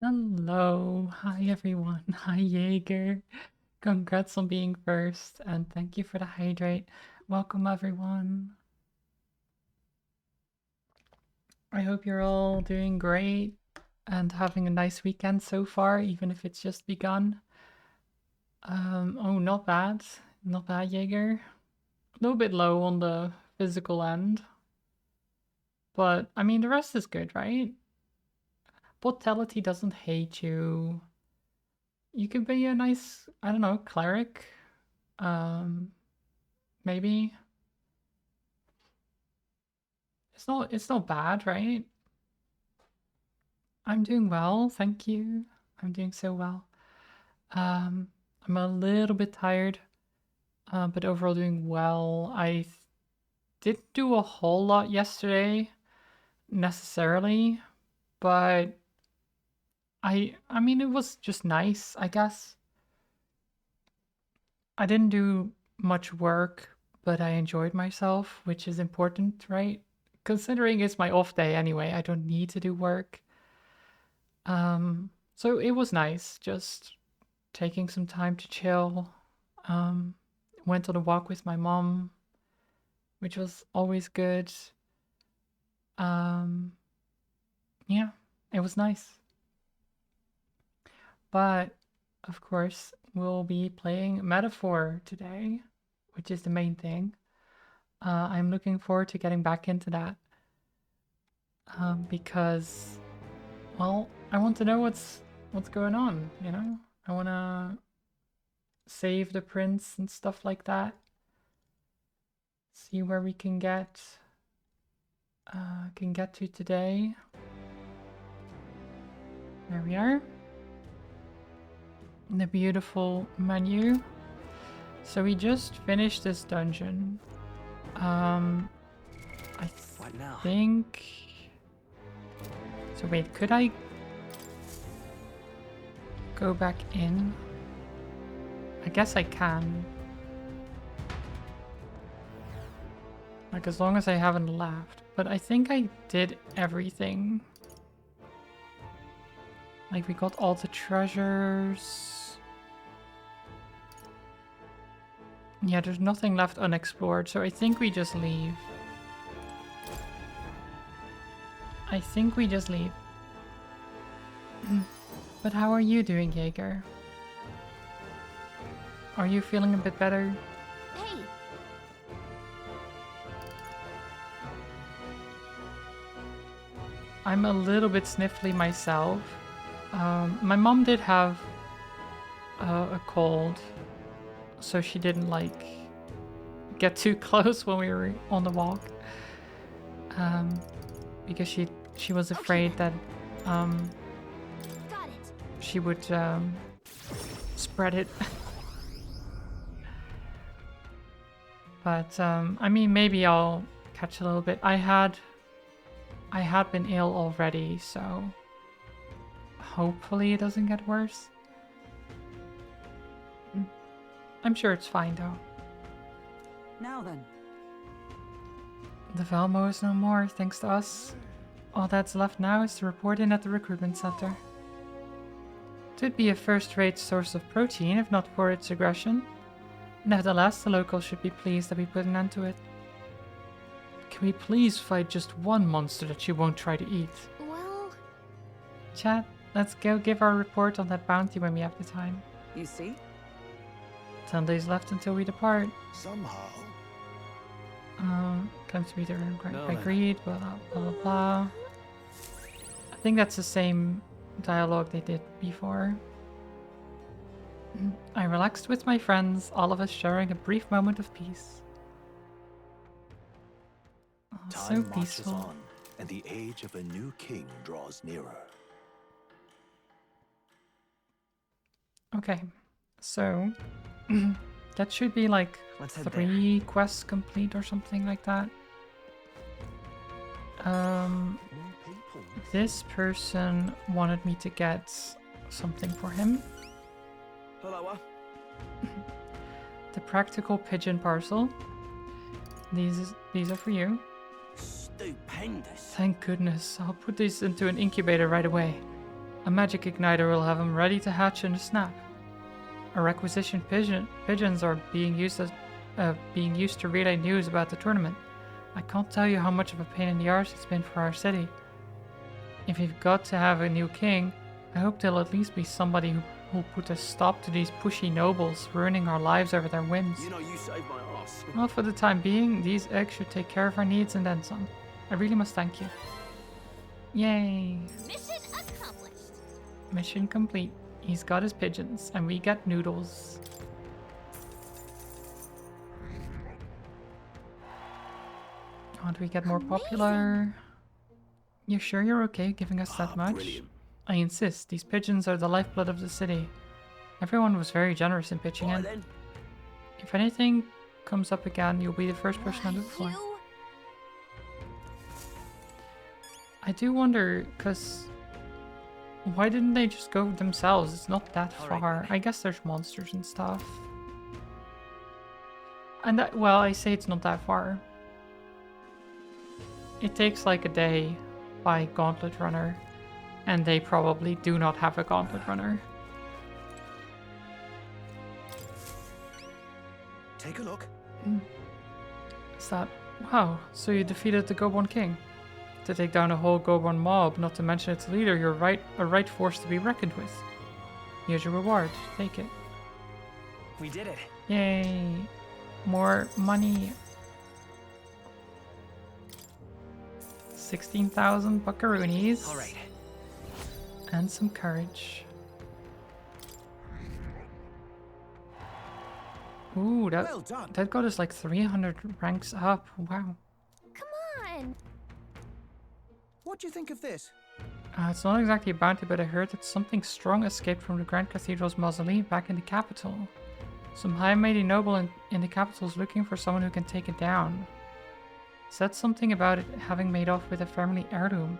Hello, hi everyone, hi Jaeger. Congrats on being first, and thank you for the hydrate. Welcome everyone. I hope you're all doing great and having a nice weekend so far, even if it's just begun. Oh, not bad. Not bad, Jaeger. A little bit low on the physical end, but I mean, the rest is good, right? Vitality doesn't hate you. You could be a nice, I don't know, cleric. Um, maybe. It's not bad, right? I'm doing well, thank you. I'm doing so well. I'm a little bit tired, but overall doing well. Didn't do a whole lot yesterday necessarily, but I mean it was just nice, I guess. I didn't do much work, but I enjoyed myself, which is important, right? Considering it's my off day anyway, I don't need to do work. So it was nice just taking some time to chill. Um, Went on a walk with my mom, which was always good. Um, yeah, it was nice. But of course, we'll be playing Metaphor today, which is the main thing. I'm looking forward to getting back into that because, well, I want to know what's going on. You know, I want to save the prince and stuff like that. See where we can get to today. There we are. The beautiful menu. So we just finished this dungeon. I What now? think. So wait, could I go back in? I guess I can. Like as long as I haven't left. But I think I did everything. Like we got all the treasures. Yeah, there's nothing left unexplored, so I think we just leave. I think we just leave. But how are you doing, Jaeger? Are you feeling a bit better? Hey, I'm a little bit sniffly myself. My mom did have a cold, so she didn't like get too close when we were on the walk. Because she was afraid that got it. she would spread it. But I mean, maybe I'll catch a little bit. I had been ill already, so hopefully it doesn't get worse. I'm sure it's fine though. Now then. The Velmo is no more, thanks to us. All that's left now is to report in at the recruitment center. It'd be a first-rate source of protein if not for its aggression. Nevertheless, the locals should be pleased that we put an end to it. Can we please fight just one monster that she won't try to eat? Well, Chat, let's go give our report on that bounty when we have the time. You see? 10 days left until we depart. Somehow. Claims to be the No, by then. greed, blah blah blah blah. I think that's the same dialogue they did before. I relaxed with my friends, all of us sharing a brief moment of peace. Oh, so Time marches peaceful. on, and the age of a new king draws nearer. Okay, so that should be like Let's head 3 quests complete or something like that. More people. This person wanted me to get something for him. Hello. The practical pigeon parcel. These are for you. Stupendous. Thank goodness. I'll put these into an incubator right away. A magic igniter will have them ready to hatch in a snap. Our requisition pigeons are being used to relay news about the tournament. I can't tell you how much of a pain in the arse it's been for our city. If we've got to have a new king, I hope there'll at least be somebody who'll put a stop to these pushy nobles ruining our lives over their whims. You know, you saved my ass. Well, for the time being, these eggs should take care of our needs and then some. I really must thank you. Yay! Mission accomplished. Mission complete. He's got his pigeons, and we get noodles. How do we get more popular? You sure you're okay giving us that much? Brilliant. I insist. These pigeons are the lifeblood of the city. Everyone was very generous in pitching in. Then. If anything comes up again, you'll be the first person I look for. You? I do wonder, because why didn't they just go themselves? It's not that Alright. far. I guess there's monsters and stuff. And that, well, I say it's not that far. It takes like a day by Gauntlet Runner, and they probably do not have a Gauntlet Runner. Take a look. Is that... Wow, so you defeated the Gobon King. To take down a whole Gobon mob, not to mention its leader, you're a right force to be reckoned with. Here's your reward. Take it. We did it. Yay! More money. 16,000 buckaroonies. All right. And some courage. Ooh, Well done. that got us like 300 ranks up. Wow. Come on. What do you think of this? It's not exactly a bounty, but I heard that something strong escaped from the Grand Cathedral's mausoleum back in the capital. Some high mighty noble in the capital is looking for someone who can take it down. Said something about it having made off with a family heirloom.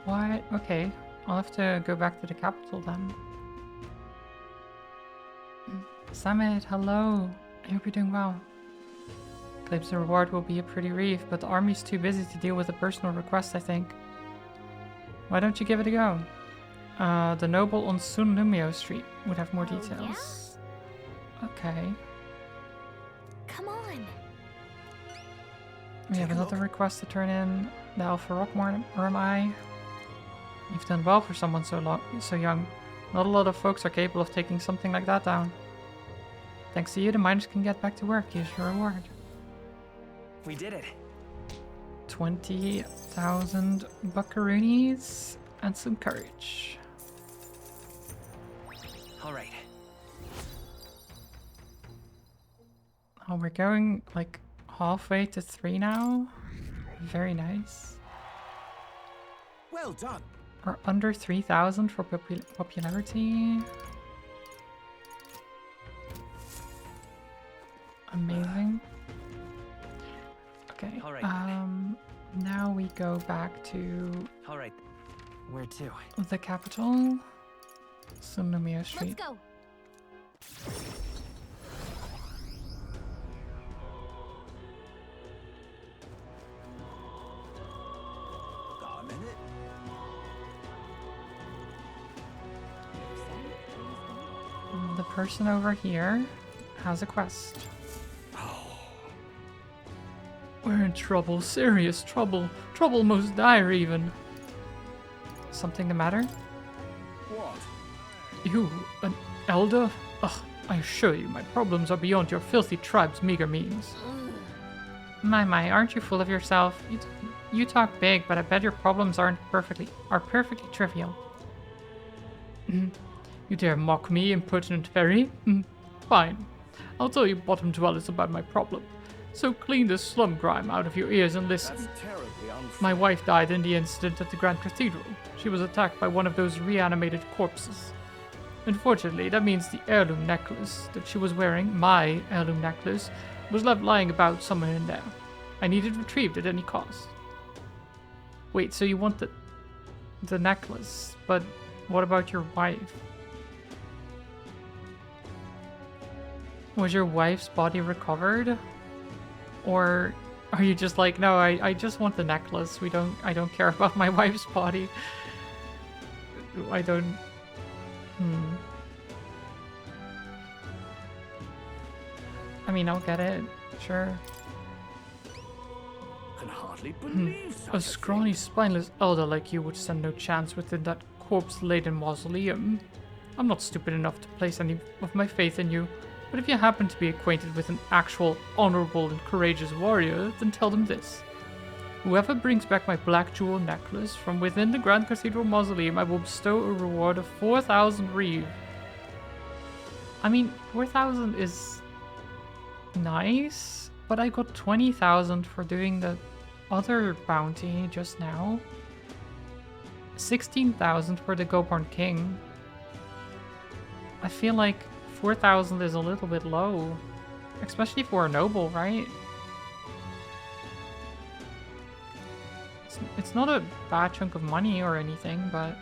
What? Okay, I'll have to go back to the capital then. Samit, hello. I hope you're doing well. Claims the reward will be a pretty reef, but the army's too busy to deal with a personal request, I think. Why don't you give it a go? The noble on Sunlumio Street would have more Oh, yeah? details. Okay. Come on. We have Take a another look. request to turn in. The Alpha Rockmore, or am I? You've done well for someone so young. Not a lot of folks are capable of taking something like that down. Thanks to you, the miners can get back to work. Here's your reward. We did it. 20,000 buckaroonies and some courage. All right. Oh, we're going like halfway to 3 now. Very nice. Well done. We're under 3,000 for popularity. Amazing. Okay. All right. Now we go back to All right. Where to? the capital, Sunlumio Let's Street. go. Got a minute? The person over here has a quest. We're in trouble, serious trouble. Trouble most dire even. Something the matter? What? You, an elder? Ugh, I assure you, my problems are beyond your filthy tribe's meager means. My, aren't you full of yourself? You talk big, but I bet your problems are perfectly trivial. You dare mock me, impertinent fairy? Fine. I'll tell you bottom dwellers about my problem. So clean the slum grime out of your ears and listen. That's terribly unfair. My wife died in the incident at the Grand Cathedral. She was attacked by one of those reanimated corpses. Unfortunately, that means the heirloom necklace that she was wearing, my heirloom necklace, was left lying about somewhere in there. I need it retrieved at any cost. Wait, so you want the necklace, but what about your wife? Was your wife's body recovered? Or are you just like, no, I just want the necklace. I don't care about my wife's body. I don't... I mean, I'll get it. Sure. Can hardly believe such A scrawny, spineless elder like you would stand no chance within that corpse-laden mausoleum. I'm not stupid enough to place any of my faith in you, but if you happen to be acquainted with an actual, honorable and courageous warrior, then tell them this. Whoever brings back my black jewel necklace from within the Grand Cathedral Mausoleum, I will bestow a reward of 4,000 reeve. I mean, 4,000 is nice, but I got 20,000 for doing the other bounty just now. 16,000 for the Goborn King. I feel like 4,000 is a little bit low, especially for a noble, right? It's not a bad chunk of money or anything, but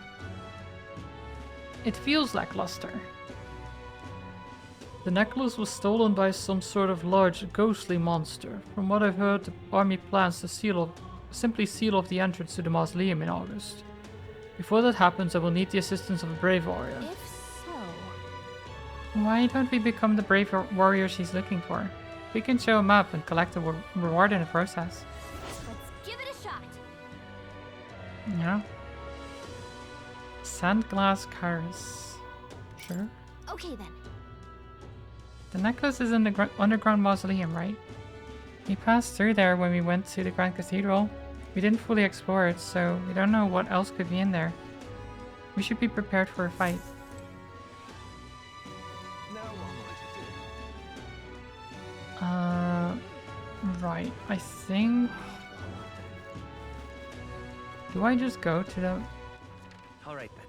it feels lackluster. The necklace was stolen by some sort of large ghostly monster. From what I've heard, the army plans to simply seal off the entrance to the mausoleum in August. Before that happens, I will need the assistance of a brave warrior. If so, Why don't we become the brave warrior she's looking for? We can show him up and collect a reward in the process. let's give it a shot. Yeah. Sandglass Kairos. Sure. Okay then. The necklace is in the underground mausoleum, right? We passed through there when we went to the Grand Cathedral. We didn't fully explore it, so we don't know what else could be in there. We should be prepared for a fight. Now what am I to do? Right. I think... Do I just go to the... Alright then.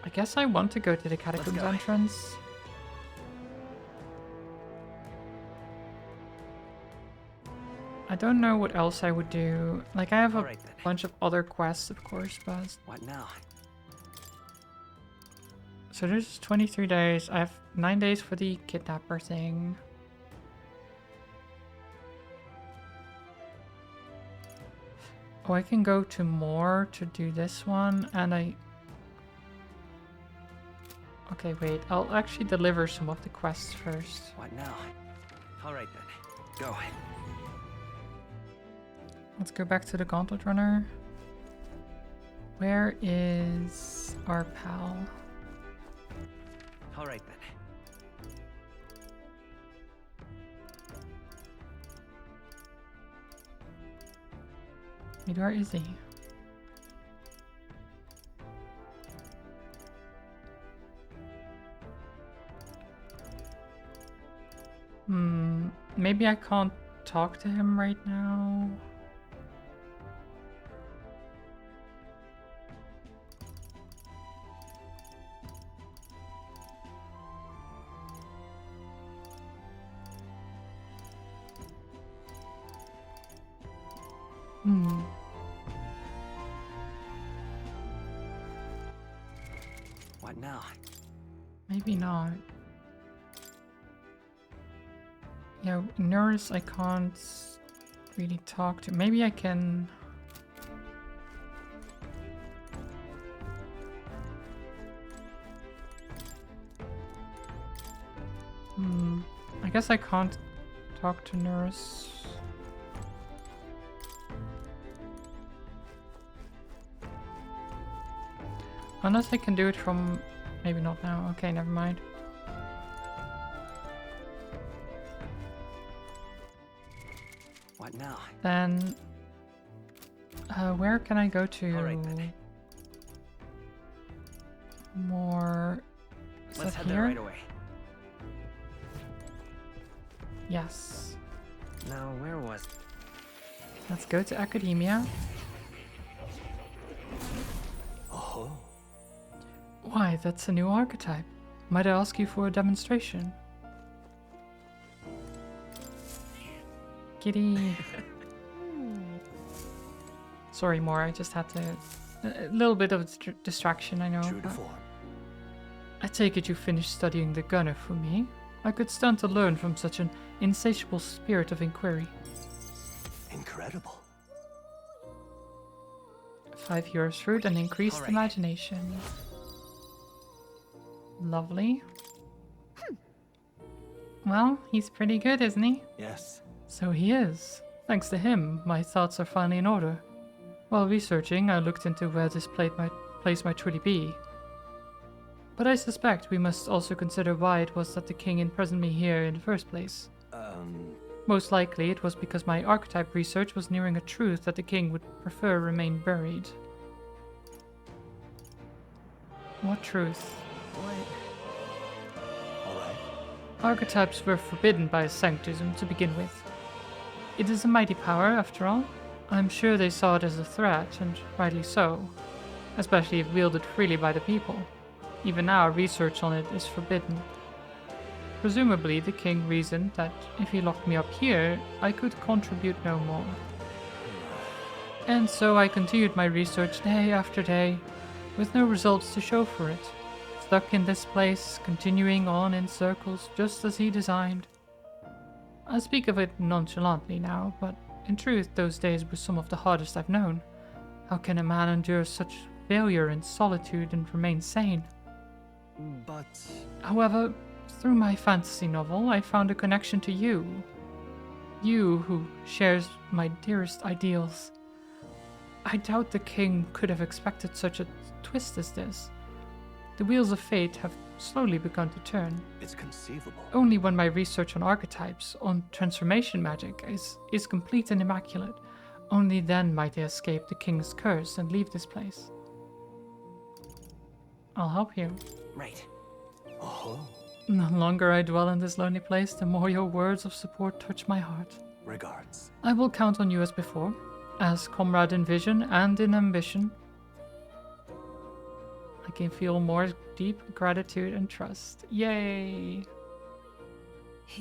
I guess I want to go to the catacombs go. entrance. I don't know what else I would do. Like, I have a Alright then. bunch of other quests, of course, but... What now? So there's 23 days. I have 9 days for the kidnapper thing. Oh, I can go to more to do this one, and I... Okay, wait. I'll actually deliver some of the quests first. What now? Alright then. Go. Let's go back to the Gauntlet Runner. Where is our pal? Alright then. Wait, where is he? Maybe I can't talk to him right now. What now? Maybe not. Yeah, nurse I can't really talk to. Maybe I can... I guess I can't talk to nurse. Unless I can do it from... Maybe not now. Okay, never mind. What now? Then... where can I go to? Alright then. More... Is Let's that head here? there right away. Yes. Now, where was... Let's go to Academia. Oh, Why, that's a new archetype. Might I ask you for a demonstration? Kitty. Sorry, more. I just had to... A little bit of distraction, I know. true to but- form. I take it you finished studying the gunner for me. I could stand to learn from such an insatiable spirit of inquiry. Incredible. 5 euros fruit and increased Alright. imagination. Lovely. Well, he's pretty good, isn't he? Yes. So he is. Thanks to him, my thoughts are finally in order. While researching, I looked into where this place might truly be. But I suspect we must also consider why it was that the king imprisoned me here in the first place. Most likely it was because my archetype research was nearing a truth that the king would prefer remain buried. What truth? All right. Archetypes were forbidden by Sanctism to begin with. It is a mighty power, after all. I'm sure they saw it as a threat, and rightly so, especially if wielded freely by the people. Even now, research on it is forbidden. Presumably, the king reasoned that if he locked me up here, I could contribute no more. And so I continued my research day after day, with no results to show for it. Stuck in this place, continuing on in circles just as he designed. I speak of it nonchalantly now, but in truth those days were some of the hardest I've known. How can a man endure such failure and solitude and remain sane? But However, through my fantasy novel, I found a connection to you. You who shares my dearest ideals. I doubt the king could have expected such a twist as this. The wheels of fate have slowly begun to turn. it's conceivable. Only when my research on archetypes, on transformation magic, is complete and immaculate, only then might they escape the king's curse and leave this place. I'll help you. Right. Oh, The longer I dwell in this lonely place, the more your words of support touch my heart. regards. I will count on you as before, as comrade in vision and in ambition. I can feel more deep gratitude and trust. Yay!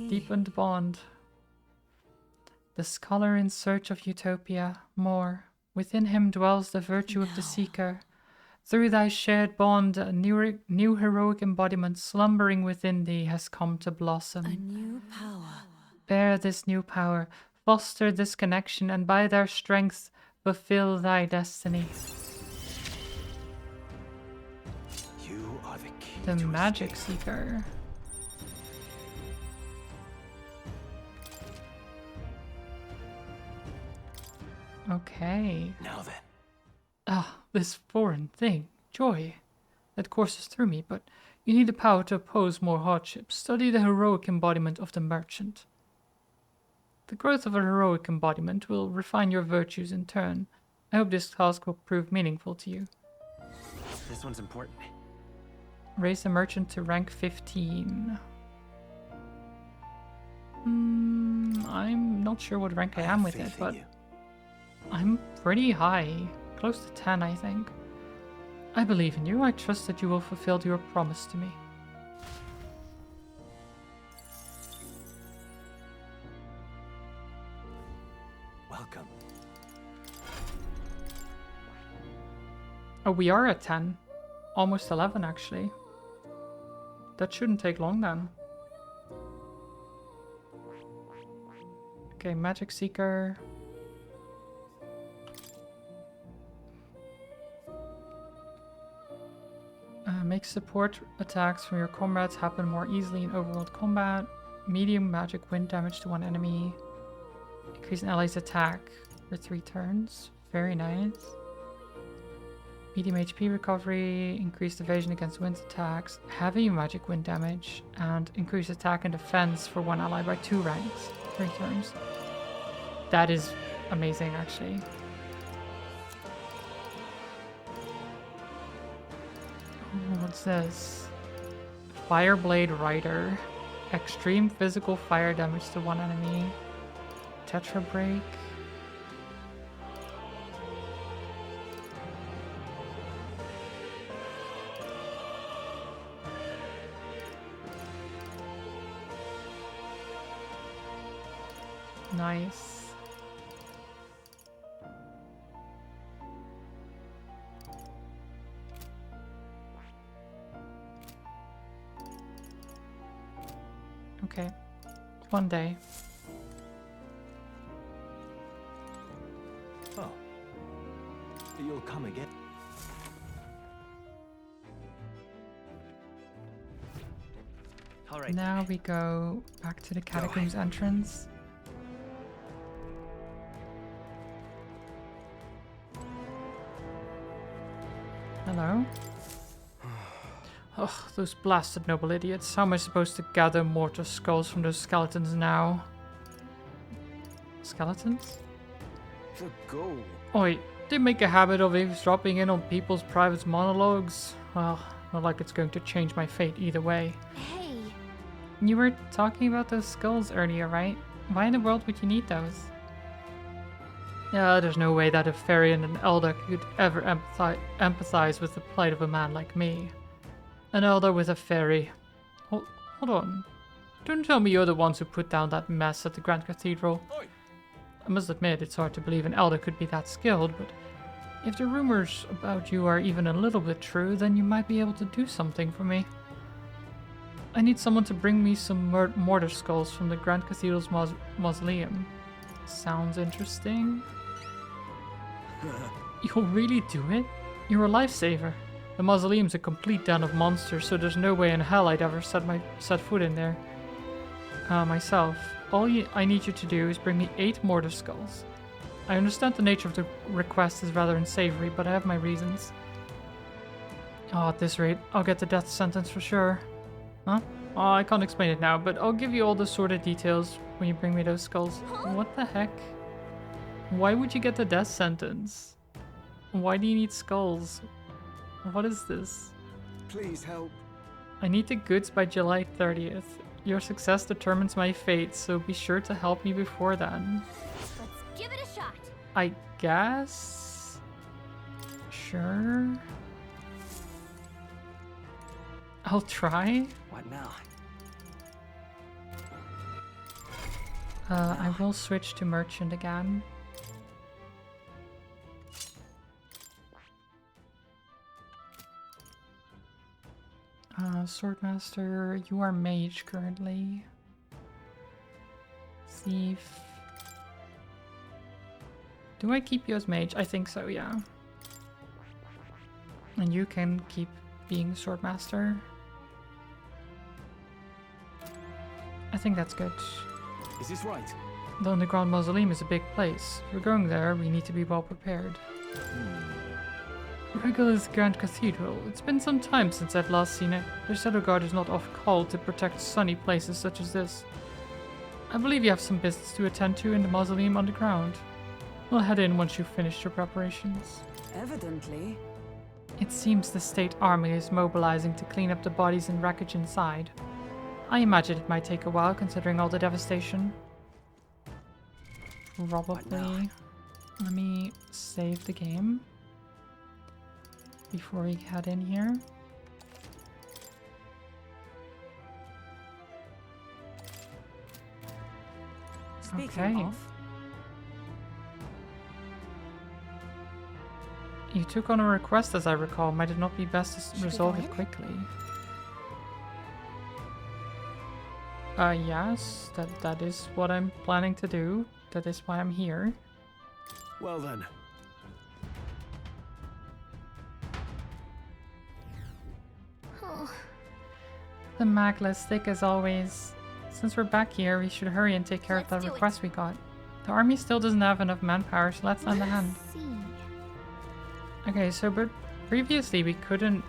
Deepened bond. The scholar in search of utopia, more. Within him dwells the virtue of the seeker. Through thy shared bond, a new heroic embodiment slumbering within thee has come to blossom. A new power. Bear this new power, foster this connection, and by their strength fulfill thy destiny. You are the key The to Magic escape. Seeker. Okay. Now then, Ah, this foreign thing, joy, that courses through me, but you need the power to oppose more hardships. Study the heroic embodiment of the merchant. The growth of a heroic embodiment will refine your virtues in turn. I hope this task will prove meaningful to you. This one's important. Raise the merchant to rank 15. I'm not sure what rank I am have with it, faith in but you. I'm pretty high. Close to 10, I think. I believe in you. I trust that you will fulfill your promise to me. Welcome. Oh, we are at 10. Almost 11, actually. That shouldn't take long then. Okay, Magic Seeker. Make support attacks from your comrades happen more easily in overworld combat. Medium magic wind damage to one enemy. Increase an ally's attack for 3 turns. Very nice. Medium HP recovery, increased evasion against wind attacks, heavy magic wind damage, and increased attack and defense for one ally by 2 ranks. 3 turns. That is amazing, actually. Ooh, what's this? Fireblade Rider. Extreme physical fire damage to one enemy. Tetra Break. Nice. Okay. One day. Oh. You'll come again. All right. Now we go back to the catacombs entrance. Hello? Ugh, those blasted noble idiots. How am I supposed to gather mortar skulls from those skeletons now? Skeletons? The goal. Oi, they make a habit of eavesdropping in on people's private monologues. Well, not like it's going to change my fate either way. Hey, You were talking about those skulls earlier, right? Why in the world would you need those? Yeah, there's no way that a fairy and an elder could ever empathize with the plight of a man like me. An elder with a fairy. Hold on. Don't tell me you're the ones who put down that mess at the Grand Cathedral. I must admit, it's hard to believe an elder could be that skilled, but if the rumors about you are even a little bit true, then you might be able to do something for me. I need someone to bring me some mortar skulls from the Grand Cathedral's mausoleum. Sounds interesting. You'll really do it? You're a lifesaver. The mausoleum's a complete den of monsters, so there's no way in hell I'd ever set foot in there. Myself. All I need you to do is bring me 8 mortar skulls. I understand the nature of the request is rather unsavory, but I have my reasons. Oh, at this rate, I'll get the death sentence for sure. Huh? Oh, I can't explain it now, but I'll give you all the sordid details when you bring me those skulls. What the heck? Why would you get the death sentence? Why do you need skulls? What is this? Please help. I need the goods by July 30th. Your success determines my fate, so be sure to help me before then. let's give it a shot. I guess? Sure. I'll try. What now? I will switch to merchant again. Swordmaster, you are mage currently. Thief. Do I keep you as mage? I think so, yeah. And you can keep being swordmaster. I think that's good. Is this right? The underground mausoleum is a big place. If we're going there, we need to be well prepared. Regula's Grand Cathedral. It's been some time since I've last seen it. The Shadow Guard is not off call to protect sunny places such as this. I believe you have some business to attend to in the mausoleum underground. We'll head in once you've finished your preparations. Evidently. It seems the state army is mobilizing to clean up the bodies and wreckage inside. I imagine it might take a while considering all the devastation. Probably. Let me save the game before we head in here. Speaking Okay. of, You took on a request, as I recall. Might it not be best to we resolve go it in? quickly? Yes, that is what I'm planning to do. That is why I'm here. Well then. Oh, The magless thick as always. Since we're back here, we should hurry and take care of Let's that do it. request we got. The army still doesn't have enough manpower, so let's lend a hand. let's see. Okay, so but previously we couldn't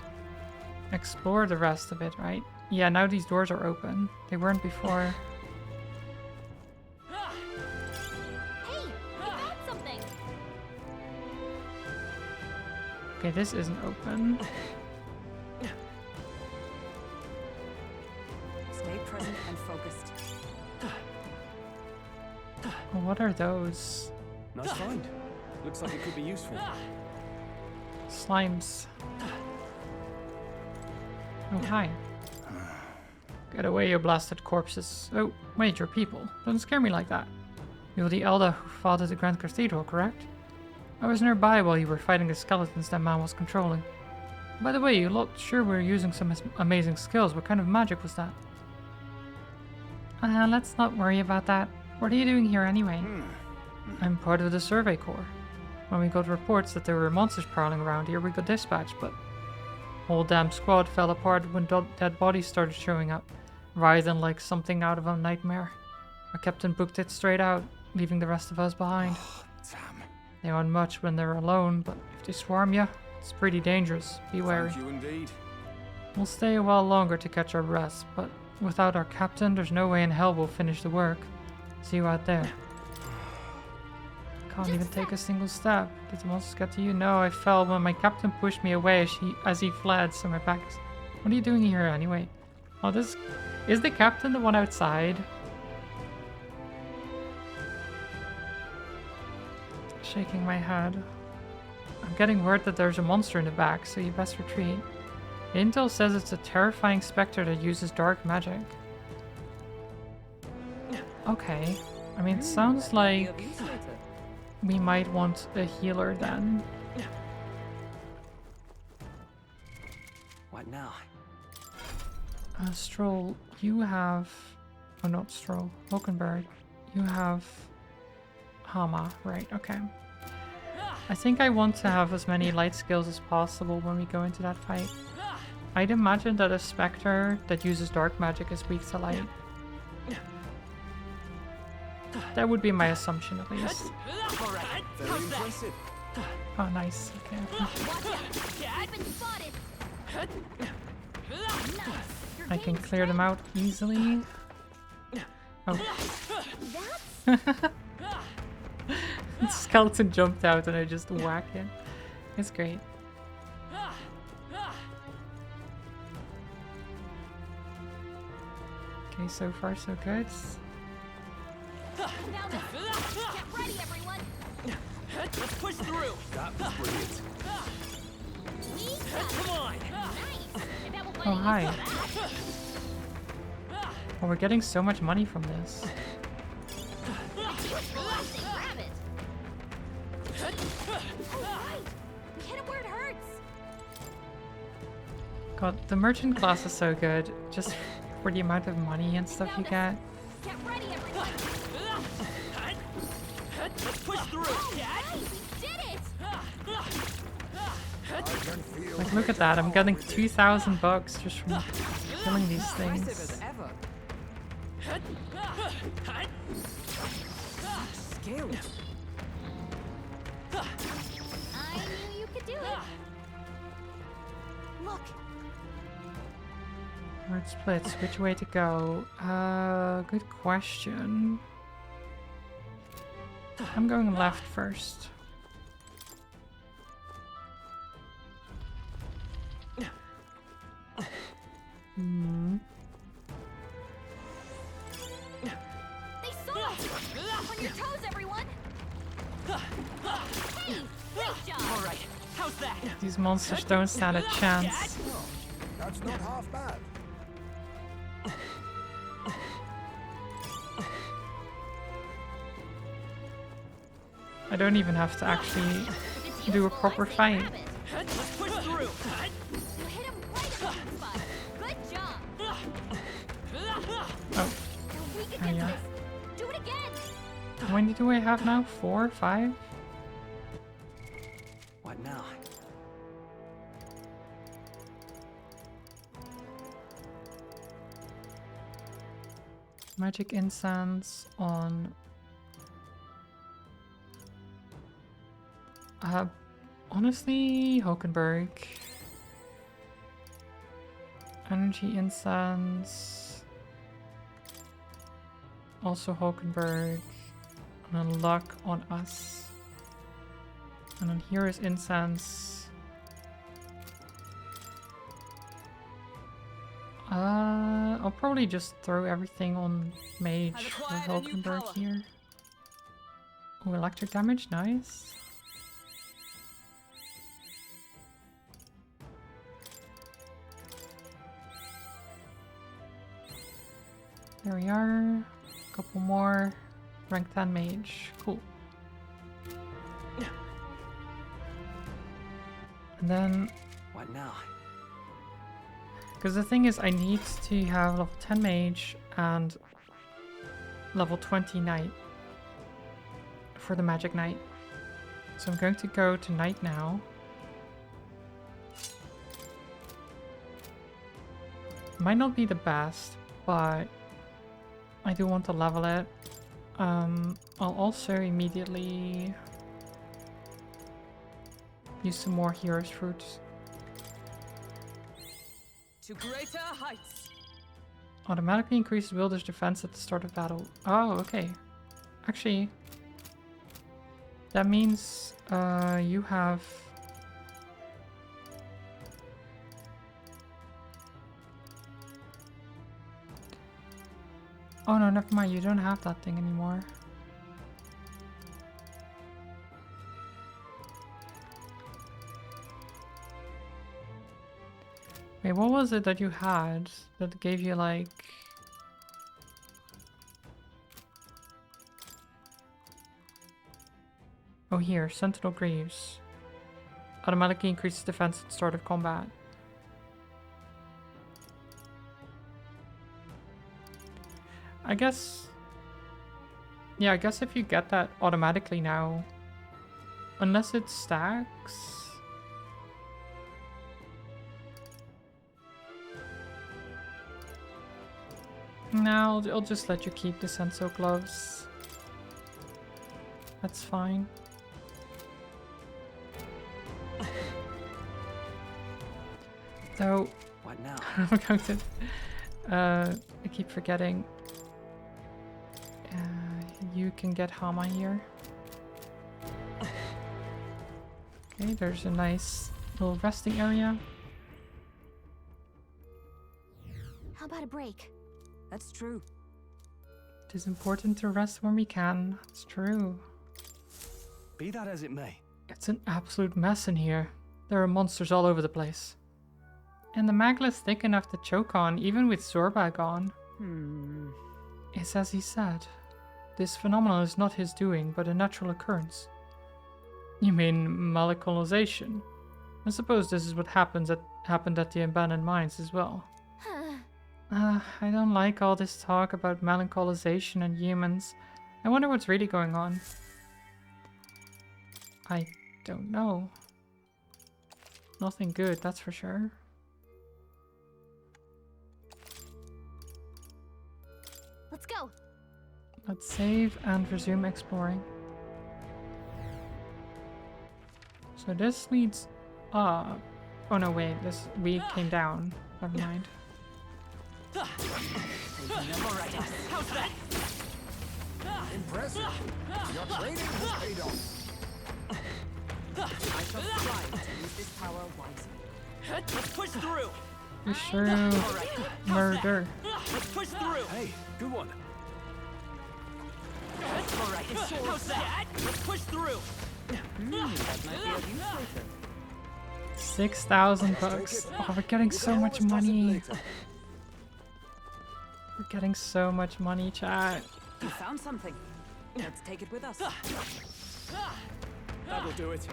explore the rest of it, right? Yeah, now these doors are open. They weren't before. Hey, we found something. Okay, this isn't open. stay present and focused. What are those? Nice find. Looks like it could be useful. Slimes. Oh, hi. Get away, you blasted corpses. Oh, wait, you're people. Don't scare me like that. You're the elder who fought at the Grand Cathedral, correct? I was nearby while you were fighting the skeletons that man was controlling. By the way, you looked sure we were using some amazing skills. What kind of magic was that? Let's not worry about that. What are you doing here anyway? I'm part of the survey corps. When we got reports that there were monsters prowling around here, we got dispatched, but whole damn squad fell apart when dead bodies started showing up, writhing like something out of a nightmare. Our captain booked it straight out, leaving the rest of us behind. Damn. They aren't much when they're alone, but if they swarm you, it's pretty dangerous. Be wary. Thank you indeed. We'll stay a while longer to catch our breaths, but without our captain, there's no way in hell we'll finish the work. See you out there. Can't even take a single step. Did the monsters get to you? No, I fell when my captain pushed me away as he fled, so my back is... What are you doing here anyway? Oh, this... Is the captain the one outside? Shaking my head. I'm getting word that there's a monster in the back, so you best retreat. The intel says it's a terrifying specter that uses dark magic. Okay. I mean, it sounds like we might want a healer then. What now? Stroll, you have... Oh, not Stroll. Hulkenberg. You have... Hama. Right, okay. I think I want to have as many light skills as possible when we go into that fight. I'd imagine that a specter that uses dark magic is weak to light. That would be my assumption, at least. Very impressive. Oh, nice. Okay. I've been spotted. Nice. Your I can game's clear them out easily. Oh. That's The skeleton jumped out and I just whacked it. It's great. Okay, so far so good. now this. Get ready, everyone. Let's push through. That was brilliant. We got Come on. nice. I bet we'll find Oh, a use hi. for that. Oh, we're getting so much money from this. Say grab it. Oh, right. We hit him where it hurts. God, the merchant class is so good. Just for the amount of money and stuff you get. Get ready, everyone. Let's push through. Nice. We did it. I can feel Like, look at that. I'm getting 2,000 bucks just from killing these Impressive things. as ever. Skill. I knew you could do it. Look. Word splits. Which way to go? Good question. I'm going left first. Hmm. They saw us. On your toes, everyone. Hey, great job. All right. How's that? These monsters don't stand a chance. that's not half bad. I don't even have to actually If it's do a useful, proper I say fight. grab it. Let's push through. You hit him right at the weak spot. Good job. Oh, Now we can get yeah. this. Do it again. how many do I have now? 4? 5? What now? Magic incense on... honestly, Hulkenberg. Energy incense. Also Hulkenberg. And then luck on us. And then here is incense. I'll probably just throw everything on Mage I've for acquired a new Hulkenberg power. here. Oh, electric damage, nice. There we are. Couple more. Rank 10 Mage. Cool. And then, What now? because the thing is, I need to have level 10 Mage and level 20 knight for the magic knight. So I'm going to go to knight now. Might not be the best, but I do want to level it. I'll also immediately use some more hero's fruits. To greater heights. Automatically increases wielder's defense at the start of battle. Oh, okay. Actually, that means you have... Oh no, never mind. You don't have that thing anymore. Wait, what was it that you had that gave you like... Oh, here, Sentinel Greaves. Automatically increases defense at the start of combat. I guess... Yeah, I guess if you get that automatically now, unless it stacks... No, I'll just let you keep the Senso gloves. That's fine. So, What now? I'm going to... I keep forgetting. You can get Hama here. Okay, there's a nice little resting area. How about a break? That's true. It is important to rest when we can. It's true. Be that as it may. It's an absolute mess in here. There are monsters all over the place. And the Magla's thick enough to choke on, even with Zorbag on. It's as he said. This phenomenon is not his doing, but a natural occurrence. You mean molecularization? I suppose this is what happened at the abandoned mines as well. I don't like all this talk about melancholisation and humans. I wonder what's really going on. I don't know. Nothing good, that's for sure. Let's go. Let's save and resume exploring. So this leads up. Oh no, wait, we came down. Never mind. Alright, how's that? Impressive. Your training has paid off. I shall strive to use this power wisely. Let's push through. True. Murder. Let's push through. Hey, good one. Alright, how's that? Let's push through. That might be of use later. 6,000 bucks. Oh, we're getting so much money. We're getting so much money, chat. You found something. Let's take it with us. That'll do it.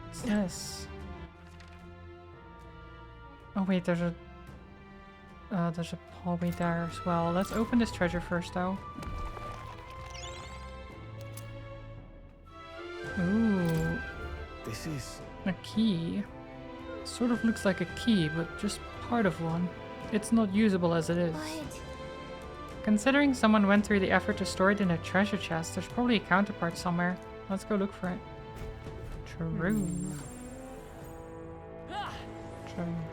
What's this? Oh wait, there's a hallway there as well. Let's open this treasure first, though. Ooh, This is... a key. Sort of looks like a key, but just part of one. It's not usable as it is. But Considering someone went through the effort to store it in a treasure chest, there's probably a counterpart somewhere. Let's go look for it. True.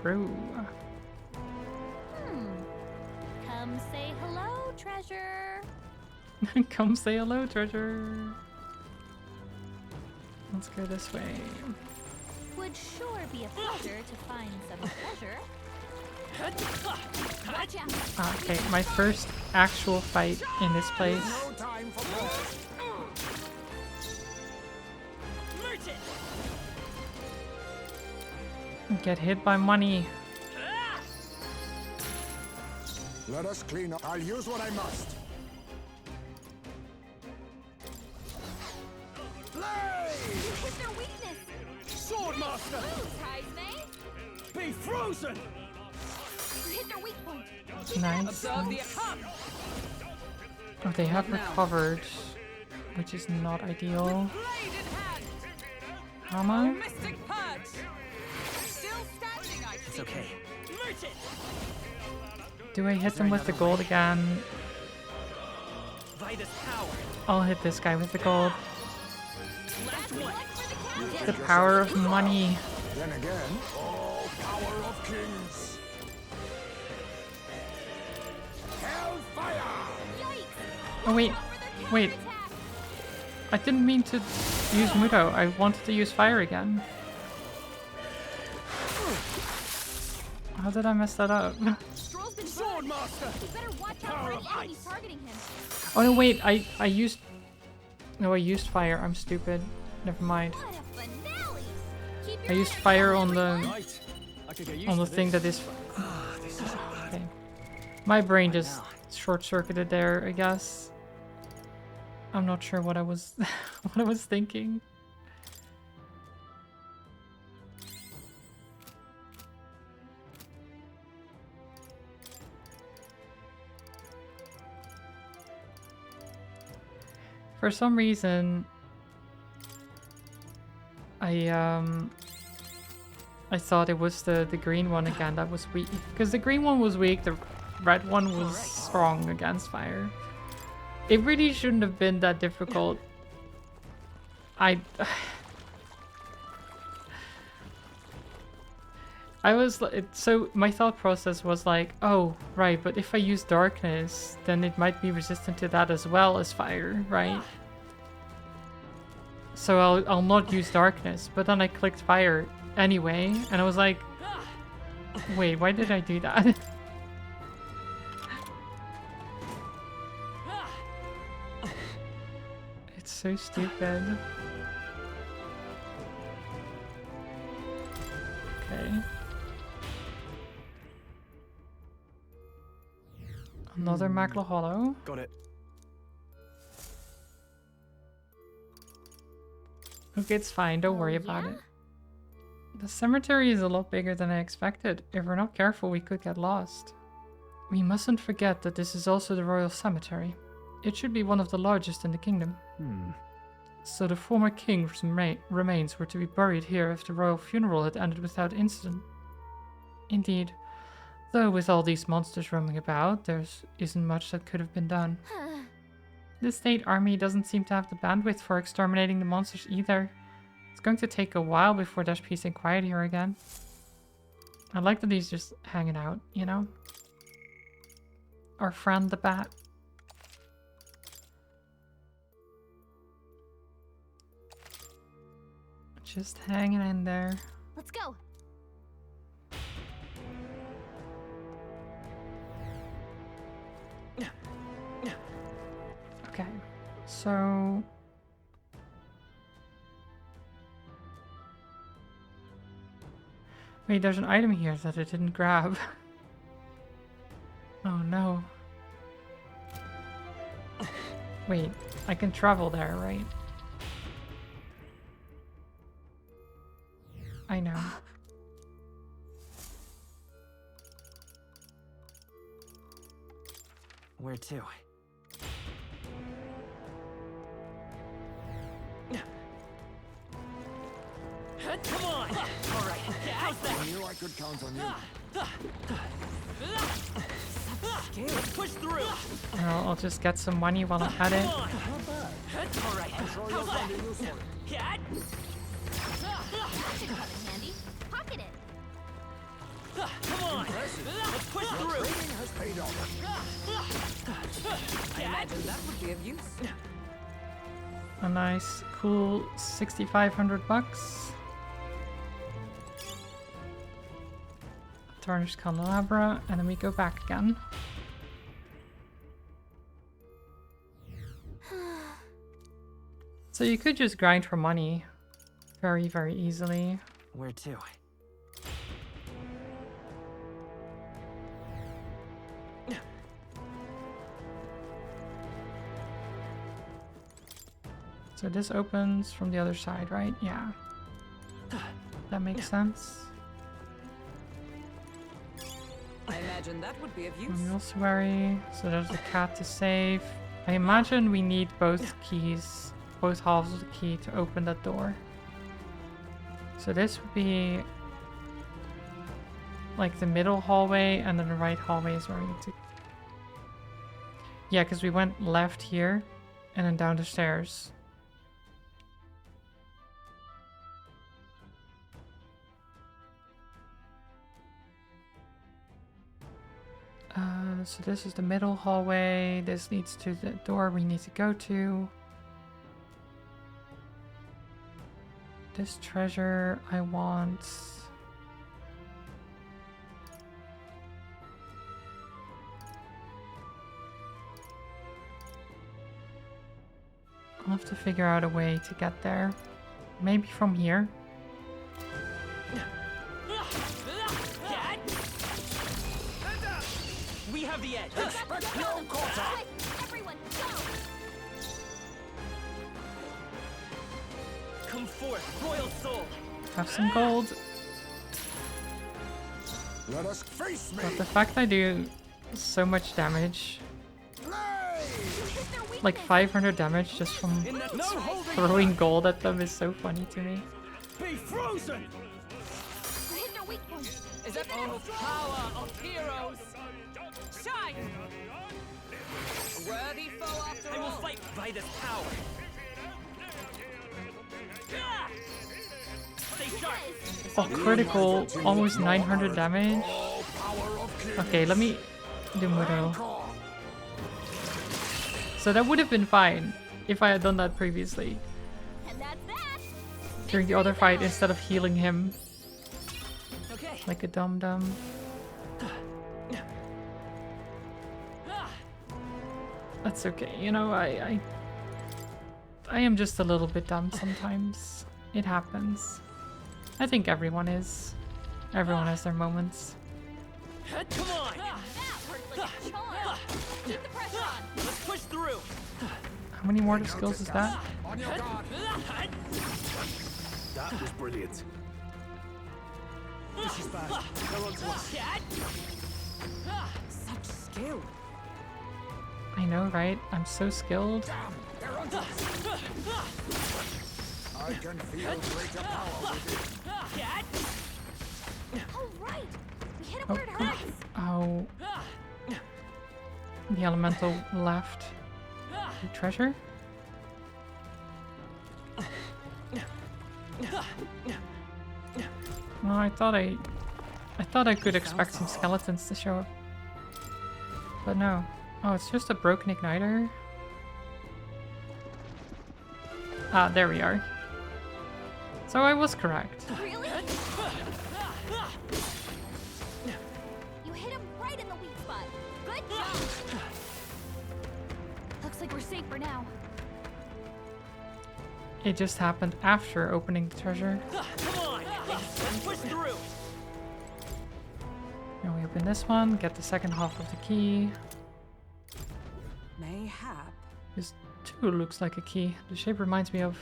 True. come say hello, treasure. Come say hello, treasure. Let's go this way. Would sure be a pleasure to find some treasure. Watch out. Ah, okay, my first actual fight in this place. No time for protest. Merchant. Get hit by money. Let us clean up. I'll use what I must. Play! What's their weakness? Swordmaster! Ooh, Heisme. Be through! Frozen! Hit their weak point. Nice. Absorb the nice. hum! Oh, they have What now? recovered, which is not ideal. Blade in hand! Hammer? Mystic Purge! Still standing, I It's see. okay. Merchant! Do I hit them with the gold again? Vitus power. I'll hit this guy with the gold. Last one. The power of money. Then again, all power of kings. Hellfire! Oh wait, wait. I didn't mean to use Mudo. I wanted to use fire again. How did I mess that up? Stroll's been Sword burned. master! You better watch out Power for of any enemies ice. targeting him. Oh no, wait. I used. No, I used fire. I'm stupid. Never mind. What a finale! Keep I your used head fire down, on the Right. I could get used on the to thing this. that is. This is bad. Okay. My brain just now. short-circuited there, I guess. I'm not sure what I was what I was thinking. For some reason I thought it was the green one again that was weak. Because the green one was weak, the red one was strong against fire. It really shouldn't have been that difficult. I was so my thought process was like, oh right, but if I use darkness, then it might be resistant to that as well as fire, right? So I'll not use darkness. But then I clicked fire anyway, and I was like, wait, why did I do that? It's so stupid. Okay. Another Makla Hollow. Got it. Okay, it's fine. Don't worry about it. The cemetery is a lot bigger than I expected. If we're not careful, we could get lost. We mustn't forget that this is also the royal cemetery. It should be one of the largest in the kingdom. So the former king's remains were to be buried here if the royal funeral had ended without incident. Indeed. Though with all these monsters roaming about, there isn't much that could have been done. The state army doesn't seem to have the bandwidth for exterminating the monsters either. It's going to take a while before there's peace and quiet here again. I like that he's just hanging out, you know? Our friend the bat. Just hanging in there. Let's go. Okay, so... Wait, there's an item here that I didn't grab. Oh no. Wait, I can travel there, right? I know. Where to? Come on! All right, how's I that? knew I could count on you. Push through! I'll just get some money while I'm at it. Come on! All right, Sure you'll how's find that? a use for it. Cat? That should come in handy. Pocket it. Come on! Let's push through! Training has paid off. I imagine that would be of use. A nice, cool 6,500 bucks. Tarnished candelabra, and then we go back again. So you could just grind for money very, very easily. Where to? So this opens from the other side, right? Yeah. That makes sense. imagine that would be of use. Ossuary. So there's a cat to save. I imagine we need both keys, both halves of the key to open that door. So this would be like the middle hallway, and then the right hallway is where we need to... Yeah, because we went left here and then down the stairs. So this is the middle hallway. This leads to the door we need to go to. This treasure I want. I'll have to figure out a way to get there. Maybe from here. We have the edge. Expect no quarter! Everyone, go! Come forth, royal soul. Have some gold. Let us face me! But the fact I do so much damage, You hit their weakness. like 500 damage just from In that no holding. throwing gold at them, is so funny to me. Be frozen. You hit their weak point. Is that all power of heroes? Shine! A worthy foe after I will all. fight by this power. Ah! Stay sharp. Oh, critical, almost 900 damage. All power of kings. Okay, let me do Muro. So that would have been fine if I had done that previously. And that's that. During the other fight, instead of healing him Okay. like a dum-dum. That's okay, you know, I am just a little bit dumb sometimes. It happens. I think everyone is. Everyone has their moments. Come on. That worked like a charm. Keep the pressure on. Let's push through. How many mortar skills is that? On your guard! That was brilliant. This is bad. They're on to us. Such skill. I know, right? I'm so skilled. They're on to us! I can feel greater power within. All right. We hit it where it hurts. Oh. The elemental left. The treasure? Well, I thought I could expect some skeletons to show up. But no. Oh, it's just a broken igniter. Ah, there we are. So I was correct. Really? You hit him right in the weak spot. Good job. Looks like we're safe for now. It just happened after opening the treasure. Come on. Let's push through. Now we open this one, get the second half of the key. Mayhap. This too looks like a key. The shape reminds me of...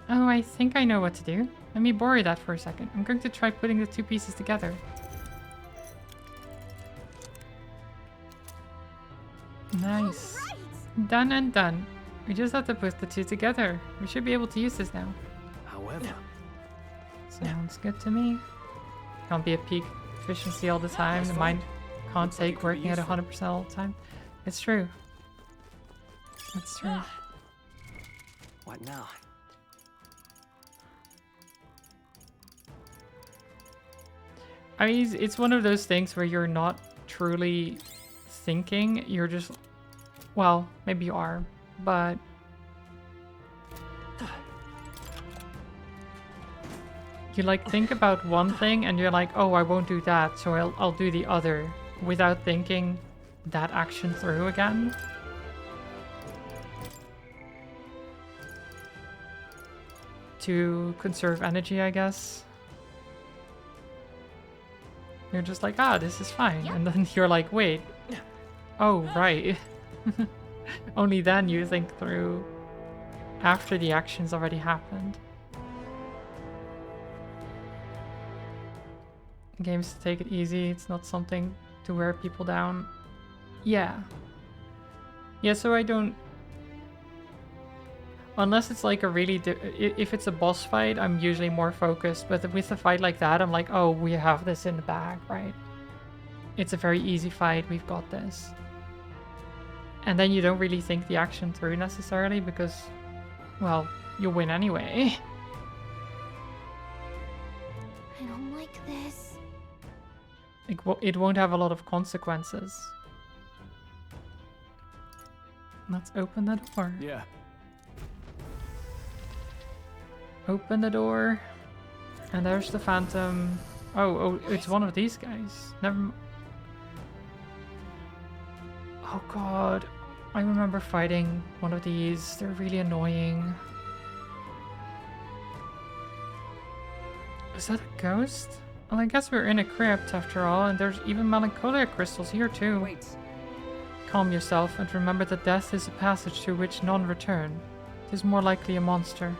Oh, I think I know what to do. Let me borrow that for a second. I'm going to try putting the two pieces together. Nice. Right. Done and done. We just have to put the two together. We should be able to use this now. However, Sounds good to me. Can't be at peak efficiency all the time. The mind can't take working at 100% all the time. It's true. It's true. What now? I mean, it's one of those things where you're not truly thinking. You're just, well, maybe you are, but you like think about one thing and you're like, oh, I won't do that, so I'll do the other without thinking that action through again. To conserve energy, I guess. You're just like, ah, this is fine. Yep. And then you're like, wait. Oh, right. Only then you think through after the action's already happened. games to take it easy. It's not something to wear people down. Yeah. Yeah, so I don't... Unless it's like a really... If it's a boss fight, I'm usually more focused. But with a fight like that, I'm like, oh, we have this in the bag, right? It's a very easy fight. We've got this. And then you don't really think the action through necessarily because, well, you win anyway. I don't like this. It won't have a lot of consequences. Let's open the door. Yeah. Open the door. And there's the phantom. Oh, it's one of these guys. Oh god. I remember fighting one of these. They're really annoying. Is that a ghost? Well, I guess we're in a crypt after all, and there's even melancholia crystals here too. Wait. Calm yourself and remember that death is a passage through which none return. It is more likely a monster,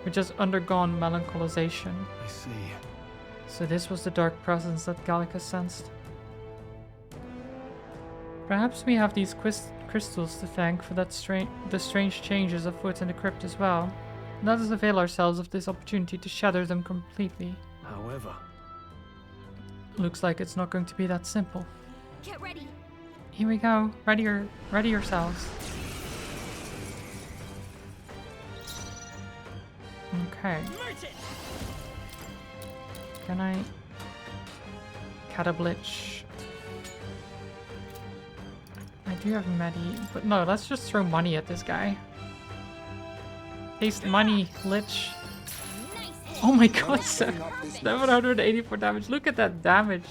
which has undergone melancholisation. I see. So this was the dark presence that Gallica sensed. Perhaps we have these crystals to thank for that the strange changes afoot in the crypt as well. Let us avail ourselves of this opportunity to shatter them completely. However, Looks like it's not going to be that simple. Get ready. Here we go. Ready yourselves. Okay. Can I... Catablitch. I do have Medi, but no, let's just throw money at this guy. Taste money, Lich. Nice hit. Oh my god, 784 damage. Look at that damage.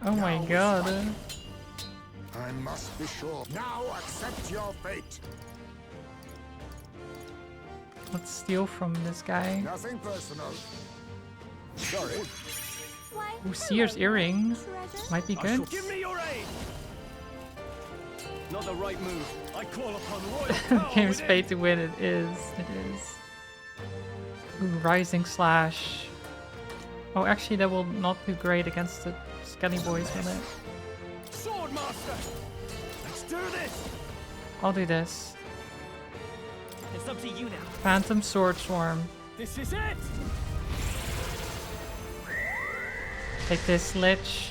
Oh my god. I must be sure. Now accept your fate. Let's steal from this guy. Nothing personal. Sorry. Why, Ooh, Seer's hello, earring. treasure. Might be good. give me your aid. Not the right move. I call upon royal power. Game's within. pay to win. It is. Ooh, Rising Slash. Oh, actually, that will not do great against the Skelly Boys, will it? Sword master. Let's do this. I'll do this. It's up to you now. Phantom Sword Swarm. This is it. Take this, Lich.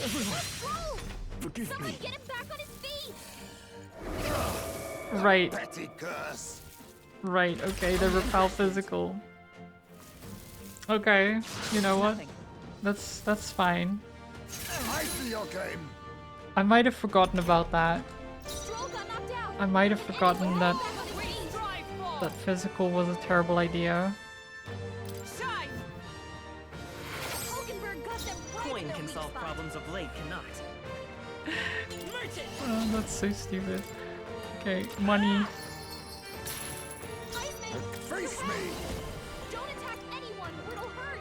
Whoa! Forgive Someone me. get him back on his feet! Right, Petty curse. right. Okay, the repel physical. Okay, you know what? That's fine. I see your game. I might have forgotten about that. Stroll got knocked out. I might have forgotten that Back on his feet. Drive ball. that physical was a terrible idea. Shine. Hulkenberg got them right in Coin their can weak solve spot. problems of late cannot. Oh, that's so stupid. Okay, money. Iceman, Face me. don't attack anyone or it'll hurt.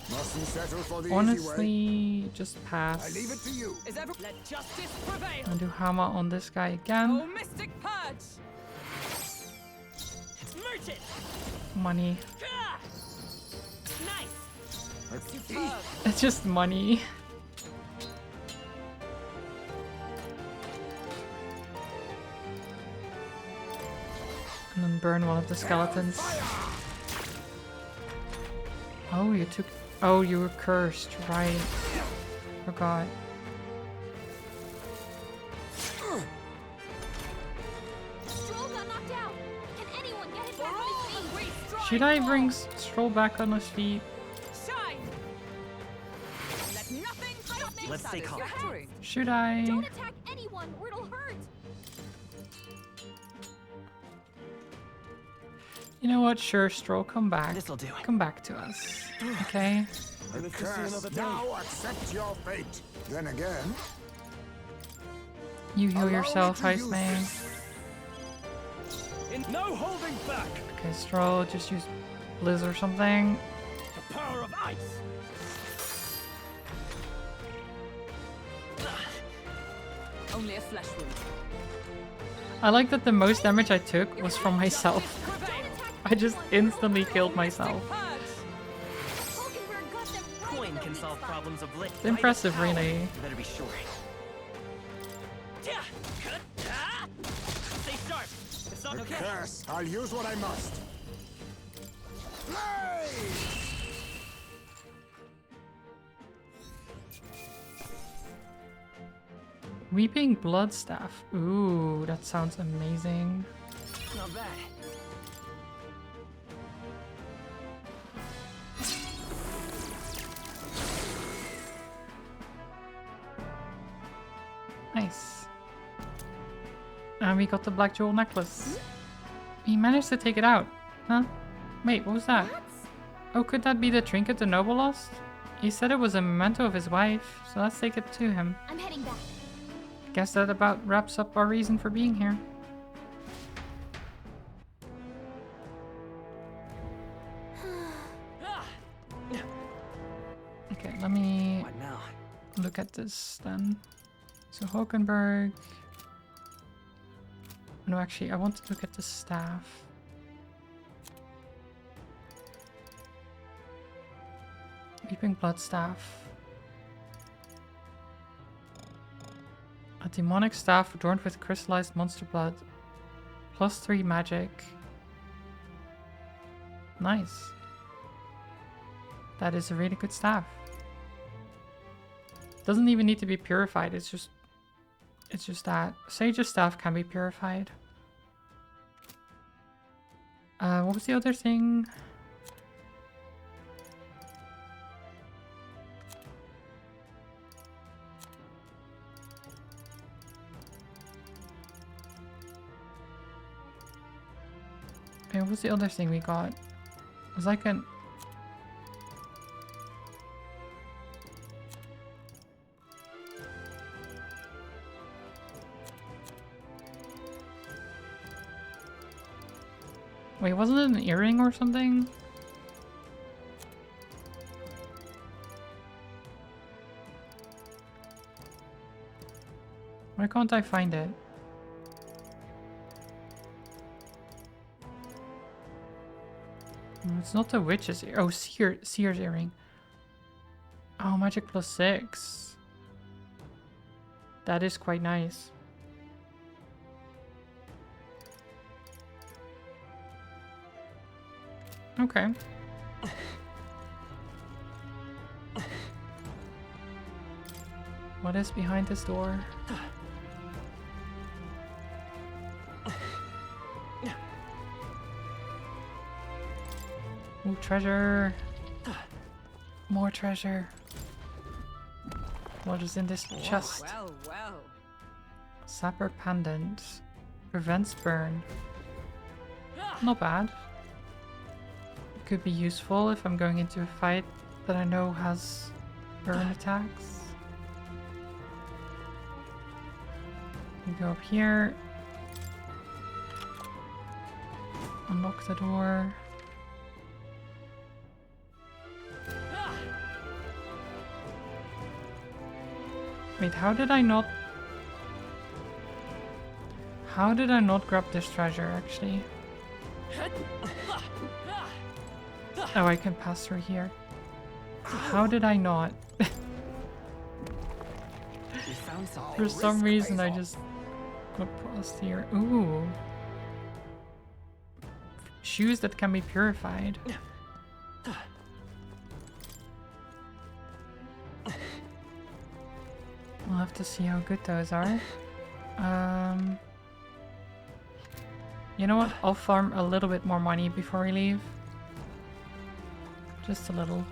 Mustn't settle for the easy way. Honestly, just I pass. leave it to you. Is ever let justice prevail? And do hammer on this guy Oh, again. mystic purge. Merchant! Money. Ah! Nice! Superb. It's just money. And then burn one of the skeletons. Oh, you took... Oh, you were cursed, right. Forgot. Stroll got knocked out. Can anyone get him back on his feet? Should I bring Stroll back on his feet? Shine. Let nothing stop Let's stay calm. Should I? Don't attack anyone or it'll hurt. You know what? Sure, Stroll, come back. This'll do. Come back to us. Okay? A curse. Now accept your fate. Then again, You heal Allow me yourself, to use Iceman. No holding back. Okay, Stroll, just use Blizz or something. The power of ice. Only a flesh wound. I like that the most damage I took was from myself. I just instantly killed myself. Hulkenberg got them right in Coin the can weak solve spot. problems of late. It's impressive, really. You better be sure. Yeah. Stay sharp. It's not The okay. curse. I'll use what I must. Blaze! Weeping Blood Staff. Ooh, that sounds amazing. Not bad. Nice. And we got the Black Jewel necklace. We managed to take it out. Huh? Wait, what was that? What? Oh, could that be the trinket the noble lost? He said it was a memento of his wife, so let's take it to him. I'm heading back. Guess that about wraps up our reason for being here. Okay, let me What now? look at this then. So Hulkenberg. No, actually, I want to look at the staff. Weeping Blood Staff. A demonic staff adorned with crystallized monster blood. +3 magic. Nice. That is a really good staff. Doesn't even need to be purified, it's just that. Sage's staff can be purified. What was the other thing? Okay, what was the other thing we got? It was like an... Wait, wasn't it an earring or something? Why can't I find it? It's not the witch's ear. Oh, Seer's earring. Oh, magic +6. That is quite nice. Okay. What is behind this door? Ooh, treasure. More treasure. What is in this chest? Well, well. Sapper pendant. Prevents burn. Not bad. Could be useful if I'm going into a fight that I know has burn attacks. You go up here. Unlock the door. Wait, how did I not grab this treasure actually? Oh, I can pass through here. How did I not? We found something. For some reason I just got past here. Ooh. Shoes that can be purified. We'll have to see how good those are. You know what? I'll farm a little bit more money before we leave. Just a little.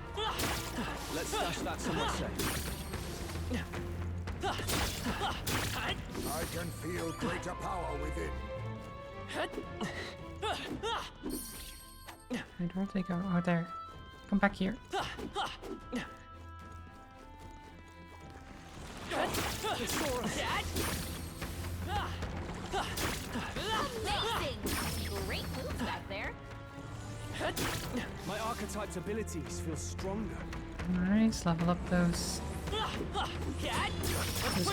Let's stash that somewhere safe. I can feel greater power within. Wait, where'd they go? Oh, there. Come back here. Amazing! Great moves back there. My archetype's abilities feel stronger. Nice, level up those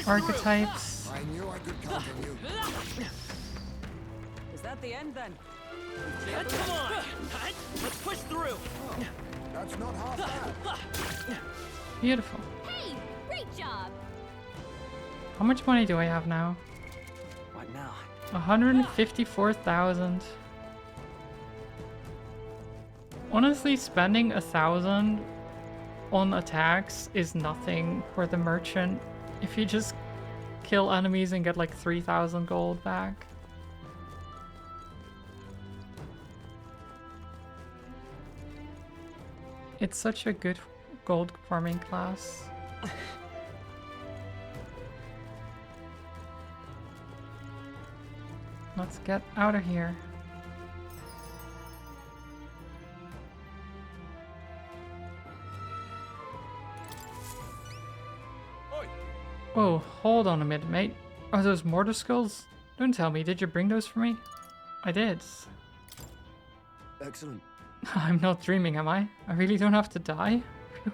archetypes. I knew I could count on you. Is that the end then? Come on! Let's push through! That's not half bad. Beautiful. Hey, great job. How much money do I have now? What now? 154,000. Honestly, spending 1,000 on attacks is nothing for the merchant. If you just kill enemies and get like 3,000 gold back. It's such a good gold farming class. Let's get out of here. Oh, hold on a minute, mate. Are those mortar skulls? Don't tell me, did you bring those for me? I did. Excellent. I'm not dreaming, am I? I really don't have to die? Phew,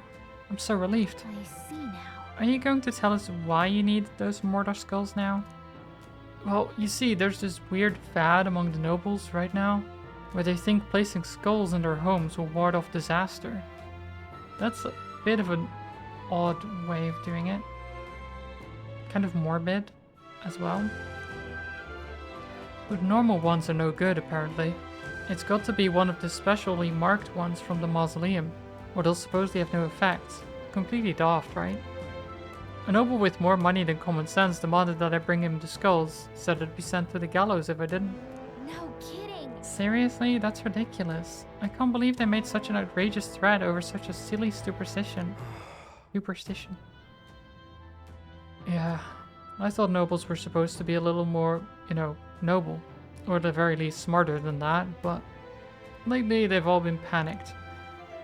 I'm so relieved. I see now. Are you going to tell us why you need those mortar skulls now? Well, you see, there's this weird fad among the nobles right now, where they think placing skulls in their homes will ward off disaster. That's a bit of an odd way of doing it. Kind of morbid as well. But normal ones are no good, apparently. It's got to be one of the specially marked ones from the mausoleum, or they'll supposedly have no effect. Completely daft, right? A noble with more money than common sense demanded that I bring him the skulls, said I'd be sent to the gallows if I didn't. No kidding. Seriously? That's ridiculous. I can't believe they made such an outrageous threat over such a silly superstition. Yeah, I thought nobles were supposed to be a little more, you know, noble. Or at the very least smarter than that, but lately they've all been panicked.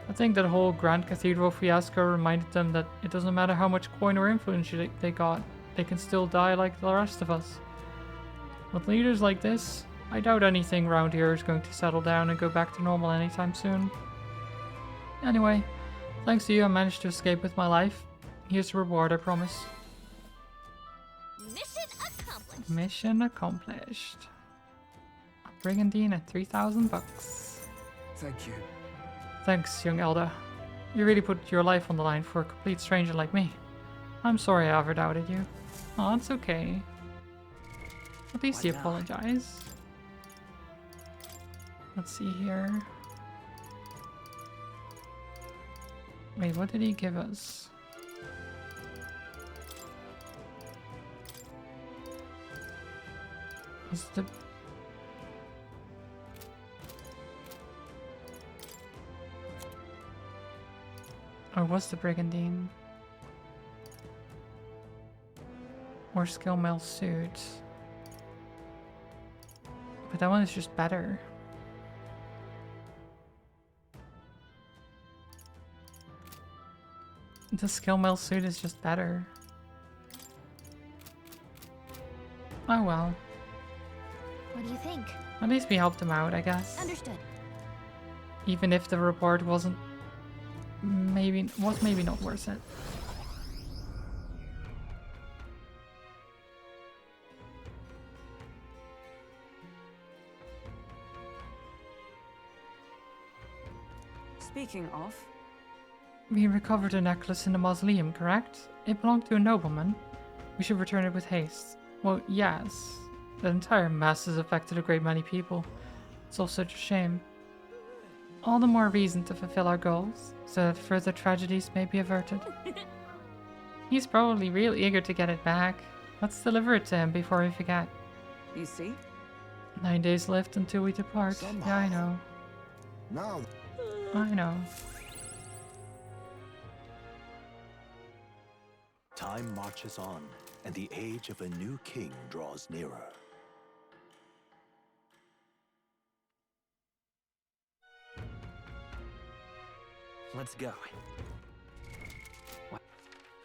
I think that whole Grand Cathedral fiasco reminded them that it doesn't matter how much coin or influence they got, they can still die like the rest of us. With leaders like this, I doubt anything around here is going to settle down and go back to normal anytime soon. Anyway, thanks to you I managed to escape with my life. Here's the reward, I promise. Mission accomplished. Mission accomplished. A brigandine at 3,000 bucks. Thank you. Thanks, young elder. You really put your life on the line for a complete stranger like me. I'm sorry I ever doubted you. Oh, it's okay. At least you apologize. Let's see here. Wait, what did he give us? Was the... Or was the brigandine? Or skill mail suit? But that one is just better. The skill mail suit is just better. Oh well. What do you think? At least we helped him out, I guess. Understood. Even if the reward wasn't maybe not worth it. Speaking of, We recovered a necklace in the mausoleum, correct? It belonged to a nobleman. We should return it with haste. Well, yes. The entire mess has affected a great many people. It's all such a shame. All the more reason to fulfill our goals, so that further tragedies may be averted. He's probably real eager to get it back. Let's deliver it to him before we forget. you see? 9 days left until we depart. Yeah, I know. Now, I know. Time marches on, and the age of a new king draws nearer. Let's go. What?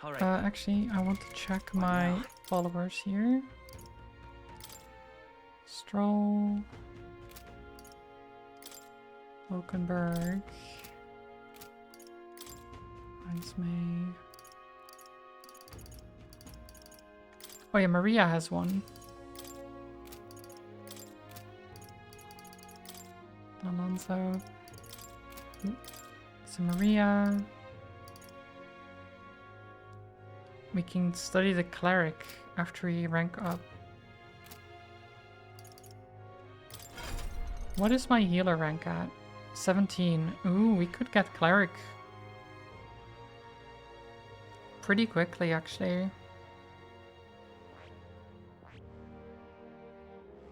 All right. Actually, I want to check my followers here. Stroll. Oakenberg. May. Oh yeah, Maria has one. Alonso. So Maria. We can study the cleric after we rank up. What is my healer rank at? 17. Ooh, we could get cleric pretty quickly, actually.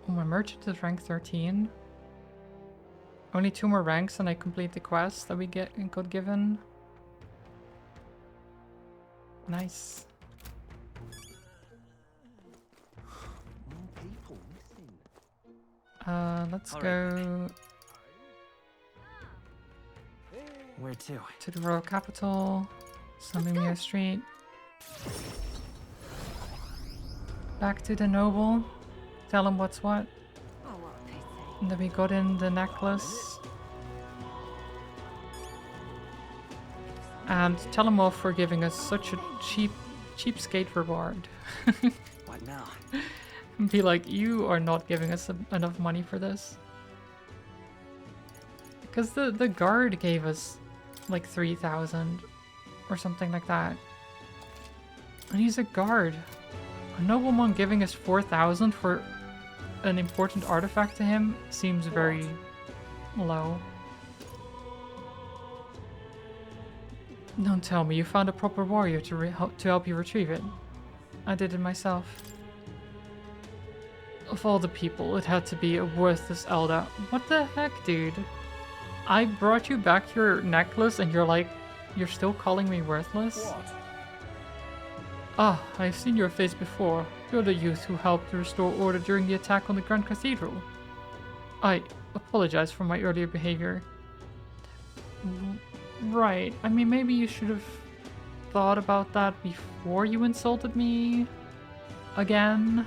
Oh, my merchant is rank 13. Only 2 more ranks and I complete the quest that we got given. Nice. More people missing. Let's All go Where to? to the royal capital. Samimia Street. Back to the noble. Tell him what's what. Oh, what a pity. And then we got in the necklace. And tell him off for giving us such a cheapskate reward. What now? Be like, you are not giving us enough money for this. Because the guard gave us like 3,000 or something like that. And he's a guard. A nobleman giving us 4,000 for an important artifact to him seems very low. Don't tell me you found a proper warrior to help you retrieve it. I did it myself. Of all the people, it had to be a worthless Elda. What the heck, dude? I brought you back your necklace and you're still calling me worthless? What? Ah, I've seen your face before. You're the youth who helped restore order during the attack on the Grand Cathedral. I apologize for my earlier behavior. Right, I mean, maybe you should have thought about that before you insulted me again.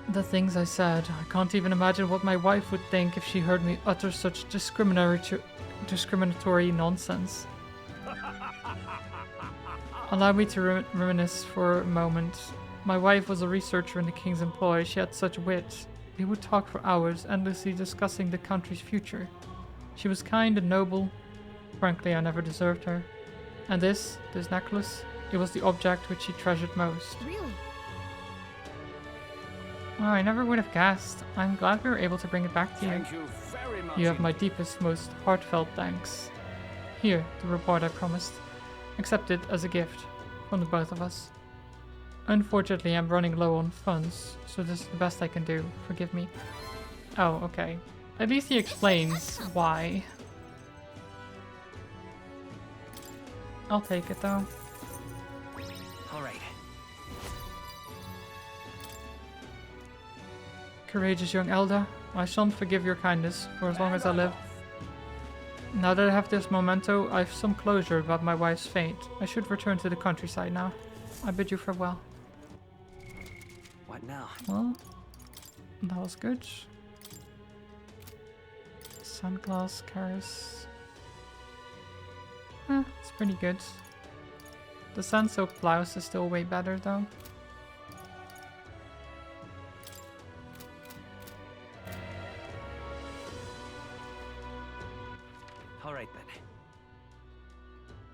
The things I said, I can't even imagine what my wife would think if she heard me utter such discriminatory nonsense. Allow me to reminisce for a moment. My wife was a researcher in the king's employ. She had such wit. We would talk for hours, endlessly discussing the country's future. She was kind and noble. Frankly, I never deserved her. And this necklace, it was the object which she treasured most. Really? Oh, I never would have guessed. I'm glad we were able to bring it back to you. Thank you very much. You have my deepest, most heartfelt thanks. Here, the reward I promised. Accept it as a gift from the both of us. Unfortunately, I'm running low on funds, so this is the best I can do. Forgive me. Oh, okay. At least he explains why. I'll take it though. All right. Courageous young Elder, I shan't forgive your kindness for as long as I live. Now that I have this memento, I have some closure about my wife's fate. I should return to the countryside now. I bid you farewell. What now? Well, that was good. Sunglass, Karis. It's pretty good. The Sunsoak blouse is still way better though. All right then.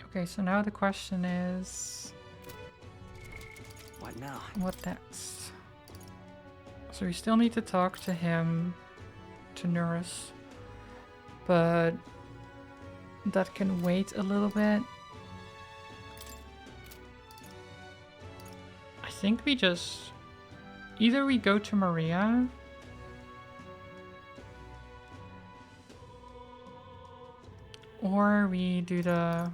Okay, so now the question is, What now? what next? So we still need to talk to him, to Nurse, but that can wait a little bit. I think we just, either we go to Maria, or we do the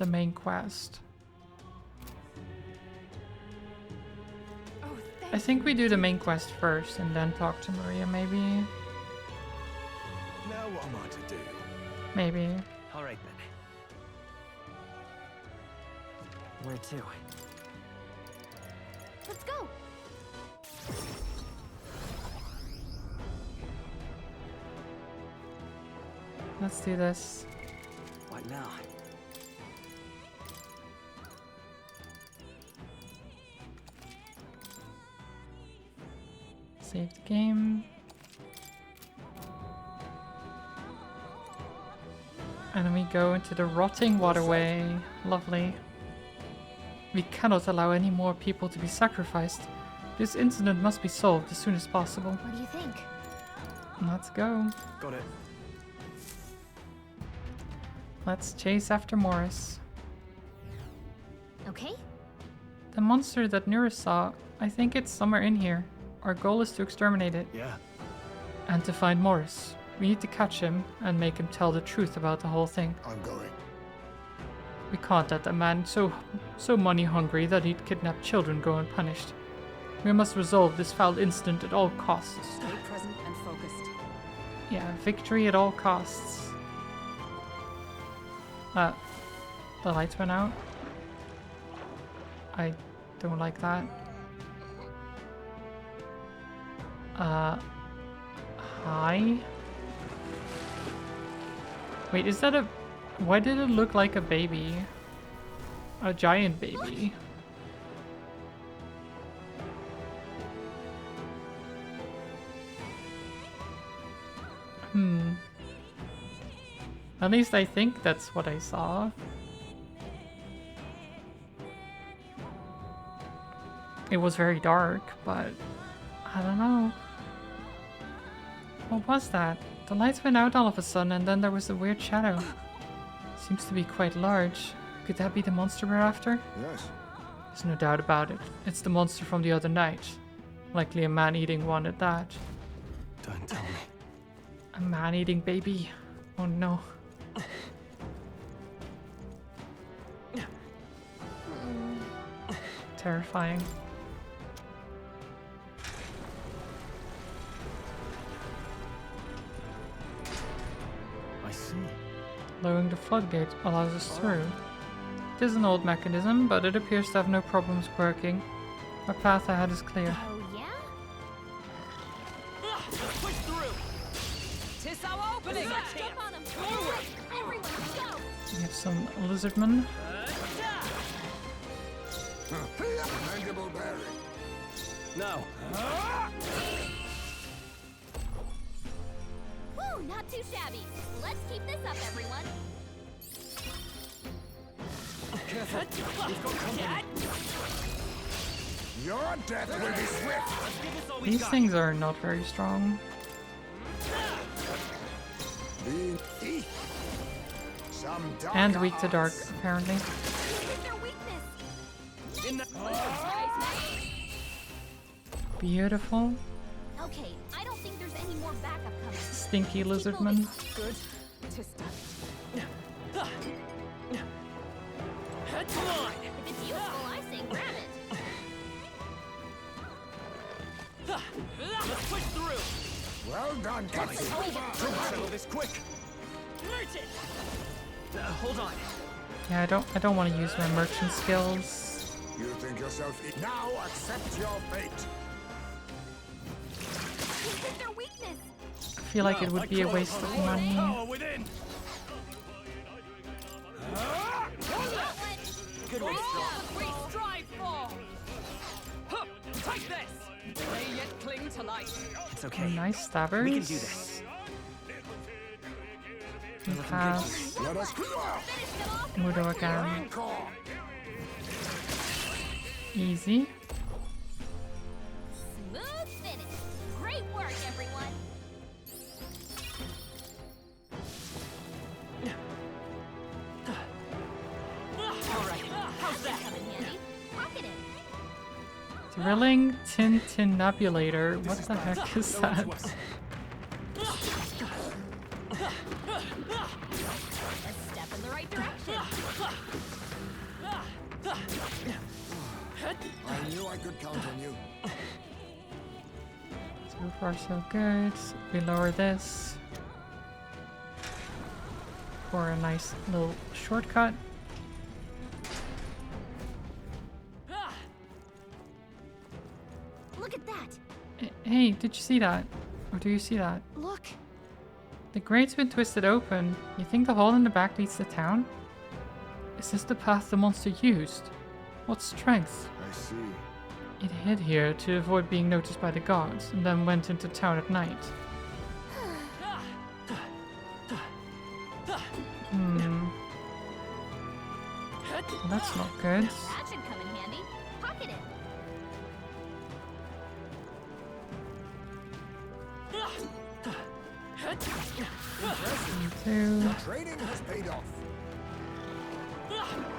main quest. Oh, I think we do the main quest first and then talk to Maria, maybe. Now what am I to do? Maybe. All right then. Where to? Let's go. Let's do this. What now? Save the game. And then we go into the rotting waterway. Lovely. We cannot allow any more people to be sacrificed. This incident must be solved as soon as possible. What do you think? Let's go. Got it. Let's chase after Morris. Okay? The monster that Nura saw, I think it's somewhere in here. Our goal is to exterminate it. Yeah. And to find Morris. We need to catch him and make him tell the truth about the whole thing. I'm going. We can't let a man so money hungry that he'd kidnap children go unpunished. We must resolve this foul incident at all costs. Stay present and focused. Yeah, victory at all costs. The lights went out. I don't like that. Hi? Wait, is that a... Why did it look like a baby? A giant baby. At least I think that's what I saw. It was very dark, but I don't know. What was that? The lights went out all of a sudden and then there was a weird shadow. Seems to be quite large. Could that be the monster we're after? Yes. There's no doubt about it. It's the monster from the other night. Likely a man-eating one at that. Don't tell me. A man-eating baby. Oh no. Terrifying. I see. Lowering the floodgate allows us through. It is an old mechanism, but it appears to have no problems working. Our path ahead is clear. Oh, yeah? Let's push through. 'Tis our opening. Jump on him! Everyone, go! We have some lizardmen. Mandible bearing. Now. Woo, not too shabby. Let's keep this up, everyone. Your death will be swift. These things are not very strong. Being thief. Some dark And weak to dark, apparently. This is their weakness. In the Beautiful. Okay, I don't think there's any more backup coming. Stinky Keep lizardmen. moving. Good. 'Tis done. Come on. If it's useful, I say grab it. Let's push through. Well done, Captain. Settle this quick. Merchant. Hold on. Yeah, I don't want to use my merchant skills. You think yourself now accept your fate. This is their weakness. I feel like it would be a waste of money. Power within. Good one, Strong. We strive for. Huh, take this. May yet cling to life. It's okay. Nice stabbers. We can do this. We have Let us Mudo again. Encore. Easy. Smooth finish. Great work, everyone. All right. How's that? Come in handy. Rocket it. Drilling Tintinabulator. What the heck is that? A step in the right direction. I knew I could count on you. So far so good. We lower this for a nice little shortcut. Look at that. Hey, did you see that? Or do you see that? Look. The grate's been twisted open. You think the hole in the back leads to town? Is this the path the monster used? What strength? I see. It hid here to avoid being noticed by the gods, and then went into town at night. Hmm. Well, that's not good. That should come in handy. Pocket it. Two. Training has paid off.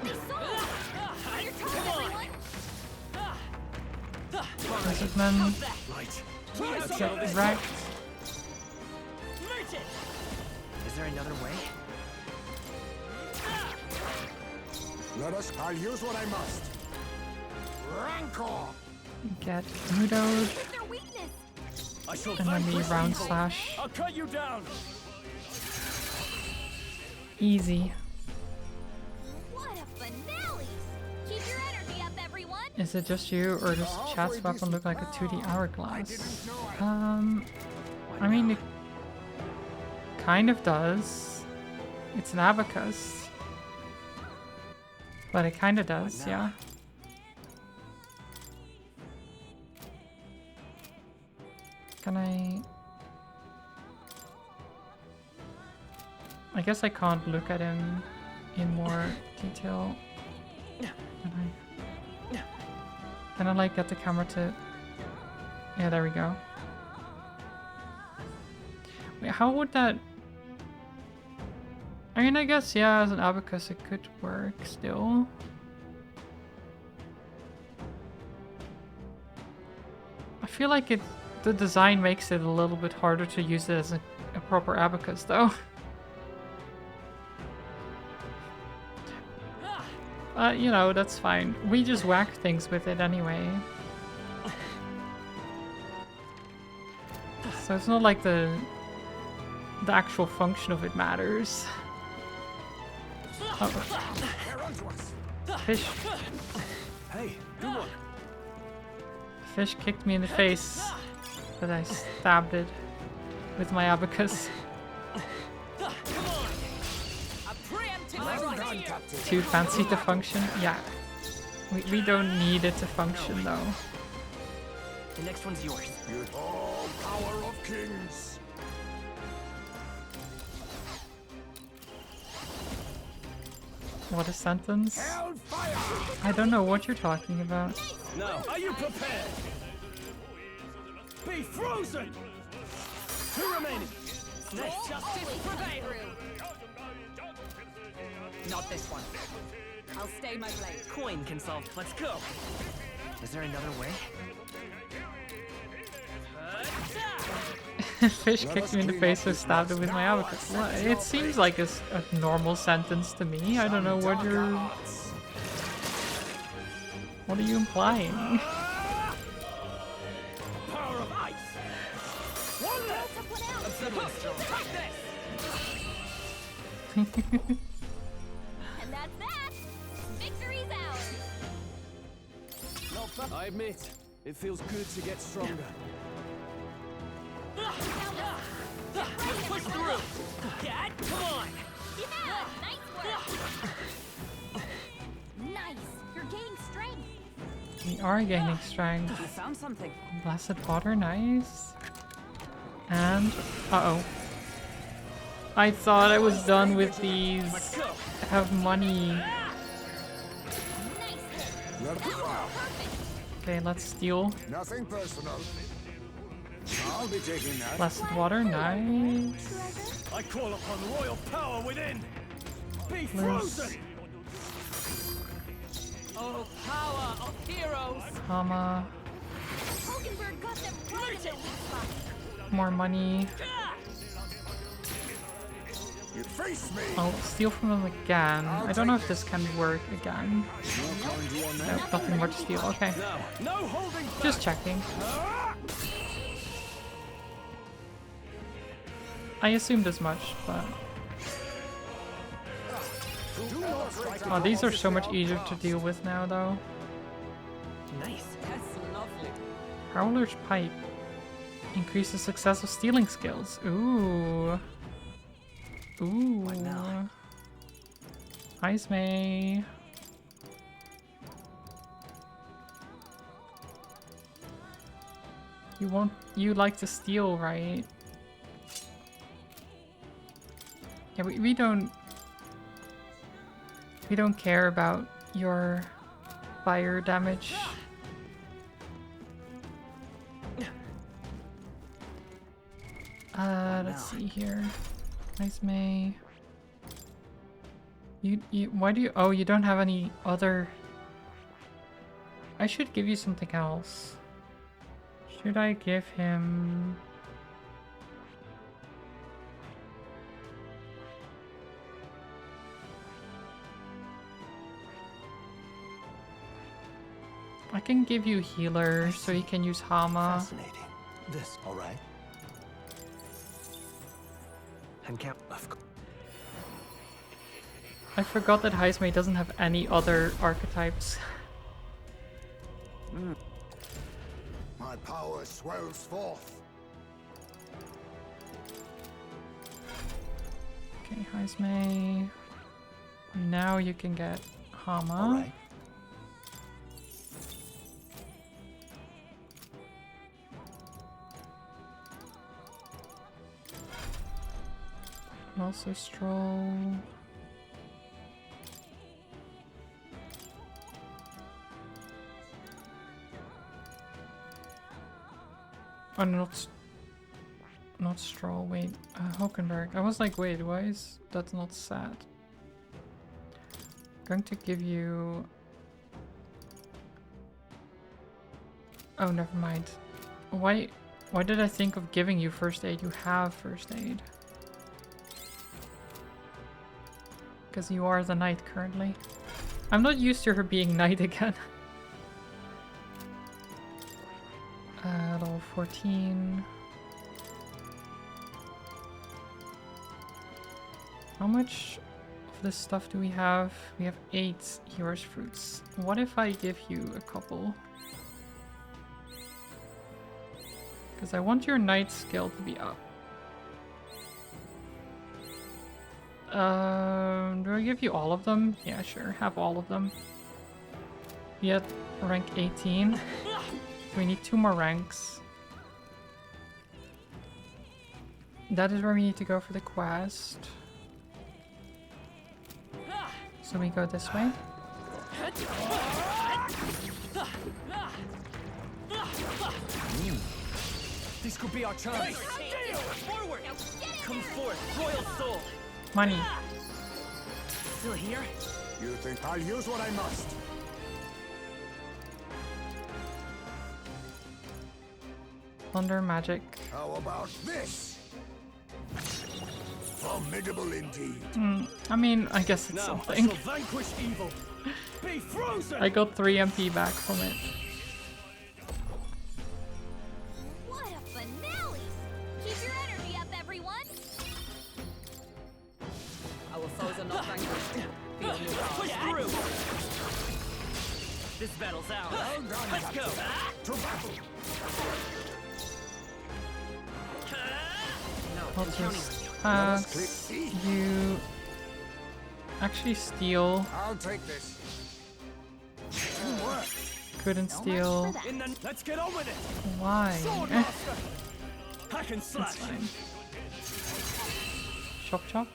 They sold! On your toes, everyone! Lizardman. Right. Get wrecked. Merchant! Is there another way? Let us. I'll use what I must. Rancor. Get Mudoed. It's their weakness! I shall And then the vanquish round evil. slash. I'll cut you down. Easy. What a finale! Keep your energy up, everyone! Is it just you, or does Chat's weapon look like a 2D hourglass? I mean, it kind of does. It's an abacus. But it kind of does, yeah. Can I guess I can't look at him in more detail. Can I like get the camera to... Yeah, there we go. Wait, how would that... I mean, I guess, yeah, as an abacus it could work still. I feel like the design makes it a little bit harder to use it as a proper abacus, though. You know, that's fine. We just whack things with it anyway. So it's not like the actual function of it matters. Oh. Fish. Hey, good one. Fish kicked me in the face, but I stabbed it with my abacus. Too fancy to function? Yeah. We don't need it to function though. The next one's yours. Oh, power of kings. What a sentence. Hellfire. I don't know what you're talking about. Now, are you prepared? Be frozen! Two remaining. Let justice prevail. Not this one. I'll stay my blade. Coin can solve. Let's go. Is there another way? Fish kicked me in the face, so stabbed it with my abacus. Well, it seems like a normal sentence to me. I don't know what you're... What are you implying? Power of ice. One left. Took one out! Take this. And that's that! Victory's ours! I admit, it feels good to get stronger. Push through. Cat, come on. Yeah, nice work! Nice! You're gaining strength! We are gaining strength. I found something. Blessed water, nice. And... uh-oh. I thought I was done with these. Have money. Nice hit! Let That was perfect! Okay, let's steal. Nothing personal. I'll be taking that. Blessed water, nice. I call upon royal power within. Be Let's- frozen. Oh, power of heroes. Comma. Hogenberg got them right in their weak spot! More money. You face me. I'll steal from them again. I don't know if this can work again. No, nothing more to steal. Okay. Now, no holding back. Just checking. I assumed as much, but... Oh, these are so much easier to deal with now, though. Nice. That's lovely. Prowler's Pipe. Increases success of stealing skills. Ooh. Ooh. What now? Ice May. You like to steal, right? Yeah, we don't care about your fire damage. Let's see here. Nice May. Why do you? Oh, you don't have any other. I should give you something else. Should I give him? I can give you healer so you can use Hama. Fascinating. This, all right? And count. I forgot that Heismay doesn't have any other archetypes. My power swells forth. Okay, Heismay. Now you can get Hama. All right. Also Stroll. Oh, not Stroll. Wait, Hulkenberg. I was like, wait, why is that not sad? Going to give you. Oh, never mind. Why did I think of giving you first aid? You have first aid. Because you are the knight currently. I'm not used to her being knight again. Level 14. How much of this stuff do we have? We have 8 hero's fruits. What if I give you a couple? Because I want your knight skill to be up. Do I give you all of them? Yeah, sure. Have all of them. Be at rank 18. We need 2 more ranks. That is where we need to go for the quest. So we go this way. This could be our chance. Forward! Come forth, royal soul. Money. Still here? You think I'll use what I must? Thunder magic. How about this? Formidable indeed. I mean, I guess it's Now something. I shall vanquish evil. Be frozen! I got 3 MP back from it. What a finale! Keep your energy up, everyone! Our foes are not vanquished. Feel your power. Push through! This battle's ours. Well done, Let's go! to battle. I'll just pass. You actually steal. I'll take this. Good work. Couldn't steal. In the... Let's get on with it! Why? Sword master! Hack and slash! Fine. Chop chop.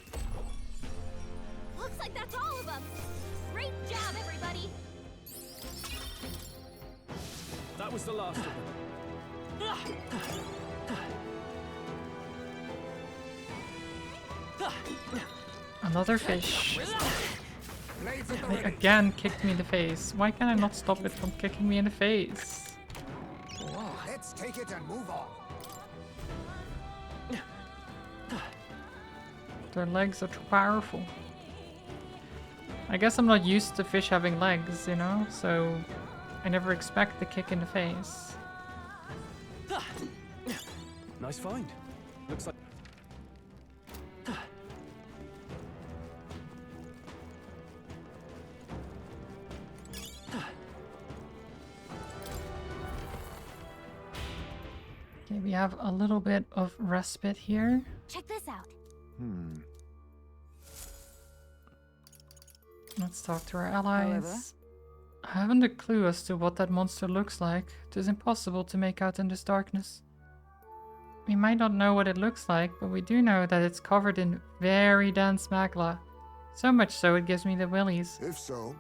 Looks like that's all of them! Great job, everybody! That was the last of them. Another fish. Blades at the They ready. again kicked me in the face. Why can I not stop it from kicking me in the face? Let's take it and move on. Their legs are too powerful. I guess I'm not used to fish having legs, you know? So I never expect the kick in the face. Nice find. Looks like... Okay, we have a little bit of respite here. Check this out. Let's talk to our allies. I haven't a clue as to what that monster looks like. It is impossible to make out in this darkness. We might not know what it looks like, but we do know that it's covered in very dense magma. So much so it gives me the willies. If so,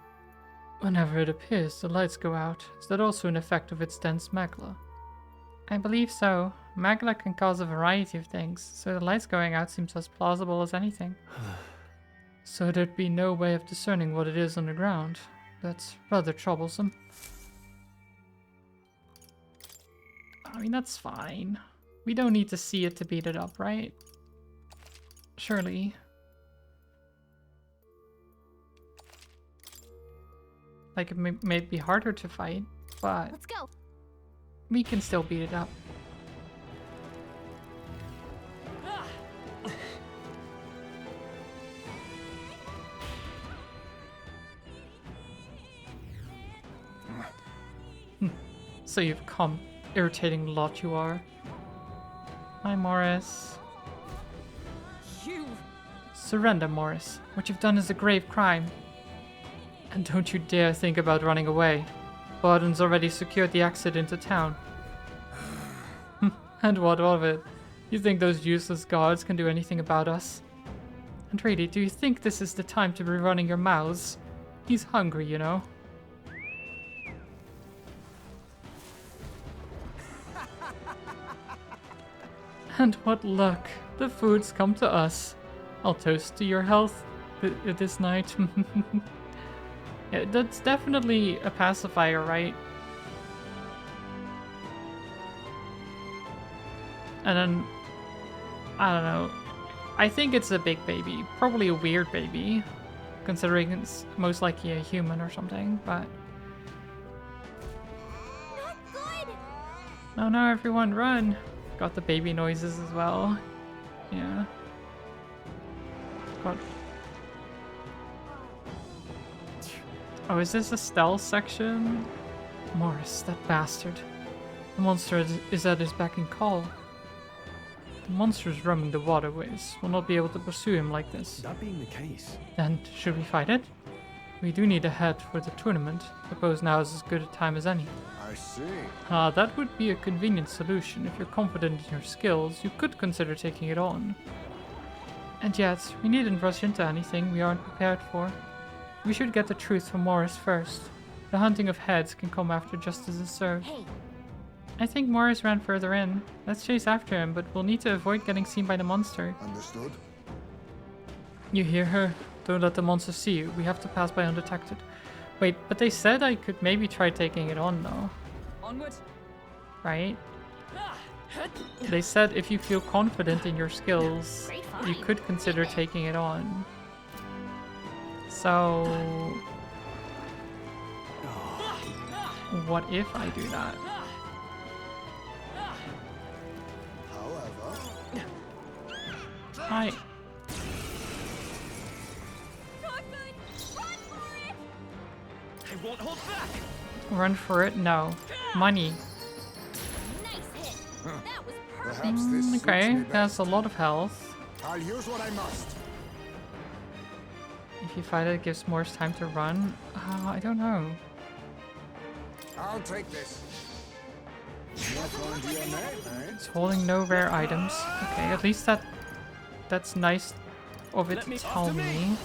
Whenever it appears, the lights go out. Is that also an effect of its dense magma? I believe so. Magma can cause a variety of things, so the lights going out seems as plausible as anything. So there'd be no way of discerning what it is underground. That's rather troublesome. I mean, that's fine. We don't need to see it to beat it up, right? Surely. Like, it may be harder to fight, but Let's go. we can still beat it up. So you've come. Irritating lot you are. Hi, Morris. You. Surrender, Morris. What you've done is a grave crime. And don't you dare think about running away. Barden's already secured the exit into town. And what of it? You think those useless guards can do anything about us? And really, do you think this is the time to be running your mouths? He's hungry, you know. And what luck. The food's come to us. I'll toast to your health this night. Yeah, that's definitely a pacifier, right? And then, I don't know. I think it's a big baby. Probably a weird baby. Considering it's most likely a human or something, but... Not good. Oh no, everyone run! Got the baby noises as well. Yeah. Got... Oh, is this a stealth section? Morris, that bastard. The monster is at his beck and call. The monster is roaming the waterways. We'll not be able to pursue him like this. That being the case, Then, should we fight it? We do need a head for the tournament. Suppose now is as good a time as any. I see. That would be a convenient solution. If you're confident in your skills, you could consider taking it on. And yet, we needn't rush into anything we aren't prepared for. We should get the truth from Morris first. The hunting of heads can come after justice is served. Hey, I think Morris ran further in. Let's chase after him, but we'll need to avoid getting seen by the monster. Understood? You hear her? Don't let the monster see you. We have to pass by undetected. Wait, but they said I could maybe try taking it on though, Onward. right? They said if you feel confident in your skills, great you find. could consider taking it on. So... what if I do that? However, Hi. not good. Run for it. I won't hold back. Run for it? No. Money. Nice hit. That was perfect. perhaps this suits Okay, me has best. a lot of health. I'll use what I must. If you fight it, it gives Morris time to run. I don't know. I'll take this. Not on to your name, eh? It's holding no rare items. Okay, at least that's nice of it Let to me- tell after me. me.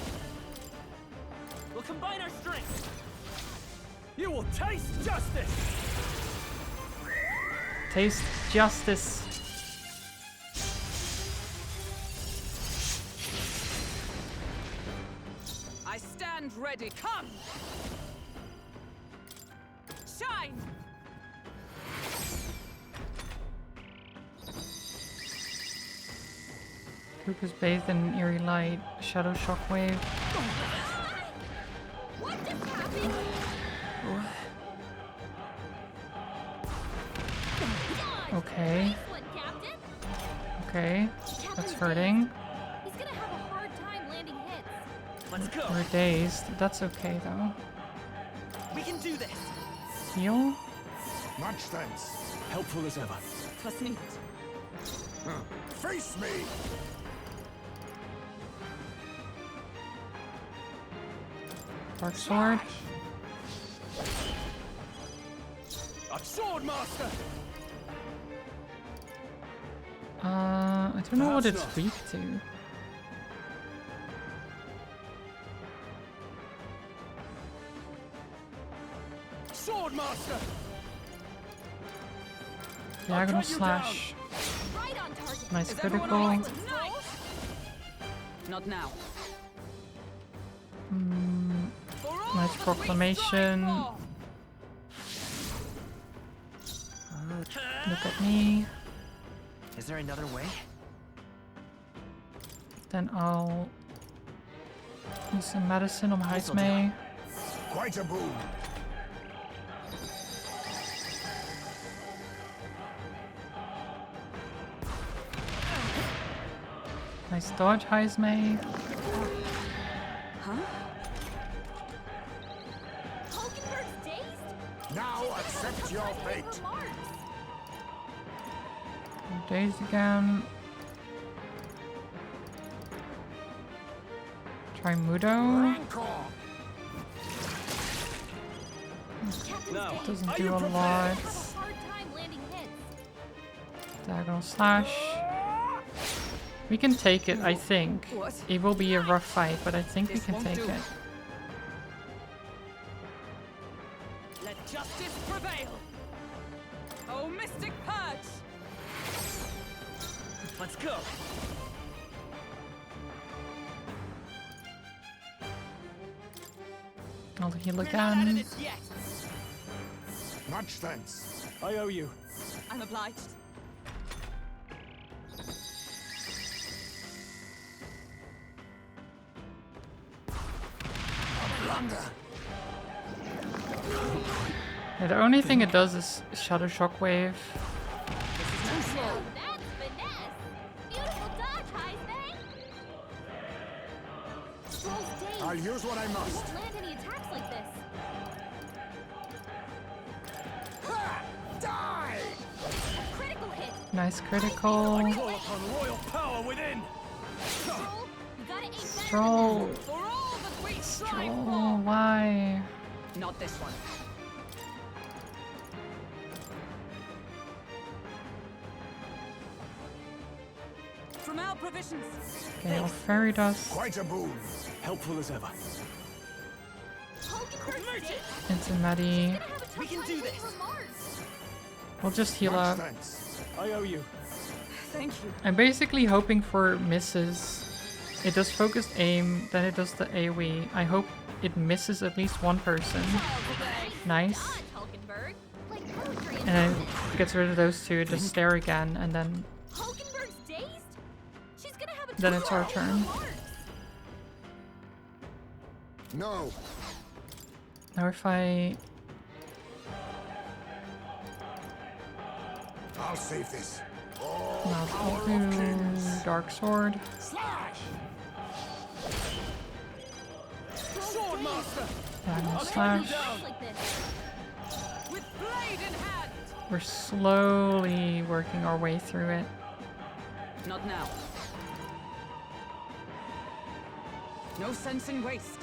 We'll combine our strengths. You will taste justice. Taste justice. I stand ready. Come. Shine. Group is bathed in an eerie light. Shadow shockwave. What just happened? Okay. Nice one, Captain. Okay. Captain's That's dazed. hurting. He's gonna have a hard time landing hits. Let's go. We're dazed. That's okay though. We can do this. Heal? Much thanks. helpful as ever. Was nicht. Face me! Dark sword. Sword Master! I don't know what Perhaps it's not. weak to. Sword Master! Diagonal cut you slash. Right on target. Nice Is everyone critical. alright? Nice. Not now. For all Nice that we proclamation. strive Look at me. Is there another way? Then I'll use some medicine on This'll Heismay. Quite a boon. Nice dodge, Heismay. Hulkenberg's dazed? Now accept your fate. Remarks. Dazed again. Try Mudo. Rancor. Captain's No. dazed. Doesn't Are do you a prepared? lot. Have a hard time landing hits. Diagonal slash. We can take it, I think. What? It will be a rough fight, but I think we This can won't take do. it. Let justice prevail. Oh, Mystic Purge! Let's go! I'll heal We're not out of again. this yet! Much thanks. I owe you. I'm obliged. Blunder. Yeah, the only thing it does is Shadow Shockwave. Now that's finesse. Beautiful dodge, Heismay. Stroll's dazed. I'll use what I must. Won't land any attacks like this. Ha! Die! Critical hit. Nice I critical. call upon royal power within! Stroll, you gotta aim better than Stroll. For all that we strive Oh, why? for. Not this one. From our provisions. Okay, I'll Fairy Dust Quite a boon. Helpful as ever. that. Hulkenberg's Make it! dazed. into Maddie. Gonna have a tough We can time do waiting this. for Mars. We'll just heal Much up. thanks. I owe you. Thank you. I'm basically hoping for misses. It does focused aim, then it does the AoE. I hope it misses at least one person. Nice. Dodge, Hulkenberg. Like poetry in And business. it gets rid of those two, it does stare again, and then Hulkenberg's dazed? She's gonna have a Then tough it's our time turn. for Mars. No. now if I I'll save this. now I'll do Dark Sword. Slash! Sword Master! Diagonal I'll cut you slash. down! Like this. With blade in hand. We're slowly working our way through it. Not now. No sense in waste.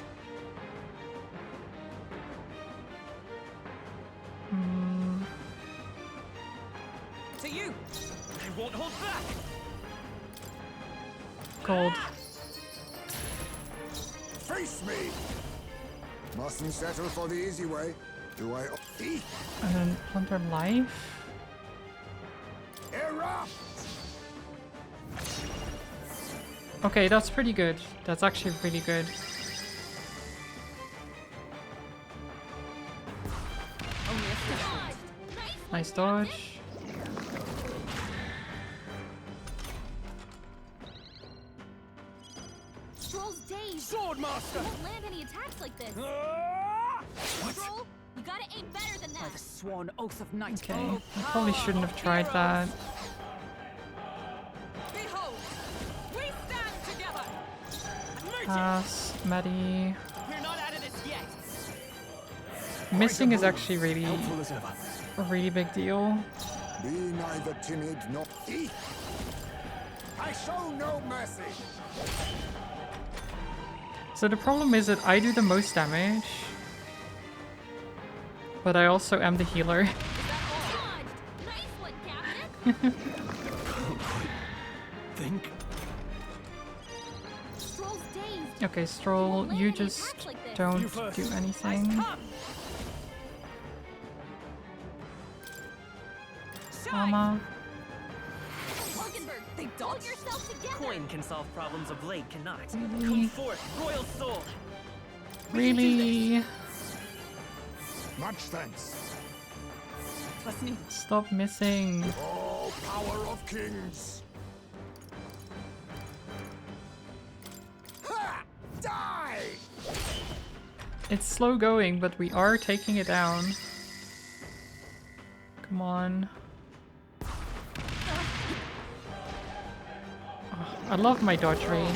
To you. I won't hold back! Gold. Face me! Mustn't settle for the easy way. Do I? Eat! And then Plunder Life. Erupt! Okay, that's pretty good. That's actually really good. Only a step. Dodged. Nice dodge. Stroll's dazed. Sword Master! Won't land any attacks like this. Ah! Stroll, you gotta aim better than By that. the sworn oath of night. Okay, Oh, I probably power shouldn't of have tried that. heroes. Behold, we stand together. Make it! Pass, Maddie. We're not out of this yet! Missing is actually really Helpful as ever. a really big deal. Be neither timid nor eat! I show no mercy! So the problem is that I do the most damage, but I also am the healer. Is that Think. Stroll's dazed. Okay, Stroll, you just don't You first. do anything. Come. Shine. Mama. Hulkenberg, They pull dodge. yourself together. Coin can solve problems of blade cannot. Really? Come forth, royal soul. Really? Much thanks. Trust me. Stop missing. Oh, power of kings. Ha! Die! It's slow going, but we are taking it down. Come on. Oh, I love my dodge rate.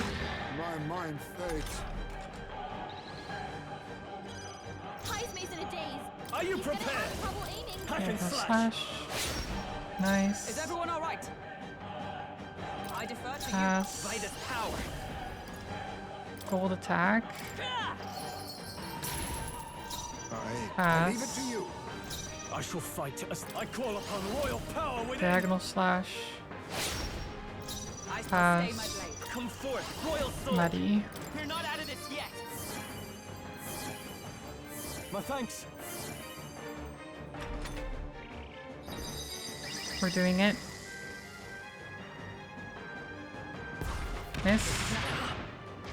My mind fades. Heismay's in a daze. Are you He's gonna prepared? have trouble aiming. Hack and Diagonal slash. slash. Nice. Is everyone all right? I defer to Pass. you by this power. Gold attack. I leave it Pass. to you. I shall fight as I call upon royal power within. Diagonal slash. I shall stay Pass. my blade. Come forth, royal soul. Muddy. We're not out of this yet. My thanks. We're doing it. Miss.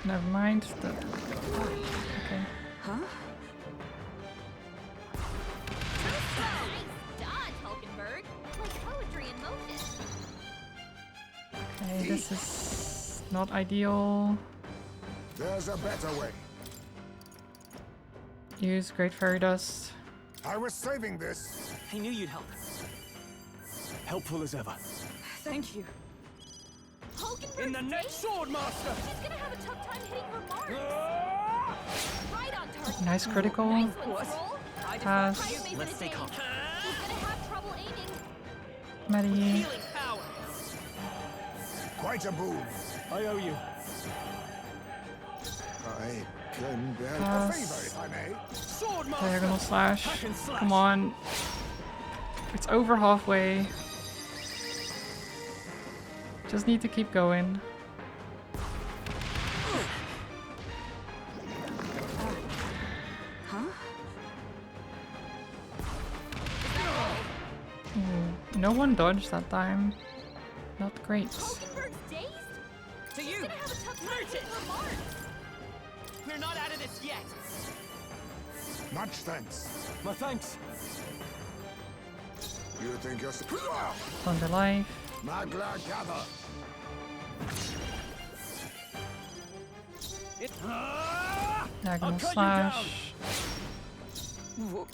Never mind. Okay. Nice dodge, Hulkenberg. Like poetry in motion. Okay, this is not ideal. There's a better way. Use Great Fairy Dust. I was saving this. I knew you'd help. Helpful as ever. Thank you. Hulkenberg In the next sword master. She's gonna have a tough time hitting her mark. Right on target. Nice critical. Nice one, Stroll. I defer Pass. to you. Heismay's in Let's a stay daze. calm. He's gonna have trouble aiming. Muddy. Healing power. Quite a boon. I owe you. I can bear a Pass. favor, if I may. Sword master. Diagonal slash. Hack and slash. Come on. It's over halfway. Just need to keep going. Ooh, no one dodged that time. Not great. Hulkenberg's dazed? To He's you. gonna have a tough time hitting her mark. We're not out of this yet. Much thanks. My thanks. You think you're... Thunder Life. Magla gather. Diagonal I'll cut you slash.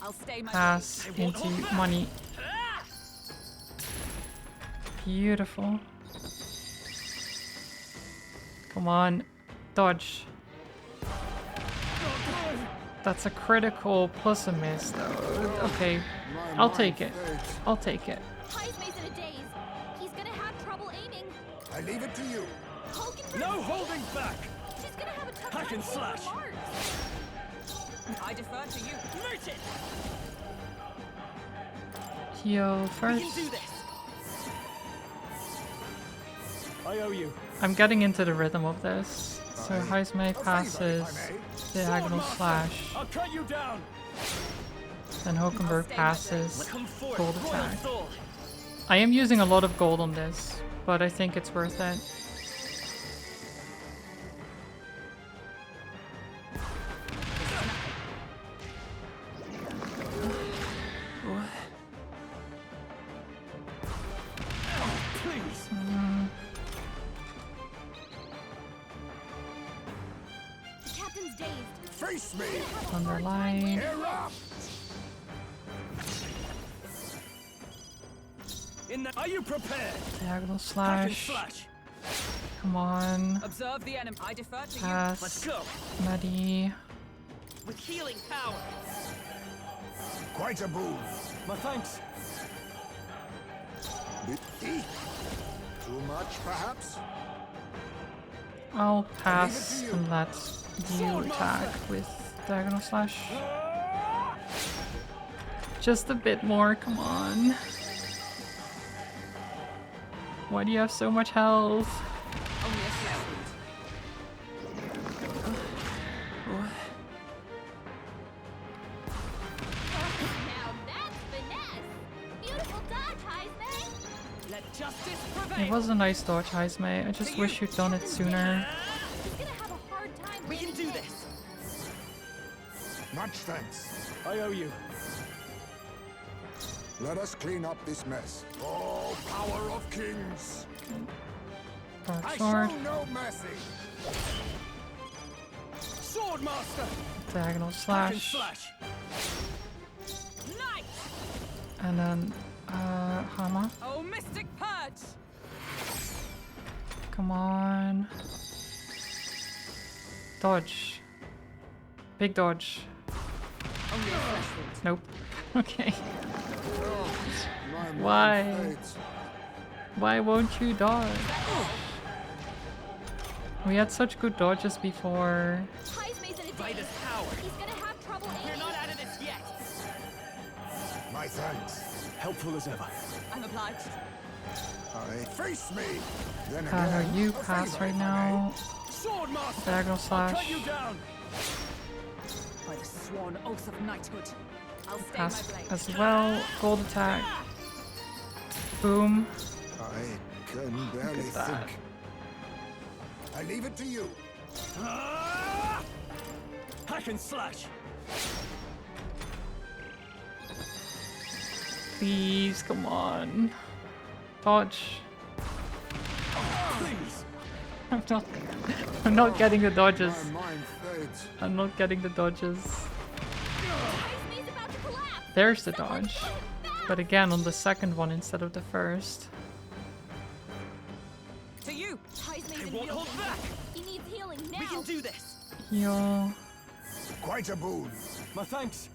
I'll stay my Pass blade. I won't into hold back. money. Beautiful. Come on. Dodge. That's a critical plus a miss though. Okay. I'll take it. I'll take it. Heismay's in a daze. He's gonna have trouble aiming. I leave it to you. Hulkenberg. No holding back. She's gonna have a tough Hack time and hitting her slash. mark. I defer to you. Merchant. Heal We first. can do this. I owe you. I'm getting into the rhythm of this. So Heismay A favor, passes if I may. diagonal Sword master. slash. I'll cut you down. Then I'll Hulkenberg stay my passes blade. Come forth, gold royal attack. soul. I am using a lot of gold on this, but I think it's worth it. Please. The captain's dazed. Face me. Thunder Life. Erupt. Are you prepared? Diagonal Hack and slash. slash. Come on. Observe the enemy. I defer to you. Pass. Let's go. Muddy. With healing power. Quite a boon. My thanks. Bit deep. Too much, perhaps? I'll to pass you. and let you attack with diagonal slash. Just a bit more, come on. Why do you have so much health? Only a second. Now that's finesse! Beautiful dodge, Heisman! Let justice It prevail. was a nice dodge, Heisme. I just wish you'd done it sooner. He's gonna have a hard time We can landing do this. this. Much thanks. I owe you. Let us clean up this mess. Oh, power of kings! Dark I sword, show no mercy. Sword master. diagonal Hack and slash, slash. Night. and then hammer. Oh, mystic purge. Come on. Dodge. Big dodge. Only a flesh wound. Nope. Okay. My mind Why? fades. Why won't you dodge? We had such good dodges before. Heisman's in a By daze. this power. He's gonna have trouble We're aiming. not out of this yet. My thanks. Helpful as ever. I'm obliged. I face me. Then How again, you a pass favor, right if I now? Sword master. Diagonal Cut slash. you down. By the sworn oath of knighthood, I'll stay Pass my blade. as well. Gold attack. Boom. may. I can barely that. think. I leave it to you. Ah! Hack and slash. Please, come on. Dodge. Please. I'm not. I'm not getting the dodges. My mind fades. I'm not getting the dodges. Heisman's about to collapse. There's the Someone dodge. get him back. But again, on the second one instead of the first. To you. Heisman's I in won't real hold pain. back. He needs healing now. We can do this. Heal. Quite a boon. My thanks.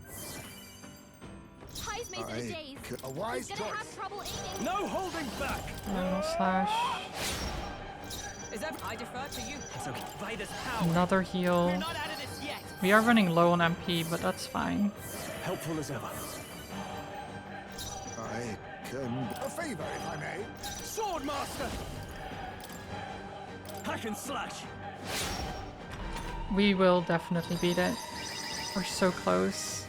Heisman's in a daze. A wise He's gonna choice. have trouble aiming. No holding back. Diagonal slash. Is that I defer to you? It's okay. By this power. Another We're heal. not out of this yet. We are running low on MP, but that's fine. Helpful as ever. I can. A favor, if I may. Sword master. Hack and slash. We will definitely beat it. We're so close.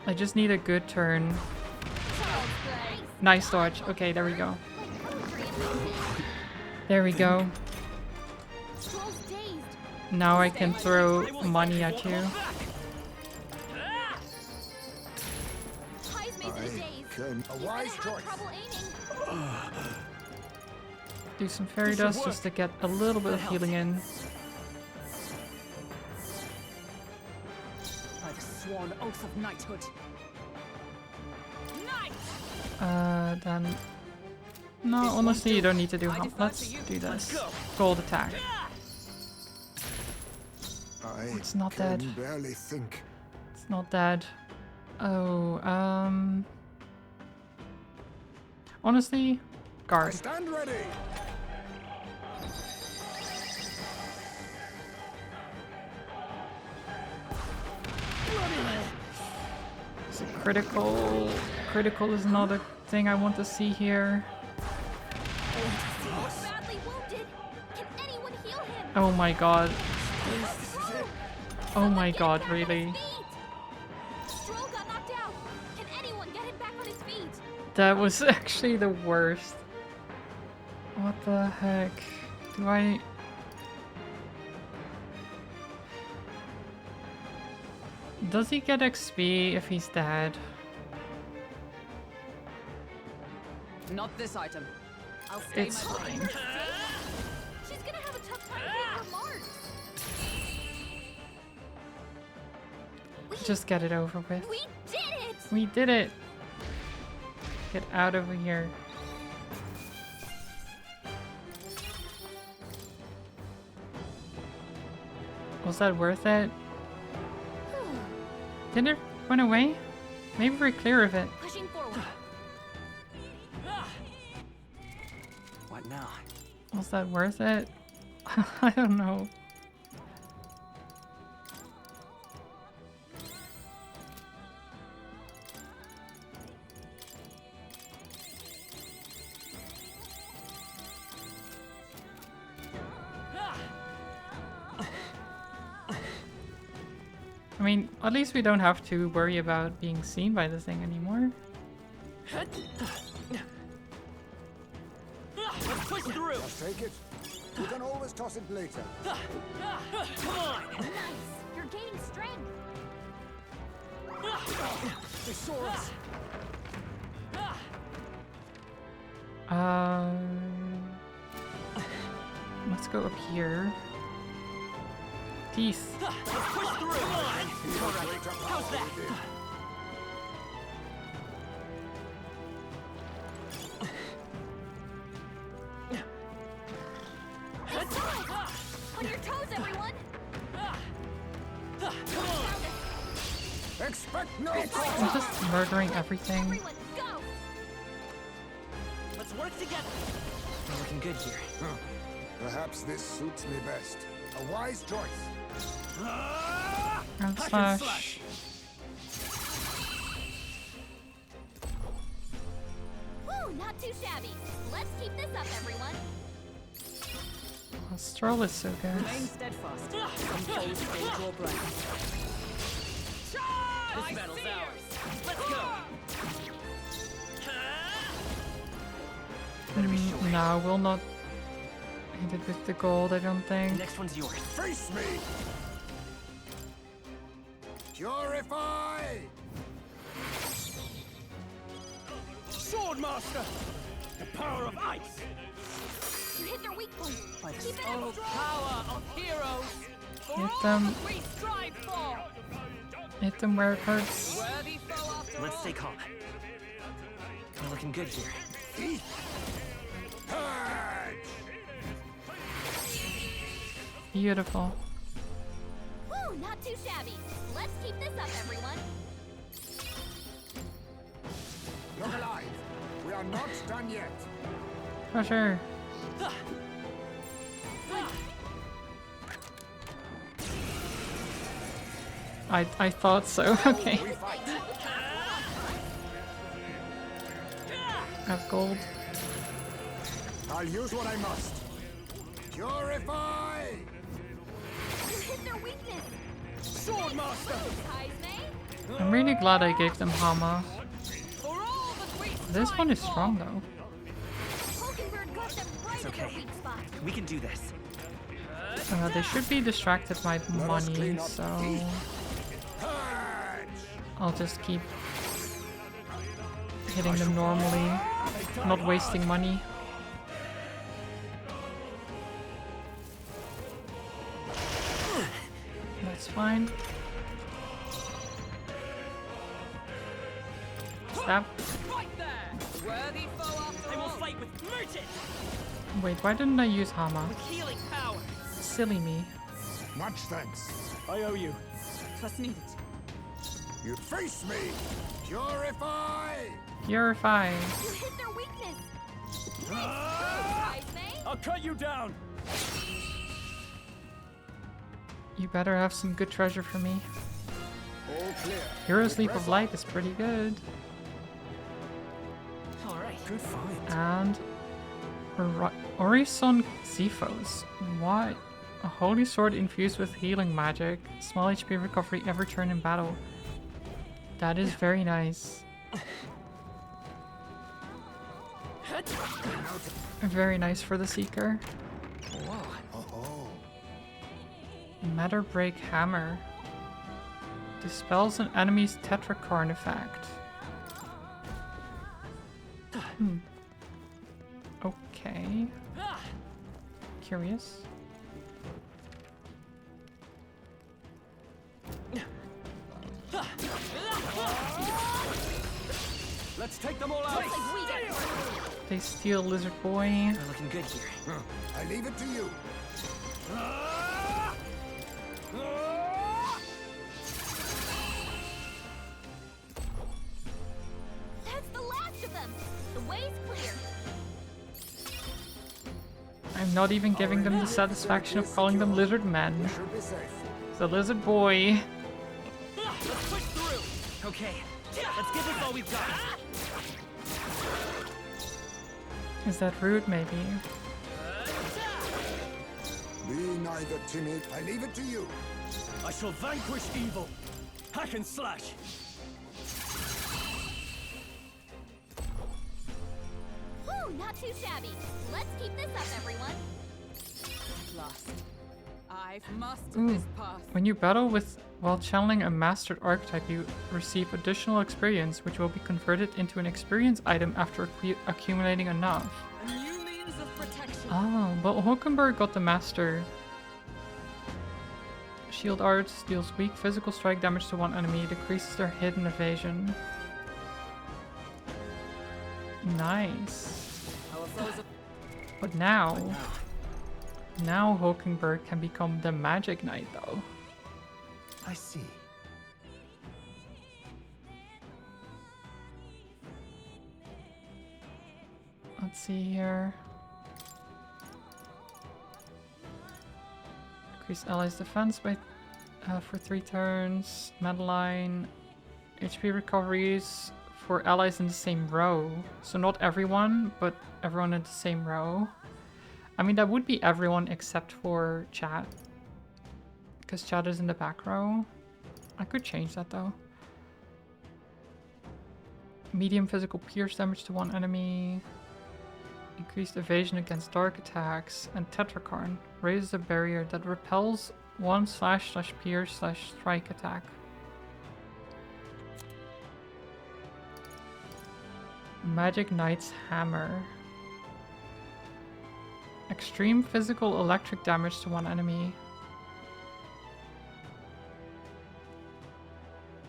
I just need a good turn. Child's play. Nice dodge. Okay, there we go. Like poetry in motion. There we go. Stroll's dazed. Now I can throw I will money won't at you. hold back. Ah! Heisman's in a I daze. can. A He's wise gonna have choice. trouble aiming. Do some fairy This should dust work. just to get a little bit of healing in. By the sworn oath of knighthood. Knight! Then. No, honestly, you don't need to do. I defer Let's to you. do Let's this. go. Gold attack. I It's not can dead. barely think. It's not dead. Oh, honestly, I guard. stand ready. Is it critical? Critical is not a thing I want to see here. He's badly wounded. Can anyone heal him? Oh my god. Oh my Get him god, back on his really? feet. Stroll got knocked out. Can anyone get him back on his feet? That was actually the worst. What the heck? Do I... Does he get XP if he's dead? Not this item. I'll stay It's my blade. fine. She's gonna have a tough time hitting her marks. Just get it over with. We did it! We did it! Get out over here. Was that worth it? Did it run away? Maybe we're clear of it. Pushing forward. What now? Was that worth it? I don't know. I mean, at least we don't have to worry about being seen by the thing anymore. Let's push through. Just take it. You can always toss it later. Come on. Nice. You're gaining strength. They saw us. Let's go up here. Teeth. Let's push through. Come on. All right. How's that? On your toes, everyone. Come on. Expect no I'm problem. just murdering everything. Everyone, go. Let's work together. We're looking good here. Perhaps this suits me best. A wise choice. Ground slash. Woo, not too shabby. Let's keep this up, everyone. Stroll is so good. Remain steadfast. Some foes may draw breath. This battle's ours. Let's go. No, we'll not hit it with the gold, I don't think. Next one's yours. Face me. Purify. Swordmaster. The power of ice. You hit their weak point. Keep it Oh, up strong. power of heroes! For Hit all them. that we strive for! Hit them where it hurts. Worthy foe after Let's all. stay calm. We're looking good here. Purge. Beautiful. Woo, not too shabby. Let's keep this up, everyone. Look alive. We are not done yet. Pressure. I thought so. Okay. We fight. Have gold. I'll use what I must. Purify. You hit their weakness. Swordmaster. Kaizme. I'm really glad I gave them Hama. For all that we This strive one is for. strong though. Pokenbird got them right It's at their okay. weak spot. We can do this. They should be distracted by us money, clean up so Purge. I'll just keep hitting them normally, not wasting money. That's fine. Stab. Right there! Worthy foe after I will all. fight with merchant. Wait, why didn't I use Hama? With healing power. Silly me. Much thanks. I owe you. Trust needed. You face me. Purify. Purify. You hit their weakness. Kaizme. I'll cut you down. You better have some good treasure for me. All clear. Hero's Leap of Light is pretty good. All right. Good find. And Orison Xephos. What? A holy sword infused with healing magic. Small HP recovery every turn in battle. That is very nice. Very nice for the Seeker. Oh, Matter Break Hammer. Dispels an enemy's Tetrakarn effect. Okay. Curious. Let's take them all out. Looks like we get work. They steal Lizard Boy. We're looking good here. I leave it to you. That's the last of them. The way's clear. I'm not even giving them the satisfaction of calling them lizard men. Should be safe. The lizard boy. Let's push through. Okay. Let's give this all we've got. Is that rude, maybe? Be neither timid. I leave it to you. I shall vanquish evil. Hack and slash! Whew, not too shabby. Let's keep this up, everyone. Lost. I've mastered Ooh. this path. When you battle with while channeling a mastered archetype, you receive additional experience, which will be converted into an experience item after accumulating enough. A new means of protection. Oh, but Hulkenberg got the master. Shield Arts deals weak physical strike damage to one enemy, decreases their hidden evasion. Nice. Our foes are But now Hulkenberg can become the Magic Knight though. I see. Let's see here. Increase allies' defense by for 3 turns. Madeline. HP recoveries for allies in the same row. So not everyone, but everyone in the same row. I mean, that would be everyone except for Chad. Because Chad is in the back row. I could change that though. Medium physical pierce damage to one enemy. Increased evasion against dark attacks. And Tetrakarn raises a barrier that repels one //pierce/strike attack. Magic Knight's Hammer. Extreme physical electric damage to one enemy.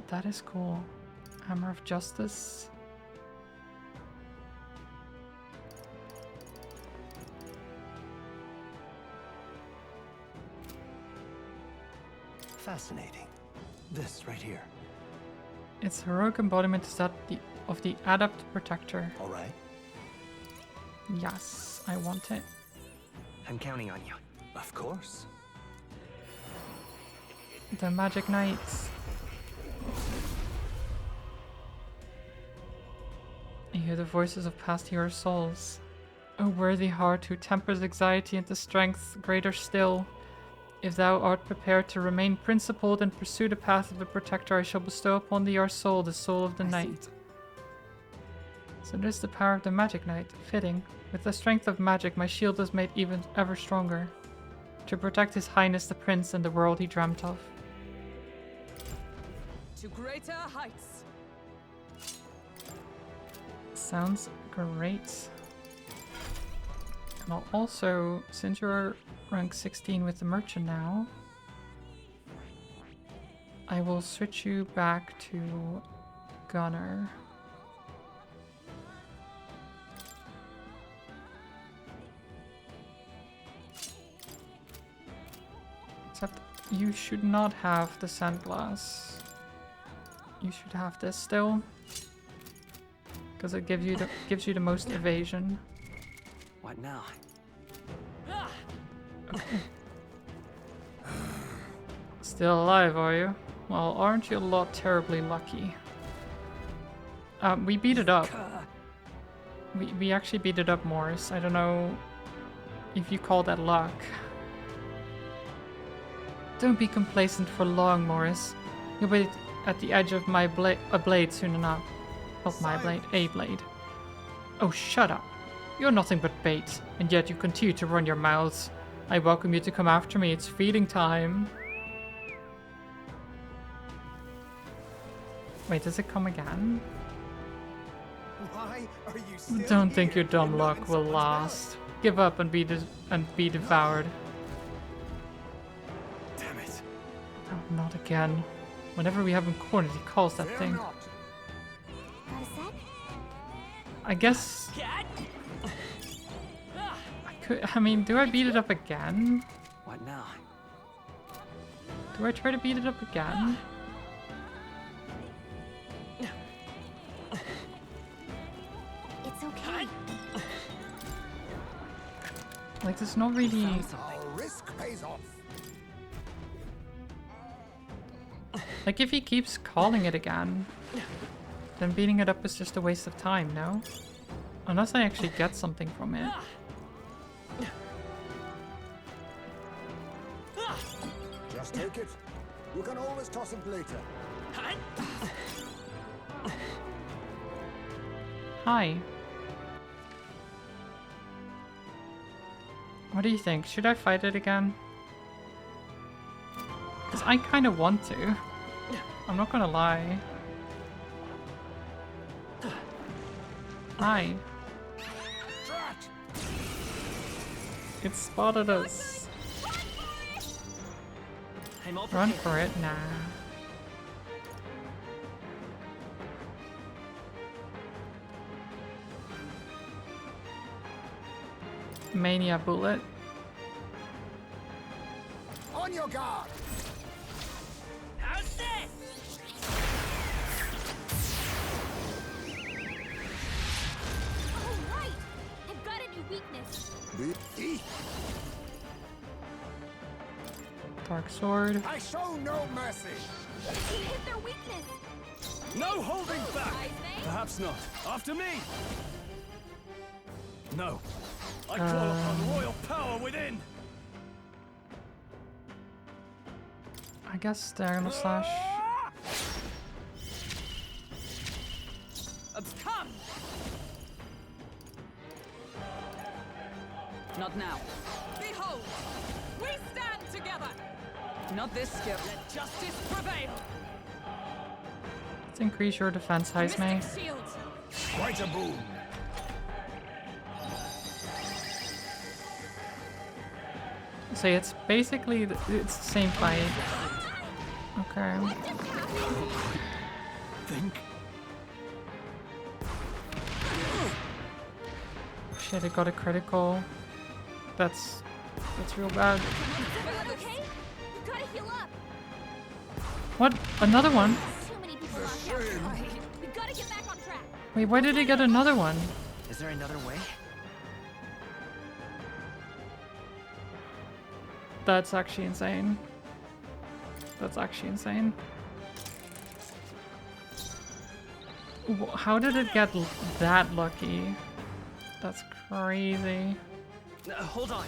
That is cool. Hammer of Justice. Fascinating. This right here. Its heroic embodiment is that of the Adept Protector. All right. Yes, I want it. I'm counting on you. Of course. The Magic Knight. You hear the voices of past hero souls. O worthy heart who tempers anxiety into strength greater still. If thou art prepared to remain principled and pursue the path of the Protector, I shall bestow upon thee our soul, the soul of the Knight. So this is the power of the Magic Knight. Fitting. With the strength of magic, my shield is made even ever stronger. To protect His Highness the Prince and the world he dreamt of. to greater heights. Sounds great. And I'll also, since you're rank 16 with the merchant now, I will switch you back to Gunner. Except you should not have the sandglass. You should have this still. Because it gives you the most evasion. What now? Still alive, are you? Well, aren't you a lot terribly lucky? We beat it up. We actually beat it up, Morris. I don't know if you call that luck. Don't be complacent for long, Morris. You'll be at the edge of my blade soon enough. Not my blade, a blade. Oh, shut up. You're nothing but bait, and yet you continue to run your mouths. I welcome you to come after me. It's feeding time. Wait, does it come again? Why are you still Don't think here? your dumb You're not luck in will someone's last. Give up and be devoured. Damn it. Oh, not again. Whenever we have him cornered, he calls that Fear thing. not. Got a set? I guess I mean, do I beat it up again? What now? Do I try to beat it up again? It's okay. Like, there's not really... Our risk pays off. Like, if he keeps calling it again, then beating it up is just a waste of time, no? Unless I actually get something from it. Just take it. You can always toss it later. Hi. What do you think? Should I fight it again? Because I kind of want to. I'm not gonna lie. Hi. Drat! It spotted us. I'm all Run prepared. for it? Nah. Mania bullet. On your guard! How's this? Oh, right! I've got a new weakness. The Dark sword. I show no mercy! You hit their weakness! No holding back! Wise man. Perhaps not. After me! No. I call upon royal power within! I guess Diagonal Slash. Come! Not now. Behold! We stand together! Not this skip. Let justice prevail! Let's increase your defense, Heisme. Mystic shield! Quite a boon! So it's basically it's the same fight. Okay. Think. Shit, it got a critical. That's real bad. Everyone okay? You gotta heal up. What? Another one? Too many people lost out. We gotta get back on track. Wait, why did he get another one? Is there another way? That's actually insane. That's actually insane. How did it get that lucky? That's crazy. Hold on.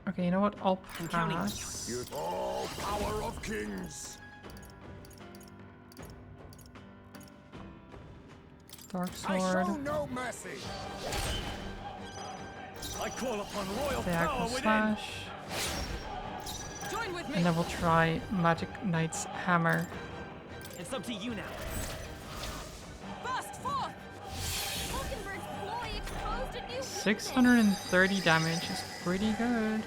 Okay, you know what? I'll I'm counting on you. pass. All power of kings! Dark I sword. show no mercy! I call upon royal Diagonal power within! slash. Join with me! And then we'll try Magic Knight's hammer. It's up to you now. Burst forth! Hulkenberg's ploy exposed a new weakness. 630 damage is pretty good.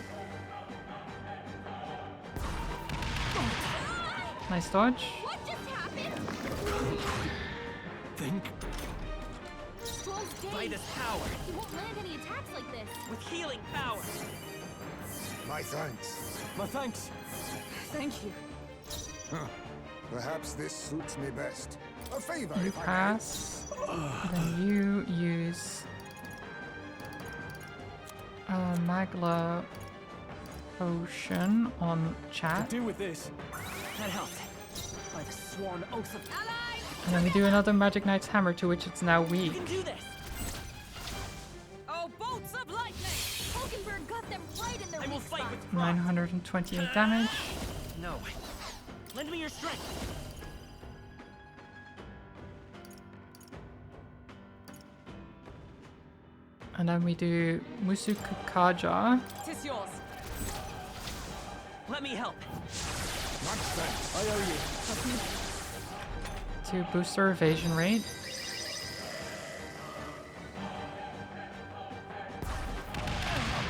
Nice dodge. What just happened? Think. Stroll's By dazed. this power. He won't land any attacks like this. With healing power. My thanks. My thanks. Thank you. Perhaps this suits me best. A favor You if I may. pass. Then you use Magla Potion on chat. Do with this. That helped. By the sworn oath of Allies! And then we do another Magic Knight's hammer to which it's now We weak. can do this. Oh, bolts of lightning! Hulkenberg got them right in their I will weak fight spot. with pride. 928 damage. No. Lend me your strength. And then we do Musukukaja. Tis yours. Let me help. Much thanks. I owe you. To boost our evasion rate.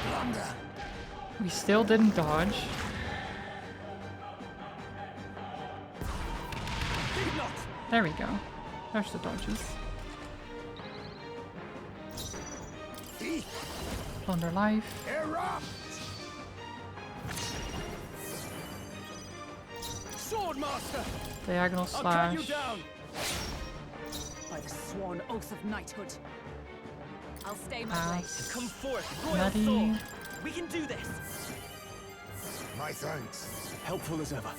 Blunder. We still didn't dodge. Think not. There we go. There's the dodges. Plunder life. Erupt! Swordmaster. Diagonal I'll cut you slash. down. By the sworn oath of knighthood. I'll stay my Pass. place. Come forth, royal Bloody. soul. We can do this. My thanks. Helpful as ever.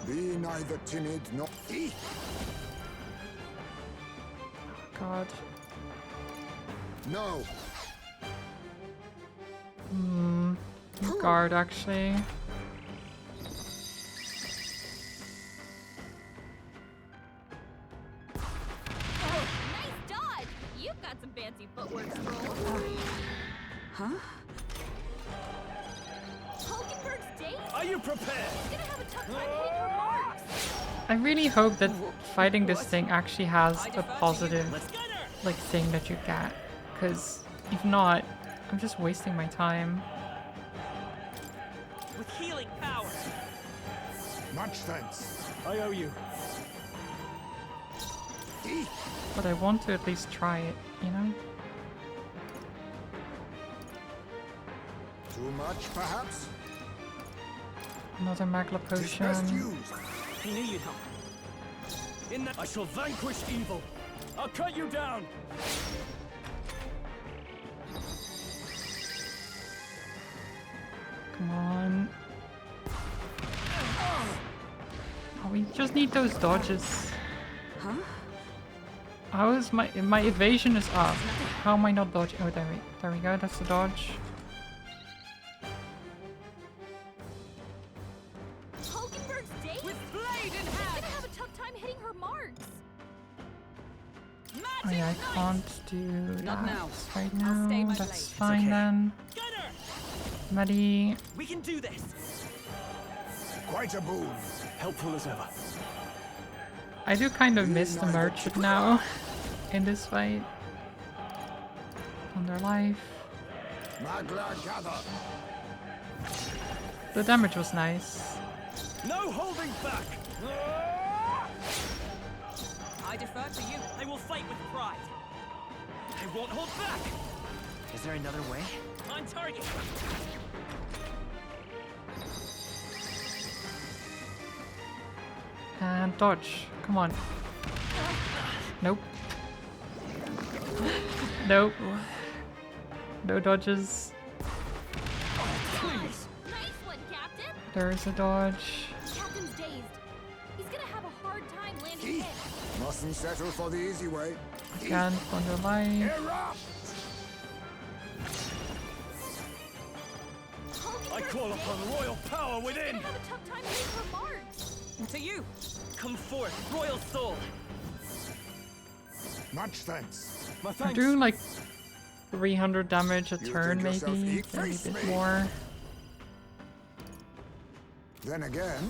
Be neither timid nor... God. No. Guard actually. had some fancy footwork, Stroll. Huh? Hulkenberg's date? Are you prepared? He's gonna have a tough time hitting her marks. I really hope that fighting this thing actually has a positive Let's get her! like thing that you get, because if not, I'm just wasting my time. With healing power. Much thanks. I owe you. But I want to at least try it, you know? Too much, perhaps? Another Magla Tis best potion. used. I knew you'd help. In that I shall vanquish evil. I'll cut you down. Come on. Oh, we just need those dodges. Huh? How is my evasion is up? How am I not dodging? Oh, there we go. That's the dodge. Hulkenberg's date? With blade in He's hand. gonna have a tough time hitting her marks. Oh yeah, I Magic can't do Not that now. right I'll stay now. my That's blade. It's fine okay. then. Get her! Maddie. We can do this. Quite a boon. Helpful as ever. I do kind of miss the merchant now in this fight. On their life. Magla gather. The damage was nice. No holding back! I defer to you. I will fight with pride. I won't hold back! Is there another way? On target! And dodge. Come on. Nope. Nope. No dodges. Please! Nice one, Captain. There is a dodge. Captain's dazed. He's gonna have a hard time landing hits. Mustn't settle for the easy way. Again, on their life. Erupt! I Hulkenberg's call date? upon royal power He's within! gonna have a tough time hitting her marks. To you. Come forth, royal soul! Much thanks. My I'm thanks. doing like 300 damage a You turn, think yourself maybe. eat Maybe a face bit me? more. Then again,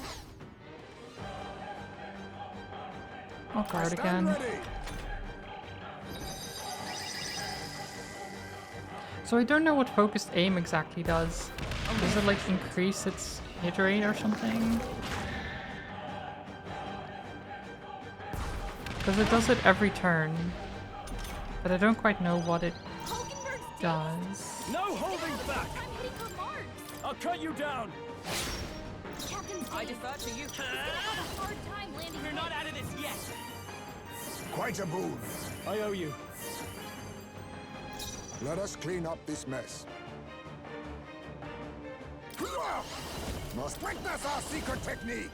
I'll I guard stand again. ready. So I don't know what focused aim exactly does. Does it like increase its hit rate or something? Because it does it every turn. But I don't quite know what it Hulkenberg's date? does. No holding back! Tough time hitting her marks. I'll cut you down! Captain's I dazed. defer to you. He's gonna have a hard time landing We're hits. not out of this yet. Quite a boon. I owe you. Let us clean up this mess. Must witness our secret technique.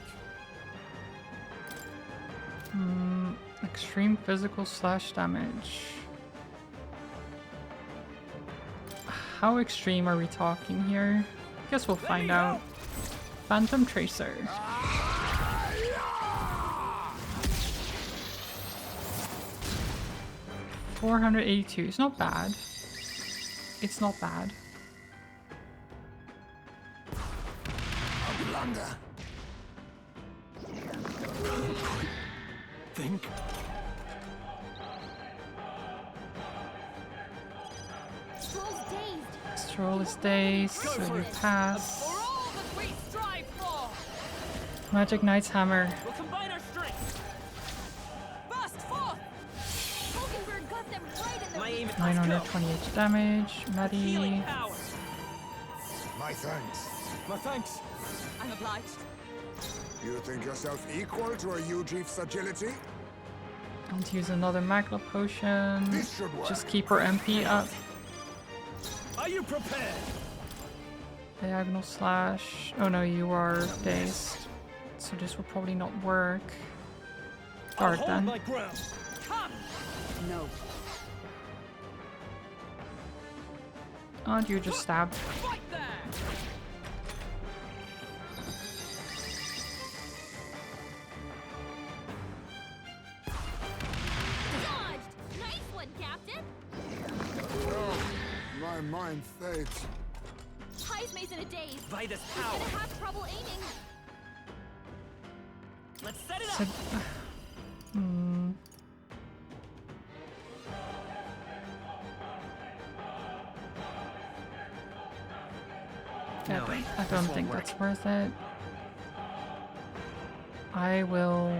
Extreme physical slash damage. How extreme are we talking here? Guess we'll find out. Phantom Tracer. 482. It's not bad. It's not bad. A blunder. Think? Stroll's dazed. Stroll is dazed, so for we it. pass. For all that we strive for. Magic Knight's Hammer. We'll combine our strengths! Burst forth. Hulkenberg got them right in the My aim is 928 damage. healing Maddie. power. My thanks. My thanks! I'm obliged. You think yourself equal to a Ujief's agility? And use another Magla potion. This should work. Just keep her MP up. Are you prepared? Diagonal slash. Oh no, you are dazed. So this will probably not work. I'll Guard hold then. my ground! Come. No. And you just stabbed. Fight there. dodged. Nice one, Captain. My mind fades. Heismay's in a daze. By this He's power. gonna have trouble aiming. Let's set it So, up. hmm. No, I don't think that's worth it. I will...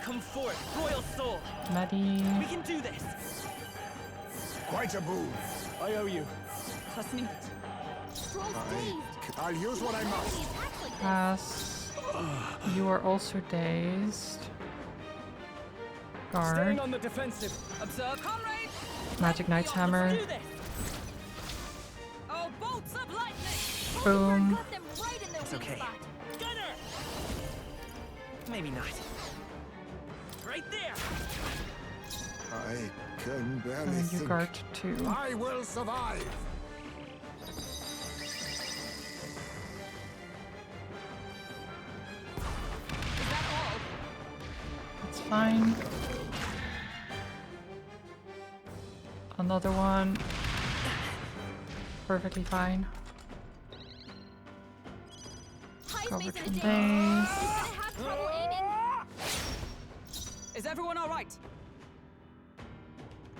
Come forth, royal soul. Maddie... We can do this. Quite a boon. I owe you. Trust me. Stroll's dazed. I'll use what I He must. attacks like this. Pass. You are also dazed. Guard. Staying on the defensive. Observe, comrades. Magic Knight's Hammer. Do this. Oh, bolts of lightning. Boom. Got them right in their It's weak okay. spot. Gunner. Maybe not. Right there. I can barely You think. guard too. I will survive. Is that all? That's fine. Another one. Perfectly fine. Cover Heismay's in a from daze. days. He's gonna have trouble aiming. Is everyone all right?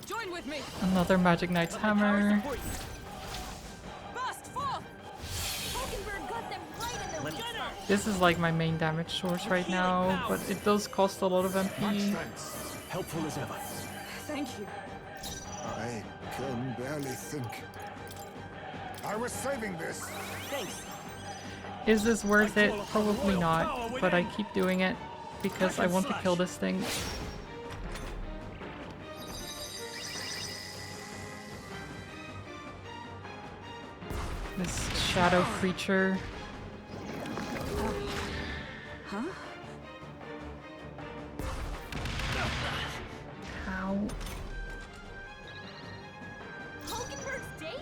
Join with me. Another Magic Knight's Hammer. Burst forth. Hulkenberg got them right in their weak spot. This is like my main damage source right now, but it does cost a lot of Much MP. thanks. Helpful as ever. Thank you. I can barely think. I was saving this. Thanks. Is this worth it? Probably not, but I keep doing it because I want to kill this thing. This shadow creature. Huh? How? Hulkenberg's dazed?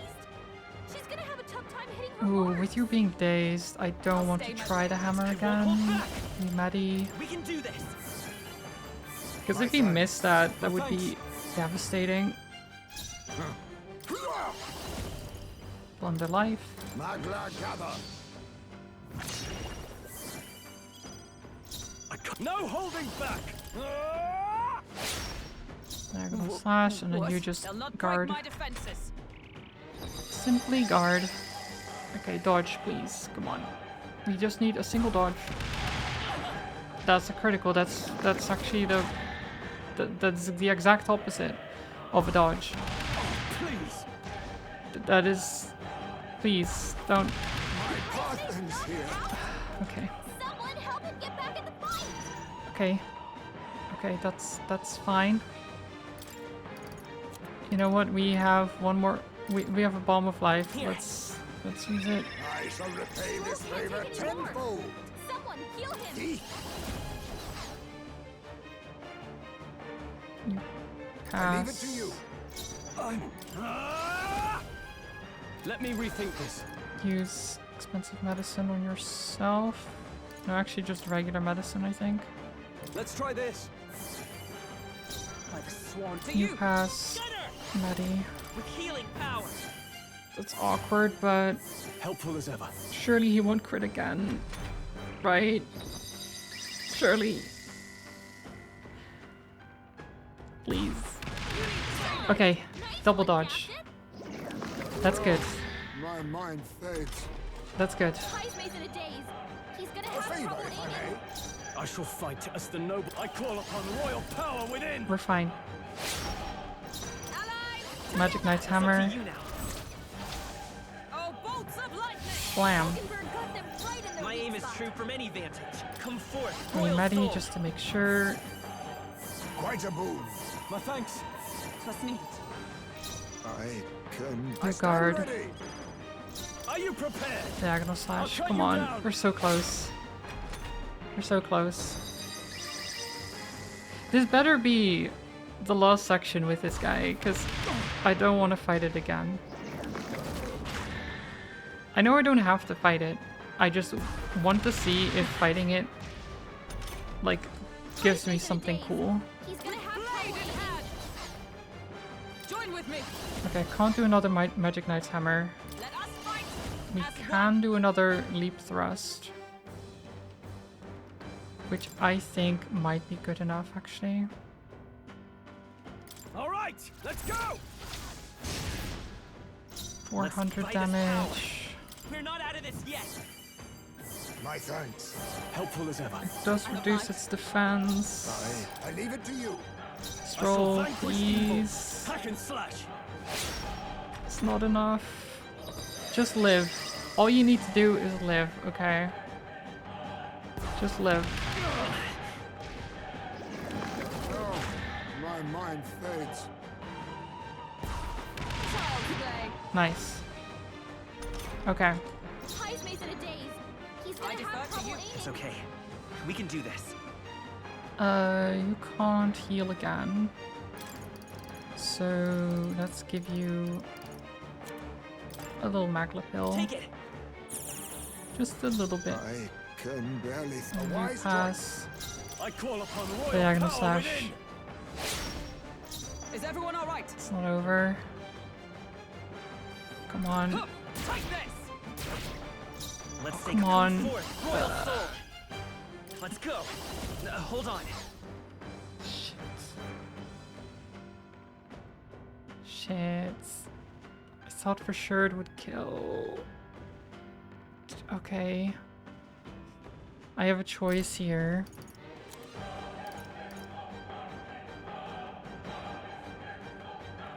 She's gonna have a tough time hitting her Ooh, mark. with you being dazed, I don't want to try the hammer again. Hey, Maddie. We can do this. Because if he missed that, that would be devastating. Blunder life. Magla gather. No holding back. Diagonal slash, and then What? you just They'll not break guard. my defenses. Simply guard. Okay, dodge, please. Come on. We just need a single dodge. That's a critical. That's actually that's the exact opposite of a dodge. Please. That is. Please don't. My partner's here. Okay. Someone help him get back in the fight. Okay. Okay, that's fine. You know what? We have one more. We have a bomb of life. Here. Let's use it. I shall repay this Stroll can't favor take it anymore. tenfold. Someone heal him. Eek. You I leave it pass. to you. Let me rethink this. Use expensive medicine on yourself. No, actually just regular medicine, I think. Let's try this. By the swan to You you. pass. Gunner. Maddie. With healing power. That's awkward, but Helpful as ever. surely he won't crit again. Right? Surely. Please. Okay, double dodge. That's good. My mind fades. That's good. Heismay's in a daze. He's gonna A have favor, trouble if I aiming. may. I shall fight as the noble. I call upon royal power within. We're fine. Allies. Magic Knight's It's up to Hammer. you now. Oh, bolts of lightning. Blam. Hulkenberg got them right in their My weak aim is spot. true from any vantage. Come forth, Hey, royal Maddie, soul. just to make sure. Quite a boon. My thanks. Trust me. I can. You guard. Ready. Are you prepared? Diagonal slash. cut Come you on. down. We're so close. We're so close. This better be the last section with this guy, because I don't want to fight it again. I know I don't have to fight it. I just want to see if fighting it, like, gives me something cool. He's gonna have Blade trouble in aiming. hand. Join Join with me. Okay, can't do another Magic Knight's Hammer. Let us fight. We as can do another Leap Thrust. Which I think might be good enough, actually. All right, let's go. 400 Let's fight this out. damage. We're not out of this yet. My thanks. Helpful as ever. It does reduce its defense. I leave it to you. Stroll, vanquish evil. please. Hack and slash. It's not enough. Just live. All you need to do is live, okay? Just live. Oh, my mind fades. Child's play. Nice. Okay. High's Mace in a daze. He's I gonna defer have to trouble you. aiming. It's okay. We can do this. You can't heal again. So let's give you a little magla pill. Take it. Just a little bit. I can barely. A And you wise choice. pass. I call upon royal Diagonal power slash. within. Is everyone all right? It's not over. Come on. Huh, take this. Let's Oh, take come on. forth, royal soul. Let's go. Hold on. Shit. Shit. I thought for sure it would kill. Okay. I have a choice here.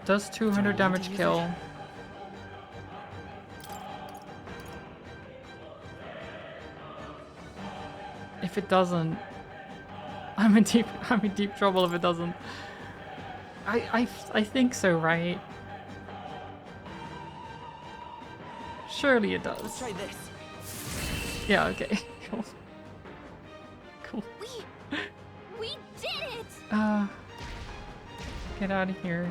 Does 200 damage kill? If it doesn't, I'm in deep trouble if it doesn't. I think so, right? Surely it Let's does. try this. Yeah, okay. Cool. Cool. We did it! Get out of here.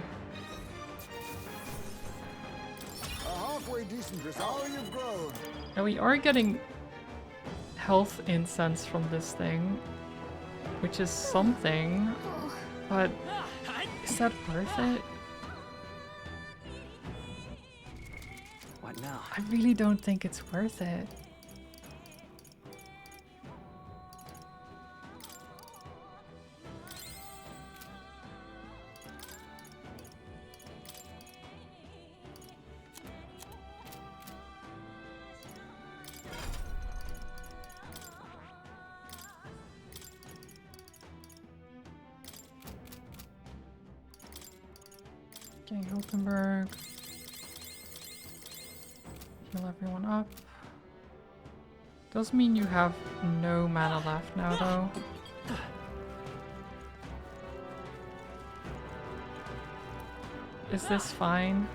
A halfway decent result. Oh, you've grown. Now we are getting health incense from this thing, which is something, but is that worth it? What now? I really don't think it's worth it. Okay, Hiltenberg. Heal everyone up. Does mean you have no mana left now, though. Is this fine?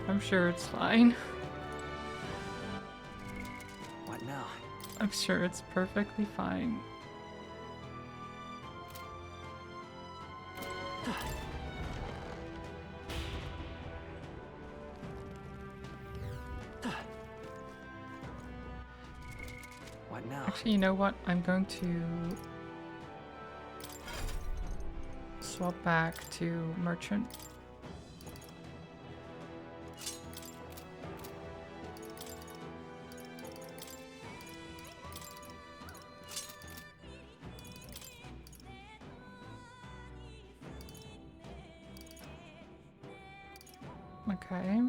I'm sure it's fine. What now? I'm sure it's perfectly fine. What now? Actually, you know what? I'm going to swap back to merchant. Okay.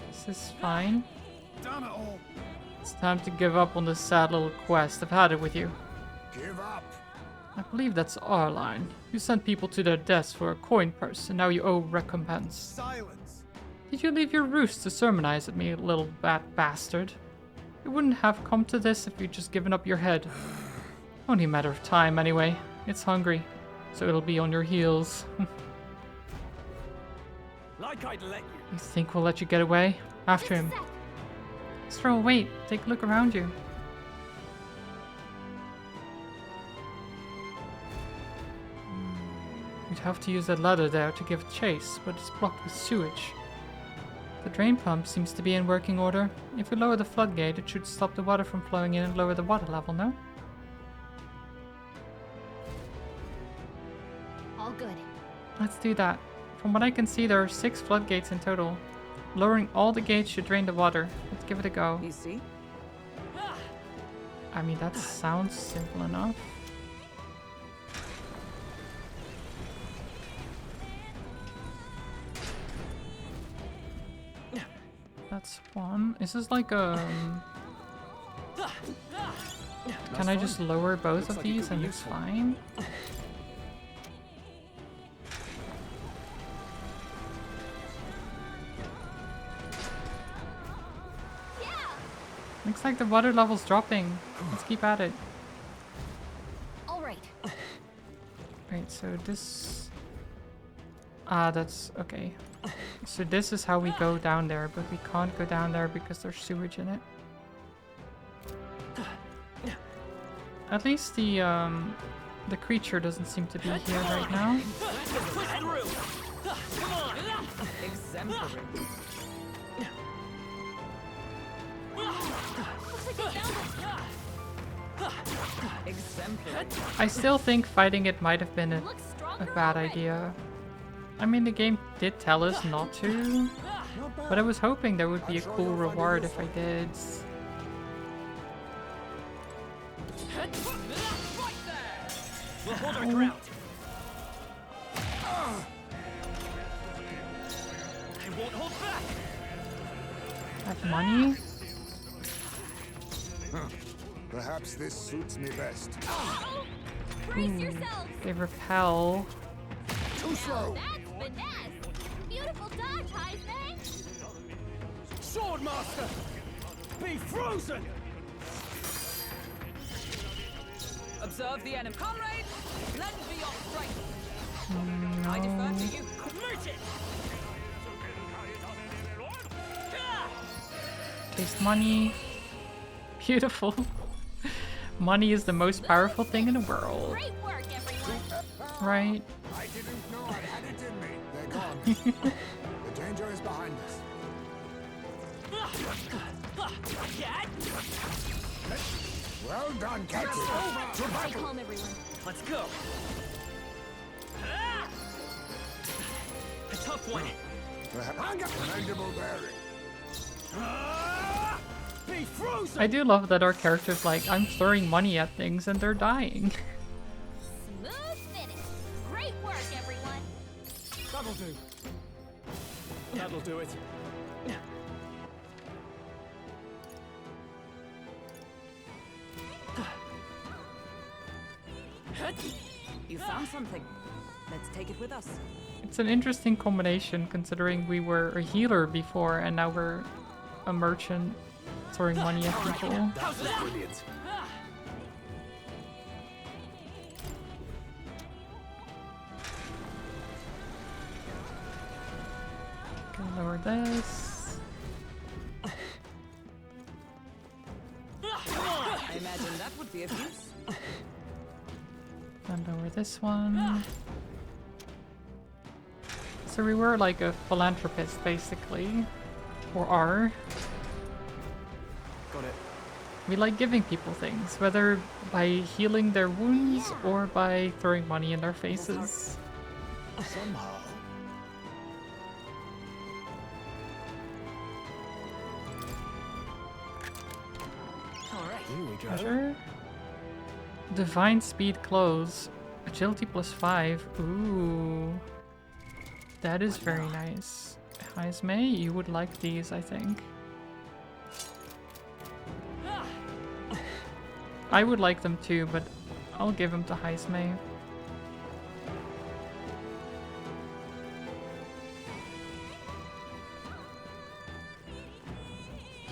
This is fine. Damn it all. It's time to give up on this sad little quest. I've had it with you. Give up. I believe that's our line. You sent people to their deaths for a coin purse, and now you owe recompense. Silence. Did you leave your roost to sermonize at me, little bat bastard? It wouldn't have come to this if you'd just given up your head. Only a matter of time, anyway. It's hungry, so it'll be on your heels. Like I'd let you. You think we'll let you get away? After him. Stroll, wait. Take a look around you. You'd have to use that ladder there to give chase, but it's blocked with sewage. The drain pump seems to be in working order. If we lower the floodgate, it should stop the water from flowing in and lower the water level, no? good. Let's do that. From what I can see, there are 6 floodgates in total. Lowering all the gates should drain the water. Let's give it a go. You see? I mean, that sounds simple enough. That's one. Is this like a... Can I just lower both of these and it's fine? Looks like the water level's dropping. Let's keep at it. All right. Right, so this... Ah, that's... okay. So this is how we go down there, but we can't go down there because there's sewage in it. At least the creature doesn't seem to be here right now. Exemplary. Exemplary. I still think fighting it might have been a Looks stronger bad already. idea. I mean, the game did tell us not to, but I was hoping there would be a cool reward if I did. We'll hold our ground. I won't hold back. Have money? Perhaps this suits me best. Brace yourselves. They repel. Too slow. That's finesse. Beautiful dodge, Heisman. Swordmaster, be frozen. Observe the enemy. Comrades, lend me your strength. I defer to you. Merge it. Taste money. Beautiful. Money is the most powerful thing in the world. Great work, everyone. Right? I didn't know I had it in me. They're gone. The danger is behind us. Well done, Captain. To Stay battle. calm, everyone. Let's go. A tough one. Commendable bearing. Be frozen. I do love that our characters like, I'm throwing money at things and they're dying. Smooth finish. Great work, everyone. That'll do. That'll do it. You found something. Let's take it with us. It's an interesting combination considering we were a healer before and now we're a merchant throwing money at people. That was brilliant. Can lower this. I imagine that would be of use. And lower this one. So we were like a philanthropist basically. Or are. Got it. We like giving people things, whether by healing their wounds or by throwing money in their faces. Somehow. All right. Here we go. Treasure. Divine speed clothes. Agility +5. Ooh. That is very nice. Heismay, you would like these, I think. I would like them too, but I'll give them to Heismay.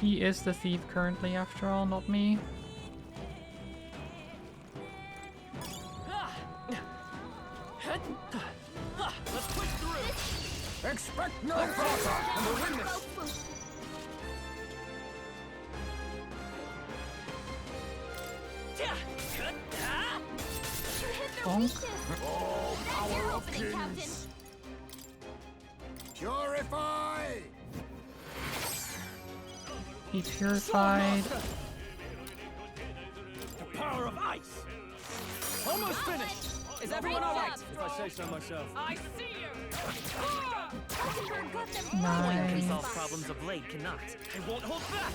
He is the thief currently, after all, not me. Let's push through. Expect no further. You hit their Bonk. weakness. Oh, That's power your of opening, Captain. kings. Purify. Be purified. The power of ice. Almost finished. Is everyone alright? If I say so myself. I see you! Hulkenberg got them right Can in the solve weak spot. problems of late cannot. I won't hold back!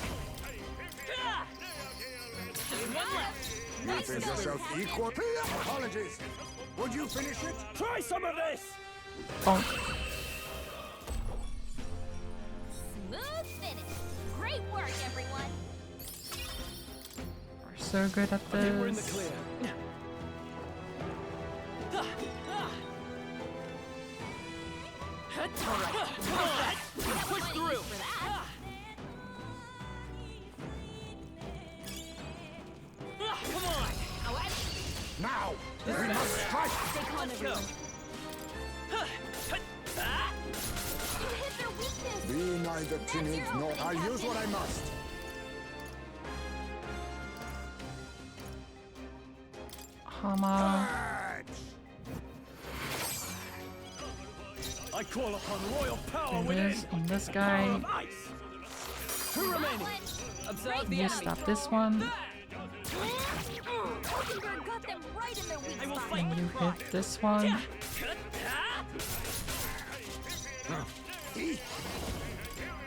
Just one left! Nice Think going, yourself Captain. equal? Apologies. Would you finish it? Try some of this! Bonk. Smooth finish. Great work, everyone. We're so good at I think we're in the this. clear. Push through! For that. Come on! Oh, Now, we must strike. stay calm, everyone. You hit their weakness. Be neither timid nor I'll use what I must. Hama. Catch! I call upon royal power There it within. is on this Power guy. of ice. Two remaining. Observe the You enemy. stop this one. Hulkenberg got them right in their weak I will spot. fight And you with pride. hit this one.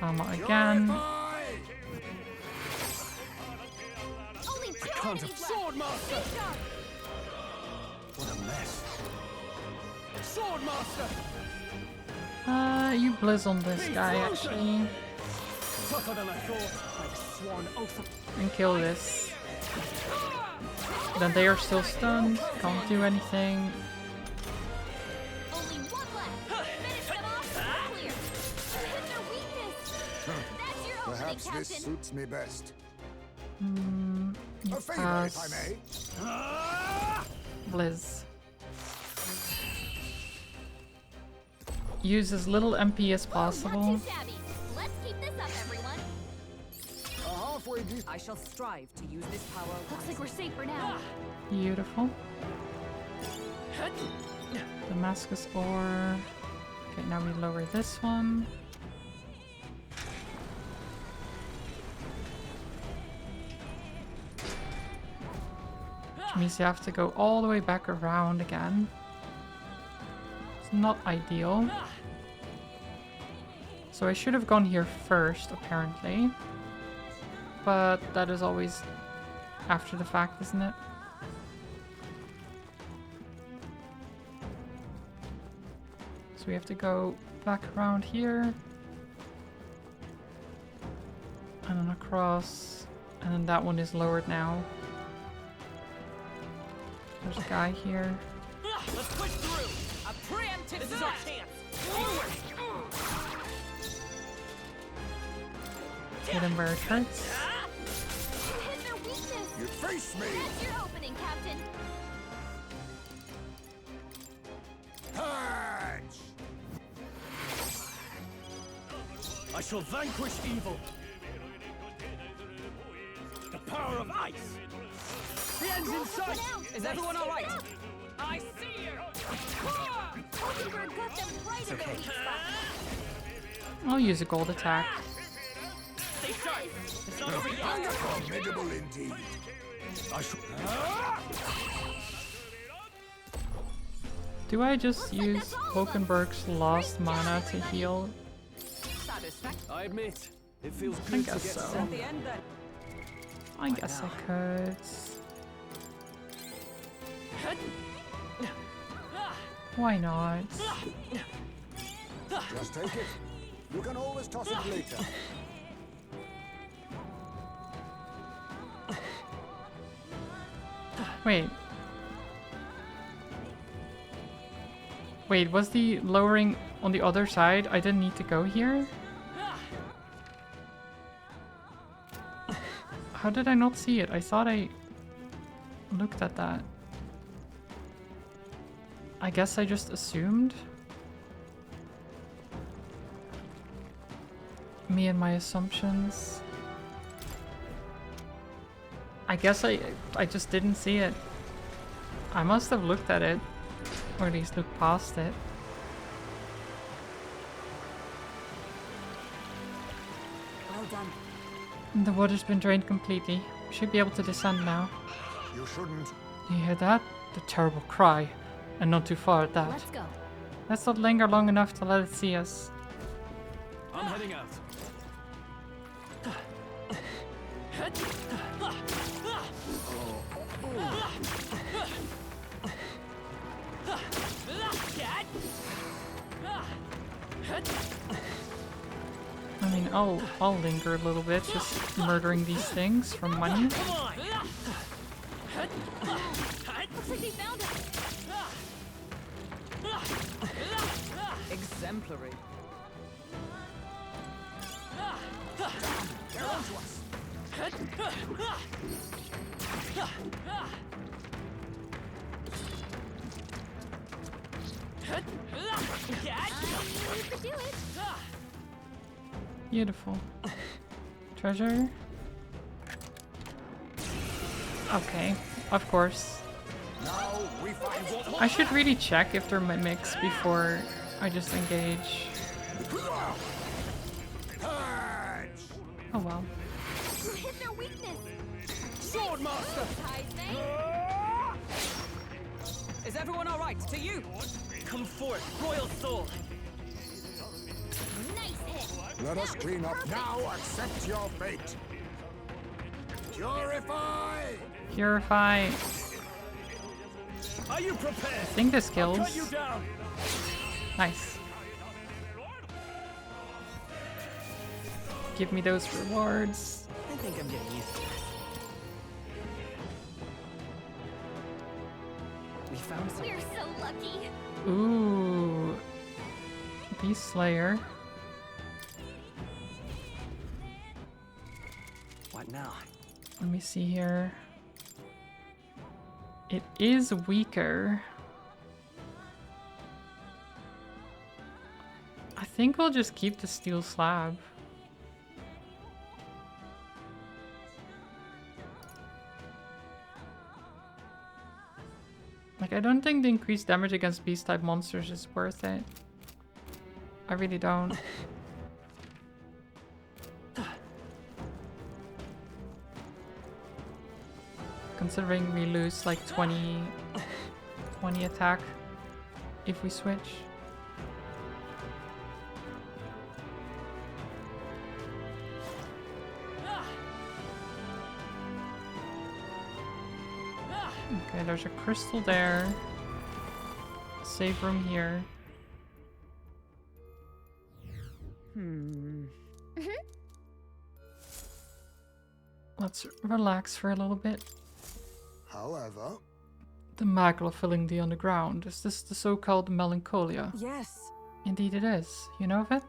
Hama again. Only two Can't enemies have left. sword master. Stay sharp. What a mess. Sword master. You blizz on this guy actually. Tougher than I thought. I've sworn oath of And kill this. Then they are still stunned. Can't do anything. Only one left. Finish them off. Clear. You hit their weakness. That's your opening, Perhaps this Captain. suits me best. You A favor, if I pass. may. Blizz. Use as little MP as Not possible. too shabby. Let's keep this up, everyone. A halfway decent. I shall strive to use this power. Looks like we're safe for now. Beautiful. Damascus ore. Okay, now we lower this one. Which means you have to go all the way back around again. It's not ideal. So I should have gone here first, apparently. But that is always after the fact, isn't it? So we have to go back around here. And then across. And then that one is lowered now. There's a guy here. Let's push through! A preemptive This is our chance! Forward! Hit him where it hurts. You hit their weakness. You face me. That's your opening, Captain. Catch! I shall vanquish evil. The power of ice. The end's in sight. Is everyone alright? I see you! Hulkenberg got them right in their weak spot. I'll use a gold attack. Stay sharp! It's not over yet! Formidable indeed. I shall. Do I just use Hulkenberg's lost mana to heal? Satisfaction I admit, it feels I good to guess get so. some. at the end then. I guess I could. Why not? Just take it. You can always toss it later. Wait. Wait, was the lowering on the other side? I didn't need to go here? How did I not see it? I thought I looked at that. I guess I just assumed. Me and my assumptions. I guess I just didn't see it. I must have looked at it. Or at least looked past it. Well done. The water's been drained completely. We should be able to descend now. You shouldn't. Do you hear that? The terrible cry. And not too far at that. Let's go. Let's not linger long enough to let it see us. I'm heading out. I mean, I'll linger a little bit, just murdering these things for money. Come on! Looks like they found us. Exemplary. They're onto us. I need to do it. Beautiful. Treasure. Okay, of course. Now we find what. I should really check if they're mimics before I just engage. Purge! Oh well. You hit their weakness. Sword Master! Taizane. Is everyone alright? To you! Come forth, Royal Soul! Nice hit. Let us clean up. Now accept your fate. Purify! Purify. Are you prepared? I think this kills. Cut you down! Nice. Give me those rewards. I think I'm getting used to it. We found something. We're so lucky. Ooh. Beast Slayer. What now? Let me see here. It is weaker. I think we'll just keep the steel slab. Like, I don't think the increased damage against beast type monsters is worth it. I really don't. Considering we lose like 20 attack if we switch. Okay, there's a crystal there. Save room here. Let's relax for a little bit. However, The magla filling the underground. Is this the so-called melancholia? Yes. Indeed it is. You know of it?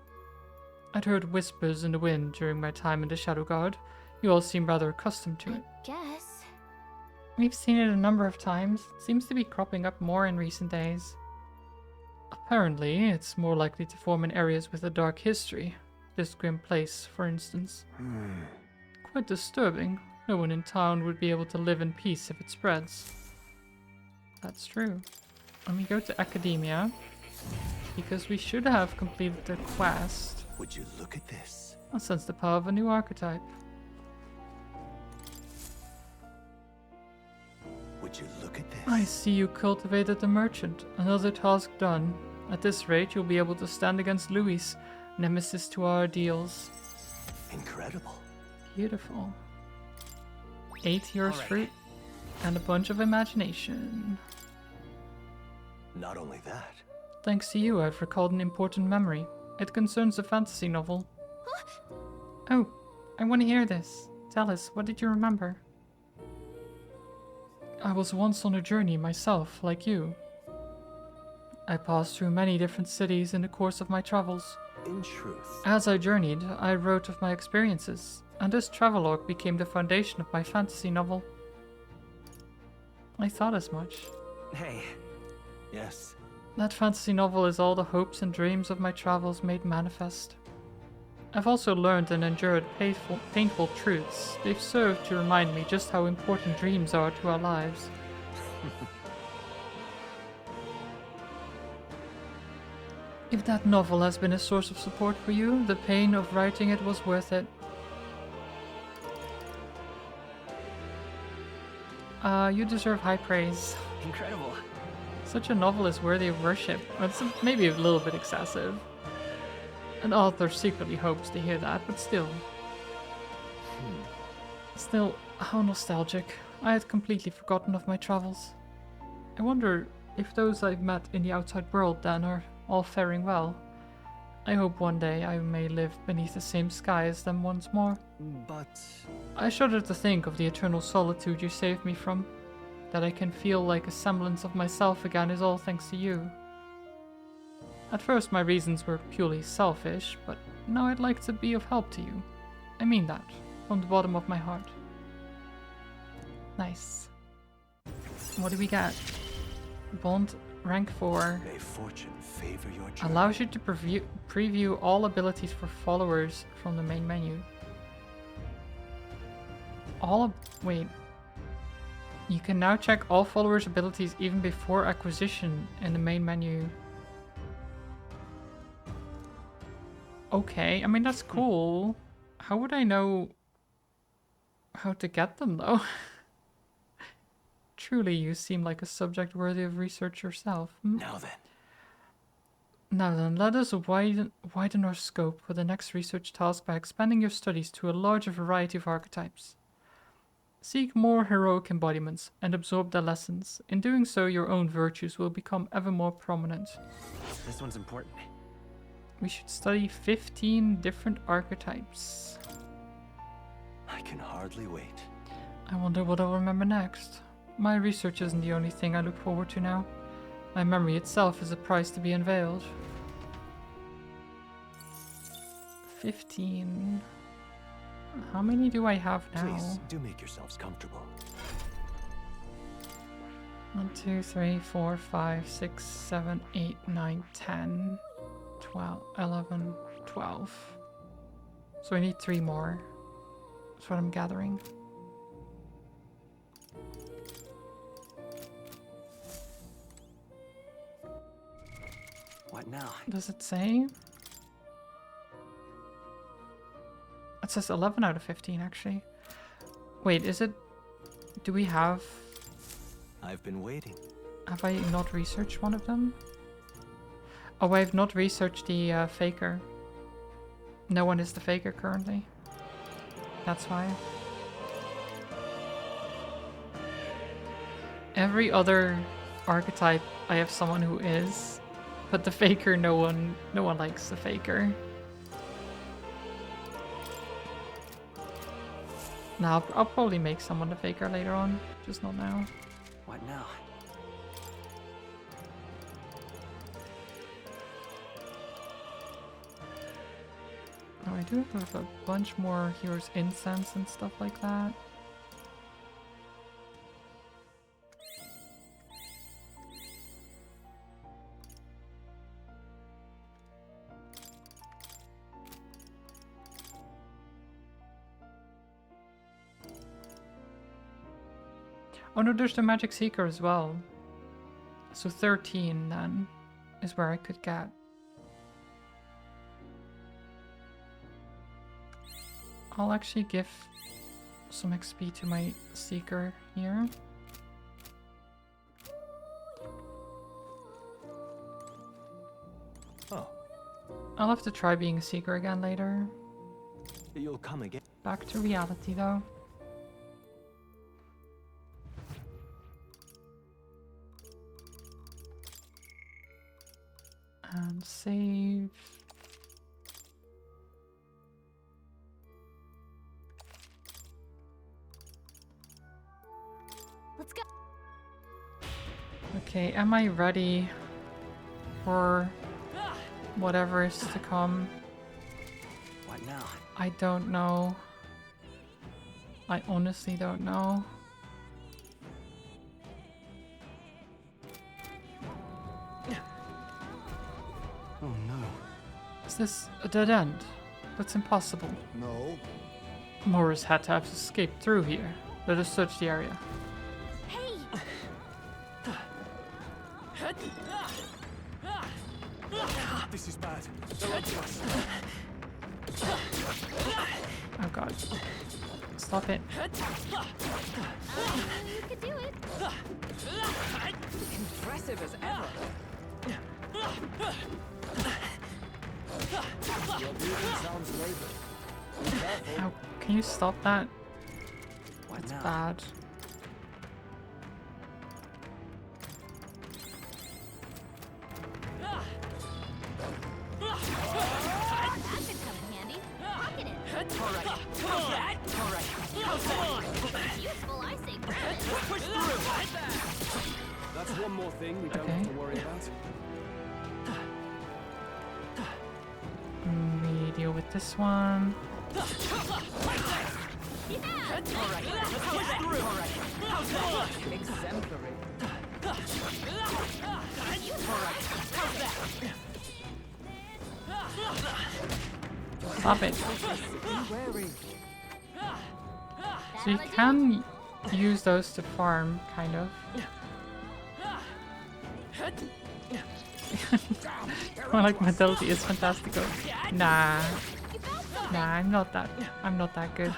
I'd heard whispers in the wind during my time in the Shadow Guard. You all seem rather accustomed to it. Guess. We've seen it a number of times. It seems to be cropping up more in recent days. Apparently, it's more likely to form in areas with a dark history. This grim place, for instance. Quite disturbing. No one in town would be able to live in peace if it spreads. That's true. Let me go to Academia, because we should have completed the quest. Would you look at this? I'll sense the power of a new archetype. Would you look at this? I see you cultivated the merchant. Another task done. At this rate, you'll be able to stand against Louis, nemesis to our ideals. Incredible. Beautiful. 8 years Alright. fruit and a bunch of imagination. Not only that, Thanks to you, I've recalled an important memory. It concerns a fantasy novel. Oh, I want to hear this. Tell us, what did you remember? I was once on a journey myself, like you. I passed through many different cities in the course of my travels. in truth, As I journeyed, I wrote of my experiences, and this travelogue became the foundation of my fantasy novel. I thought as much. Hey, yes, That fantasy novel is all the hopes and dreams of my travels made manifest. I've also learned and endured painful truths. They've served to remind me just how important dreams are to our lives. If that novel has been a source of support for you, the pain of writing it was worth it. You deserve high praise. incredible. Such a novel is worthy of worship. It's maybe a little bit excessive. An author secretly hopes to hear that, but still. Still, how nostalgic. I had completely forgotten of my travels. I wonder if those I've met in the outside world then are all faring well. I hope one day I may live beneath the same sky as them once more. But I shudder to think of the eternal solitude you saved me from. That I can feel like a semblance of myself again is all thanks to you. At first my reasons were purely selfish, but now I'd like to be of help to you. I mean that, from the bottom of my heart. Nice. What do we get? Bond rank 4. may fortune favor your journey. Allows you to preview all abilities for followers from the main menu. Wait. You can now check all followers' abilities even before acquisition in the main menu. Okay, I mean that's cool. How would I know how to get them though? Truly, you seem like a subject worthy of research yourself. Now then, Let us widen our scope for the next research task by expanding your studies to a larger variety of archetypes. Seek more heroic embodiments and absorb their lessons. In doing so, your own virtues will become ever more prominent. This one's important. We should study 15 different archetypes. I can hardly wait. I wonder what I'll remember next. My research isn't the only thing I look forward to now. My memory itself is a prize to be unveiled. 15. How many do I have now? Please do make yourselves comfortable. 1, 2, 3, 4, 5, 6, 7, 8, 9, 10, 12, 11, 12. So I need 3 more. That's what I'm gathering. What now? Does it say? It says 11 out of 15 actually. Wait, is it... Do we have... I've been waiting. Have I not researched one of them? Oh, I have not researched the faker. No one is the faker currently. That's why. Every other archetype I have someone who is, but the faker no one likes the faker. Now I'll probably make someone the faker later on, just not now. What now? Oh, I do have a bunch more Hero's Incense and stuff like that. Oh no, there's the Magic Seeker as well. So 13 then is where I could get. I'll actually give some XP to my Seeker here. Oh, I'll have to try being a Seeker again later. you'll come again. Back to reality though. And save. Let's go. Okay, am I ready for whatever is to come? What now? I don't know. I honestly don't know. Oh no. Is this a dead end? That's impossible. No. Morris had to have escaped through here. Let us search the area. Hey! This is bad. Oh god. Stop it. You could do it. Impressive as ever. Your breathing sounds labored. Be careful. Ow, can you stop that? What It's now? bad. That could come in handy. Pocket it. Alright. How's that? Alright. How's that? Useful, I say. Grab it. Push through. That's one more thing we don't Okay. have to worry about. We deal with this one. Alright. Push through. Alright. How's that? Exemplary. Alright. How's that? Stop it. Be wary. So you can use those to farm, kind of. More like Mobility is fantastical. Nah. Nah, I'm not that good.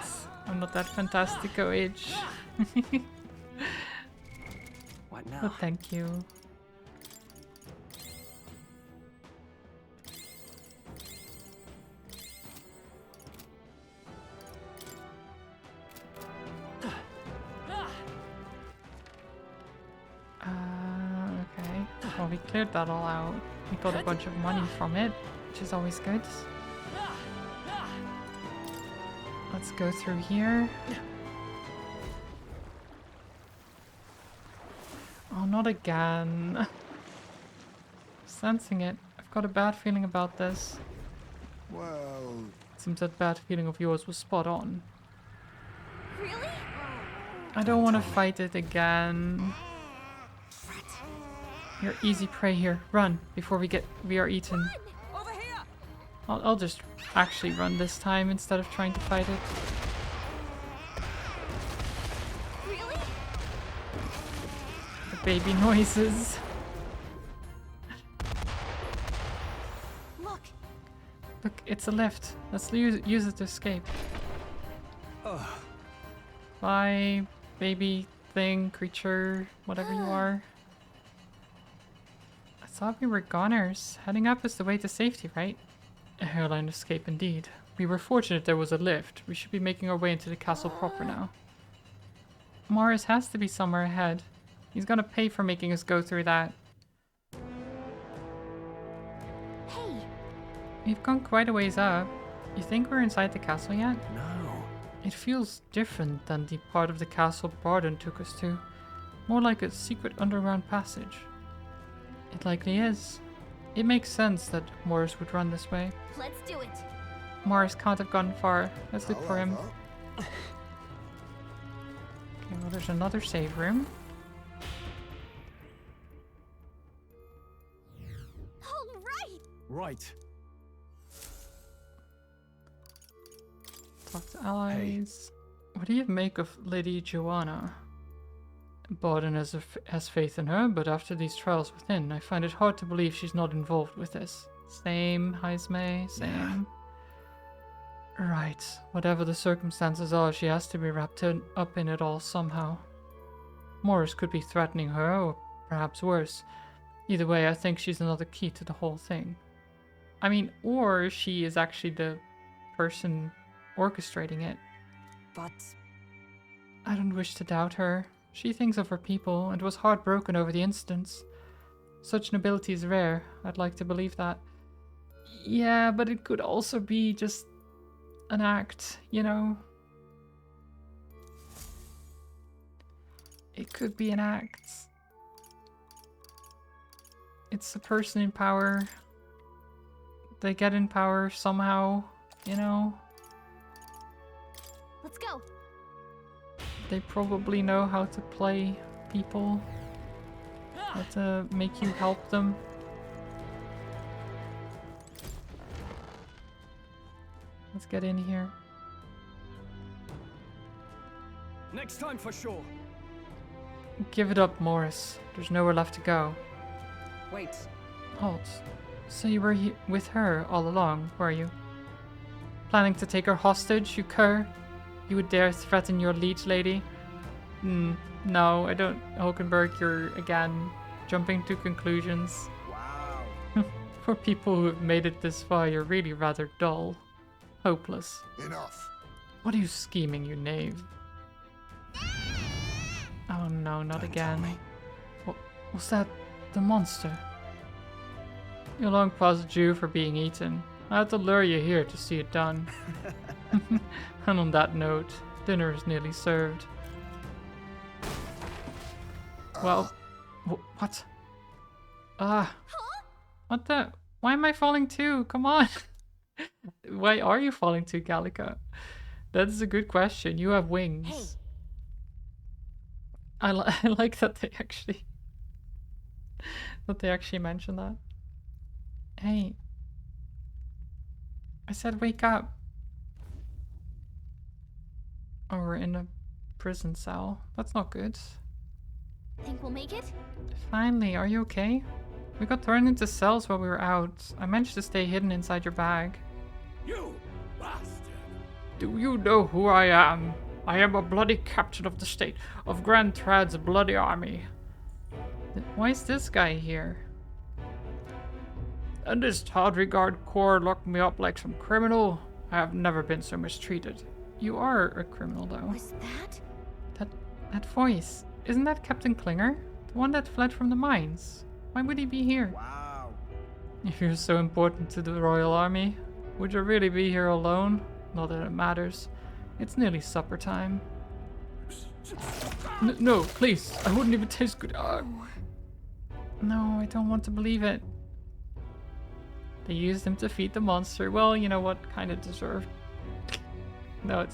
I'm not that fantastico age. What now? But thank you. Okay. Well, we cleared that all out. We got a bunch of money from it, which is always good. Let's go through here. Oh, not again. Sensing it. I've got a bad feeling about this. Well, Seems that bad feeling of yours was spot on. Really? I don't want to fight it again. You're easy prey here. Run before we are eaten. Over here. I'll just actually run this time instead of trying to fight it. Really? The baby noises. Look. Look, it's a lift. Let's use it to escape. Bye, baby thing, creature, whatever you are. I thought we were goners. Heading up is the way to safety, right? A hairline escape indeed. We were fortunate there was a lift. We should be making our way into the castle proper now. Morris has to be somewhere ahead. He's gonna pay for making us go through that. Hey. We've gone quite a ways up. You think we're inside the castle yet? No. It feels different than the part of the castle Barden took us to. More like a secret underground passage. It likely is. It makes sense that Morris would run this way. Let's do it. Morris can't have gone far. Let's look for him. however, Okay, well there's another save room. All right. Right. Talk to allies. What do you make of Lady Joanna? Barden has faith in her, but after these trials within, I find it hard to believe she's not involved with this. Same, Heisme, same. Right, whatever the circumstances are, she has to be wrapped up in it all somehow. Morris could be threatening her, or perhaps worse. Either way, I think she's another key to the whole thing. I mean, or she is actually the person orchestrating it. But I don't wish to doubt her. She thinks of her people and was heartbroken over the incidents. Such nobility is rare. I'd like to believe that. Yeah, but it could also be just an act, you know? It could be an act. It's a person in power. They get in power somehow, you know? Let's go. They probably know how to play people. How to make you help them. Let's get in here. Next time for sure. Give it up, Morris. There's nowhere left to go. wait. Halt. So you were with her all along, were you? Planning to take her hostage, you cur? You would dare threaten your liege lady? No, I don't. Hulkenberg, you're again jumping to conclusions. Wow. For people who have made it this far, you're really rather dull. Hopeless. Enough. What are you scheming, you knave? Oh no, not again. Was that the monster? You're long past due for being eaten. I had to lure you here to see it done. And on that note, dinner is nearly served. Well, what? What the? Why am I falling too? Come on. Why are you falling too, Gallica? That is a good question. You have wings. I like that they actually mentioned that. Hey, I said wake up. Oh, we're in a prison cell. That's not good. Think we'll make it? Finally, are you okay? We got thrown into cells while we were out. I managed to stay hidden inside your bag. You bastard! Do you know who I am? I am a bloody captain of the state of Grand Trad's bloody army. Why is this guy here? And this Tawdregard Corps locked me up like some criminal. I have never been so mistreated. You are a criminal, though. Was that? That voice. Isn't that Captain Klinger? The one that fled from the mines? Why would he be here? Wow. If you're so important to the Royal Army, would you really be here alone? Not that it matters. It's nearly supper time. No, please. I wouldn't even taste good. No, I don't want to believe it. They used him to feed the monster. Well, you know what? Kind of deserved. No,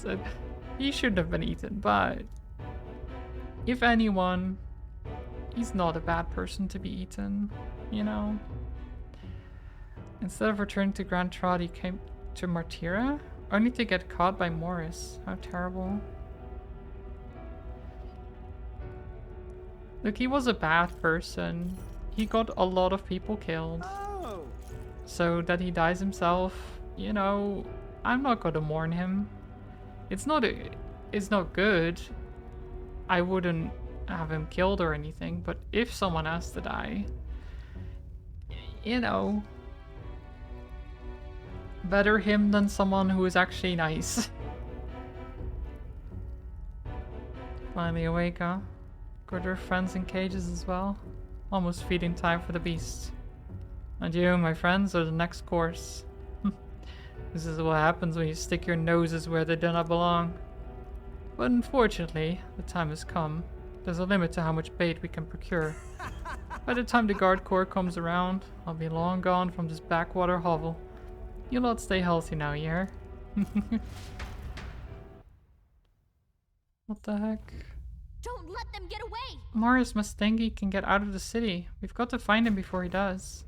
he shouldn't have been eaten, but if anyone, he's not a bad person to be eaten, you know? Instead of returning to Grand Trad, he came to Martira, only to get caught by Morris. How terrible. Look, he was a bad person. He got a lot of people killed. Oh. So that he dies himself, you know, I'm not gonna mourn him. It's not good. I wouldn't have him killed or anything, but if someone has to die, you know, better him than someone who is actually nice. Finally awake, huh? Got your friends in cages as well? Almost feeding time for the beast. And you, my friends, are the next course. This is what happens when you stick your noses where they do not belong. But unfortunately, the time has come. There's a limit to how much bait we can procure. By the time the guard corps comes around, I'll be long gone from this backwater hovel. You lot stay healthy now, you hear? What the heck? Don't let them get away! Morris Mustangi can get out of the city. We've got to find him before he does.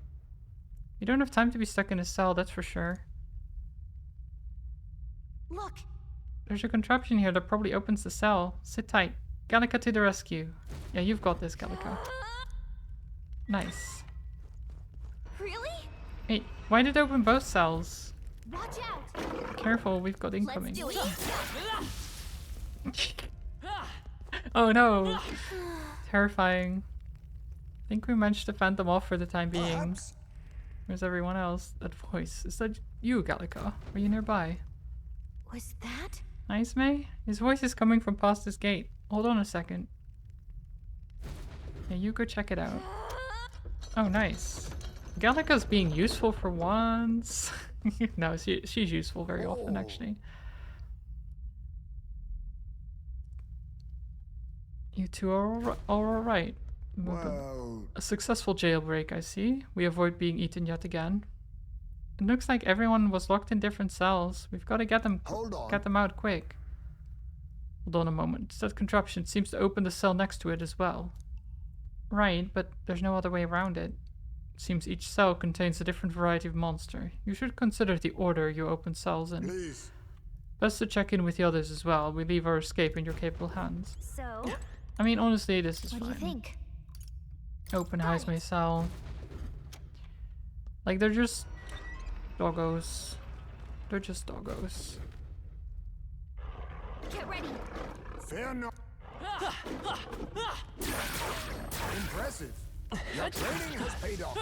You don't have time to be stuck in a cell, that's for sure. Look! There's a contraption here that probably opens the cell. Sit tight. Gallica to the rescue. Yeah, you've got this, Gallica. Nice. Really? Hey, why did it open both cells? Watch out! Careful, we've got Let's incoming. do it! Oh no! Terrifying. I think we managed to fend them off for the time being. Perhaps. Where's everyone else? That voice. Is that you, Gallica? Are you nearby? Was that? Nice, May? His voice is coming from past this gate. Hold on a second. Yeah, you go check it out. Oh, nice. Gallica's being useful for once. No, she's useful very often, actually. You two are alright. Well, A successful jailbreak, I see. We avoid being eaten yet again. It looks like everyone was locked in different cells. We've got to get them out quick. Hold on a moment. That contraption seems to open the cell next to it as well. Right, but there's no other way around it. It seems each cell contains a different variety of monster. You should consider the order you open cells in. please. Best to check in with the others as well. We leave our escape in your capable hands. So, I mean, honestly, this is what fine. do you think? Open Heismay cell. Like, they're just doggos. They're just doggos. Get ready. Fear not. Impressive. Your training has paid off.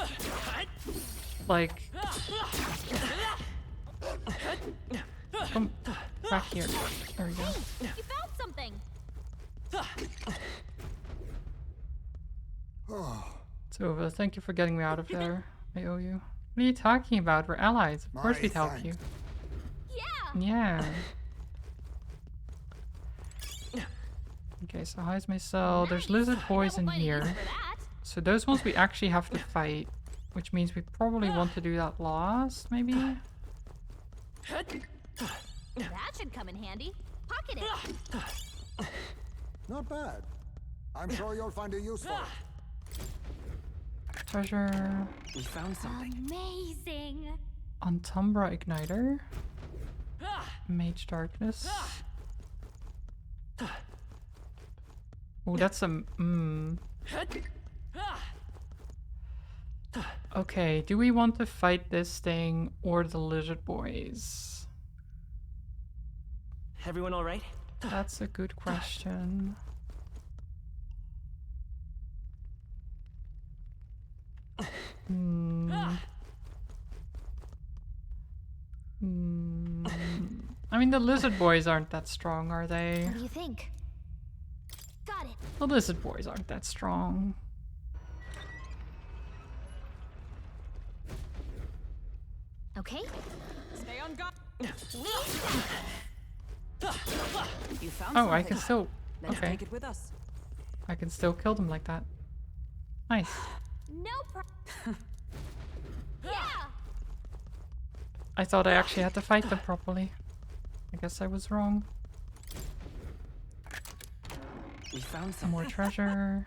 Like, come back here. There we go. You found something. It's over. Thank you for getting me out of there. I owe you. What are you talking about? We're allies. Of course My we'd help thanks. you. Yeah. Yeah. Okay, so how's my cell? There's lizard boys in Double fighting here. use for that. So those ones we actually have to fight. Which means we probably want to do that last, maybe? That should come in handy. Pocket it. Not bad. I'm sure you'll find a use for it. Treasure. We found something. Amazing. Antumbra Igniter. Mage Darkness. Oh, that's a... Okay, do we want to fight this thing or the lizard boys? Everyone all right? That's a good question. I mean, the lizard boys aren't that strong, are they? What do you think? Got it. The lizard boys aren't that strong. Okay. Stay on guard. You found Oh, something. I can still... Let's Okay, take it with us. I can still kill them like that. Nice. No problem. Yeah. I thought I actually had to fight them properly. I guess I was wrong. We found Some something. more treasure.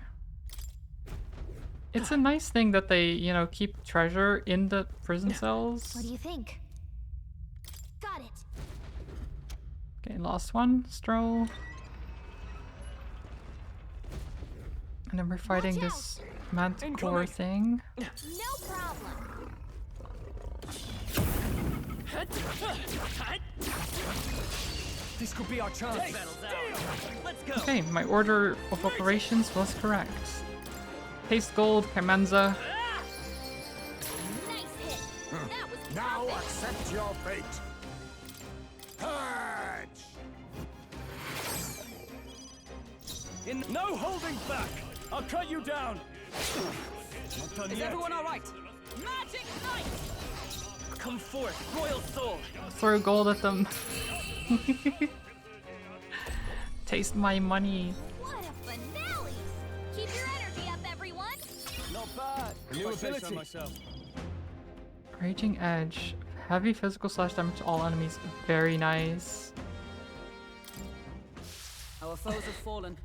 It's a nice thing that they, you know, keep treasure in the prison cells. What do you think? Got it. Okay, last one. Stroll. And then we're fighting Watch out. this manticore Incoming. thing. No problem. This could be our chance. Let's go. Okay, my order of operations was correct. Paste gold, Carmenza. Nice hit. That was Now perfect. accept your fate. Purge! No holding back. I'll cut you down. Not done Is yet. everyone all right? Magic Knight! Come forth, royal soul. Throw gold at them. Taste my money. What a finale. Keep your energy up, everyone. Not bad. New If I say so ability. myself. Raging Edge. Heavy physical slash damage to all enemies. Very nice. Our foes have fallen.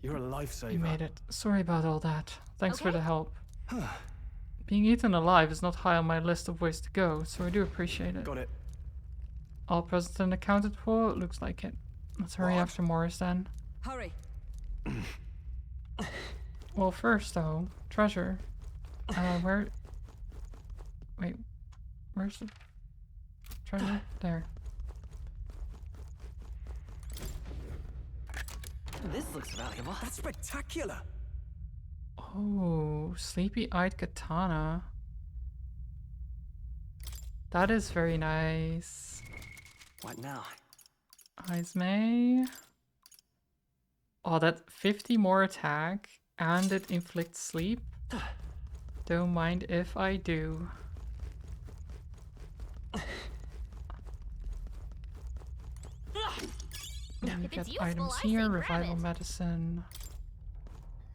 You're a lifesaver. You made it. Sorry about all that. Thanks for Okay. the help. Being eaten alive is not high on my list of ways to go, so I do appreciate it. Got it. All present and accounted for? Looks like it. Let's hurry What? after Morris then. Hurry. Well, first though, treasure. Where? Wait, where's the treasure? There. This looks valuable. That's spectacular. Oh, sleepy-eyed katana. That is very nice. What now? Izme. Oh, that 50 more attack and it inflicts sleep. Don't mind if I do. And we If get it's useful, items I say here, grab revival it. medicine.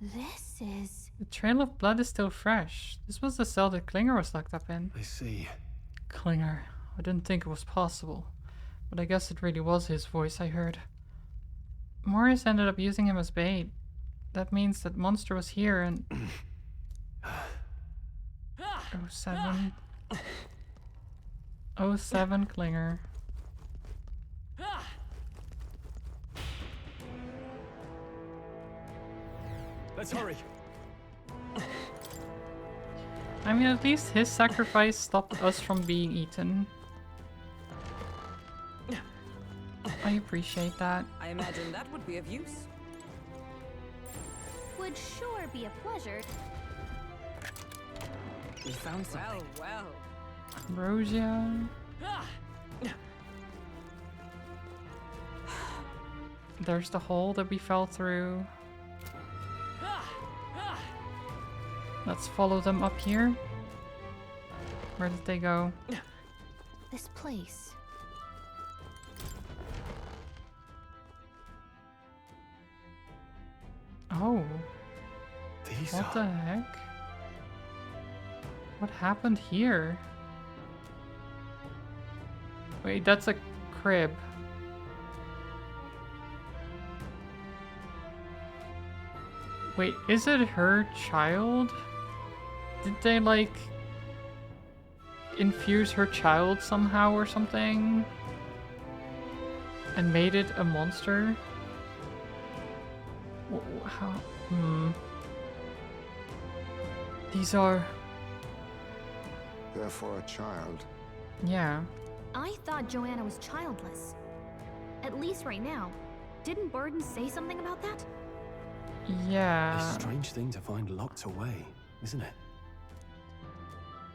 This is... The trail of blood is still fresh. This was the cell that Klinger was locked up in. I see. Klinger. I didn't think it was possible. But I guess it really was his voice I heard. Morris ended up using him as bait. That means that monster was here and... 07. 07 Klinger. Let's hurry. I mean, at least his sacrifice stopped us from being eaten. appreciate that. I imagine that would be of use. Would sure be a pleasure. We found something. Well. Ambrosia. Ah! There's the hole that we fell through. Let's follow them up here. Where did they go? This place. Oh, These what are... the heck? What happened here? Wait, that's a crib. Wait, is it her child? Did they, like, infuse her child somehow or something? And made it a monster? How? These are... Therefore, a child. Yeah. I thought Joanna was childless. At least right now. Didn't Burden say something about that? Yeah. A strange thing to find locked away, isn't it?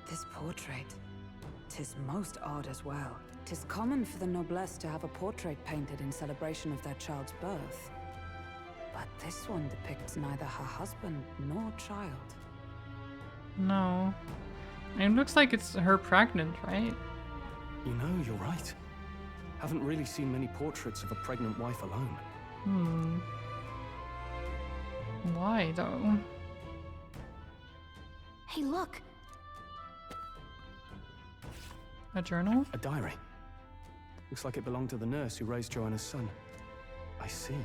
This portrait. 'Tis most odd as well. 'Tis common for the noblesse to have a portrait painted in celebration of their child's birth. But this one depicts neither her husband nor child. No. It looks like it's her pregnant, right? You know, you're right. Haven't really seen many portraits of a pregnant wife alone. Why, though? Hey, look! A journal? A diary. Looks like it belonged to the nurse who raised Joanna's son. I see.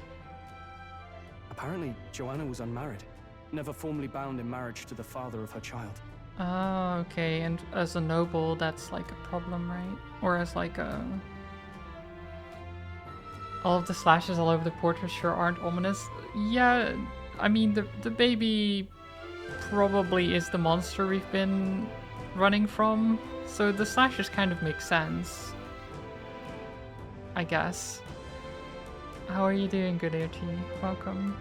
Apparently, Joanna was unmarried, never formally bound in marriage to the father of her child. Oh, okay. And as a noble, that's like a problem, right? Or as like a... All of the slashes all over the portrait sure aren't ominous. Yeah, I mean, the baby probably is the monster we've been running from. So the slashes kind of make sense. I guess. How are you doing, good AOT? Welcome.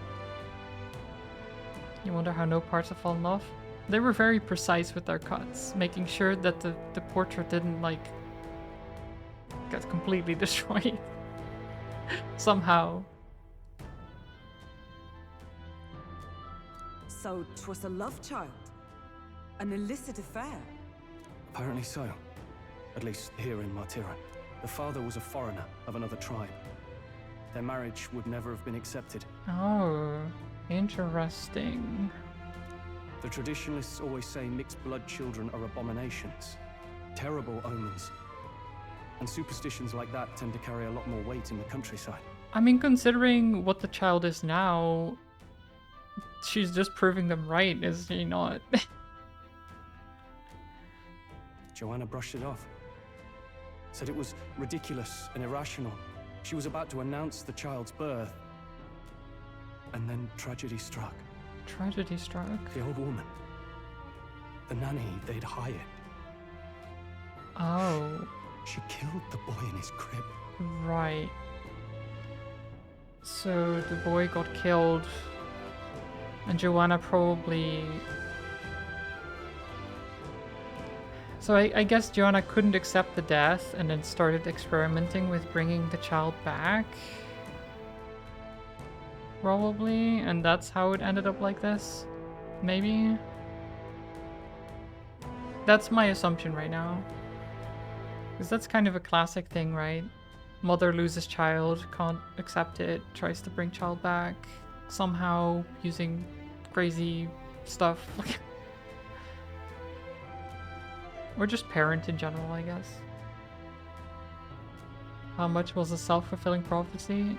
You wonder how no parts have fallen off? They were very precise with their cuts, making sure that the portrait didn't, like, get completely destroyed. Somehow. So 'twas a love child? An illicit affair? Apparently so. At least here in Martira. The father was a foreigner of another tribe. Their marriage would never have been accepted. Oh, interesting. The traditionalists always say mixed blood children are abominations. Terrible omens. And superstitions like that tend to carry a lot more weight in the countryside. I mean, considering what the child is now, she's just proving them right, is she not? Joanna brushed it off. Said it was ridiculous and irrational. She was about to announce the child's birth. And then tragedy struck. Tragedy struck. The old woman. The nanny they'd hired. Oh, She killed the boy in his crib. right. So the boy got killed, and Joanna probably... So I guess Joanna couldn't accept the death and then started experimenting with bringing the child back. Probably, and that's how it ended up like this. Maybe? That's my assumption right now. Because that's kind of a classic thing, right? Mother loses child, can't accept it, tries to bring child back, somehow using crazy stuff. Or just parent in general, I guess. How much was a self-fulfilling prophecy?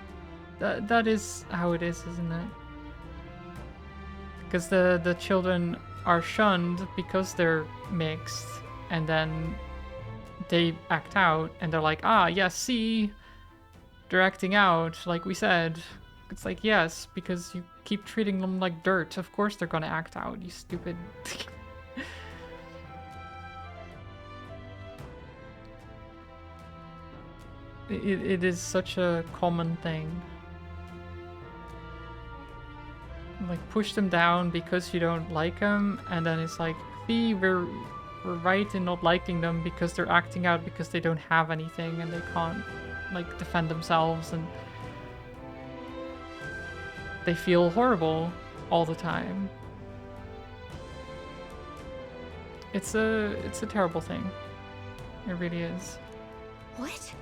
That is how it is, isn't it? Because the children are shunned because they're mixed, and then they act out, and they're like, ah, yes, see? They're acting out, like we said. It's like, yes, because you keep treating them like dirt. Of course they're gonna act out, you stupid... it is such a common thing. Like, push them down because you don't like them, and then it's like, see, we're right in not liking them because they're acting out because they don't have anything and they can't, like, defend themselves, and they feel horrible all the time. It's a terrible thing. It really is. What?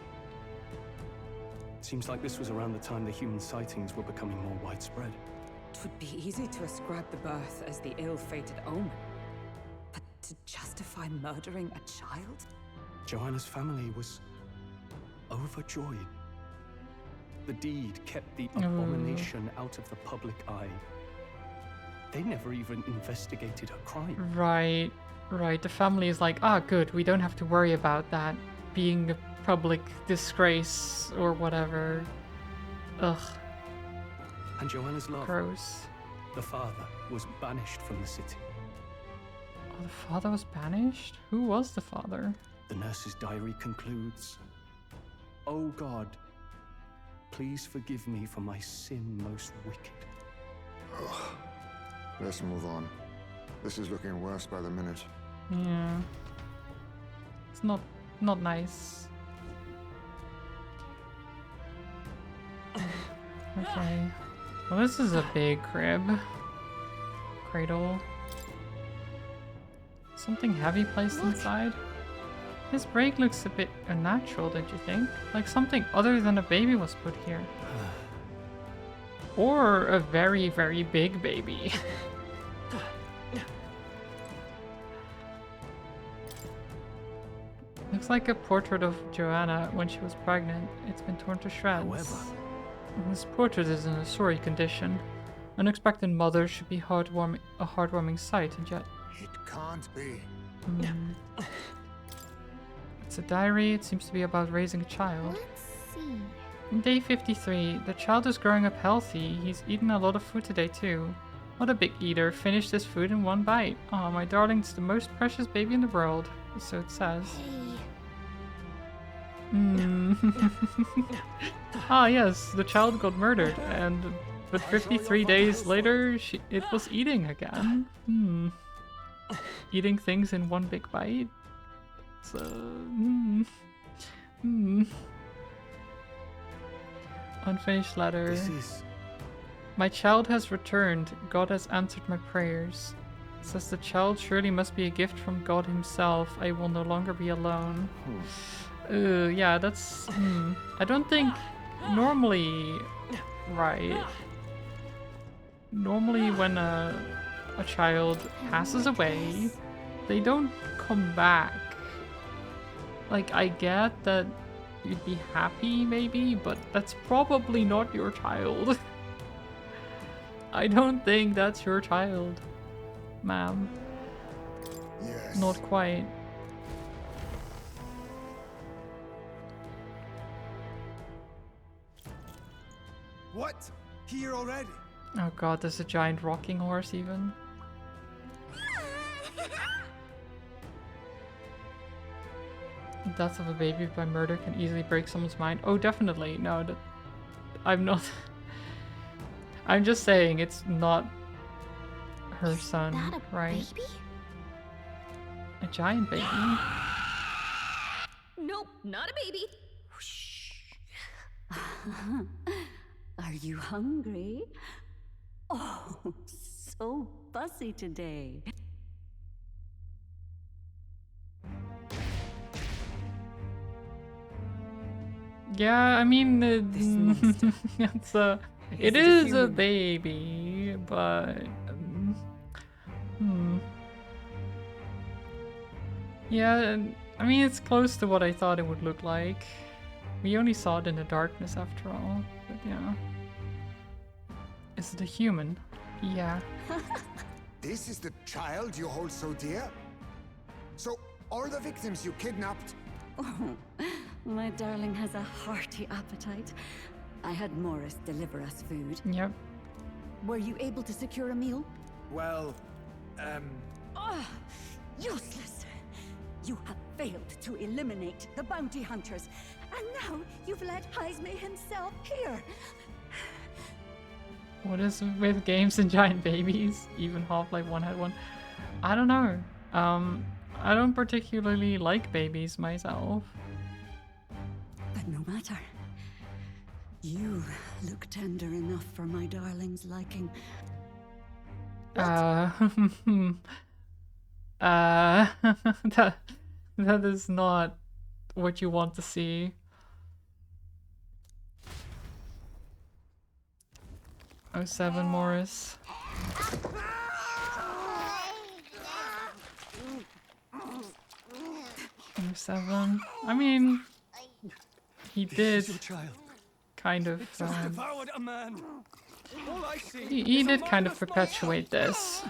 Seems like this was around the time the human sightings were becoming more widespread. It would be easy to ascribe the birth as the ill-fated omen. But to justify murdering a child? Joanna's family was overjoyed. The deed kept the abomination out of the public eye. They never even investigated her crime. Right. The family is like, ah, good, we don't have to worry about that being a public disgrace or whatever. Ugh. And Joanna's love, Gross. the father, was banished from the city. Oh, the father was banished? Who was the father? The nurse's diary concludes, "O God, please forgive me for my sin most wicked." Ugh. Let's move on. This is looking worse by the minute. Yeah. It's not nice. Okay. Well, this is a big crib. Cradle. Something heavy placed inside. This break looks a bit unnatural, don't you think? Like something other than a baby was put here. Or a very, very big baby. Looks like a portrait of Joanna when she was pregnant. It's been torn to shreds. However, This portrait is in a sorry condition. Unexpected mother should be a heartwarming sight, and yet... It can't be. It's a diary. It seems to be about raising a child. Let's see. Day 53. The child is growing up healthy. He's eaten a lot of food today too. What a big eater. Finished this food in one bite. Oh, my darling's the most precious baby in the world. So it says. Hey. Ah, yes, the child got murdered, but 53 days later, it was eating again. Eating things in one big bite. So, Unfinished letter. this is... My child has returned. God has answered my prayers. Says the child surely must be a gift from God himself. I will no longer be alone. Yeah, that's... I don't think... Normally... Right. Normally when a child passes away, they don't come back. Like, I get that you'd be happy, maybe, but that's probably not your child. I don't think that's your child, ma'am. Yes. Not quite. What? Here already? Oh god, there's a giant rocking horse even. The death of a baby by murder can easily break someone's mind. Oh, definitely. No, I'm not... I'm just saying it's not her son, That a right? baby? A giant baby. Nope, not a baby. Are you hungry? Oh, so fussy today. Yeah, I mean, This monster. it's a... It Is it a is a human? baby, but... Yeah, I mean, it's close to what I thought it would look like. We only saw it in the darkness after all, but yeah. Is it a human? Yeah. This is the child you hold so dear? So, all the victims you kidnapped? Oh, my darling has a hearty appetite. I had Morris deliver us food. Yep. Were you able to secure a meal? Well, Ah, useless! You have failed to eliminate the bounty hunters, And now you've let Heisme himself here. What is with games and giant babies? Even Half-Life 1 had one. I don't know. I don't particularly like babies myself. But no matter. You look tender enough for my darling's liking. That is not what you want to see. Oh, 07 Morris. 07. I mean, he did kind of. Devoured a man. All I see He is a did kind of mindless perpetuate this.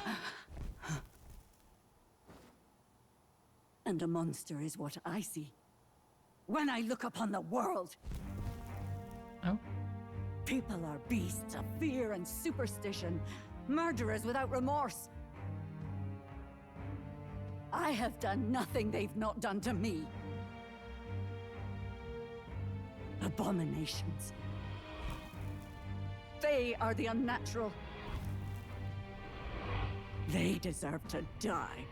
And a monster is what I see when I look upon the world. Oh. People are beasts of fear and superstition, murderers without remorse. I have done nothing they've not done to me. Abominations. They are the unnatural. They deserve to die.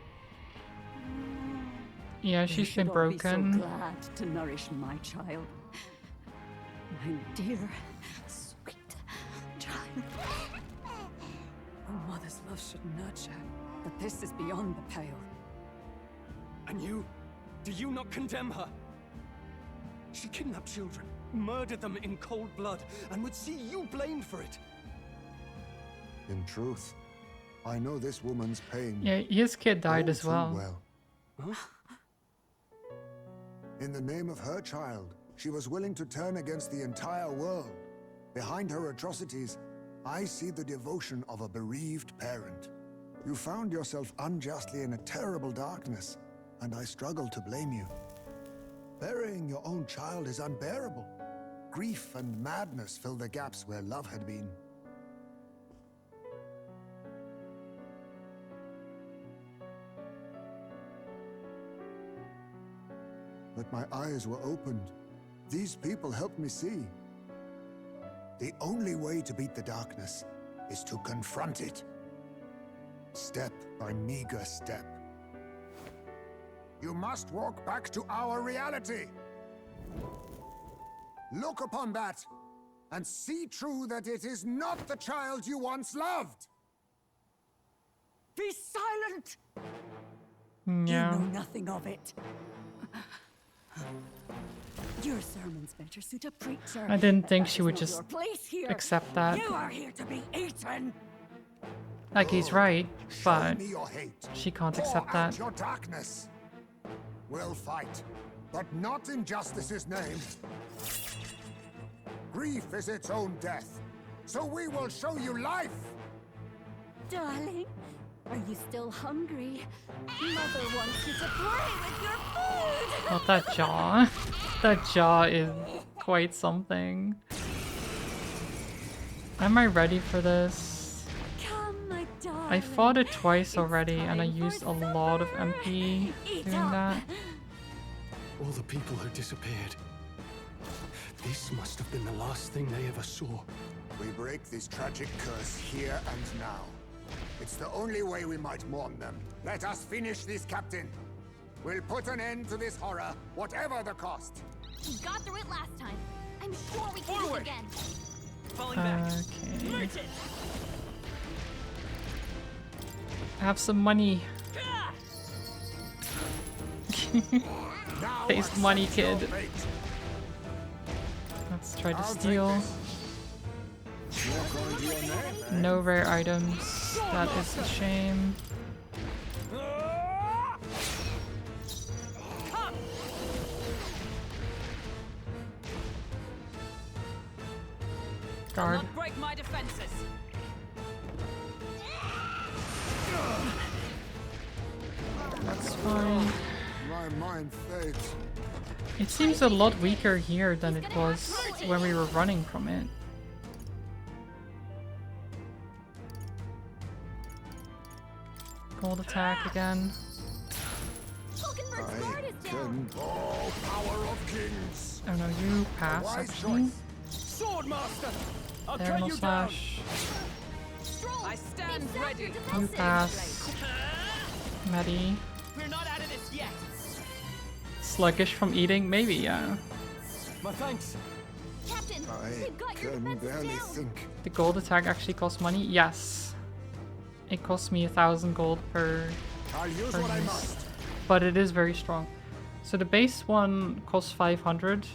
Yeah, They she's should been all be broken. so glad to nourish my child. My dear, sweet child. A mother's love should nurture, but this is beyond the pale. And you? Do you not condemn her? She kidnapped children, murdered them in cold blood, and would see you blamed for it. In truth, I know this woman's pain. Yeah, his kid died all as too well. Huh? In the name of her child, she was willing to turn against the entire world. Behind her atrocities, I see the devotion of a bereaved parent. You found yourself unjustly in a terrible darkness, and I struggle to blame you. Burying your own child is unbearable. Grief and madness fill the gaps where love had been. But my eyes were opened. These people helped me see. The only way to beat the darkness is to confront it. Step by meager step. You must walk back to our reality. Look upon that and see true that it is not the child you once loved. Be silent! Yeah. You know nothing of it. Your sermons better suit a preacher. I didn't think That she is would not just your place here. accept that. You are here to be eaten. Like, he's right, but Show me your hate. she can't Pour accept out that. your darkness. We'll fight, but not in justice's name. Grief is its own death, so we will show you life. Darling, are you still hungry? Mother wants you to play with your food. Not that jaw. That jaw is quite something. Am I ready for this? Come, my darling. I fought it twice It's already, and I time for used a lot of supper. MP Eat doing up. that. All the people who disappeared. This must have been the last thing they ever saw. We break this tragic curse here and now. It's the only way we might mourn them. Let us finish this, Captain. We'll put an end to this horror, whatever the cost. We got through it last time. I'm sure we can do it Forward. again. Falling back. Okay. Merchant! Have some money. Ah! Now Taste money, accept your kid. fate. Let's try to I'll take steal. this. You're going to your name, eh? No rare items. That is a shame. Come! Guard. Not break my defenses. That's fine. My mind fades. It seems a lot weaker here than it was when we were running from it. Gold attack again. Vulcan versus I Guard is down. can all power of kings. Oh no, you pass Wise actually. choice. Sword Master! I'll There, cut no you down! slash. Stroll, I stand they've sapped ready. your You defenses. pass. Medi. We're not out of this yet! Sluggish from eating? Maybe, yeah. My thanks! Captain, I they've got your can defenses barely down. think. The gold attack actually costs money? Yes. It costs me 1,000 gold per I'll use per what I use. must. But it is very strong. So the base one costs 500,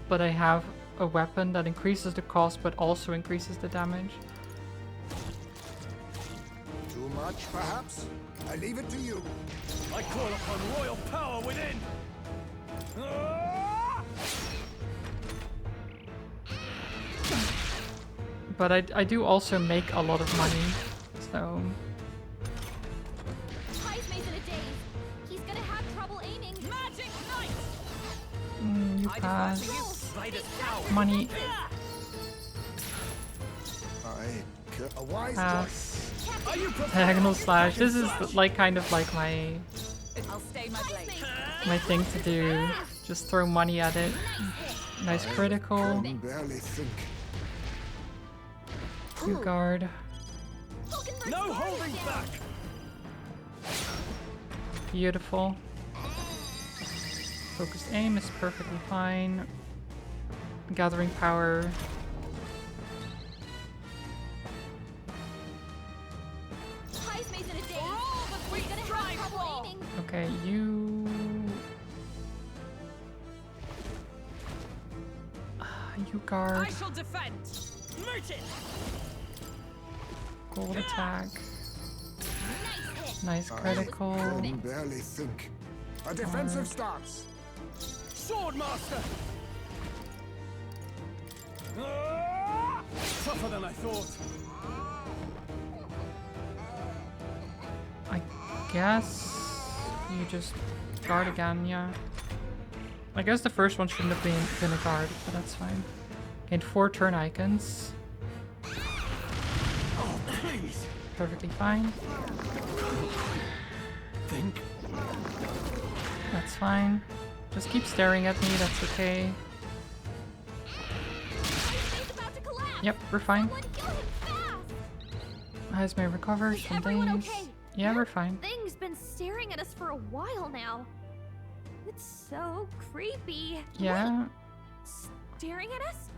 but I have a weapon that increases the cost but also increases the damage. Too much, perhaps? I leave it to you. I call upon royal power within! Ah! But I do also make a lot of money, so... Kai's made in a daze. He's gonna have trouble aiming. Magic knife! You I pass. defer to you. By this power! Money. A wise choice. Pass. Are you prepared? Diagonal slash. This is like kind of like my I'll stay my blade. thing to do. Just throw money at it. Nice critical. Can barely think. You guard. No holding back! Beautiful. Focused aim is perfectly fine. Gathering power. Kai's made in a daze. He's gonna have trouble aiming. Okay, you... You guard. I shall defend. Merchant! Gold attack. Nice hit. Nice critical. Can barely think. A defensive stance. Sword Master! Ah! Tougher than I thought. I guess you just guard again, yeah. I guess the first one shouldn't have been a guard, but that's fine. Gained 4 turn icons. Oh, please! Perfectly fine. Think. That's fine. Just keep staring at me, that's okay. Kai's about to collapse. Yep, we're fine. Someone kill him fast. Eyes may recover Is some everyone days. okay? Yeah, we're fine. Thing's been staring at us for a while now. It's so creepy. Yeah. Staring at us?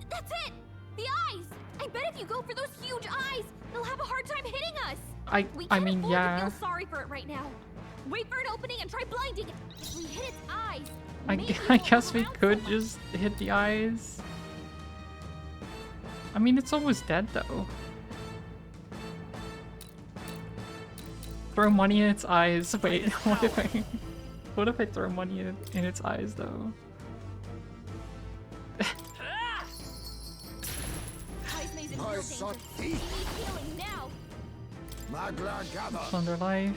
That's it! The eyes! I bet if you go for those huge eyes, they'll have a hard time hitting us. We I can't mean, afford yeah. to feel sorry for it right now. Wait for an opening and try blinding it. If we hit its eyes, I maybe I it'll guess we come around could so much. just hit the eyes. I mean, it's almost dead though. Throw money in its eyes. Wait, what if I throw money in its eyes though? Kai's maze in My real son, danger. He thief. needs healing now. Magla gather. Plunder life.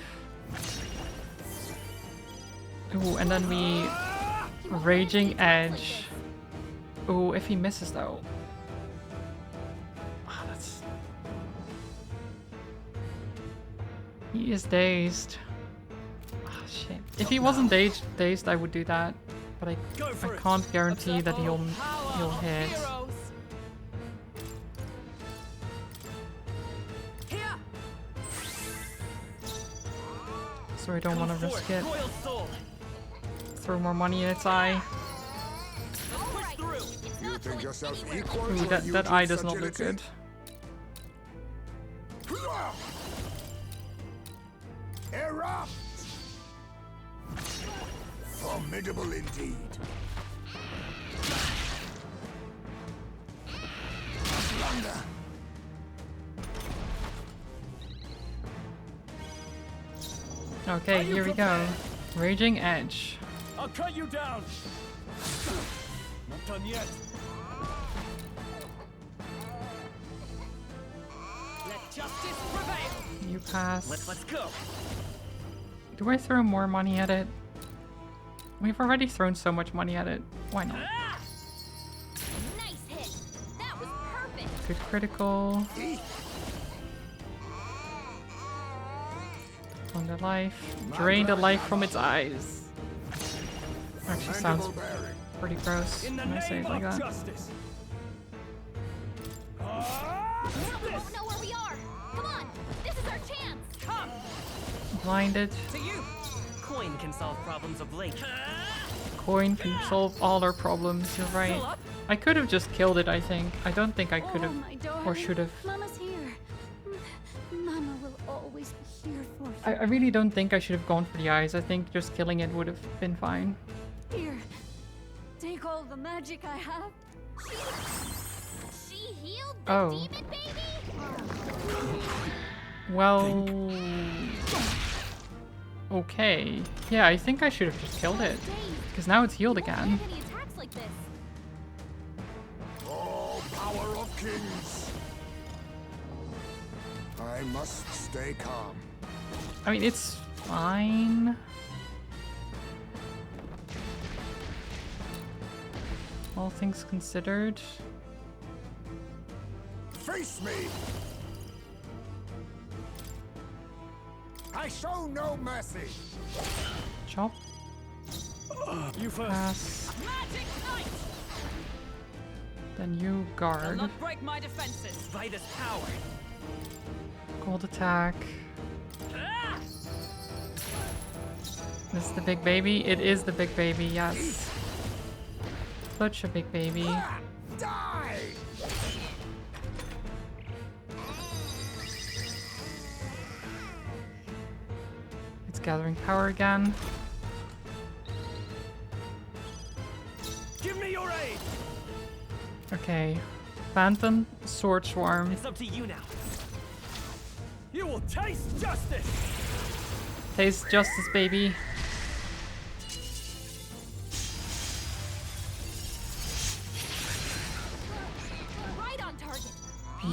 Ooh, and then we He won't Raging let anything like Edge. this. Ooh, if he misses though. Ah, that's. He is dazed. Ah, shit. If he wasn't dazed, I would do that, but I Go for it. can't guarantee that he'll Power he'll of hit. heroes. Here. So I don't want to Come risk forth, it. Royal soul. Throw more money in its eye. All Push right. through. It's You not think going yourself anywhere. equal Ooh, to that eye does not look good. Erupt! Formidable indeed. Blunder. Okay, Are you here we go. prepared? Raging Edge. I'll cut you down. Not done yet. Let justice prevail. You pass. Let's go. Do I throw more money at it? We've already thrown so much money at it. Why not? Nice hit. That was perfect. Good critical. On the life. Drain the life from its eyes. Actually sounds Mandible bearing. pretty gross In the when I say name it like of that. justice. We won't know where we are. Come on, this is our chance. Come Blinded. to you. Coin can solve problems of late. Coin can solve all our problems, you're right. I could have just killed it, I think. I don't think I could have, Oh, my darling. or should have. Mama's here. Mama will always be here for you. I really don't think I should have gone for the eyes. I think just killing it would have been fine. Here, take all the magic I have. She healed the Oh. demon baby? Well... Okay. Yeah, I think I should have just killed it. Because now it's healed You won't again. have any attacks like this. Oh, power of kings! I must stay calm. I mean, it's fine. All things considered. Face me! I show no mercy! Chop. You first. Pass. Magic Knight! Then you guard. break my defenses. By this power. Cold attack. This is the big baby? It is the big baby, yes. Such a big baby. Die! It's gathering power again. Give me your aid. Okay. Phantom Sword Swarm. It's up to you now. You will taste justice. Taste justice, baby. Right on target.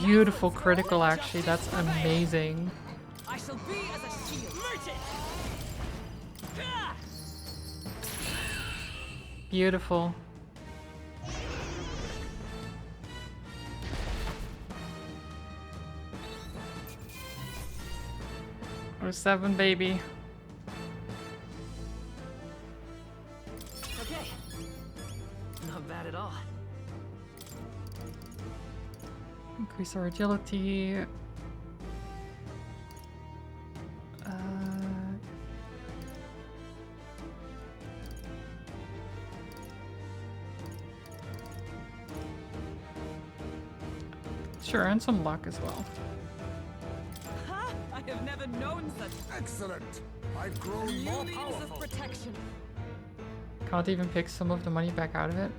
Beautiful critical, actually. That's amazing. I shall be as a shield. Merchant. Beautiful. Or 7, baby. Okay. Not bad at all. Increase our agility. Sure, and some luck as well. I have never known such Excellent! I've grown more means of powerful. protection. Can't even pick some of the money back out of it.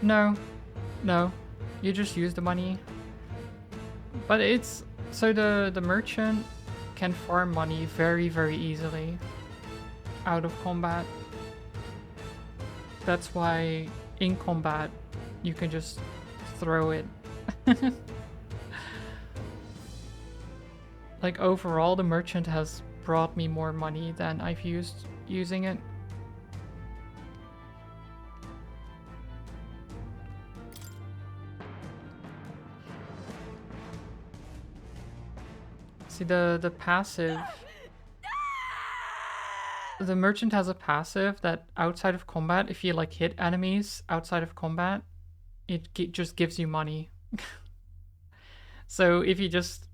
No. No. You just use the money. But it's... So the merchant can farm money very, very easily out of combat. That's why in combat you can just throw it. Like overall, the merchant has brought me more money than I've used using it. See, the passive... The merchant has a passive that outside of combat, if you like hit enemies outside of combat, it just gives you money. So if you just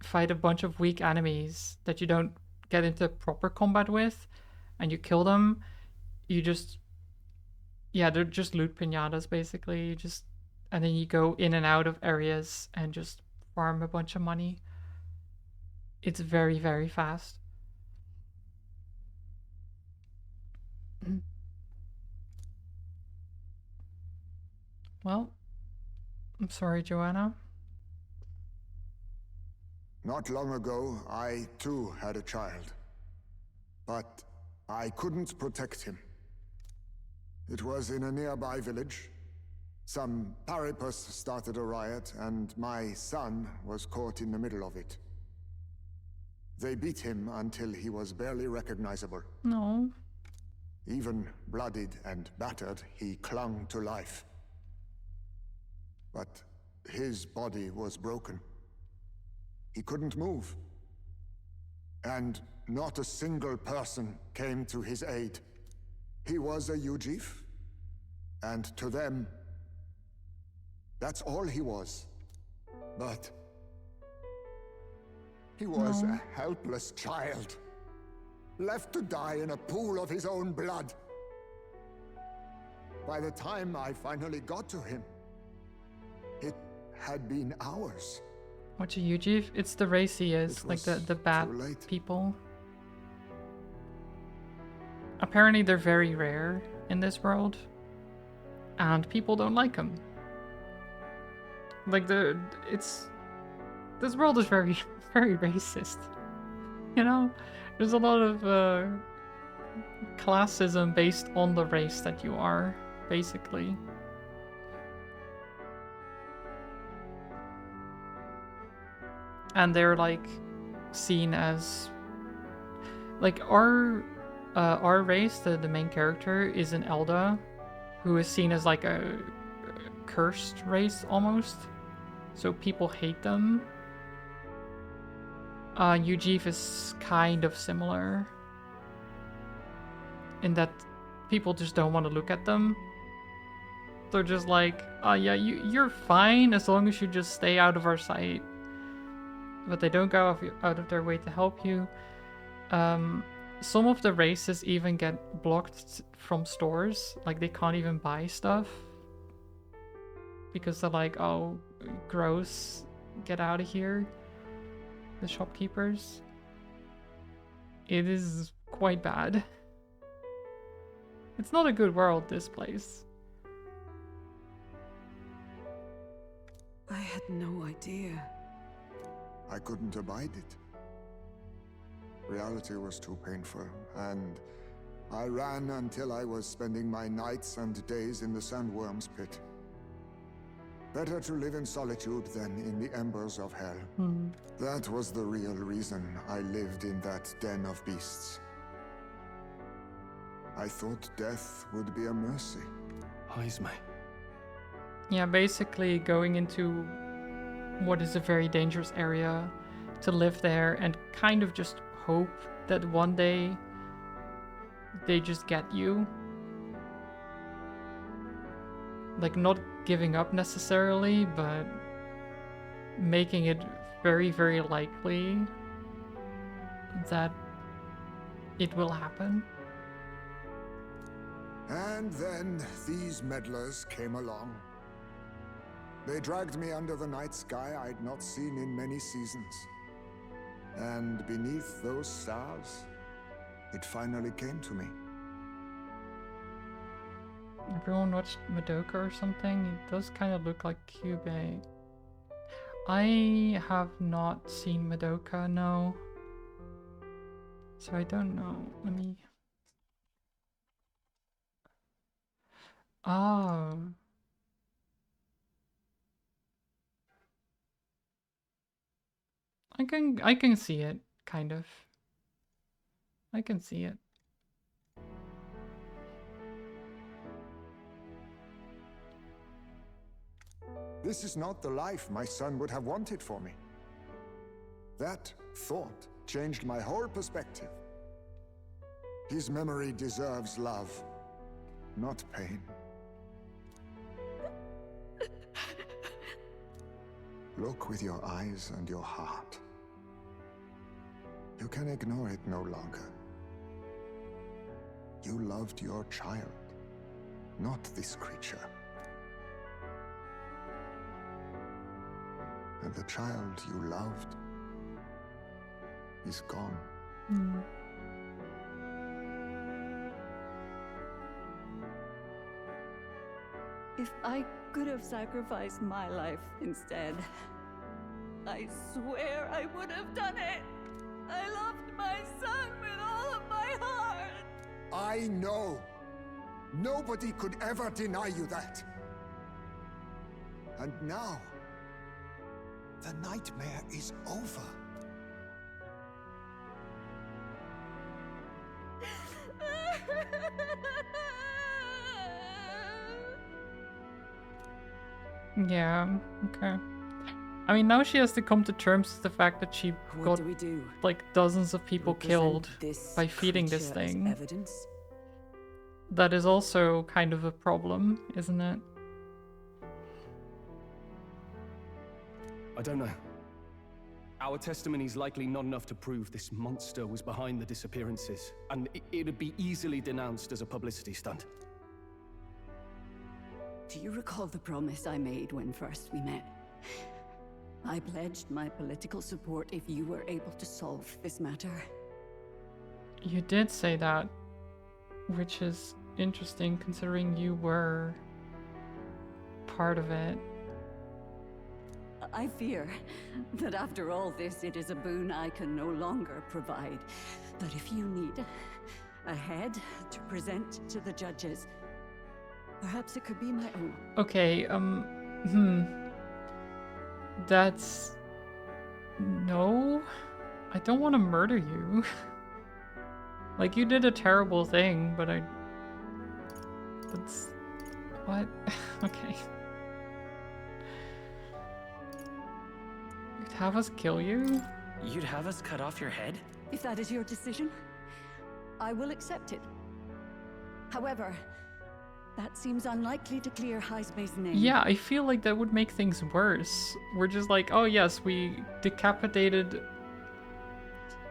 fight a bunch of weak enemies that you don't get into proper combat with, and you kill them, you just... Yeah, they're just loot pinatas, basically. You just... And then you go in and out of areas and just farm a bunch of money. It's very, very fast. Well, I'm sorry, Joanna. Not long ago, I too had a child. But I couldn't protect him. It was in a nearby village. Some paripus started a riot, and my son was caught in the middle of it. They beat him until he was barely recognizable. No. Even bloodied and battered, he clung to life. But his body was broken. He couldn't move. And not a single person came to his aid. He was a Ujif, And to them, that's all he was. But he was a helpless child, left to die in a pool of his own blood. By the time I finally got to him, it had been hours. What you, Yuji? It's the race he is, like the bad people. Apparently they're very rare in this world, and people don't like them. Like this world is very, very racist. You know, there's a lot of classism based on the race that you are, basically. And they're like seen as like our race, the main character is an Elda who is seen as like a cursed race almost. So people hate them. Ujif is kind of similar in that people just don't want to look at them. They're just like, oh yeah, you're fine as long as you just stay out of our sight. But they don't go out of their way to help you. Some of the races even get blocked from stores. Like, they can't even buy stuff. Because they're like, oh, gross, get out of here. The shopkeepers. It is quite bad. It's not a good world, this place. I had no idea. I couldn't abide it. Reality was too painful, and I ran until I was spending my nights and days in the sandworm's pit. Better to live in solitude than in the embers of hell. That was the real reason I lived in that den of beasts. I thought death would be a mercy. Heisme. Yeah, basically going into what is a very dangerous area to live there and kind of just hope that one day they just get you. Like, not giving up necessarily, but making it very, very likely that it will happen. And then these meddlers came along. They dragged me under the night sky I'd not seen in many seasons. And beneath those stars, it finally came to me. Everyone watched Madoka or something? It does kind of look like Kyubey. I have not seen Madoka, no. So I don't know. Let me... Oh. I can see it, kind of. I can see it. This is not the life my son would have wanted for me. That thought changed my whole perspective. His memory deserves love, not pain. Look with your eyes and your heart. You can ignore it no longer. You loved your child, not this creature. And the child you loved is gone. If I could have sacrificed my life instead, I swear I would have done it. I loved my son with all of my heart. I know. Nobody could ever deny you that. And now, the nightmare is over. Yeah, okay. I mean, now she has to come to terms with the fact that she got like dozens of people killed by feeding this thing. Evidence? that is also kind of a problem, isn't it? I don't know. Our testimony is likely not enough to prove this monster was behind the disappearances, and it'd be easily denounced as a publicity stunt. Do you recall the promise I made when first we met? I pledged my political support if you were able to solve this matter. You did say that, which is interesting considering you were part of it. I fear that after all this, it is a boon I can no longer provide. But if you need a head to present to the judges, perhaps it could be my own. Okay, That's... No. I don't want to murder you. Like, you did a terrible thing, but That's... What? Okay. You'd have us kill you? You'd have us cut off your head? If that is your decision, I will accept it. However, that seems unlikely to clear Heismay's name. Yeah, I feel like that would make things worse. We're just like, oh yes, we decapitated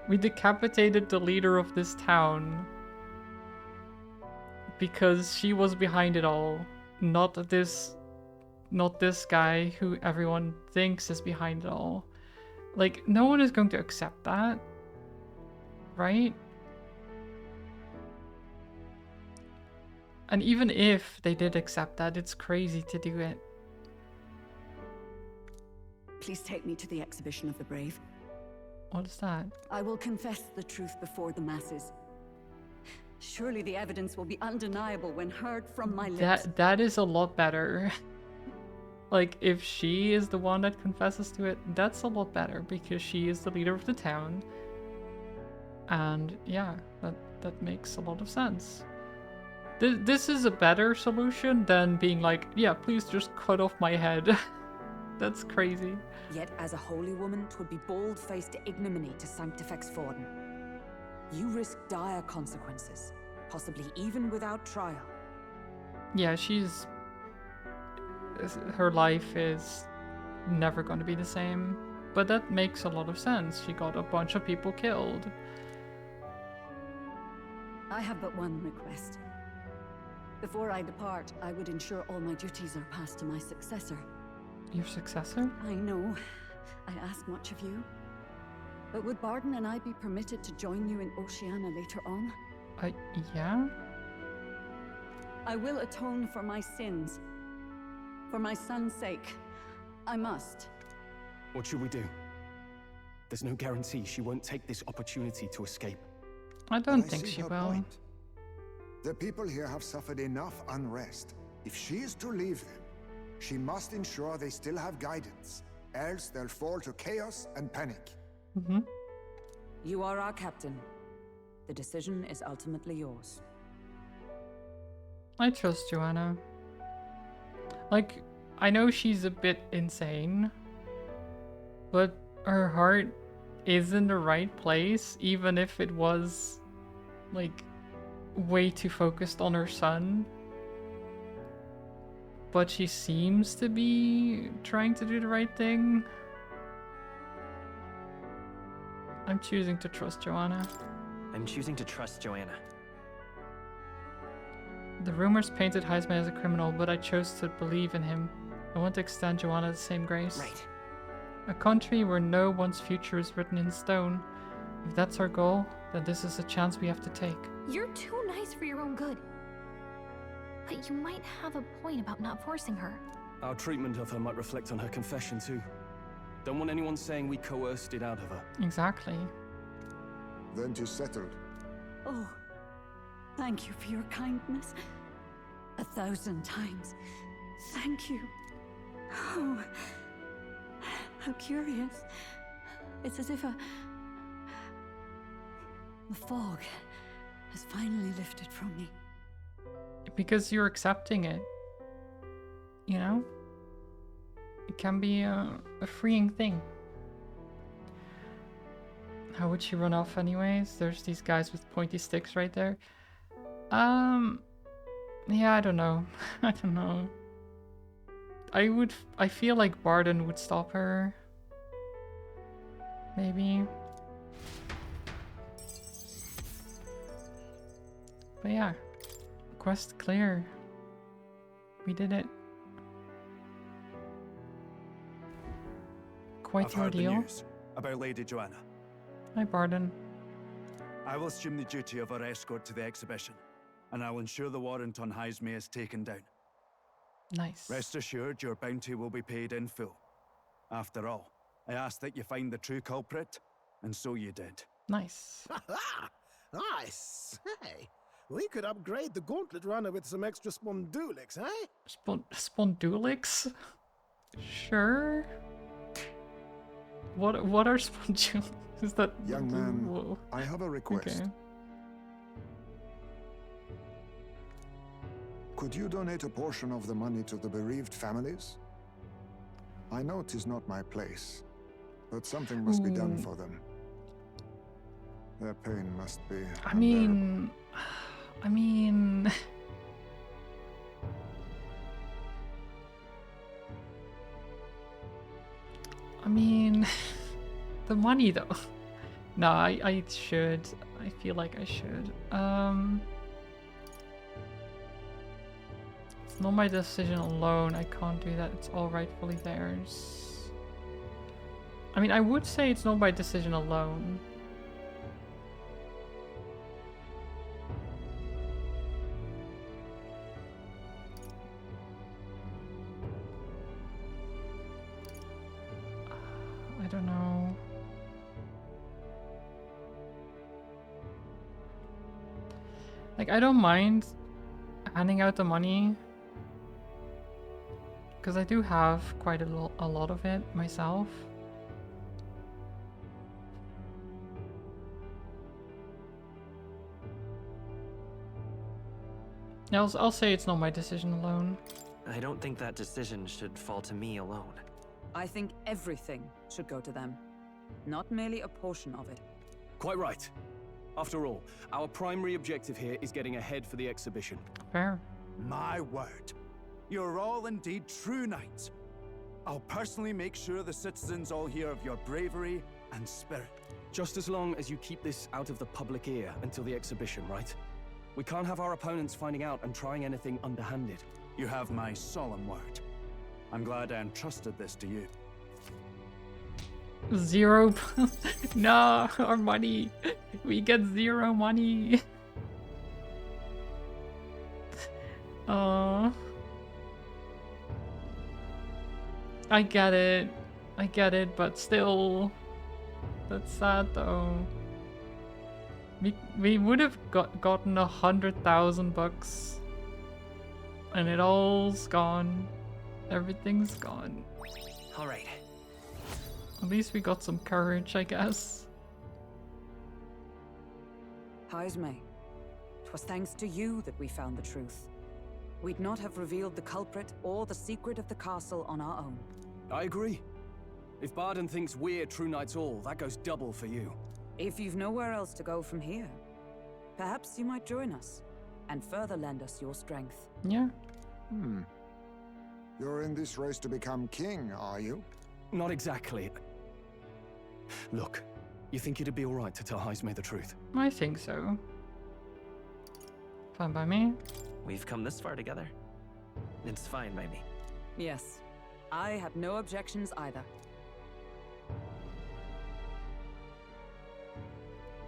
the leader of this town because she was behind it all, not this guy who everyone thinks is behind it all. Like, no one is going to accept that, right? And even if they did accept that, it's crazy to do it. Please take me to the exhibition of the brave. What is that? I will confess the truth before the masses. Surely the evidence will be undeniable when heard from my lips. That is a lot better. Like, if she is the one that confesses to it, that's a lot better because she is the leader of the town. And yeah, that makes a lot of sense. This is a better solution than being like, yeah, please just cut off my head. That's crazy. Yet as a holy woman, 'twould be bold-faced ignominy to sanctifex Forden. You risk dire consequences, possibly even without trial. Yeah, her life is never going to be the same. But that makes a lot of sense. She got a bunch of people killed. I have but one request. Before I depart, I would ensure all my duties are passed to my successor. Your successor? I know I ask much of you. But would Barden and I be permitted to join you in Oceania later on? Yeah? I will atone for my sins. For my son's sake. I must. What should we do? There's no guarantee she won't take this opportunity to escape. I don't think she her will. point. The people here have suffered enough unrest. If she is to leave them, she must ensure they still have guidance. Else they'll fall to chaos and panic. Mm-hmm. You are our captain. The decision is ultimately yours. I trust Joanna. Like, I know she's a bit insane, but her heart is in the right place, even if it was, like, way too focused on her son. But she seems to be trying to do the right thing. I'm choosing to trust Joanna. I'm choosing to trust Joanna. The rumors painted Heisman as a criminal, but I chose to believe in him. I want to extend Joanna the same grace. Right. A country where no one's future is written in stone. If that's our goal, then this is a chance we have to take. You're too nice for your own good. But you might have a point about not forcing her. Our treatment of her might reflect on her confession too. Don't want anyone saying we coerced it out of her. Exactly. Then 'tis settled. Oh, thank you for your kindness. 1,000 times. Thank you. Oh, how curious. It's as if the fog has finally lifted from me. Because you're accepting it. You know? It can be a freeing thing. How would she run off anyways? There's these guys with pointy sticks right there. Yeah, I don't know. I don't know. I feel like Barden would stop her. Maybe. But yeah. Quest clear. We did it. Quite I've the heard the ordeal. news about Lady Joanna. Hi, Barden. I will assume the duty of her escort to the exhibition, and I will ensure the warrant on Heismay is taken down. Nice. Rest assured, your bounty will be paid in full. After all, I asked that you find the true culprit, and so you did. Nice. I say, we could upgrade the gauntlet runner with some extra spondulix, eh? Spondulix? Sure. What are spondulix? Is that Young man, whoa. I have a request. Okay. Could you donate a portion of the money to the bereaved families? I know 'tis not my place, but something must be done for them. Their pain must be I mean, the money though. No, I should. I feel like I should. It's not my decision alone. I can't do that. It's all rightfully theirs. I mean, I would say it's not my decision alone. I don't know. Like, I don't mind handing out the money, because I do have quite a lot of it myself. Yeah, I'll say it's not my decision alone. I don't think that decision should fall to me alone. I think everything should go to them, not merely a portion of it. Quite right. After all, our primary objective here is getting ahead for the exhibition. Fair. My word. You're all indeed true knights. I'll personally make sure the citizens all hear of your bravery and spirit. Just as long as you keep this out of the public ear until the exhibition, right? We can't have our opponents finding out and trying anything underhanded. You have my solemn word. I'm glad I entrusted this to you. 0. No, our money. We get 0 money. I get it, but still, that's sad though. We would have gotten 100,000 bucks, and it all's gone. Everything's gone. All right. At least we got some courage, I guess. Heismay, it was thanks to you that we found the truth. We'd not have revealed the culprit or the secret of the castle on our own. I agree. If Barden thinks we're true knights all, that goes double for you. If you've nowhere else to go from here, perhaps you might join us and further lend us your strength. Yeah. You're in this race to become king, are you? Not exactly. Look, you think it'd be alright to tell Heismay the truth? I think so. Fine by me. We've come this far together. It's fine by me. Yes, I have no objections either.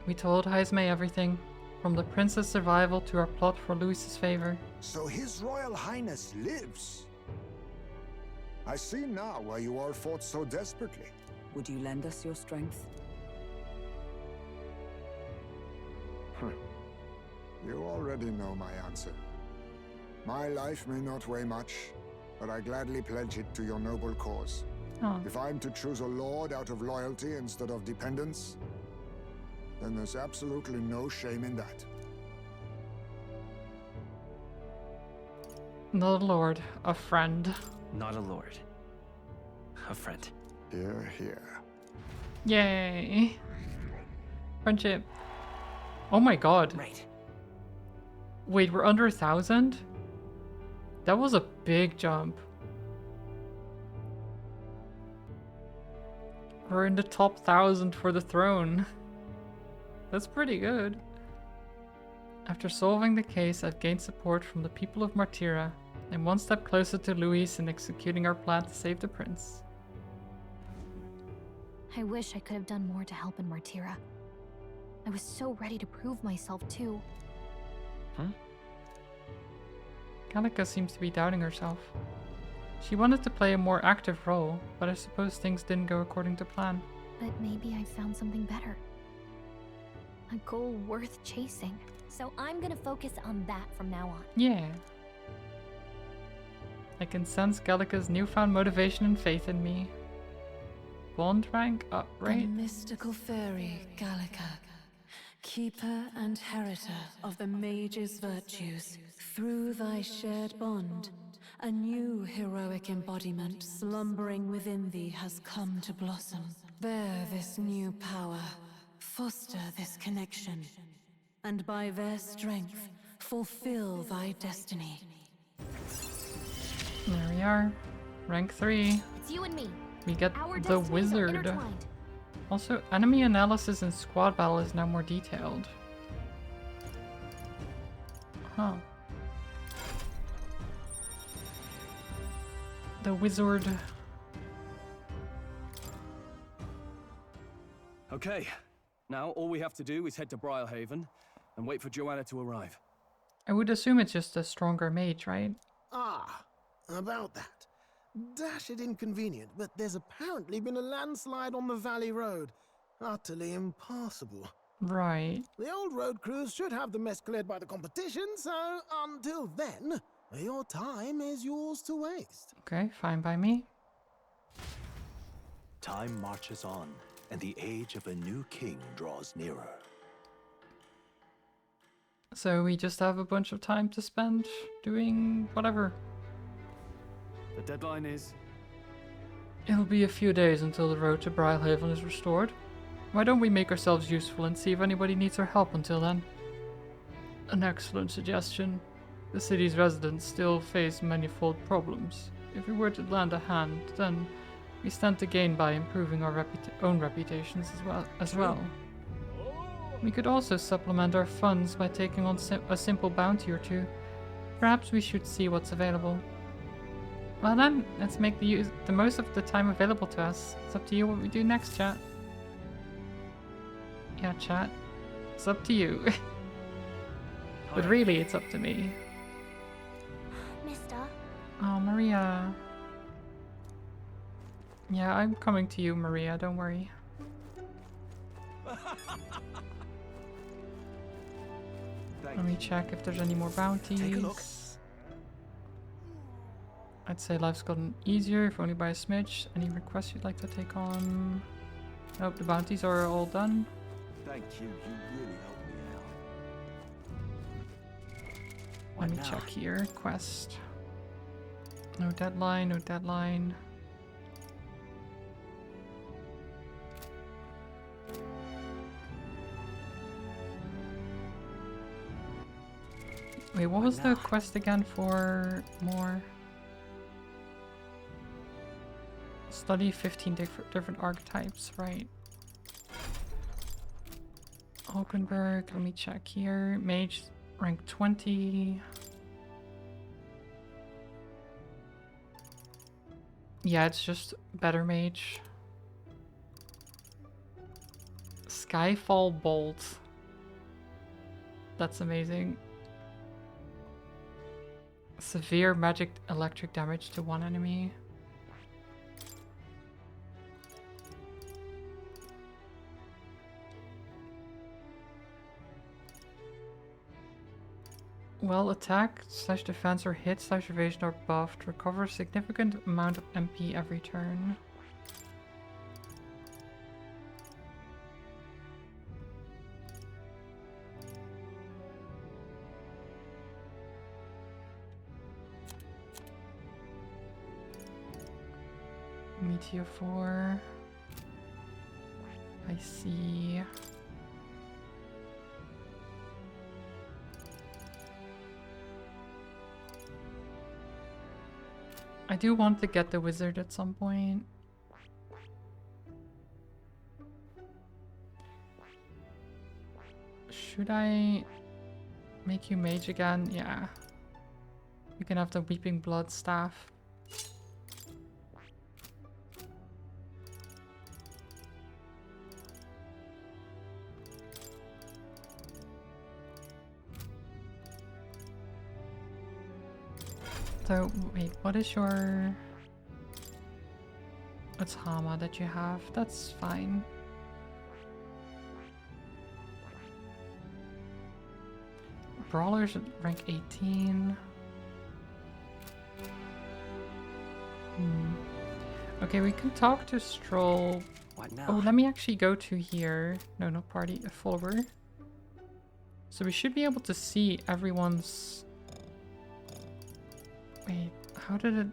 We told Heismay everything, from the prince's survival to our plot for Louis's favor. So His Royal Highness lives. I see now why you all fought so desperately. Would you lend us your strength? You already know my answer. My life may not weigh much, but I gladly pledge it to your noble cause. Oh. If I'm to choose a lord out of loyalty instead of dependence, then there's absolutely no shame in that. Not a lord, a friend. Not a lord. A friend. Hear, hear. Yay. Friendship. Oh my god. Right. Wait, we're under 1,000? That was a big jump. We're in the top 1,000 for the throne. That's pretty good. After solving the case, I've gained support from the people of Martira. I'm one step closer to Luis in executing our plan to save the prince. I wish I could have done more to help in Martira. I was so ready to prove myself too. Gallica seems to be doubting herself. She wanted to play a more active role, but I suppose things didn't go according to plan. But maybe I found something better. A goal worth chasing. So I'm gonna focus on that from now on. Yeah. I can sense Gallica's newfound motivation and faith in me. Bond rank up, right? The mystical fairy, Gallica, keeper and heritor of the mage's virtues. Through thy shared bond, a new heroic embodiment slumbering within thee has come to blossom. Bear this new power, foster this connection, and by their strength, fulfill thy destiny. There we are. Rank 3. It's you and me. We get Our the destinies are wizard. intertwined. Also, enemy analysis in squad battle is now more detailed. Huh. The wizard. Okay, now all we have to do is head to Briarhaven and wait for Joanna to arrive. I would assume it's just a stronger mage, right? Ah, about that. Dash it inconvenient, but there's apparently been a landslide on the Valley Road. Utterly impassable. Right. The old road crews should have the mess cleared by the competition, so until then, your time is yours to waste. Okay, fine by me. Time marches on, and the age of a new king draws nearer. So we just have a bunch of time to spend doing whatever. The deadline is... It'll be a few days until the road to Briarhaven is restored. Why don't we make ourselves useful and see if anybody needs our help until then? An excellent suggestion. The city's residents still face manifold problems. If we were to lend a hand, then we stand to gain by improving our own reputations as well. We could also supplement our funds by taking on a simple bounty or two. Perhaps we should see what's available. Well then, let's make the most of the time available to us. It's up to you what we do next, chat. Yeah, chat. It's up to you. But really, it's up to me. Mister. Oh, Maria. Yeah, I'm coming to you, Maria. Don't worry. Let me check if there's any more bounties. Take a look. I'd say life's gotten easier, if only by a smidge. Any requests you'd like to take on? Nope, the bounties are all done. Thank you, you really helped me out. Let me check here. Quest. No deadline, no deadline. Wait, what was the quest again for more? Study 15 different archetypes, right? Hulkenberg, let me check here. Mage, rank 20. Yeah, it's just better mage. Skyfall Bolt. That's amazing. Severe magic electric damage to one enemy. Well, attack / defense or hit / evasion are buffed. Recover a significant amount of MP every turn. Meteor 4. I see. I do want to get the wizard at some point. Should I make you mage again? Yeah. You can have the Weeping Blood staff. So, wait, what is your... It's Hama that you have. That's fine. Brawlers at rank 18. Okay, we can talk to Stroll. What now? Oh, let me actually go to here. No, not party, a follower. So we should be able to see everyone's... Wait, how did it...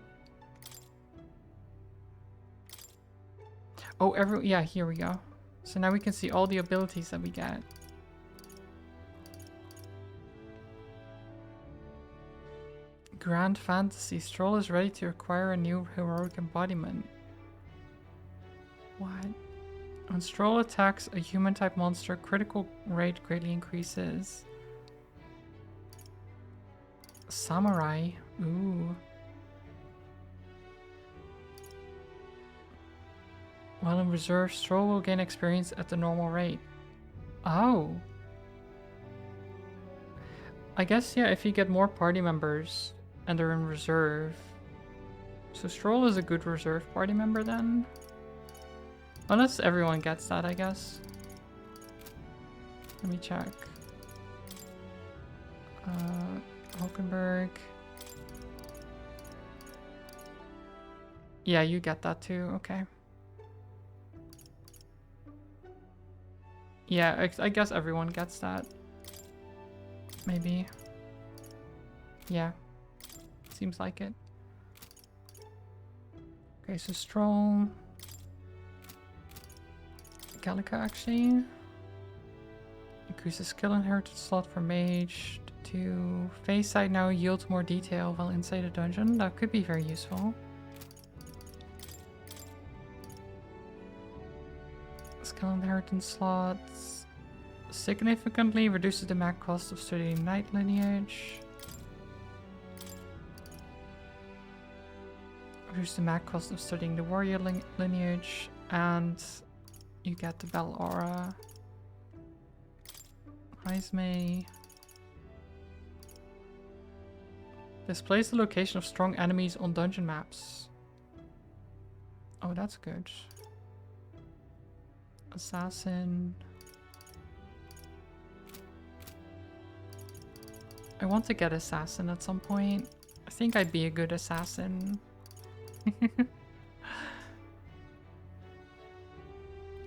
Oh, yeah, here we go. So now we can see all the abilities that we get. Grand Fantasy. Stroll is ready to acquire a new heroic embodiment. What? When Stroll attacks a human-type monster, critical rate greatly increases. Samurai. Ooh. While in reserve, Stroll will gain experience at the normal rate. Oh. I guess, yeah, if you get more party members and they're in reserve. So Stroll is a good reserve party member then? Unless everyone gets that, I guess. Let me check. Hulkenberg. Yeah, you get that too, okay. Yeah, I guess everyone gets that. Maybe. Yeah. Seems like it. Okay, so Stroll. Gallica actually. Increases skill inheritance slot for mage. To face side now yields more detail while inside a dungeon. That could be very useful. Skill inheritance slots. Significantly reduces the mag cost of studying knight lineage. Reduce the mag cost of studying the warrior lineage. And you get the Bell Aura. Heismay. Displays the location of strong enemies on dungeon maps. Oh, that's good. Assassin. I want to get Assassin at some point. I think I'd be a good Assassin.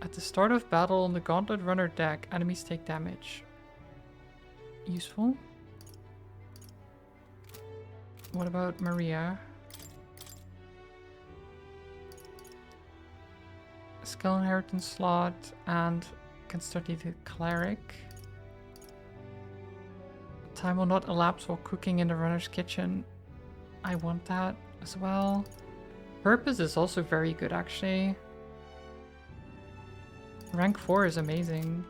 At the start of battle on the Gauntlet Runner deck, enemies take damage. Useful. What about Maria? Skill inheritance slot and can study the cleric. Time will not elapse while cooking in the runner's kitchen. I want that as well. Purpose is also very good actually. Rank 4 is amazing.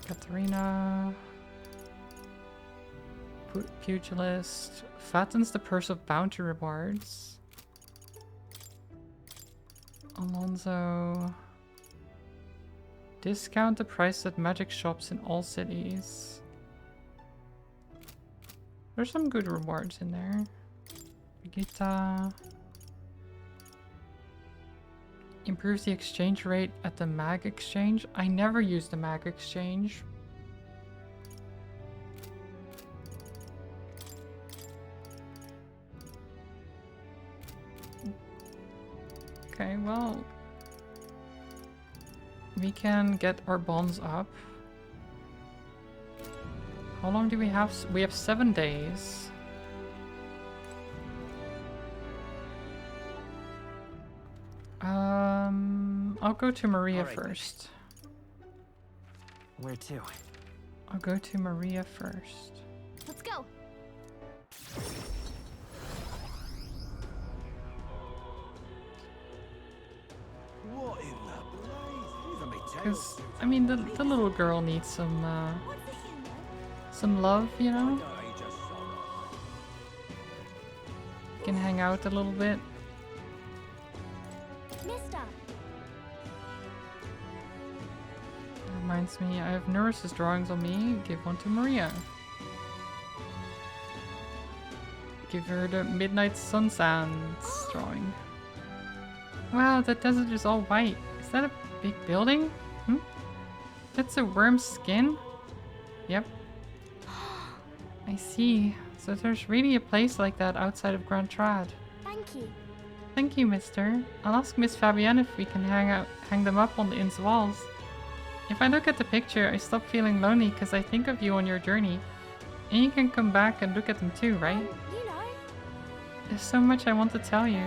Katharina. Pugilist. Fattens the purse of bounty rewards. Alonso. Discount the price at magic shops in all cities. There's some good rewards in there. Brigitta. Improves the exchange rate at the mag exchange. I never use the mag exchange. Okay, well, we can get our bonds up. How long do we have? We have 7 days. I'll go to Maria first. Where to? I'll go to Maria first. Let's go. Because, I mean, the little girl needs some love, you know? Can hang out a little bit. Mister. Reminds me, I have nurse's drawings on me. Give one to Maria. Give her the Midnight Sun Sands drawing. Wow, that desert is all white. Is that a big building? Hmm? That's a worm's skin? Yep. I see. So there's really a place like that outside of Grand Trad. Thank you. Thank you, mister. I'll ask Miss Fabienne if we can hang them up on the inn's walls. If I look at the picture, I stop feeling lonely because I think of you on your journey. And you can come back and look at them too, right? You know. There's so much I want to tell you.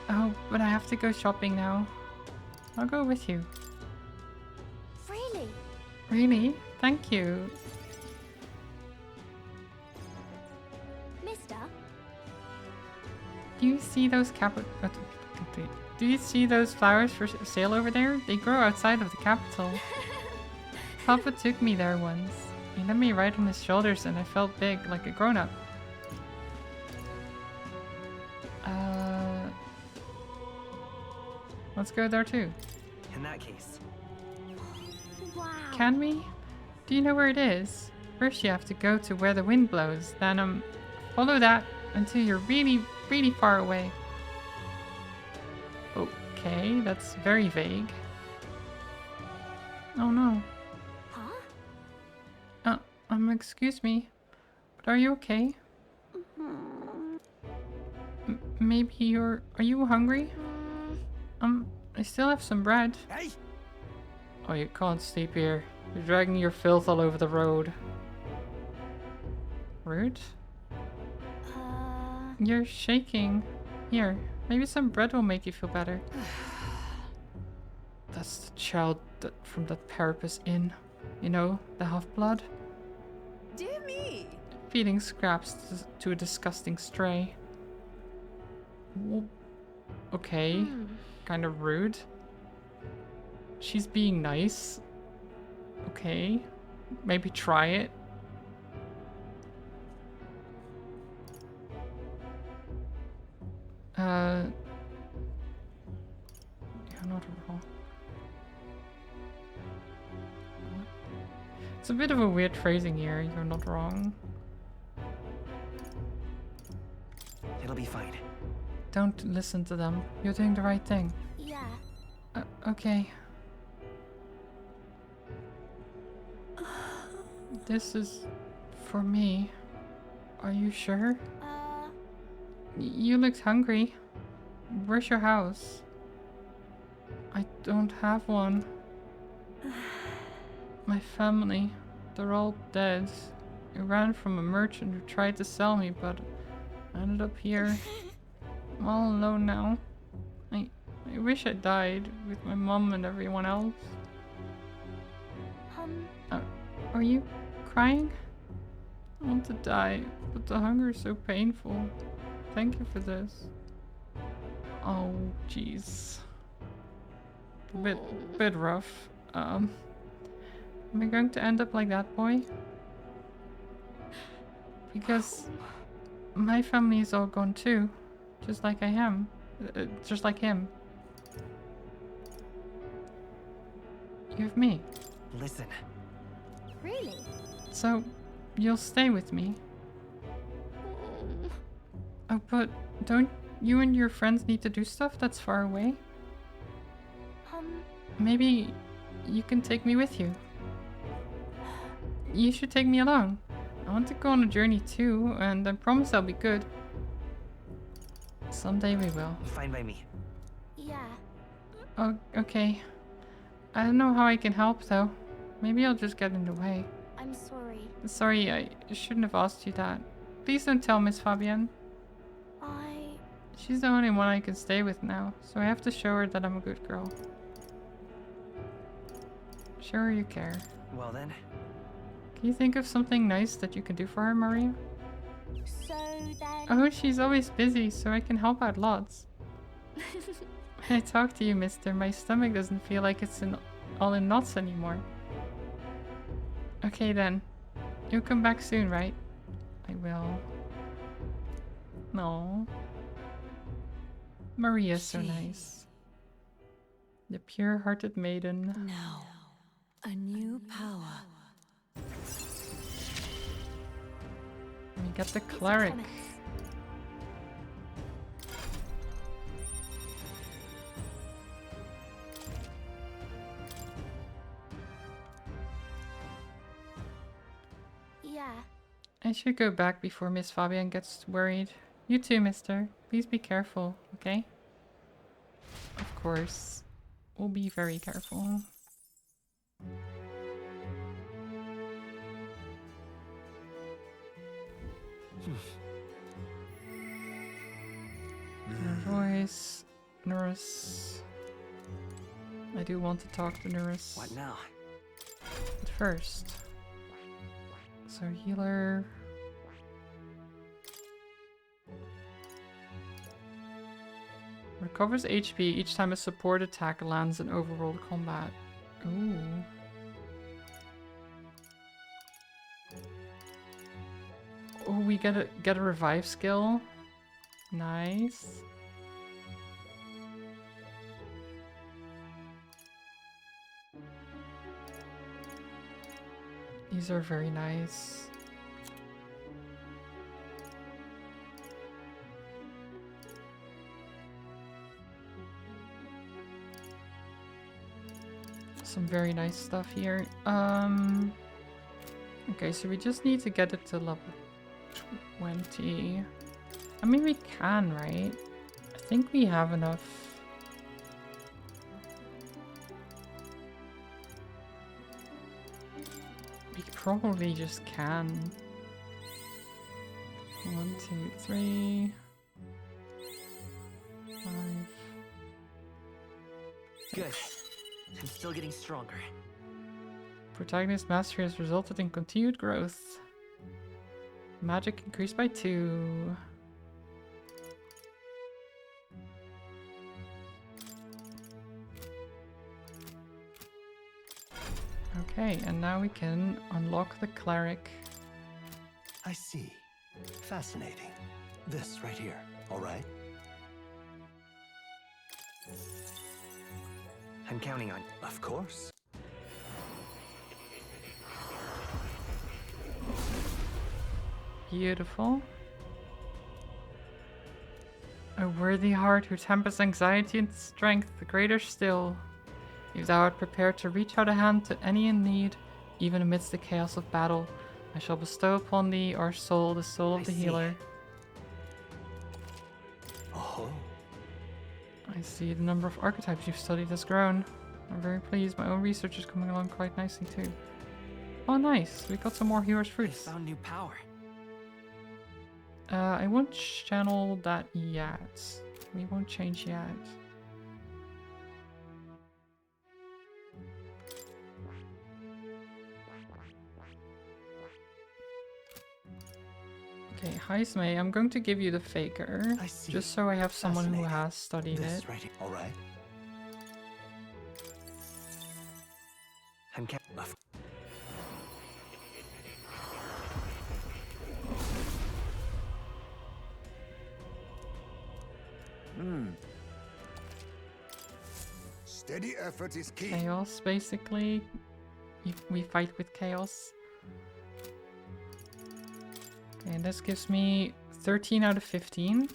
Oh, but I have to go shopping now. I'll go with you. Really? Really? Thank you. Mister? Do you see those Do you see those flowers for sale over there? They grow outside of the capital. Papa took me there once. He let me ride on his shoulders and I felt big, like a grown-up. Let's go there too. In that case. Wow. Can we? Do you know where it is? First you have to go to where the wind blows, then follow that until you're really, really far away. Okay, that's very vague. Oh no. Huh? Excuse me, but are you okay? Maybe are you hungry? I still have some bread. Hey! Oh, you can't sleep here. You're dragging your filth all over the road. Rude? You're shaking. Here, maybe some bread will make you feel better. That's the child from that Parapus Inn. You know, the half-blood? Dear me! Feeding scraps to a disgusting stray. Okay, kind of rude. She's being nice. Okay, maybe try it. You're not wrong. It's a bit of a weird phrasing here. You're not wrong. It'll be fine. Don't listen to them. You're doing the right thing. Yeah. Okay. This is for me. Are you sure? You look hungry. Where's your house? I don't have one. My family, they're all dead. I ran from a merchant who tried to sell me, but I ended up here. I'm all alone now. I wish I died with my mom and everyone else. Are you crying? I want to die, but the hunger is so painful. Thank you for this. Oh, jeez. Bit rough. Am I going to end up like that boy? Because my family is all gone too, just like I am, just like him. You have me. Listen. Really? So, you'll stay with me? Oh, but don't you and your friends need to do stuff that's far away? Maybe you can take me with you. You should take me along. I want to go on a journey too, and I promise I'll be good. Someday we will. Fine by me. Yeah. Oh, okay. I don't know how I can help though. Maybe I'll just get in the way. I'm sorry. Sorry, I shouldn't have asked you that. Please don't tell Miss Fabienne. She's the only one I can stay with now, so I have to show her that I'm a good girl. Show her you care. Well then. Can you think of something nice that you can do for her, Maria? So then... Oh, she's always busy, so I can help out lots. I talk to you, mister. My stomach doesn't feel like it's all in knots anymore. Okay then. You'll come back soon, right? I will. No. Maria's so nice. The pure-hearted maiden. Now, a new power. We get the cleric. Yeah. I should go back before Miss Fabian gets worried. You too, mister. Please be careful, okay? Of course. We'll be very careful. Voice. Nurse. I do want to talk to Nurse. What now? But first. So healer. Recovers HP each time a support attack lands in overworld combat. Ooh. Oh, we get a revive skill. Nice. These are very nice. Some very nice stuff here. Okay, so we just need to get it to level 20. I mean, we can, right? I think we have enough. We probably just can. 1, 2, 3, 5. Good. I'm still getting stronger. Protagonist mastery has resulted in continued growth. Magic increased by 2. Okay, and now we can unlock the cleric. I see. Fascinating. This right here, all right? I'm counting on. Of course. Beautiful. A worthy heart who tempers anxiety and strength, the greater still. If thou art prepared to reach out a hand to any in need, even amidst the chaos of battle, I shall bestow upon thee our soul, the soul of the healer. Oh. I see the number of archetypes you've studied has grown. I'm very pleased. My own research is coming along quite nicely too. Oh nice, we got some more healer's fruits. I found new power. I won't channel that yet. We won't change yet. Okay, Heismay, I'm going to give you the Faker, just so I have someone who has studied it. Right here, all right? I'm Steady effort is key. Chaos, basically. We fight with chaos. Okay, and this gives me 13 out of 15.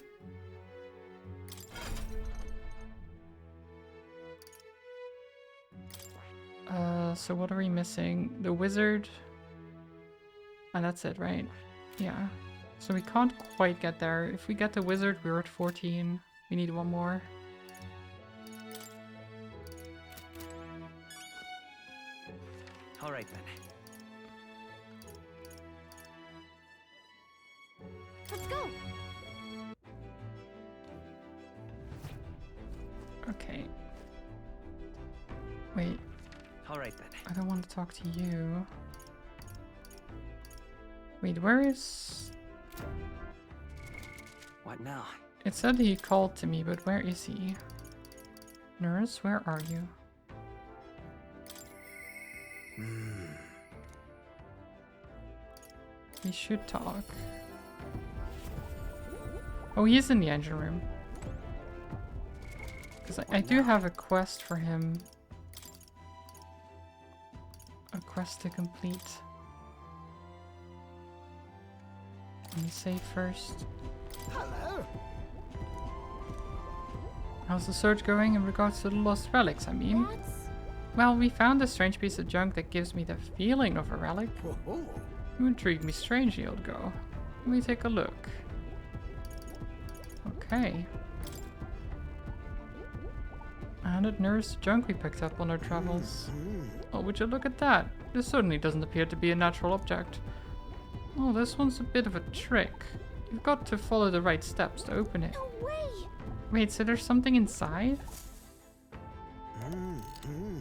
So what are we missing? The wizard. And that's it, right? Yeah. So we can't quite get there. If we get the wizard, we're at 14. We need one more. all right then. Let's go. Okay. Wait. All right then. I don't want to talk to you. Wait, where is... What now? It said he called to me, but where is he? Nurse, where are you? He should talk. Oh, he's in the engine room. Because I do have a quest for him. A quest to complete. Let me save first. Hello. How's the search going in regards to the lost relics, I mean? Well, we found a strange piece of junk that gives me the feeling of a relic. You intrigue me strangely, old girl. Let me take a look. Okay. And it mirrors the junk we picked up on our travels. Oh, would you look at that? This certainly doesn't appear to be a natural object. Oh, this one's a bit of a trick. You've got to follow the right steps to open it. No way! Wait, so there's something inside?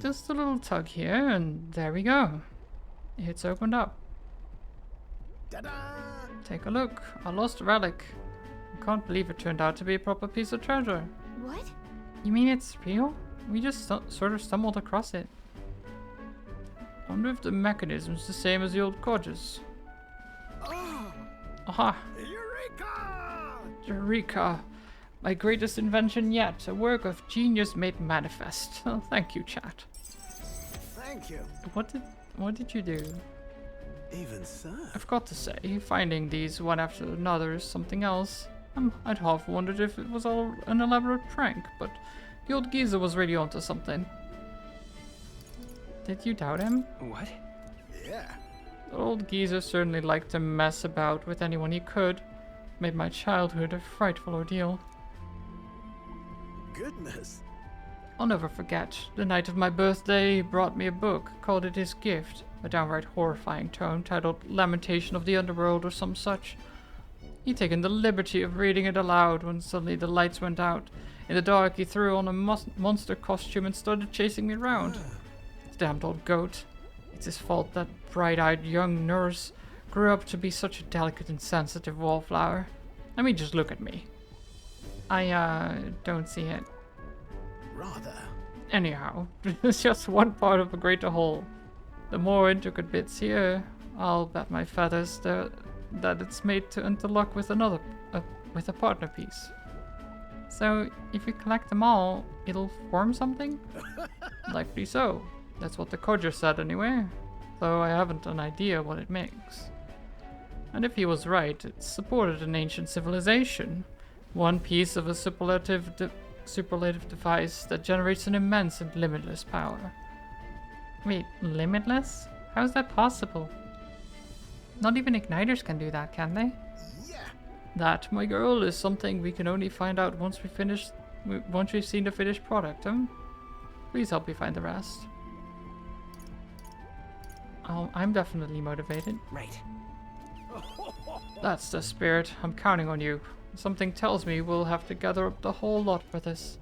Just a little tug here, and there we go. It's opened up. Take a look. A lost relic. I can't believe it turned out to be a proper piece of treasure. What? You mean it's real? We just sort of stumbled across it. Wonder if the mechanism's the same as the old Codges. Aha! Eureka! Eureka! My greatest invention yet. A work of genius made manifest. Oh, thank you, chat. Thank you. What did you do? Even so. I've got to say, finding these one after another is something else. I'd half wondered if it was all an elaborate prank, but the old geezer was really onto something. Did you doubt him? What? Yeah. The old geezer certainly liked to mess about with anyone he could. Made my childhood a frightful ordeal. Goodness. I'll never forget. The night of my birthday, he brought me a book, called it his gift, a downright horrifying tome titled Lamentation of the Underworld or some such. He'd taken the liberty of reading it aloud when suddenly the lights went out. In the dark, he threw on a monster costume and started chasing me around. Damned old goat. It's his fault that bright-eyed young nurse grew up to be such a delicate and sensitive wallflower. I mean, just look at me. I, don't see it. Rather. Anyhow, it's just one part of a greater whole. The more intricate bits here, I'll bet my feathers that it's made to interlock with with a partner piece. So, if you collect them all, it'll form something? Likely so. That's what the Codger said anyway, though I haven't an idea what it makes. And if he was right, it supported an ancient civilization. One piece of a superlative device that generates an immense and limitless power. Wait, limitless? How is that possible? Not even igniters can do that, can they? Yeah. That, my girl, is something we can only find out once we've seen the finished product, Please help me find the rest. Oh, I'm definitely motivated. Right. That's the spirit. I'm counting on you. Something tells me we'll have to gather up the whole lot for this.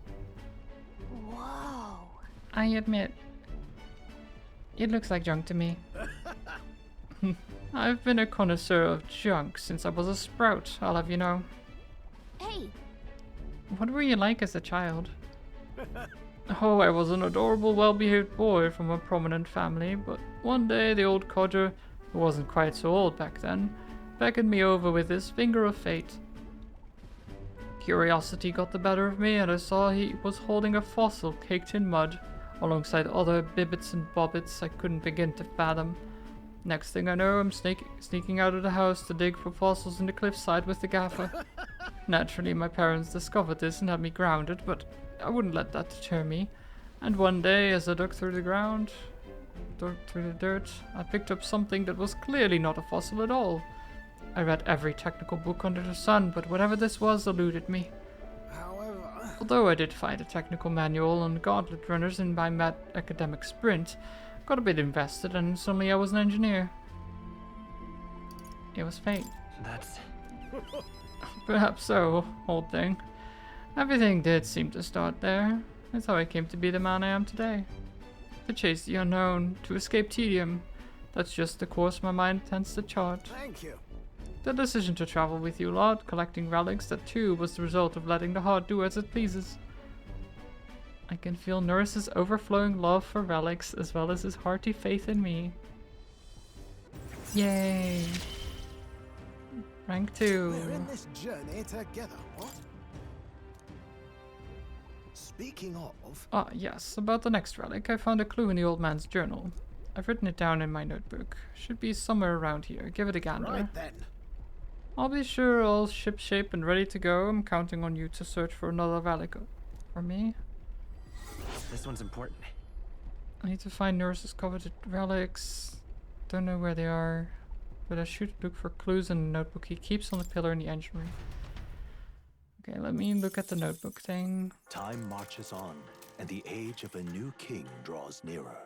Whoa. I admit, it looks like junk to me. I've been a connoisseur of junk since I was a sprout, I'll have you know. Hey. What were you like as a child? Oh, I was an adorable, well-behaved boy from a prominent family, but one day the old codger, who wasn't quite so old back then, beckoned me over with his finger of fate. Curiosity got the better of me, and I saw he was holding a fossil caked in mud, alongside other bibbits and bobbits I couldn't begin to fathom. Next thing I know, I'm sneaking out of the house to dig for fossils in the cliffside with the gaffer. Naturally, my parents discovered this and had me grounded, but I wouldn't let that deter me. And one day, as I dug through the dirt, I picked up something that was clearly not a fossil at all. I read every technical book under the sun, but whatever this was eluded me. However... Although I did find a technical manual on gauntlet runners in my mad academic sprint, got a bit invested, and suddenly I was an engineer. It was fate. That's... Perhaps so, old thing. Everything did seem to start there. That's how I came to be the man I am today. To chase the unknown, to escape tedium. That's just the course my mind tends to chart. Thank you. The decision to travel with you lot, collecting relics, that too was the result of letting the heart do as it pleases. I can feel Norris's overflowing love for relics, as well as his hearty faith in me. Yay! Rank 2. We're in this journey together, what? Speaking of... Ah, yes, about the next relic, I found a clue in the old man's journal. I've written it down in my notebook. Should be somewhere around here. Give it a gander. Right then. I'll be sure all shipshape and ready to go. I'm counting on you to search for another relic for me. This one's important. I need to find Norris's coveted relics. Don't know where they are, but I should look for clues in the notebook he keeps on the pillar in the engine room. Okay, let me look at the notebook thing. Time marches on, and the age of a new king draws nearer.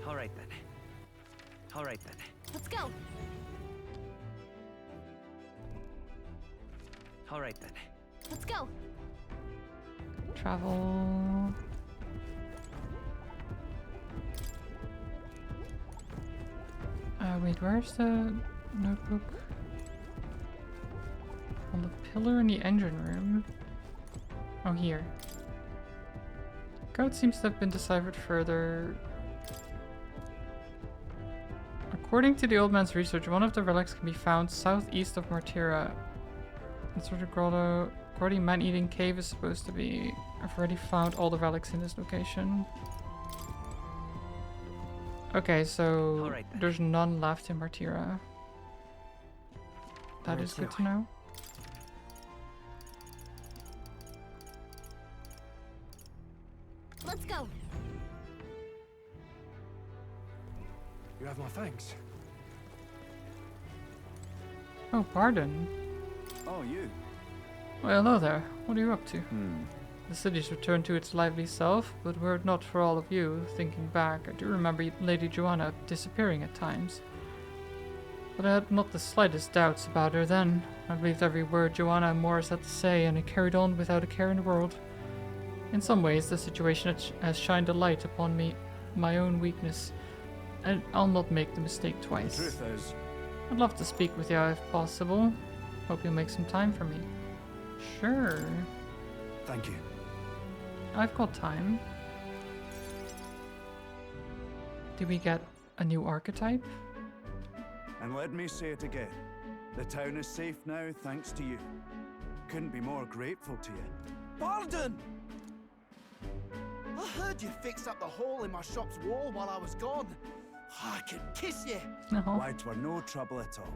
All right then. All right then. Let's go. All right then. Let's go. Travel. Wait, where's the notebook? On the pillar in the engine room. Oh, here. Code seems to have been deciphered further. According to the old man's research, one of the relics can be found southeast of Martira. That's where the grotty man-eating cave is supposed to be. I've already found all the relics in this location. Okay, so there's none left in Martira. That is good to know. Let's go. You have my thanks. Oh, pardon. Oh, you. Well, hello there. What are you up to? The city's returned to its lively self, but were it not for all of you, thinking back, I do remember Lady Joanna disappearing at times. But I had not the slightest doubts about her then. I believed every word Joanna and Morris had to say, and I carried on without a care in the world. In some ways, the situation has shined a light upon me, my own weakness, and I'll not make the mistake twice. The truth is, I'd love to speak with you if possible. Hope you'll make some time for me. Sure. thank you. I've got time. Did we get a new archetype? And let me say it again. The town is safe now thanks to you. Couldn't be more grateful to you. Pardon! I heard you fixed up the hole in my shop's wall while I was gone. I could kiss you. Why, 'twere no trouble at all.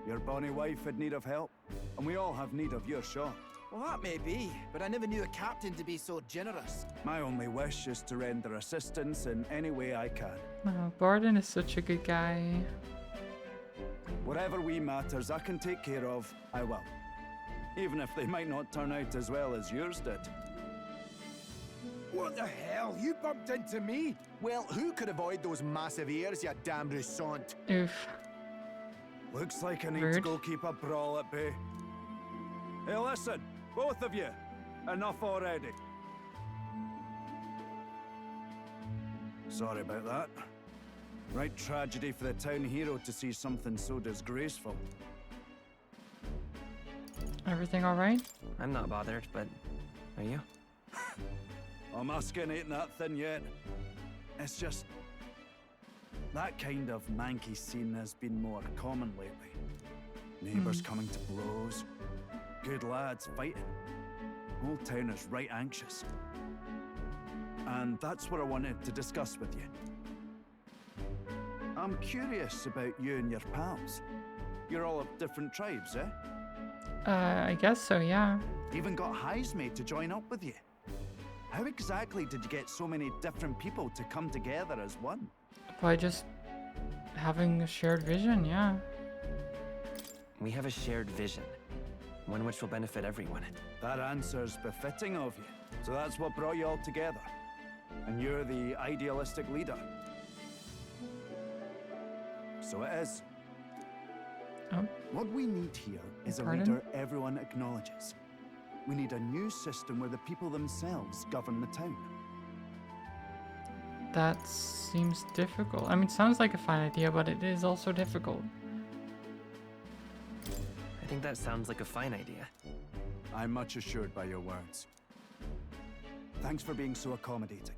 Your bonny wife had need of help, and we all have need of your shop. Well, that may be, but I never knew a captain to be so generous. My only wish is to render assistance in any way I can. Oh, Barden is such a good guy. Whatever wee matters I can take care of, I will. Even if they might not turn out as well as yours did. What the hell? You bumped into me? Well, who could avoid those massive ears, you damn russant? Oof. Looks like I need to Rude. go keep a brawl at bay. Hey, listen, both of you. Enough already. Sorry about that. Right tragedy for the town hero to see something so disgraceful. Everything alright? I'm not bothered, but are you? Oh, my skin ain't that thin yet. It's just... that kind of manky scene has been more common lately. Neighbours coming to blows. Good lads fighting. Whole town is right anxious. And that's what I wanted to discuss with you. I'm curious about you and your pals. You're all of different tribes, eh? I guess so, yeah. Even got highs made to join up with you. How exactly did you get so many different people to come together as one? By just having a shared vision, yeah. We have a shared vision, one which will benefit everyone. That answer's befitting of you. So that's what brought you all together. And you're the idealistic leader. So it is. Oh. What we need here is a Pardon? leader everyone acknowledges. We need a new system where the people themselves govern the town. That seems difficult. I mean, sounds like a fine idea, but it is also difficult. I think that sounds like a fine idea. I'm much assured by your words. Thanks for being so accommodating.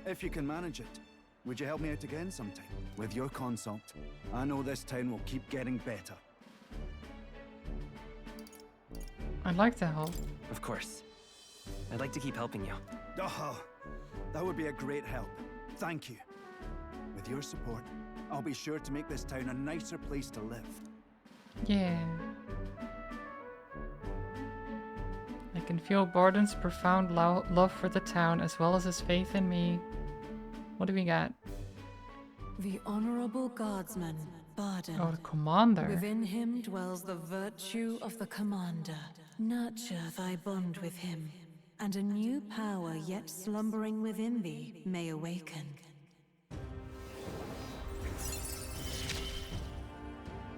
If you can manage it, would you help me out again sometime? With your consult, I know this town will keep getting better. I'd like to help. Of course. I'd like to keep helping you. Oh, that would be a great help. Thank you. With your support, I'll be sure to make this town a nicer place to live. Yeah. I can feel Barden's profound love for the town as well as his faith in me. What do we got? The honorable guardsman, Barden. Oh, the commander. Within him dwells the virtue of the commander. Nurture thy bond with him, and a new power yet slumbering within thee may awaken.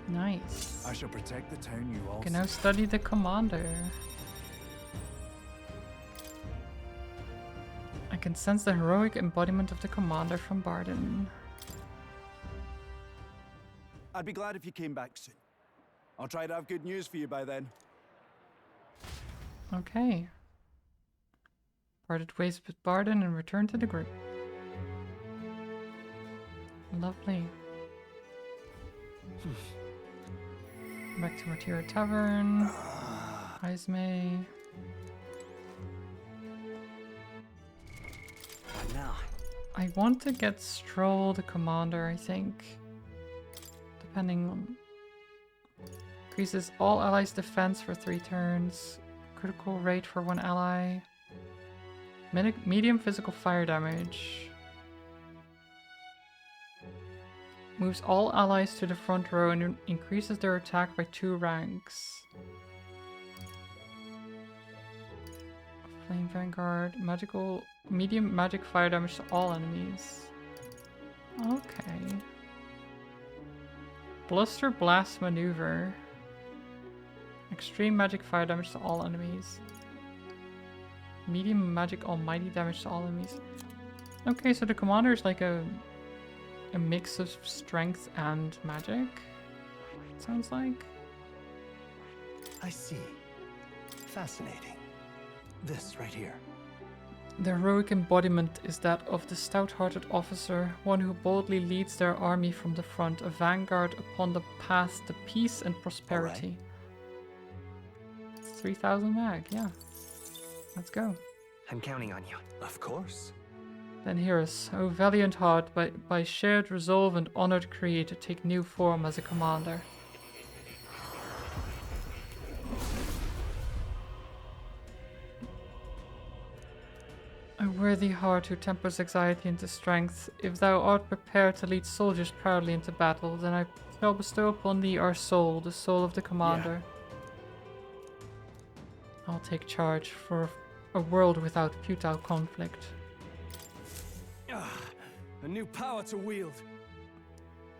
Nice. I shall protect the town you all Can now study the commander. I can sense the heroic embodiment of the commander from Barden. I'd be glad if you came back soon. I'll try to have good news for you by then. Okay. Parted ways with Barden and returned to the group. Lovely. Back to Martyra Tavern. Ismay. What now? I want to get Stroll the commander, I think. Depending on... Increases all allies' defense for 3 turns. Critical rate for 1 ally. Medium physical fire damage. Moves all allies to the front row and increases their attack by 2 ranks. Flame Vanguard. Medium magic fire damage to all enemies. Okay. Bluster Blast Maneuver. Extreme magic fire damage to all enemies. Medium magic almighty damage to all enemies. Okay, so the commander is like a mix of strength and magic. It sounds like. I see. Fascinating. This right here. The heroic embodiment is that of the stout-hearted officer, one who boldly leads their army from the front, a vanguard upon the path to peace and prosperity. 3,000 mag, yeah. Let's go. I'm counting on you. Of course. Then hear us, O valiant heart, by shared resolve and honored creed to take new form as a commander. A worthy heart who tempers anxiety into strength, if thou art prepared to lead soldiers proudly into battle, then I shall bestow upon thee our soul, the soul of the commander. Yeah. I'll take charge for a world without futile conflict. A new power to wield.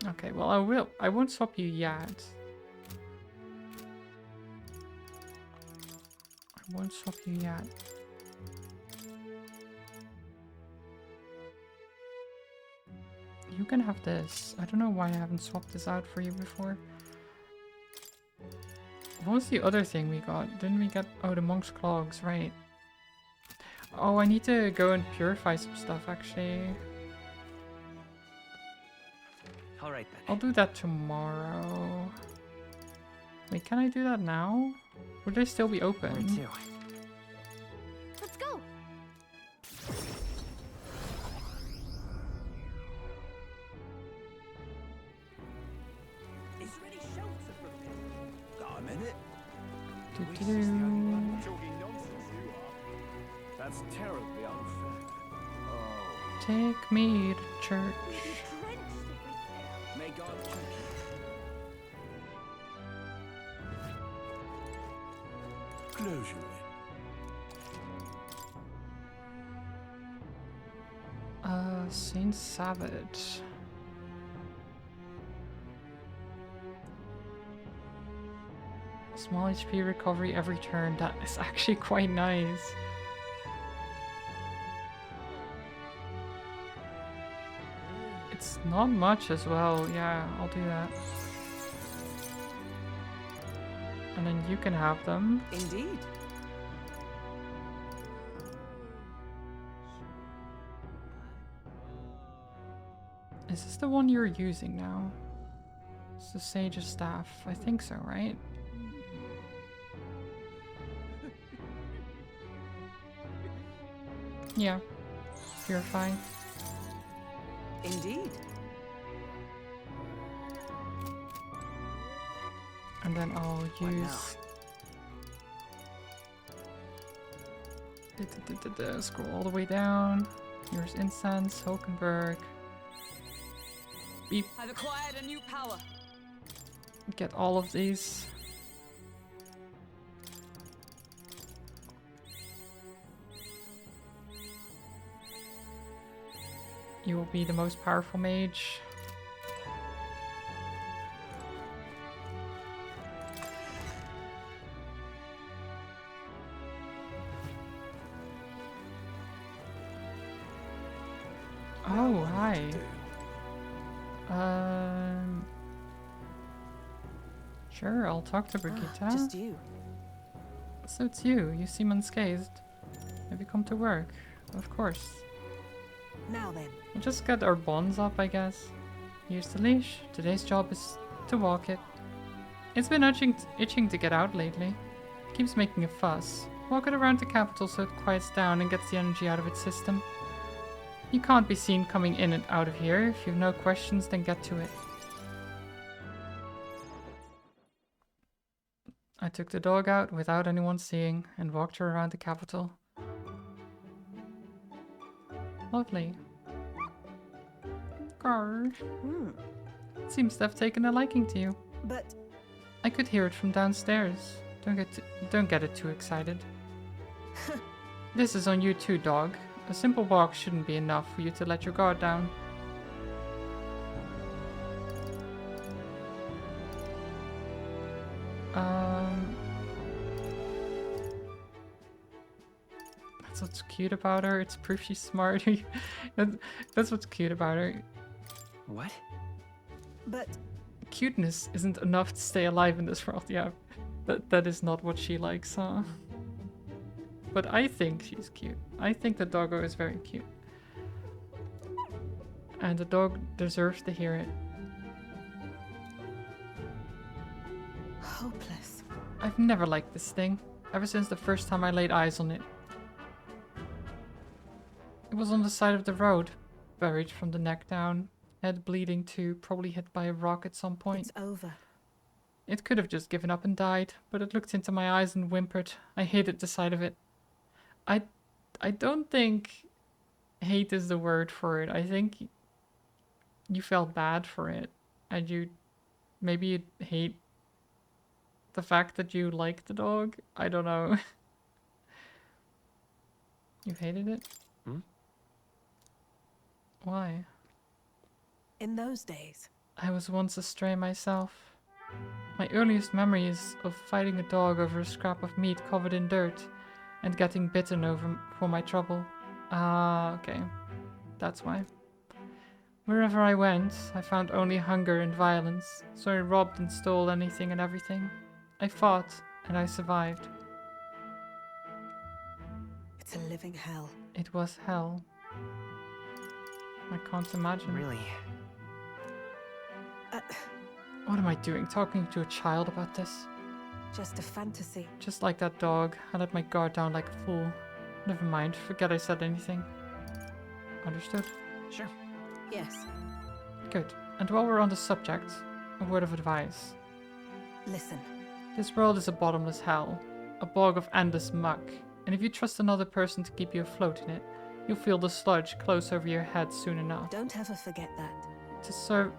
Okay, well I won't swap you yet. I won't swap you yet. You can have this. I don't know why I haven't swapped this out for you before. What was the other thing we got? Didn't we get... Oh, the Monk's Clogs, right. Oh, I need to go and purify some stuff, actually. Alright then. I'll do that tomorrow. Wait, can I do that now? Would they still be open? Me too. Let's go! Is there any shelter from him? Got a minute? Talking nonsense you are. That's terribly unfair. Oh. Take me to church. May God keep you. Close your Saint Savage. Small HP recovery every turn. That is actually quite nice. not much as well. Yeah, I'll do that. And then you can have them. Indeed. Is this the one you're using now? It's the Sage's Staff. I think so, right? Yeah. Purify. Indeed. And then I'll use... Scroll all the way down. Here's Incense, Hulkenberg. Beep. I've acquired a new power. Get all of these. You will be the most powerful mage. Oh, hi. Sure, I'll talk to Brigitte. Just you. So it's you. You seem unscathed. Have you come to work? Of course. Now then. We'll just get our bonds up, I guess. Here's the leash. Today's job is to walk it. It's been itching to get out lately. Keeps making a fuss. Walk it around the capital so it quiets down and gets the energy out of its system. You can't be seen coming in and out of here. If you've no questions, then get to it. I took the dog out without anyone seeing and walked her around the capital. Lovely. Grr. Seems to have taken a liking to you. But I could hear it from downstairs. Don't get it too excited. This is on you too, dog. A simple walk shouldn't be enough for you to let your guard down. That's what's cute about her. It's proof she's smart. That's what's cute about her. What? But cuteness isn't enough to stay alive in this world. Yeah, that is not what she likes, huh? But I think she's cute. I think the doggo is very cute. And the dog deserves to hear it. Hopeless. I've never liked this thing, ever since the first time I laid eyes on it. It was on the side of the road, buried from the neck down, head bleeding too, probably hit by a rock at some point. It's over. It could have just given up and died, but it looked into my eyes and whimpered. I hated the sight of it. I don't think hate is the word for it. I think you felt bad for it, and maybe you hate the fact that you like the dog. I don't know. You hated it? Why? In those days. I was once a stray myself. My earliest memory is of fighting a dog over a scrap of meat covered in dirt and getting bitten over for my trouble. Ah, okay. That's why. Wherever I went, I found only hunger and violence, so I robbed and stole anything and everything. I fought, and I survived. It's a living hell. It was hell. I can't imagine. Really? What am I doing, talking to a child about this? Just a fantasy. Just like that dog, I let my guard down like a fool. Never mind, forget I said anything. Understood? Sure. Yes. Good. And while we're on the subject, a word of advice. Listen. This world is a bottomless hell, a bog of endless muck, and if you trust another person to keep you afloat in it, you'll feel the sludge close over your head soon enough. Don't ever forget that.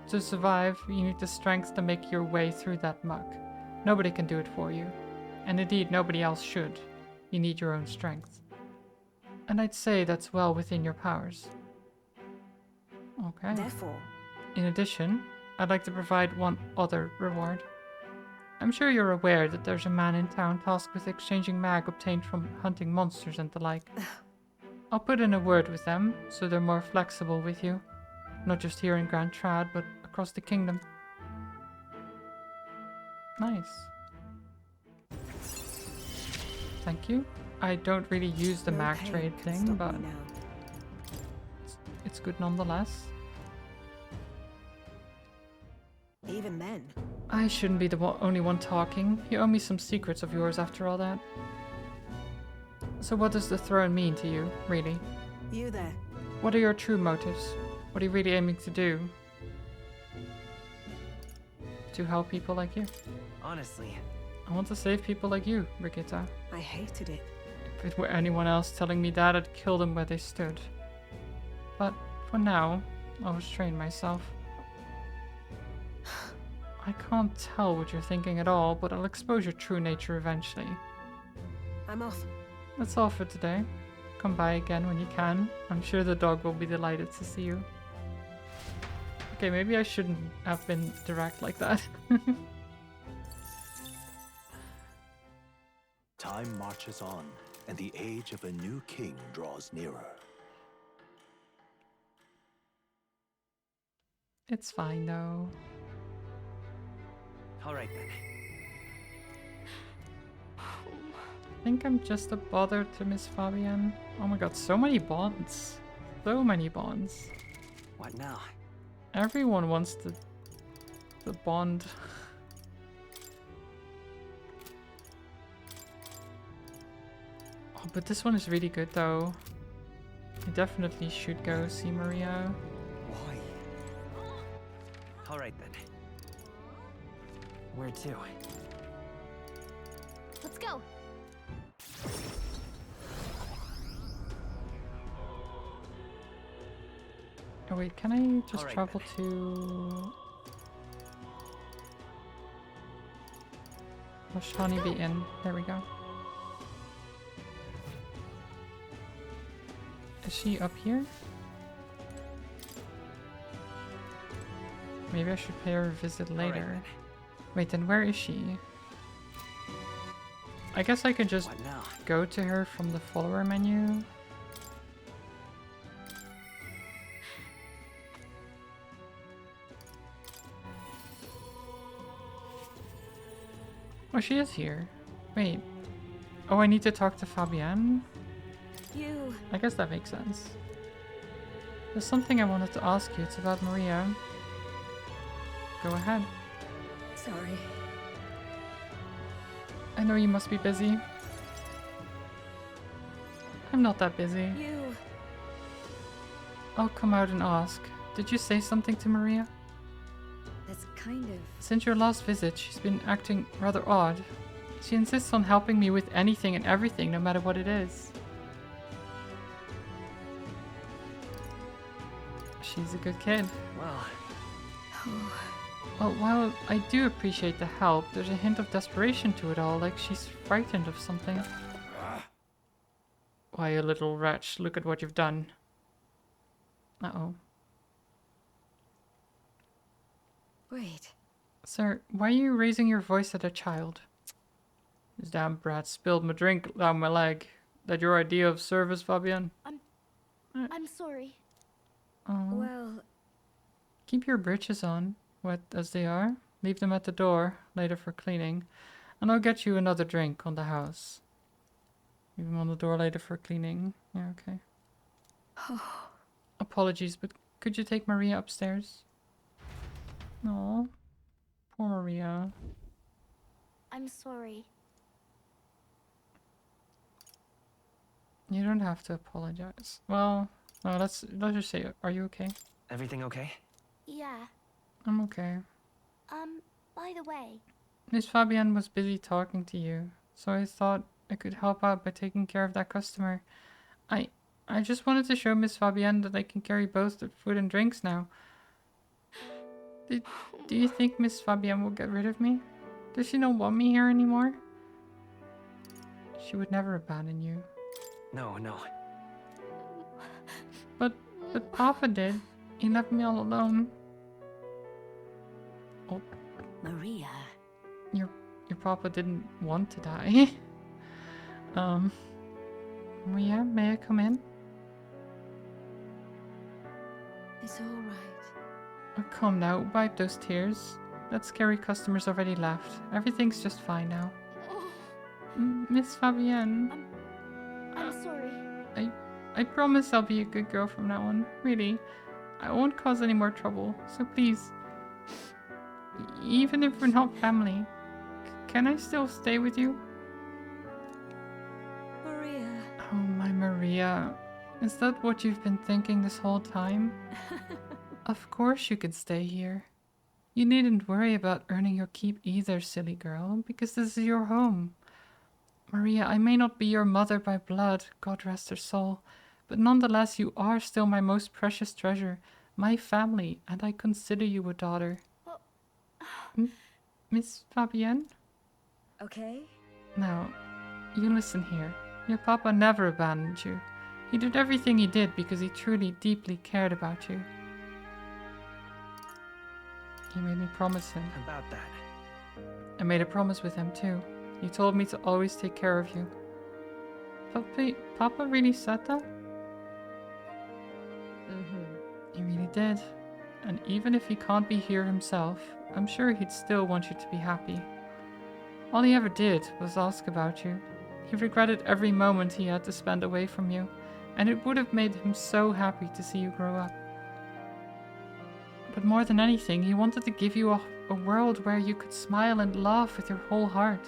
To survive, you need the strength to make your way through that muck. Nobody can do it for you. And indeed, nobody else should. You need your own strength. And I'd say that's well within your powers. Okay. Therefore, in addition, I'd like to provide one other reward. I'm sure you're aware that there's a man in town tasked with exchanging mag obtained from hunting monsters and the like. I'll put in a word with them, so they're more flexible with you. Not just here in Grand Trad, but across the kingdom. Nice. Thank you. I don't really use the mag trade thing, but it's good nonetheless. Even then. I shouldn't be the only one talking. You owe me some secrets of yours after all that. So what does the throne mean to you, really? You there. What are your true motives? What are you really aiming to do? To help people like you? Honestly, I want to save people like you, Brigitta. I hated it. If it were anyone else telling me that, I'd kill them where they stood. But for now, I'll restrain myself. I can't tell what you're thinking at all, but I'll expose your true nature eventually. I'm off. That's all for today. Come by again when you can. I'm sure the dog will be delighted to see you. Okay, maybe I shouldn't have been direct like that. Time marches on, and the age of a new king draws nearer. It's fine though. alright then. I think I'm just a bother to Miss Fabienne. Oh my god, so many bonds. So many bonds. What now? Everyone wants the bond. Oh, but this one is really good though. You definitely should go see Maria. Why? Alright then. Where to? Let's go. Oh wait, can I just Alright, travel to... Shani be in? There we go. Is she up here? Maybe I should pay her a visit later. Right, wait, then where is she? I guess I could just go to her from the follower menu. Oh, she is here. Wait. Oh, I need to talk to Fabienne? You. I guess that makes sense. There's something I wanted to ask you. It's about Maria. Go ahead. Sorry. I know you must be busy. I'm not that busy. You. I'll come out and ask. Did you say something to Maria? That's kind of... Since your last visit, she's been acting rather odd. She insists on helping me with anything and everything, no matter what it is. She's a good kid. Well... Well, while I do appreciate the help, there's a hint of desperation to it all, like she's frightened of something. Why, you little wretch, look at what you've done. Uh-oh. Wait. Sir, why are you raising your voice at a child? This damn brat spilled my drink down my leg. That your idea of service, Fabienne? I'm sorry. Oh. Well... Keep your breeches on, wet as they are. Leave them at the door, later for cleaning. And I'll get you another drink on the house. Leave them on the door later for cleaning. Yeah, okay. Apologies, but could you take Maria upstairs? No, poor Maria. I'm sorry. You don't have to apologize. Well, no, let's just say, are you okay? Everything okay? Yeah. I'm okay. By the way... Miss Fabienne was busy talking to you, so I thought I could help out by taking care of that customer. I just wanted to show Miss Fabienne that I can carry both the food and drinks now. Do you think Miss Fabienne will get rid of me? Does she not want me here anymore? She would never abandon you. No. But Papa did. He left me all alone. Oh. Maria. Your Papa didn't want to die. Maria, may I come in? It's all right. Oh, come now, wipe those tears. That scary customer's already left. Everything's just fine now. Miss Fabienne. I'm sorry. I promise I'll be a good girl from now on. Really. I won't cause any more trouble. So please, even if we're not family, can I still stay with you? Maria. Oh, my Maria. Is that what you've been thinking this whole time? Of course you can stay here. You needn't worry about earning your keep either, silly girl, because this is your home. Maria, I may not be your mother by blood, God rest her soul, but nonetheless you are still my most precious treasure, my family, and I consider you a daughter. Miss Fabienne? Okay. Now, you listen here. Your papa never abandoned you. He did everything he did because he truly, deeply cared about you. He made me promise him. About that. I made a promise with him too. He told me to always take care of you. Papa really said that? He really did. And even if he can't be here himself, I'm sure he'd still want you to be happy. All he ever did was ask about you. He regretted every moment he had to spend away from you, and it would have made him so happy to see you grow up. But more than anything, he wanted to give you a world where you could smile and laugh with your whole heart.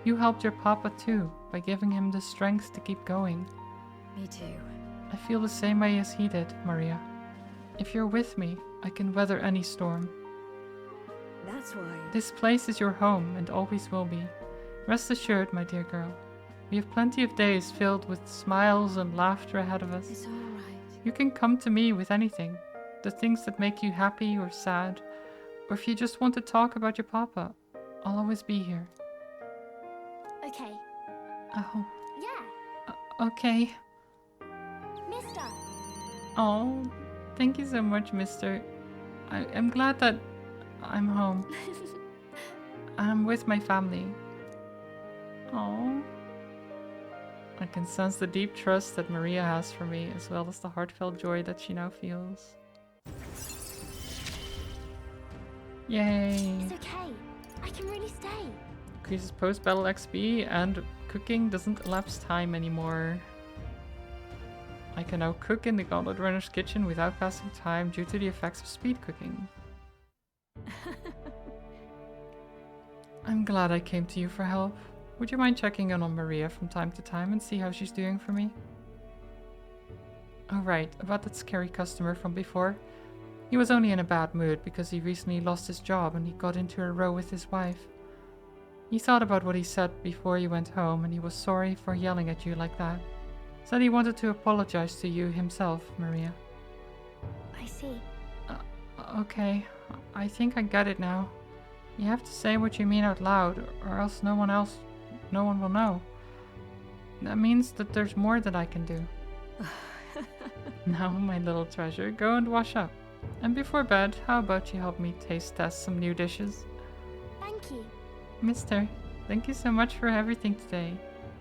You helped your papa too, by giving him the strength to keep going. Me too. I feel the same way as he did, Maria. If you're with me, I can weather any storm. That's why. This place is your home and always will be. Rest assured, my dear girl. We have plenty of days filled with smiles and laughter ahead of us. It's all right. You can come to me with anything. The things that make you happy or sad. Or if you just want to talk about your papa, I'll always be here. Okay. Oh. Yeah. Okay. Mister. Oh, thank you so much, mister. I'm glad that I'm home. I'm with my family. Oh. I can sense the deep trust that Maria has for me, as well as the heartfelt joy that she now feels. Yay! It's okay. I can really stay. Increases post-battle XP, and cooking doesn't elapse time anymore. I can now cook in the Gauntlet Runner's kitchen without passing time due to the effects of speed cooking. I'm glad I came to you for help. Would you mind checking in on Maria from time to time and see how she's doing for me? Oh right, about that scary customer from before. He was only in a bad mood because he recently lost his job and he got into a row with his wife. He thought about what he said before he went home and he was sorry for yelling at you like that. Said he wanted to apologize to you himself, Maria. I see. Okay, I think I get it now. You have to say what you mean out loud, or else no one will know. That means that there's more that I can do. Now, my little treasure, go and wash up. And before bed, how about you help me taste test some new dishes? Thank you. Mister, thank you so much for everything today.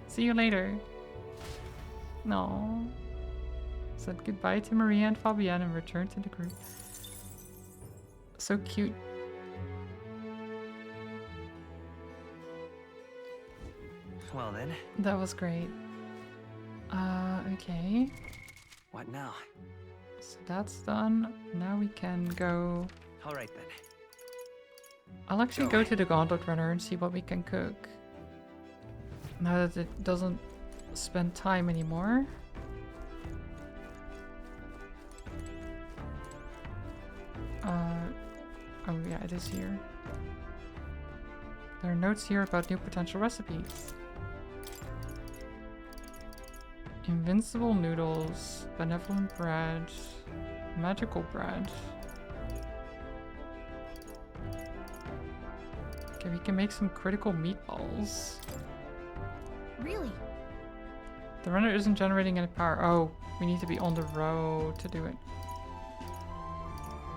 See you later. No. Said goodbye to Maria and Fabienne and returned to the group. So cute. Well then. That was great. Okay. What now? So that's done. Now we can go... Alright then. I'll actually go to the Gauntlet Runner and see what we can cook. Now that it doesn't spend time anymore. Oh yeah, it is here. There are notes here about new potential recipes. Invincible noodles, benevolent bread, magical bread. Okay, we can make some critical meatballs. Really? The runner isn't generating any power. Oh, we need to be on the road to do it.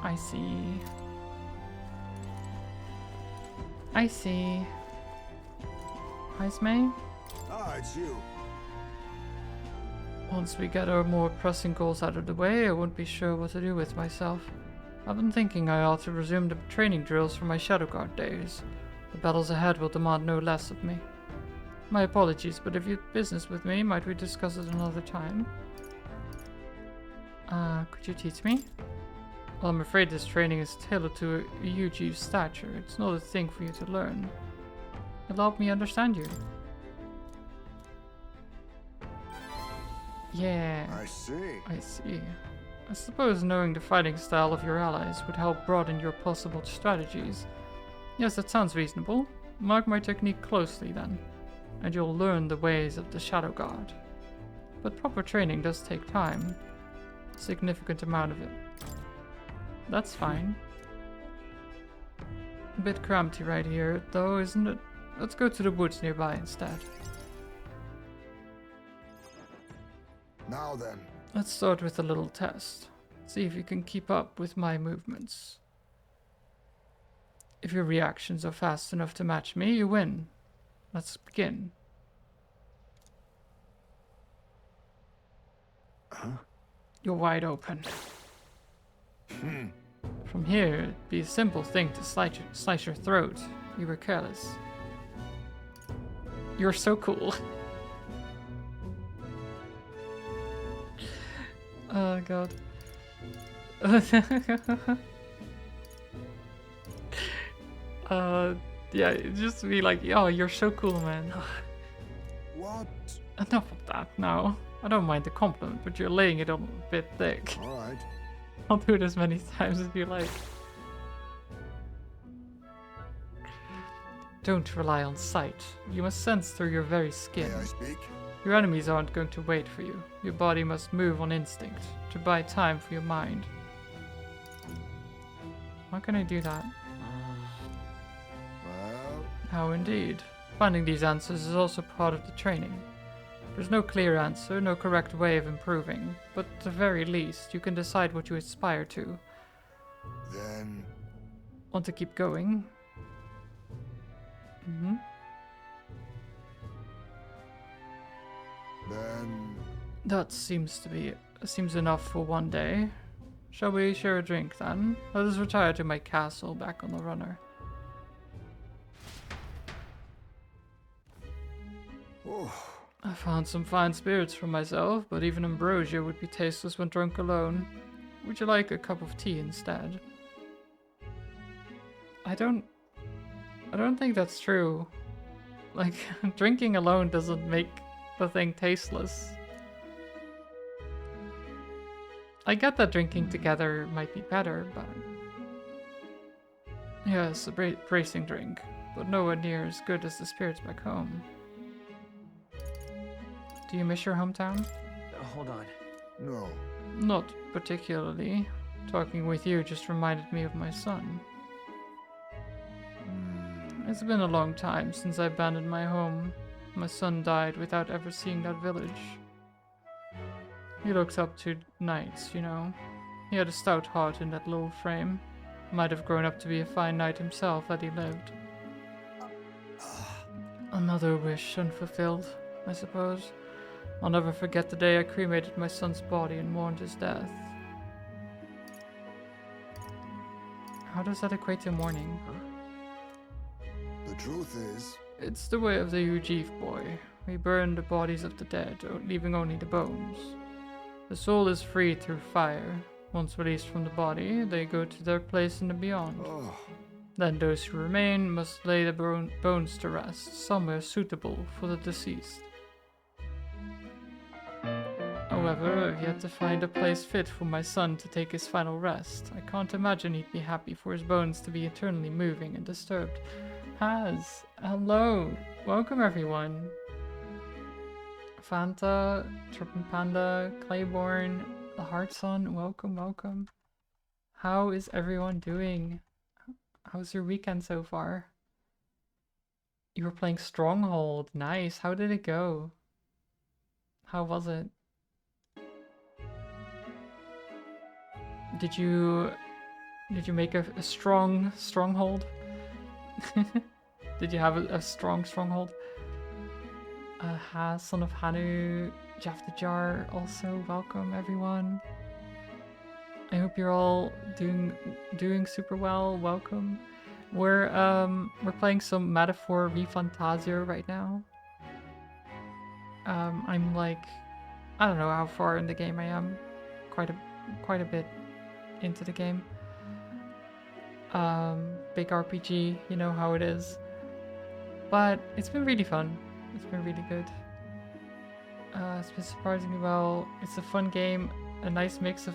I see. I see. Hi, Smay. Ah, it's you. Once we get our more pressing goals out of the way, I won't be sure what to do with myself. I've been thinking I ought to resume the training drills from my Shadow Guard days. The battles ahead will demand no less of me. My apologies, but if you have business with me, might we discuss it another time? Could you teach me? Well, I'm afraid this training is tailored to a UG's stature. It's not a thing for you to learn. It'll help me understand you. Yeah. I see. I see. I suppose knowing the fighting style of your allies would help broaden your possible strategies. Yes, that sounds reasonable. Mark my technique closely then, and you'll learn the ways of the Shadow Guard. But proper training does take time. A significant amount of it. That's fine. A bit crampy right here, though, isn't it? Let's go to the woods nearby instead. Now then. Let's start with a little test. See if you can keep up with my movements. If your reactions are fast enough to match me, you win. Let's begin. Huh? You're wide open. From here, it'd be a simple thing to slice your throat. You were careless. You're so cool. Oh god. Yeah, just be like, oh, you're so cool, man. What? Enough of that now. I don't mind the compliment, but you're laying it on a bit thick. Alright. I'll do it as many times as you like. Don't rely on sight. You must sense through your very skin. May I speak? Your enemies aren't going to wait for you. Your body must move on instinct, to buy time for your mind. How can I do that? Well... How indeed. Finding these answers is also part of the training. There's no clear answer, no correct way of improving, but at the very least, you can decide what you aspire to. Then... Want to keep going? Mm-hmm. Then... That seems enough for one day. Shall we share a drink then? Let us retire to my castle back on the runner. Oh. I found some fine spirits for myself, but even ambrosia would be tasteless when drunk alone. Would you like a cup of tea instead? I don't think that's true. Like, drinking alone doesn't make the thing tasteless. I get that drinking together might be better, but... Yes, a bracing drink, but nowhere near as good as the spirits back home. Do you miss your hometown? Hold on. No. Not particularly. Talking with you just reminded me of my son. It's been a long time since I abandoned my home. My son died without ever seeing that village. He looks up to knights, you know. He had a stout heart in that little frame. Might have grown up to be a fine knight himself had he lived. Another wish unfulfilled, I suppose. I'll never forget the day I cremated my son's body and mourned his death. How does that equate to mourning? The truth is... It's the way of the Ujiv boy. We burn the bodies of the dead, leaving only the bones. The soul is free through fire. Once released from the body, they go to their place in the beyond. Oh. Then those who remain must lay the bones to rest, somewhere suitable for the deceased. However, I've yet to find a place fit for my son to take his final rest. I can't imagine he'd be happy for his bones to be eternally moving and disturbed. Haz, hello! Welcome everyone! Fanta, Turpin Panda, Claiborne, the Heartson, welcome, welcome. How is everyone doing? How's your weekend so far? You were playing Stronghold, nice, how did it go? How was it? Did you make a strong stronghold? Did you have a strong stronghold? Son of Hanu, Jeff the Jar, also welcome everyone. I hope you're all doing super well. Welcome. We're playing some Metaphor ReFantazio right now. I'm like, I don't know how far in the game I am. Quite a bit into the game. Big RPG, you know how it is. But it's been really fun. It's been really good. It's been surprisingly well. It's a fun game, a nice mix of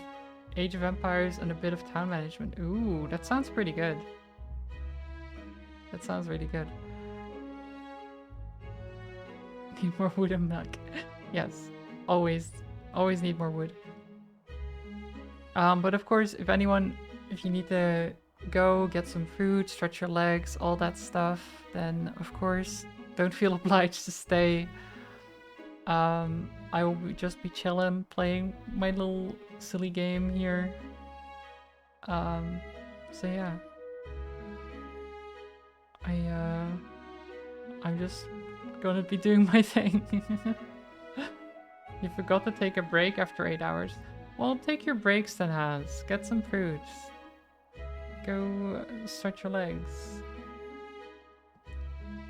Age of Empires and a bit of town management. Ooh, that sounds pretty good. That sounds really good. Need more wood and milk. Yes, always need more wood. But of course, if you need to go get some food, stretch your legs, all that stuff, then of course, don't feel obliged to stay. I will just be chilling, playing my little silly game here. So yeah. I'm just gonna be doing my thing. You forgot to take a break after 8 hours. Well, take your breaks then, Has. Get some food. Go stretch your legs.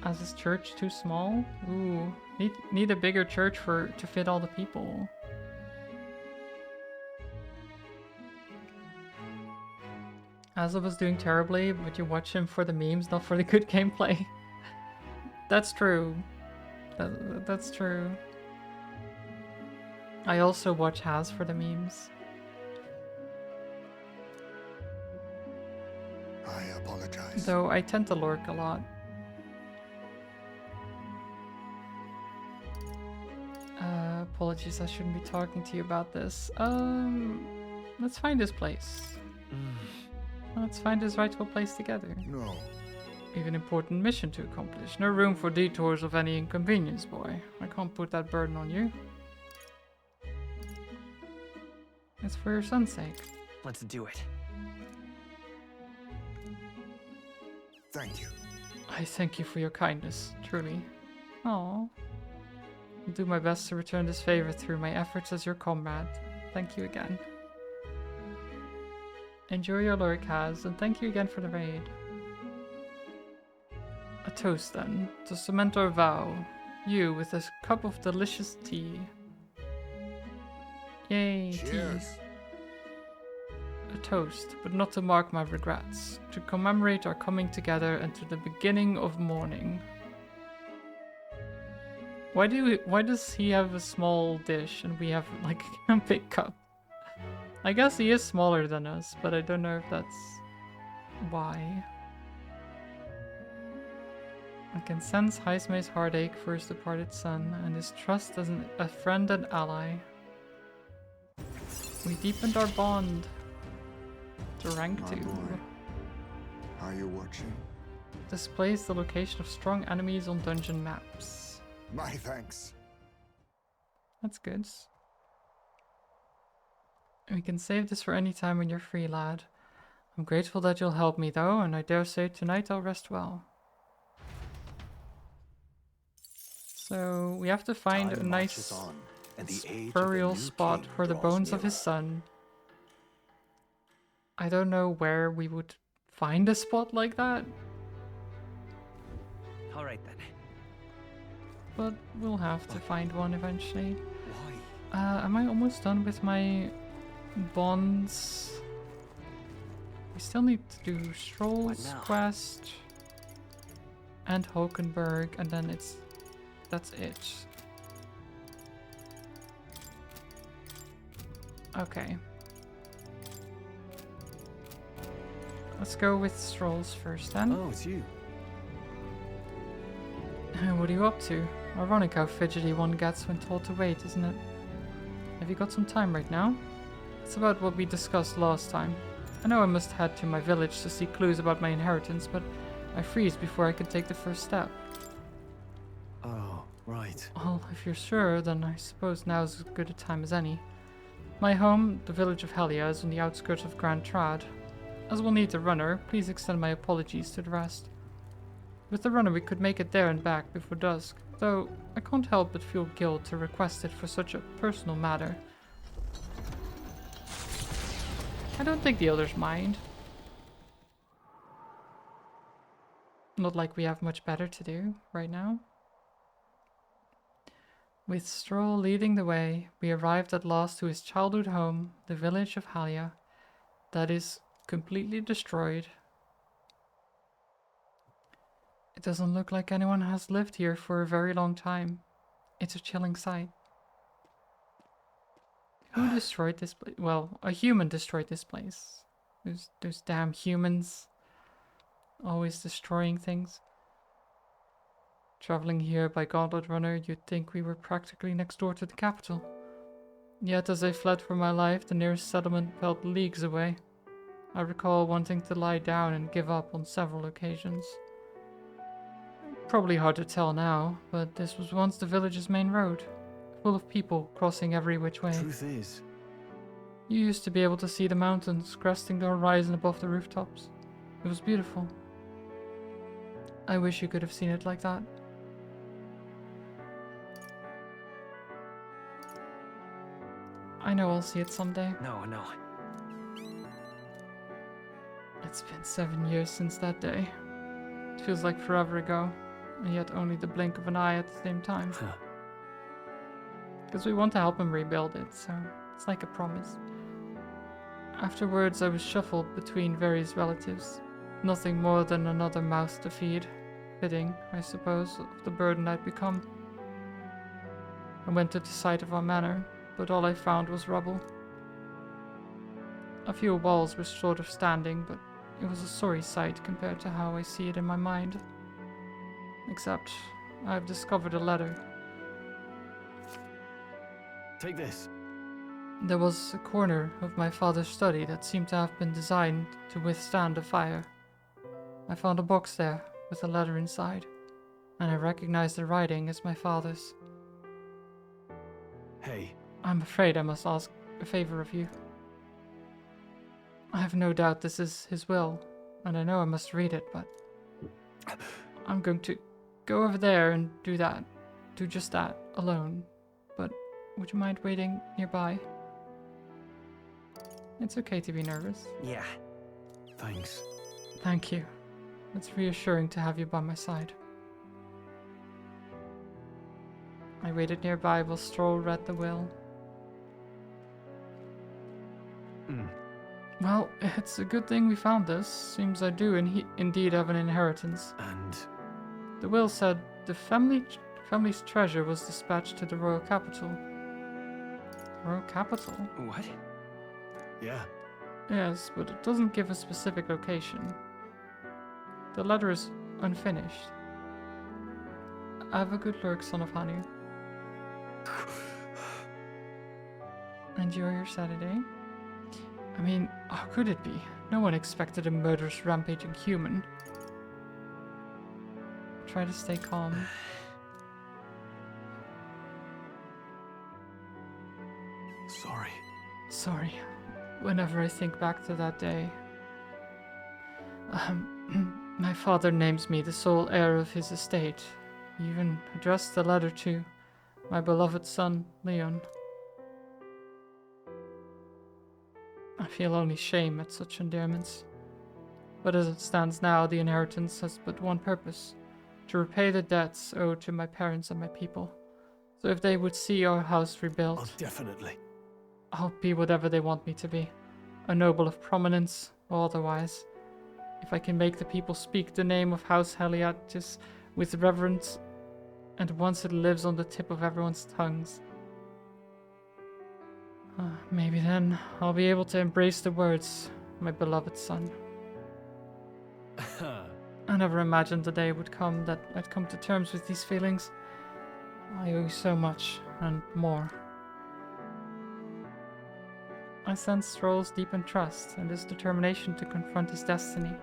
As is church too small? Ooh, need a bigger church to fit all the people. Asa was doing terribly, but you watch him for the memes, not for the good gameplay. That's true. That's true. I also watch Has for the memes. I apologize. Though I tend to lurk a lot. Apologies, I shouldn't be talking to you about this. Let's find this place. Let's find this rightful place together. No. We have an important mission to accomplish. No room for detours of any inconvenience, boy. I can't put that burden on you. It's for your son's sake. Let's do it. Thank you. I thank you for your kindness, truly. Aww. I'll do my best to return this favor through my efforts as your comrade. Thank you again. Enjoy your lure, Kaz, and thank you again for the raid. A toast then, to cement our vow. You with a cup of delicious tea. Yay, Cheers. tea. A toast, but not to mark my regrets. To commemorate our coming together and to the beginning of morning. Why does he have a small dish and we have like a big cup? I guess he is smaller than us, but I don't know if that's why. I can sense Heismei's heartache for his departed son and his trust as a friend and ally. We deepened our bond to rank 2. Are you watching? Displays the location of strong enemies on dungeon maps. My thanks. That's good. We can save this for any time when you're free, lad. I'm grateful that you'll help me though, and I dare say tonight I'll rest well. So we have to find a nice burial spot for the bones of his son. I don't know where we would find a spot like that. Alright then. But we'll have to find one eventually. Am I almost done with my bonds? We still need to do Stroll's quest and Hulkenberg, and then that's it. Okay. Let's go with Stroll's first then. Oh, it's you. What are you up to? Ironic how fidgety one gets when told to wait, isn't it? Have you got some time right now? It's about what we discussed last time. I know I must head to my village to see clues about my inheritance, but I freeze before I can take the first step. Oh, right. Well, if you're sure, then I suppose now's as good a time as any. My home, the village of Helia, is on the outskirts of Grand Trad. As we'll need a runner, please extend my apologies to the rest. With the runner we could make it there and back before dusk, though I can't help but feel guilt to request it for such a personal matter. I don't think the others mind. Not like we have much better to do right now. With Stroll leading the way, we arrived at last to his childhood home, the village of Halia, that is completely destroyed. It doesn't look like anyone has lived here for a very long time. It's a chilling sight. Who destroyed this place? Well, a human destroyed this place. Those damn humans. Always destroying things. Traveling here by Gauntlet Runner, you'd think we were practically next door to the capital. Yet as I fled for my life, the nearest settlement felt leagues away. I recall wanting to lie down and give up on several occasions. Probably hard to tell now, but this was once the village's main road, full of people crossing every which way. Truth is, you used to be able to see the mountains cresting the horizon above the rooftops. It was beautiful. I wish you could have seen it like that. I know I'll see it someday. No. It's been 7 years since that day. It feels like forever ago, and yet only the blink of an eye at the same time. Because we want to help him rebuild it, so it's like a promise. Afterwards, I was shuffled between various relatives. Nothing more than another mouth to feed. Fitting, I suppose, of the burden I'd become. I went to the site of our manor, but all I found was rubble. A few walls were sort of standing, but it was a sorry sight compared to how I see it in my mind. Except, I've discovered a letter. take this. There was a corner of my father's study that seemed to have been designed to withstand a fire. I found a box there with a letter inside, and I recognized the writing as my father's. Hey. I'm afraid I must ask a favor of you. I have no doubt this is his will, and I know I must read it, but I'm going to go over there and do just that, alone. But would you mind waiting nearby? It's okay to be nervous. Yeah. Thanks. Thank you. It's reassuring to have you by my side. I waited nearby while Stroll read the will. Well, it's a good thing we found this. Seems I do indeed have an inheritance. And? The will said the family's treasure was dispatched to the royal capital. Royal capital? What? Yeah. Yes, but it doesn't give a specific location. The letter is unfinished. Have a good lurk, son of Hanu. Enjoy your Saturday. I mean, how could it be? No one expected a murderous, rampaging human. Try to stay calm. Sorry. Whenever I think back to that day. My father names me the sole heir of his estate. He even addressed the letter to my beloved son, Leon. I feel only shame at such endearments. But as it stands now, the inheritance has but one purpose: to repay the debts owed to my parents and my people. So if they would see our house rebuilt... Oh, definitely. I'll be whatever they want me to be. A noble of prominence, or otherwise. If I can make the people speak the name of House Heliatis with reverence, and once it lives on the tip of everyone's tongues. Maybe then I'll be able to embrace the words, my beloved son. I never imagined the day would come that I'd come to terms with these feelings. I owe you so much, and more. I sense Stroll's deepened trust and his determination to confront his destiny.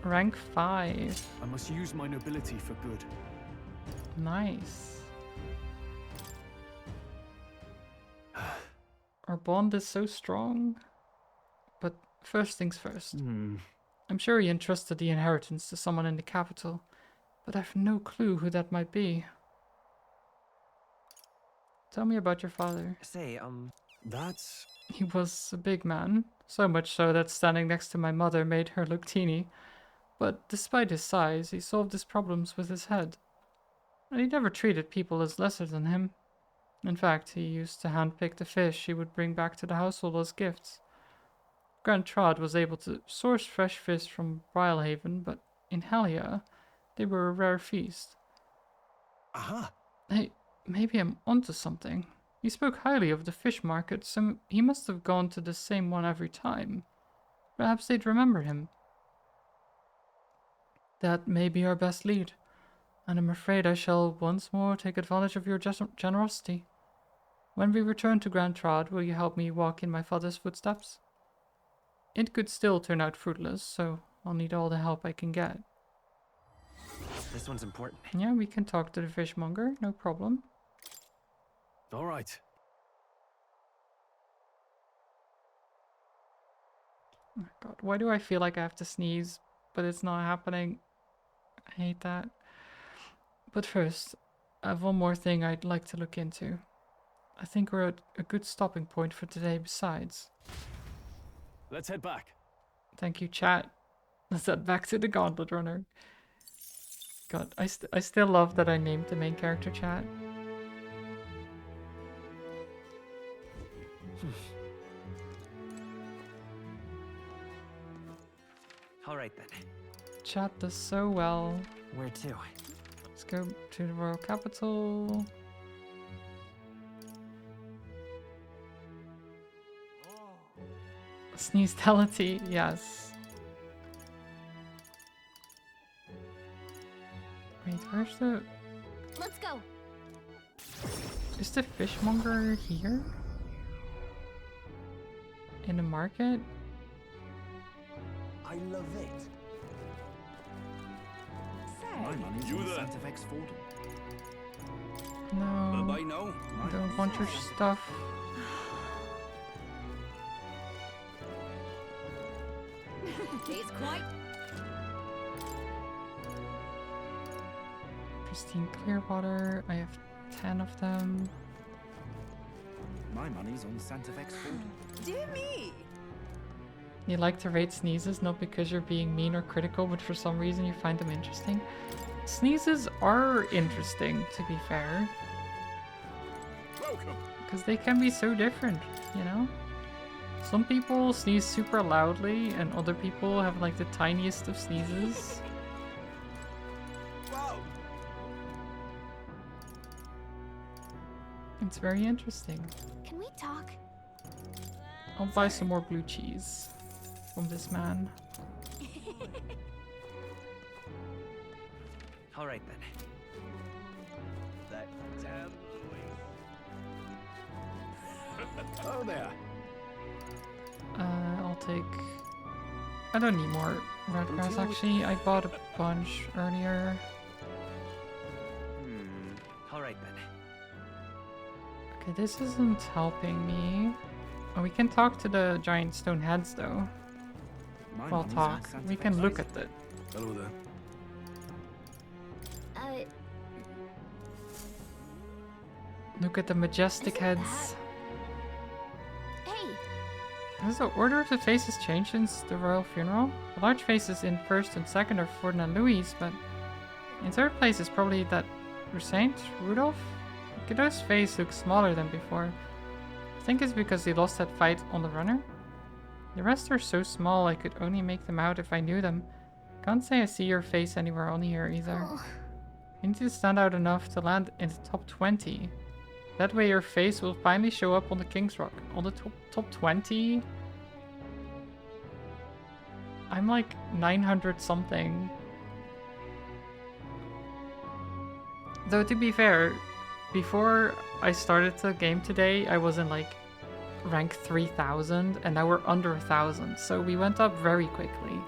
Rank 5. I must use my nobility for good. Nice. Our bond is so strong. But first things first. I'm sure he entrusted the inheritance to someone in the capital, but I've no clue who that might be. Tell me about your father. Say, That's... He was a big man, so much so that standing next to my mother made her look teeny. But despite his size, he solved his problems with his head. And he never treated people as lesser than him. In fact, he used to handpick the fish he would bring back to the household as gifts. Grand Trod was able to source fresh fish from Brilehaven, but in Hellia, they were a rare feast. Aha! Hey, maybe I'm onto something. He spoke highly of the fish market, so he must have gone to the same one every time. Perhaps they'd remember him. That may be our best lead, and I'm afraid I shall once more take advantage of your generosity. When we return to Grand Trod, will you help me walk in my father's footsteps? It could still turn out fruitless, so I'll need all the help I can get. This one's important. Yeah, we can talk to the fishmonger, no problem. All right. Oh God, why do I feel like I have to sneeze, but it's not happening? I hate that. But first, I have one more thing I'd like to look into. I think we're at a good stopping point for today besides. Let's head back. Thank you, chat. Let's head back to the Gauntlet Runner. God, I still love that I named the main character chat. All right then. Chat does so well. Where to? Let's go to the Royal Capital. Sneeze-tality, yes. Wait, where's the... Let's go. Is the fishmonger here? In the market? I love it. My money's You on there. Santa Vex Fordham. No. Bye now. I don't want your stuff. It's quite. Pristine Clearwater. I have 10 of them. My money's on Santa Vex Fordham. Dear me! You like to rate sneezes not because you're being mean or critical, but for some reason you find them interesting. Sneezes are interesting, to be fair. Welcome. Because they can be so different, you know? Some people sneeze super loudly, and other people have like the tiniest of sneezes. Wow. It's very interesting. Can we talk? I'll buy some more blue cheese from this man. All right then. That damn Louis. Oh there. I'll take... I don't need more red grass actually. I bought a bunch earlier. All right then. Okay, this isn't helping me. Oh, we can talk to the giant stone heads though. My Well, money's on talk. Santa We Vex can look Island. at it. Hello there. Look at the majestic Isn't heads. Hey, Has the order of the faces changed since the royal funeral? The large faces in first and second are Ferdinand Louis, but in third place is probably that Saint Rudolph? Guido's face looks smaller than before. I think it's because he lost that fight on the runner. The rest are so small I could only make them out if I knew them. Can't say I see your face anywhere on here either. You need to stand out enough to land in the top 20. That way your face will finally show up on the King's Rock. On the top 20? I'm like 900 something. Though to be fair, before I started the game today, I was in like rank 3000 and now we're under 1000. So we went up very quickly.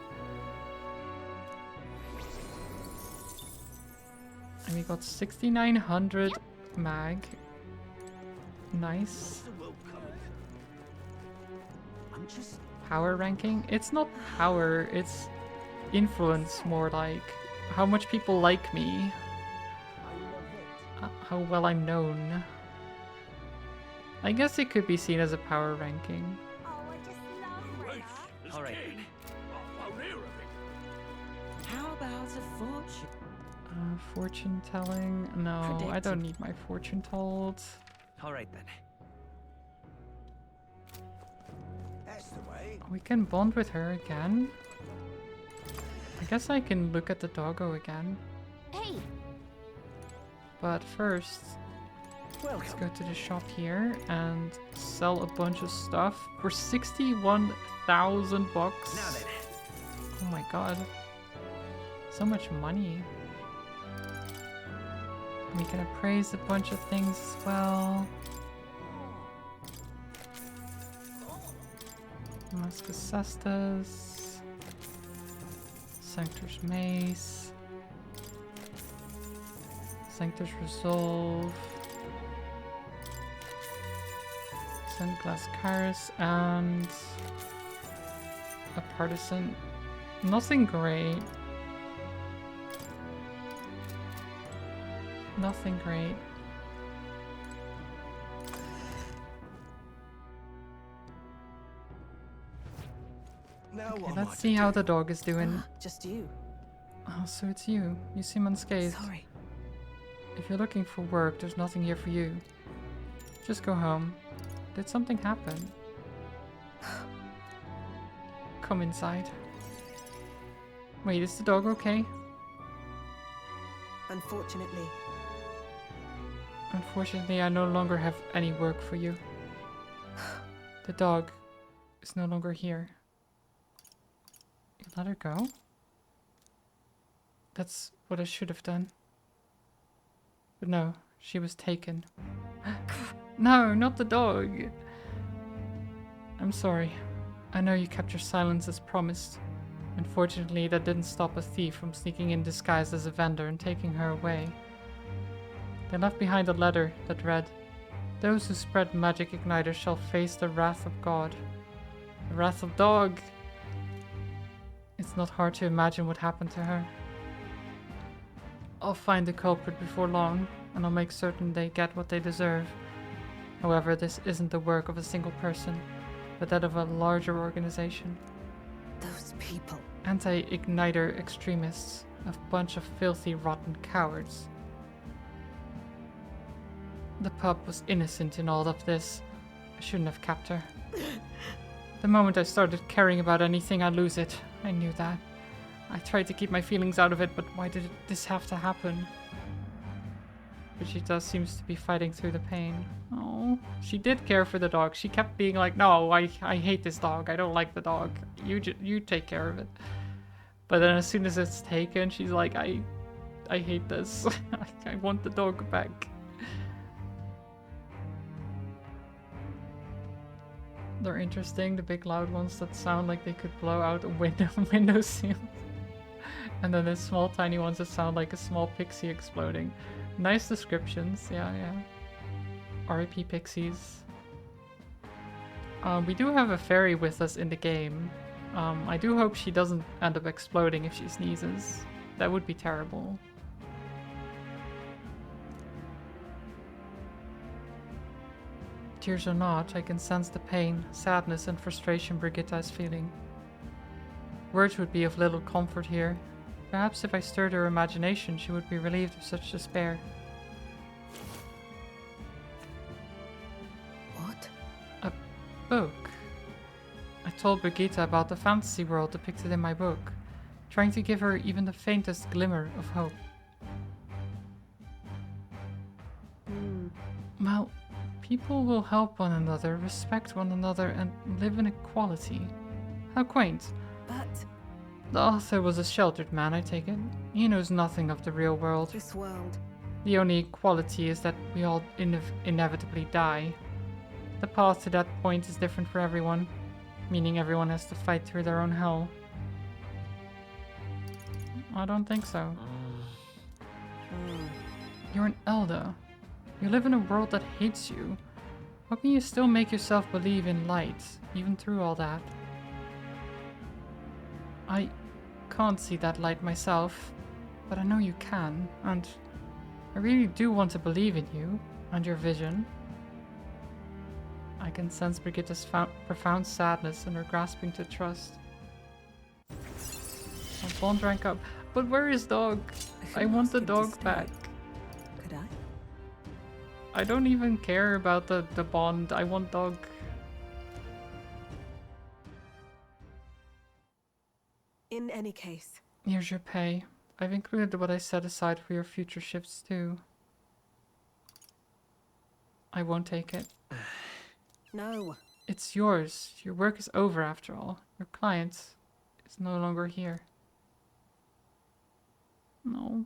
And we got 6900 mag. Nice. Power ranking? It's not power, it's influence more like. How much people like me. How well I'm known. I guess it could be seen as a power ranking. Alright. How about a fortune? Fortune telling? No, I don't need my fortune told. Alright then. That's the way. We can bond with her again. I guess I can look at the doggo again. Hey. But first, let's go to the shop here and sell a bunch of stuff for 61,000 bucks. Now then. Oh my god. So much money. We can appraise a bunch of things as well. Mascus Cestus. Sanctor's Mace. Sanctor's Resolve. Sunglass Karis and a Partisan. Nothing great. Nothing great. Now Okay, what let's see how the dog is doing. Just you. Oh, so it's you. You seem unscathed. Sorry. If you're looking for work, there's nothing here for you. Just go home. Did something happen? Come inside. Wait, is the dog okay? Unfortunately. Unfortunately, I no longer have any work for you. The dog is no longer here. You let her go? That's what I should have done. But no, she was taken. No, not the dog! I'm sorry. I know you kept your silence as promised. Unfortunately, that didn't stop a thief from sneaking in disguised as a vendor and taking her away. They left behind a letter that read, "Those who spread magic igniters shall face the wrath of God." The wrath of dog! It's not hard to imagine what happened to her. I'll find the culprit before long, and I'll make certain they get what they deserve. However, this isn't the work of a single person, but that of a larger organization. Those people. Anti-igniter extremists, a bunch of filthy, rotten cowards. The pup was innocent in all of this. I shouldn't have kept her. The moment I started caring about anything, I lose it. I knew that. I tried to keep my feelings out of it, but why did this have to happen? Brigitte seems to be fighting through the pain. Oh, she did care for the dog. She kept being like, "No, I hate this dog. I don't like the dog. You take care of it." But then as soon as it's taken, she's like, I hate this. I want the dog back. They're interesting, the big loud ones that sound like they could blow out a window seal. And then the small tiny ones that sound like a small pixie exploding. Nice descriptions, yeah. R.I.P. pixies. We do have a fairy with us in the game. I do hope she doesn't end up exploding if she sneezes. That would be terrible. Tears or not, I can sense the pain, sadness and frustration Brigitte is feeling. Words would be of little comfort here. Perhaps if I stirred her imagination, she would be relieved of such despair. What? A book. I told Brigitte about the fantasy world depicted in my book, trying to give her even the faintest glimmer of hope. Well, people will help one another, respect one another, and live in equality. How quaint. But the author was a sheltered man, I take it. He knows nothing of the real world. This world. The only equality is that we all inevitably die. The path to that point is different for everyone, meaning everyone has to fight through their own hell. I don't think so. You're an elder. You live in a world that hates you. How can you still make yourself believe in light, even through all that? I can't see that light myself, but I know you can, and I really do want to believe in you and your vision. I can sense Brigitte's profound sadness and her grasping to trust. My bond rank up. But where is dog? I want the dog back. Could I? I don't even care about the bond. I want dog. In any case. Here's your pay. I've included what I set aside for your future shifts too. I won't take it. No. It's yours. Your work is over after all. Your client is no longer here. No.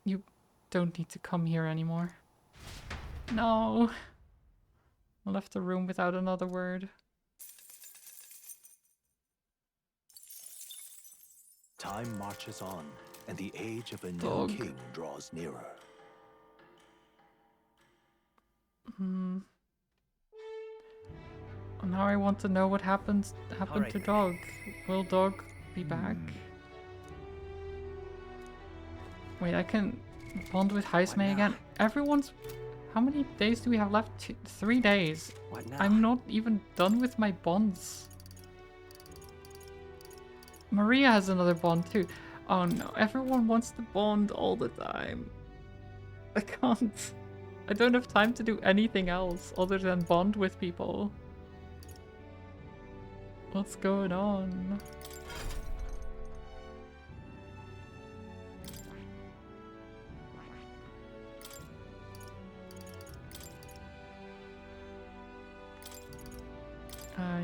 You don't need to come here anymore. No. I left the room without another word. Time marches on, and the age of a Dog. new king draws nearer. Now I want to know what happened Alright. to Dog. Will Dog be back? Wait, I can bond with Heismay again. Everyone's... How many days do we have left? 3 days. What now? I'm not even done with my bonds. Maria has another bond too. Oh no, everyone wants to bond all the time. I can't. I don't have time to do anything else other than bond with people. What's going on?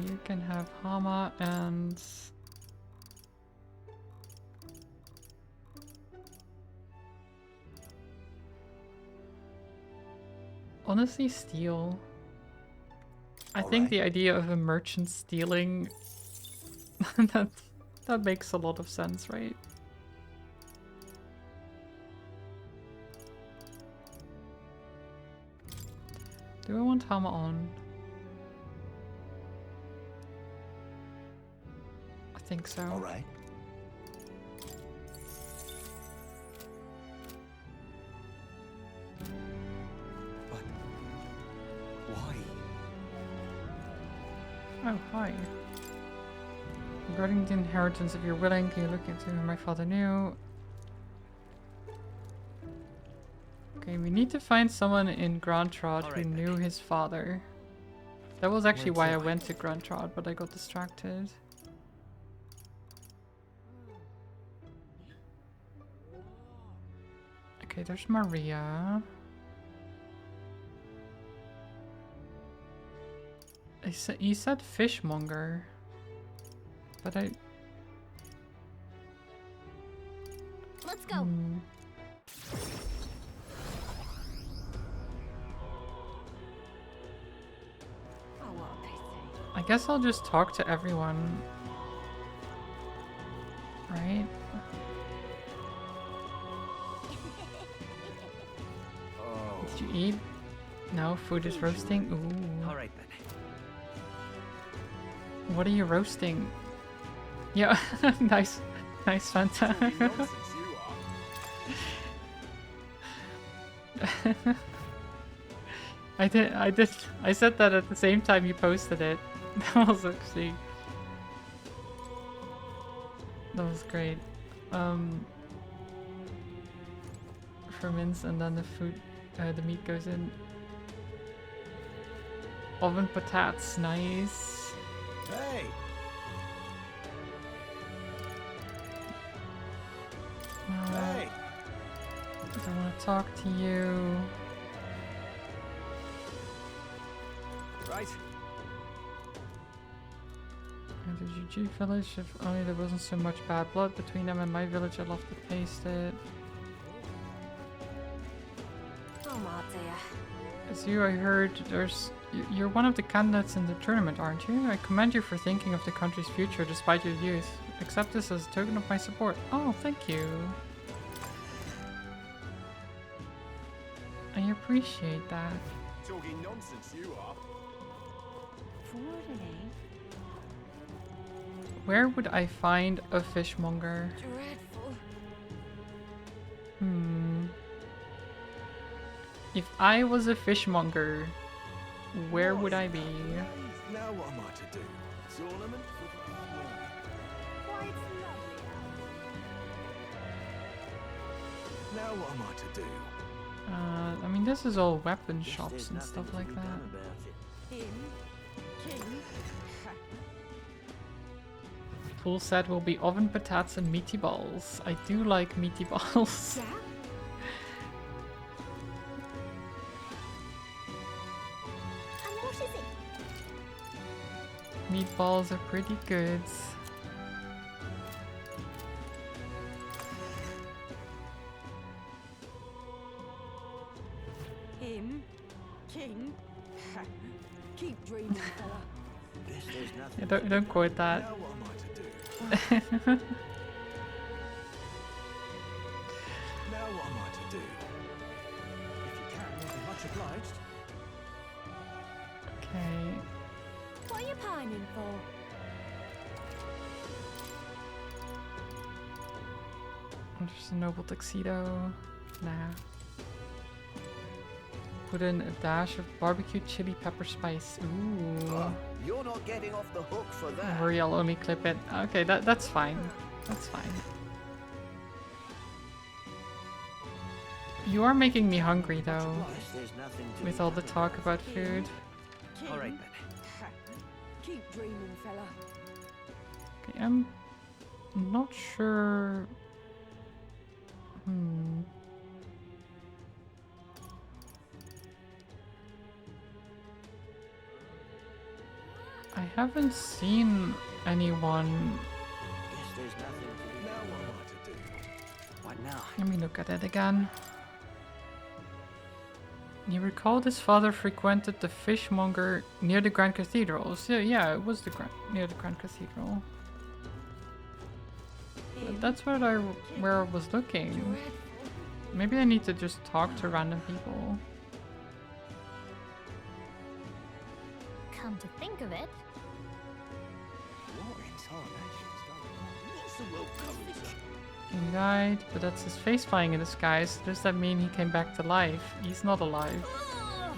You can have Hama and... Honestly, steal. I think the idea of a merchant stealing... that makes a lot of sense, right? Do I want Hama on? I think so. All right. But why? Oh, hi. Regarding the inheritance, if you're willing, can you look into who my father knew? Okay, we need to find someone in Grand Trot who knew his father. That was actually why I went to Grand Trot, but I got distracted. Okay, there's Maria. He said fishmonger. But I... Let's go. I guess I'll just talk to everyone. Right? Did you eat? No, food is roasting. Ooh. Alright then. What are you roasting? Yeah, nice Fanta. I said that at the same time you posted it. That was great. Ferments and then the food, the meat goes in. Oven patats, nice. Hey! Hey! I want to talk to you. Right. And the GG village, if only there wasn't so much bad blood between them and my village, I'd love to taste it. As you, I heard you're one of the candidates in the tournament, aren't you? I commend you for thinking of the country's future despite your youth. Accept this as a token of my support. Oh, thank you. I appreciate that. Talking nonsense, you are. Where would I find a fishmonger? Dreadful. If I was a fishmonger, where would I be? Now what am I to do? Tournament for the Quite lovely. Now what am I to do? I mean, this is all weapon shops and stuff like that. Him, king. Full set will be oven patats and meaty balls. I do like meaty balls. Yeah? I'm noticing. Meatballs are pretty good. Him, king. Keep dreaming, fella. Guess there's nothing. Yeah, don't quote that. Now what am I to do? Now what am I to do? If you can, we'll be much obliged. Okay. What are you pining for? Just a noble tuxedo. Nah. Put in a dash of barbecue chili pepper spice. Ooh. Oh, you're not getting off the hook for that. Worry, I'll only clip it. Okay, that's fine. That's fine. You are making me hungry though, Guess there's nothing to with be all the done talk about about food. All right then. Keep dreaming, fella. Okay, I'm not sure. I haven't seen anyone. Guess there's nothing to be Now done. what am I to do? What now? Let me look at it again. You recalled his father frequented the fishmonger near the Grand Cathedral. So yeah, it was near the Grand Cathedral. That's where I was looking. Maybe I need to just talk to random people. Come to think of it, What in tarnation's going on? What's the world coming to? He died, but that's his face flying in the skies. Does that mean he came back to life? He's not alive.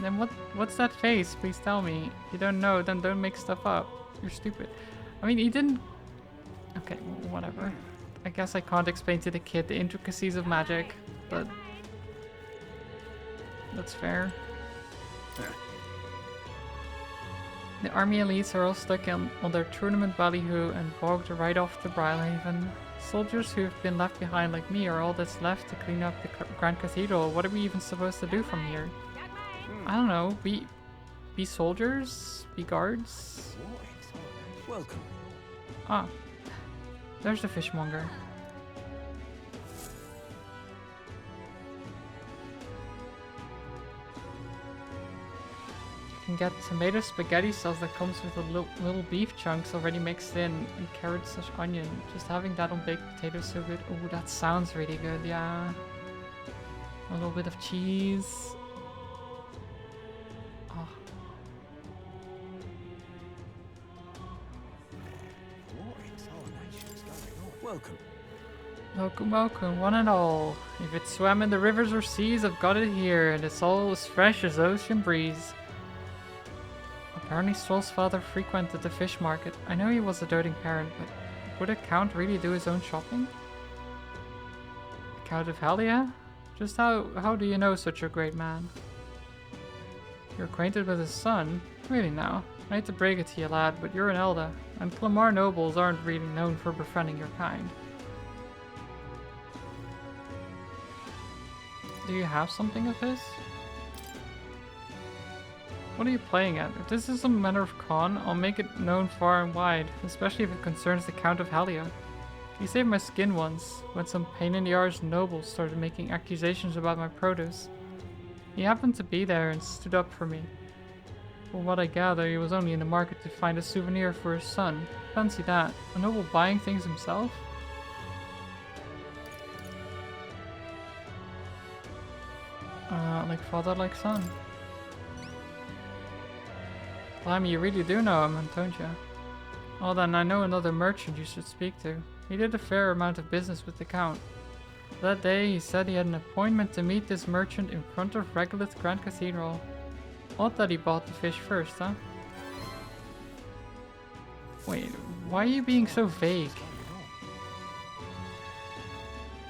Then what's that face? Please tell me. If you don't know, then don't make stuff up. You're stupid. I mean, he didn't... Okay, whatever. I guess I can't explain to the kid the intricacies of magic, but... That's fair. The army elites are all stuck on their tournament ballyhoo and bogged right off to Brylehaven. Soldiers who have been left behind like me are all that's left to clean up the Grand Cathedral. What are we even supposed to do from here? I don't know. Be soldiers? Be guards? Welcome. Ah. There's the fishmonger. You can get tomato spaghetti sauce that comes with a little beef chunks already mixed in and carrot/onion. Just having that on baked potatoes so good. Oh, that sounds really good, yeah. A little bit of cheese. Oh. What in tarnation's going on? Welcome. Welcome, welcome, one and all. If it swam in the rivers or seas, I've got it here, and it's all as fresh as ocean breeze. Apparently Stroll's father frequented the fish market. I know he was a doting parent, but would a count really do his own shopping? The Count of Halia? Just how do you know such a great man? You're acquainted with his son? Really now? I hate to break it to you, lad, but you're an Elder, and Clamar nobles aren't really known for befriending your kind. Do you have something of his? What are you playing at? If this is a matter of con, I'll make it known far and wide, especially if it concerns the Count of Halia. He saved my skin once, when some pain-in-the-arse nobles started making accusations about my produce. He happened to be there and stood up for me. From what I gather, he was only in the market to find a souvenir for his son. Fancy that, a noble buying things himself? Like father, like son. Blimey, you really do know him, don't you? Well then, I know another merchant you should speak to. He did a fair amount of business with the Count. That day, he said he had an appointment to meet this merchant in front of Regolith Grand Cathedral. Odd that he bought the fish first, huh? Wait, why are you being so vague?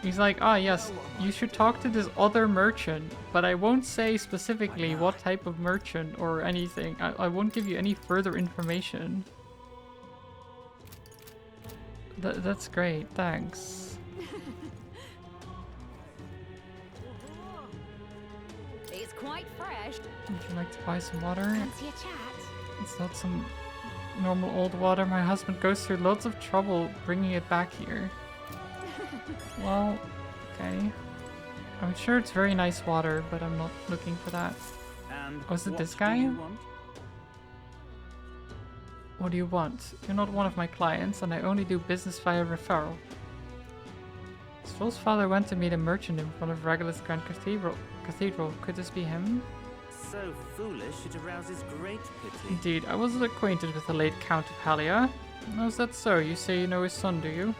He's like, ah yes, you should talk to this other merchant, but I won't say specifically what type of merchant or anything. I won't give you any further information. That's great, thanks. It's quite fresh. Would you like to buy some water? Fancy a chat? It's not some normal old water. My husband goes through lots of trouble bringing it back here. Well, okay. I'm sure it's very nice water, but I'm not looking for that. And oh, is it what this do guy? you want? What do you want? You're not one of my clients, and I only do business via referral. Stroll's father went to meet a merchant in front of Regulus Grand Cathedral. Could this be him? So foolish, it arouses great pity. Indeed, I wasn't acquainted with the late Count of Halia. Oh, is that so? You say you know his son, do you?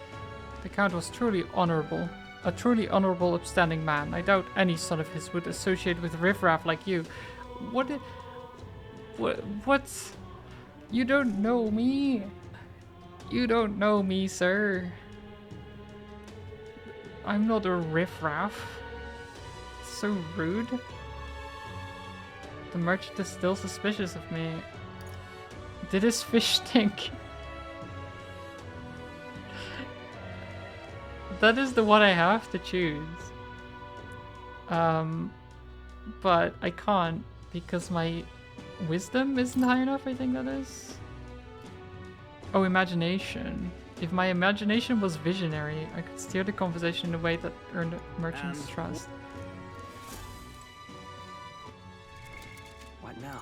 The Count was truly honorable. A truly honorable, upstanding man. I doubt any son of his would associate with riffraff like you. What's... You don't know me. You don't know me, sir. I'm not a riffraff. So rude. The merchant is still suspicious of me. Did his fish stink? That is the one I have to choose. But I can't because my wisdom isn't high enough, I think that is. Oh, imagination. If my imagination was visionary, I could steer the conversation in a way that earned the merchant's trust. What now?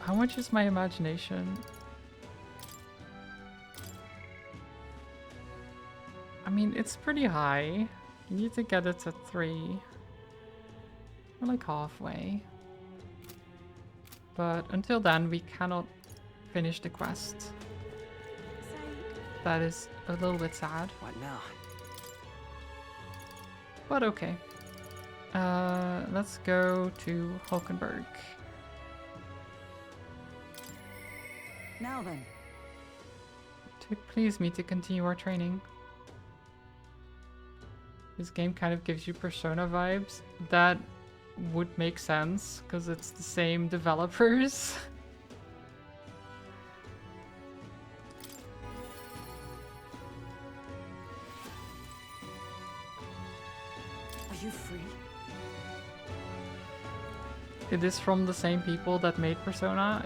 How much is my imagination? I mean, it's pretty high. You need to get it to 3. We're like halfway. But until then, we cannot finish the quest. That is a little bit sad. What now? But okay. Let's go to Hulkenberg. Now then. To please me to continue our training. This game kind of gives you Persona vibes. That would make sense, because it's the same developers. Are you free? It is from the same people that made Persona.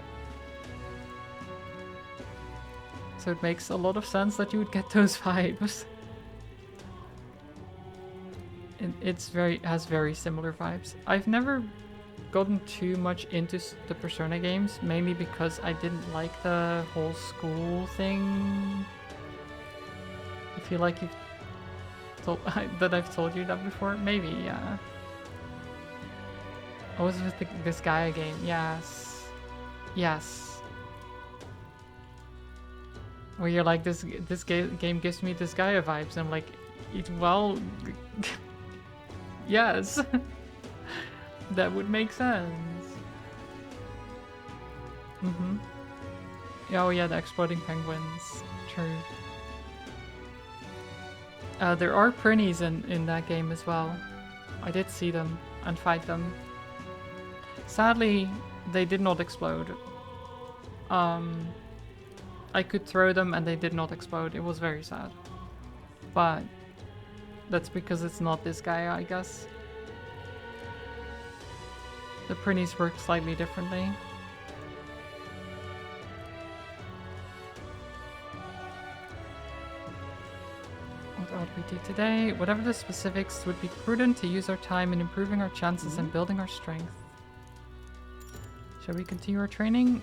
So it makes a lot of sense that you would get those vibes. It's has very similar vibes. I've never gotten too much into the Persona games, mainly because I didn't like the whole school thing. I feel like you've told that I've told you that before. Maybe, yeah. I was with this Gaia game. Yes, yes. Where you're like, this game gives me this Gaia vibes, and I'm like, well. Yes, that would make sense. Oh yeah, the exploding penguins. True. There are prinnies in that game as well. I did see them and fight them. Sadly, they did not explode. I could throw them and they did not explode. It was very sad. But that's because it's not this guy, I guess. The prinnies work slightly differently. What ought we do today? Whatever the specifics, would be prudent to use our time in improving our chances and building our strength. Shall we continue our training?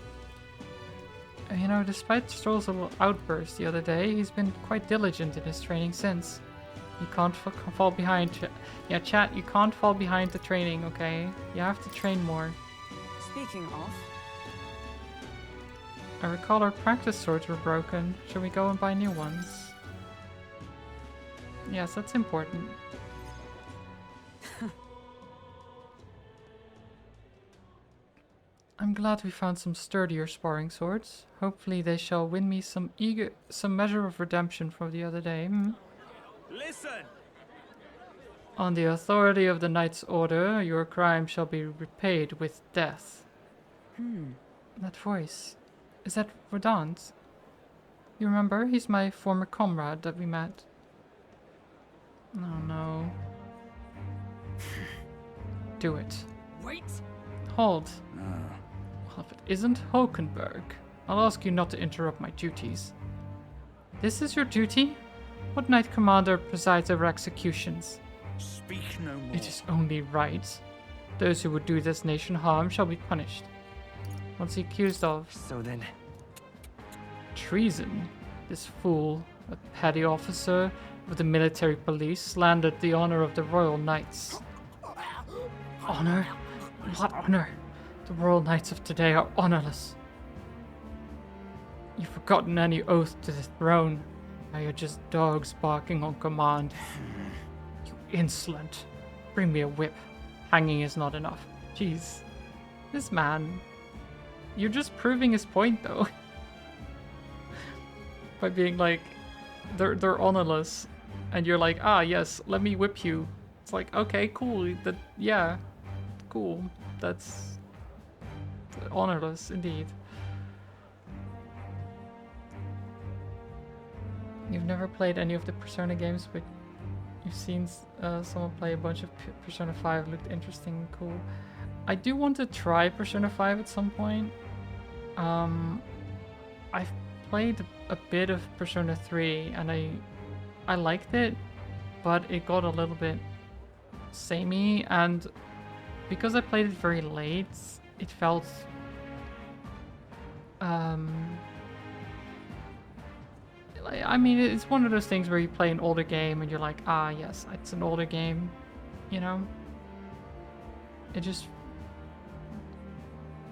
You know, despite Stroll's little outburst the other day, he's been quite diligent in his training since. You can't fall behind. Yeah, chat, you can't fall behind the training, okay? You have to train more. Speaking of... I recall our practice swords were broken. Shall we go and buy new ones? Yes, that's important. I'm glad we found some sturdier sparring swords. Hopefully they shall win me some measure of redemption from the other day. Listen! On the authority of the knight's order, your crime shall be repaid with death. That voice. Is that Rodant? You remember? He's my former comrade that we met. Oh no. Do it. Wait! Hold. Well, if it isn't Hulkenberg, I'll ask you not to interrupt my duties. This is your duty? What knight commander presides over executions? Speak no more. It is only right. Those who would do this nation harm shall be punished. What's he accused of? So then... Treason. This fool, a petty officer of the military police, slandered the honor of the royal knights. Honor? What honor? The royal knights of today are honorless. You've forgotten any oath to the throne. Now you're just dogs barking on command. You insolent. Bring me a whip. Hanging is not enough. Jeez. This man... You're just proving his point, though. By being like, they're honorless. And you're like, ah, yes, let me whip you. It's like, okay, cool. Yeah. Cool. That's... honorless, indeed. You've never played any of the Persona games, but you've seen someone play a bunch of Persona 5. Looked interesting and cool. I do want to try Persona 5 at some point. I've played a bit of Persona 3 and I liked it, but it got a little bit samey, and because I played it very late, it felt I mean, it's one of those things where you play an older game and you're like, ah, yes, it's an older game, you know? It just...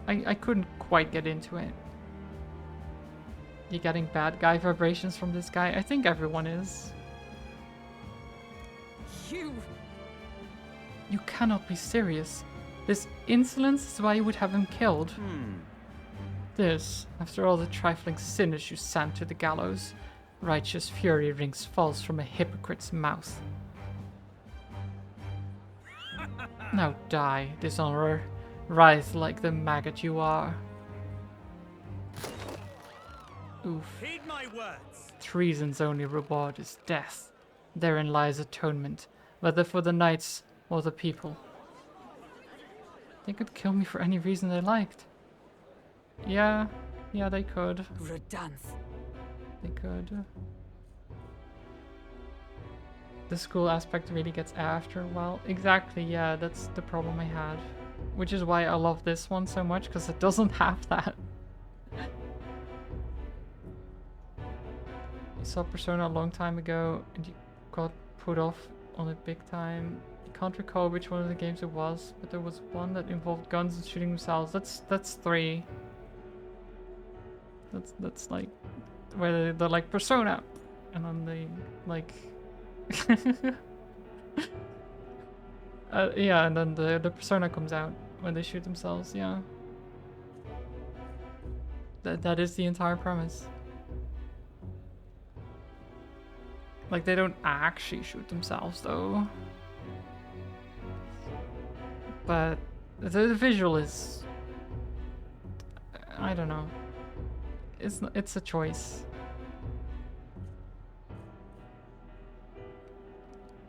I couldn't quite get into it. You getting bad guy vibrations from this guy? I think everyone is. You cannot be serious. This insolence is why you would have him killed. This, after all the trifling sinners you sent to the gallows. Righteous fury rings false from a hypocrite's mouth. Now die, dishonorer. Writhe like the maggot you are. Oof. heed my words. Treason's only reward is death. Therein lies atonement, whether for the knights or the people. They could kill me for any reason they liked. Yeah, they could. Redanth. They could. The school aspect really gets after a while. Exactly, yeah, that's the problem I had. Which is why I love this one so much, because it doesn't have that. You saw Persona a long time ago, and you got put off on it big time. I can't recall which one of the games it was, but there was one that involved guns and shooting themselves. That's 3. That's like where they're like Persona, and then they like yeah, and then the Persona comes out when they shoot themselves. Yeah, that is the entire premise. Like, they don't actually shoot themselves though, but the visual is, I don't know. It's a choice.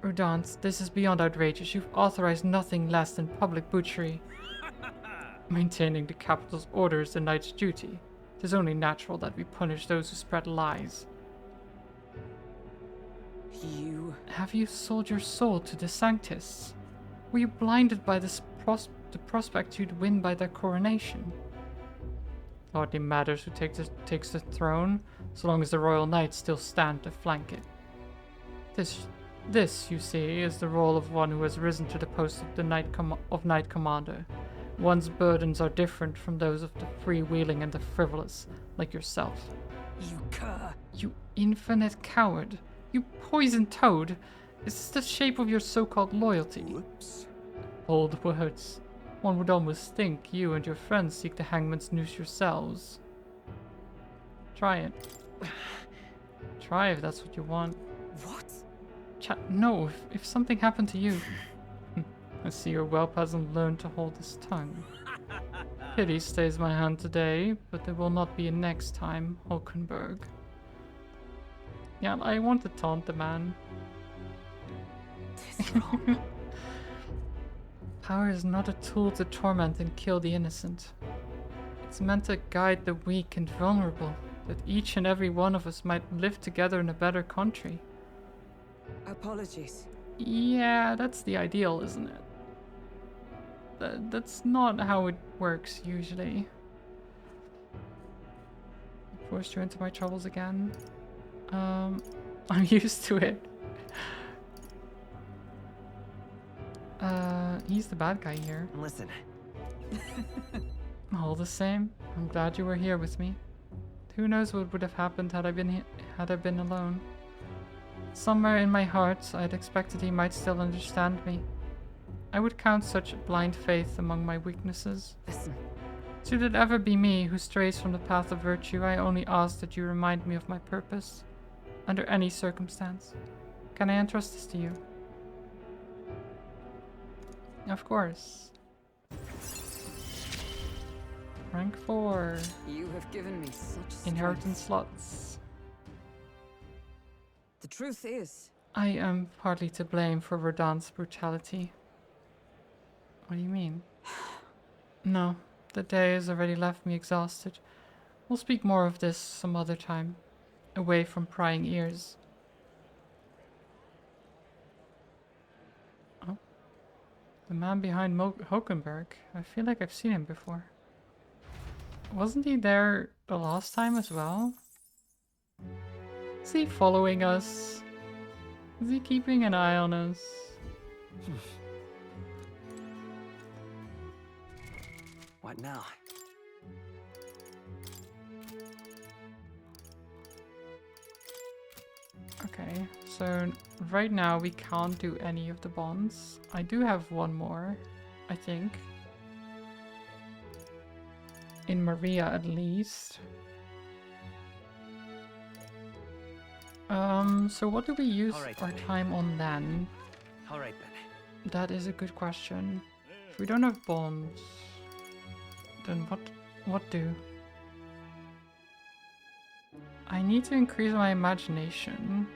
Rodant, this is beyond outrageous. You've authorized nothing less than public butchery. Maintaining the capital's order is the knight's duty. It is only natural that we punish those who spread lies. You... Have you sold your soul to the Sanctists? Were you blinded by the prospect you'd win by their coronation? Hardly matters who takes the throne, so long as the royal knights still stand to flank it. This, you see, is the role of one who has risen to the post of the Knight Commander. One's burdens are different from those of the freewheeling and the frivolous, like yourself. You cur! You infinite coward! You poisoned toad! Is this the shape of your so-called loyalty? Whoops. Bold words. One would almost think you and your friends seek the hangman's noose yourselves. Try it. Try if that's what you want. What? No, if something happened to you. I see your whelp hasn't learned to hold his tongue. Pity stays my hand today, but there will not be a next time, Hulkenberg. Yeah, I want to taunt the man. Power is not a tool to torment and kill the innocent. It's meant to guide the weak and vulnerable, that each and every one of us might live together in a better country. Apologies. Yeah, that's the ideal, isn't it? That's not how it works, usually. Forced you into my troubles again. I'm used to it. He's the bad guy here. Listen. All the same, I'm glad you were here with me. Who knows what would have happened had I been alone. Somewhere in my heart, I'd expected he might still understand me. I would count such blind faith among my weaknesses. Listen. Should it ever be me who strays from the path of virtue, I only ask that you remind me of my purpose, under any circumstance. Can I entrust this to you? Of course. Rank 4. You have given me such strength. Inheritance slots. The truth is, I am partly to blame for Rodan's brutality. What do you mean? No, the day has already left me exhausted. We'll speak more of this some other time, away from prying ears. Oh. The man behind Hulkenberg. I feel like I've seen him before. Wasn't he there the last time as well? Is he following us? Is he keeping an eye on us? What now? Okay, so right now we can't do any of the bonds. I do have one more, I think. In Maria, at least. So what do we use our time on then? Alright then. That is a good question. If we don't have bonds, then what do? I need to increase my imagination.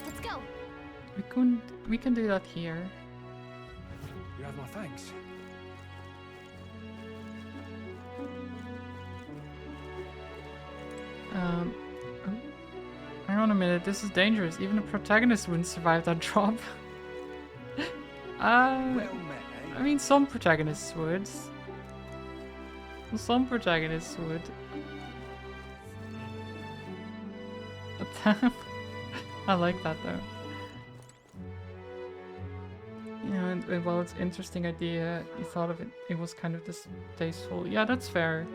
Let's go. We can do that here. You have my thanks. Oh. Hang on a minute, this is dangerous. Even a protagonist wouldn't survive that drop. Well met, eh? I mean, some protagonists would. Some protagonists would. I like that though. Yeah, and while it's an interesting idea, you thought of it, it was kind of distasteful. Yeah, that's fair.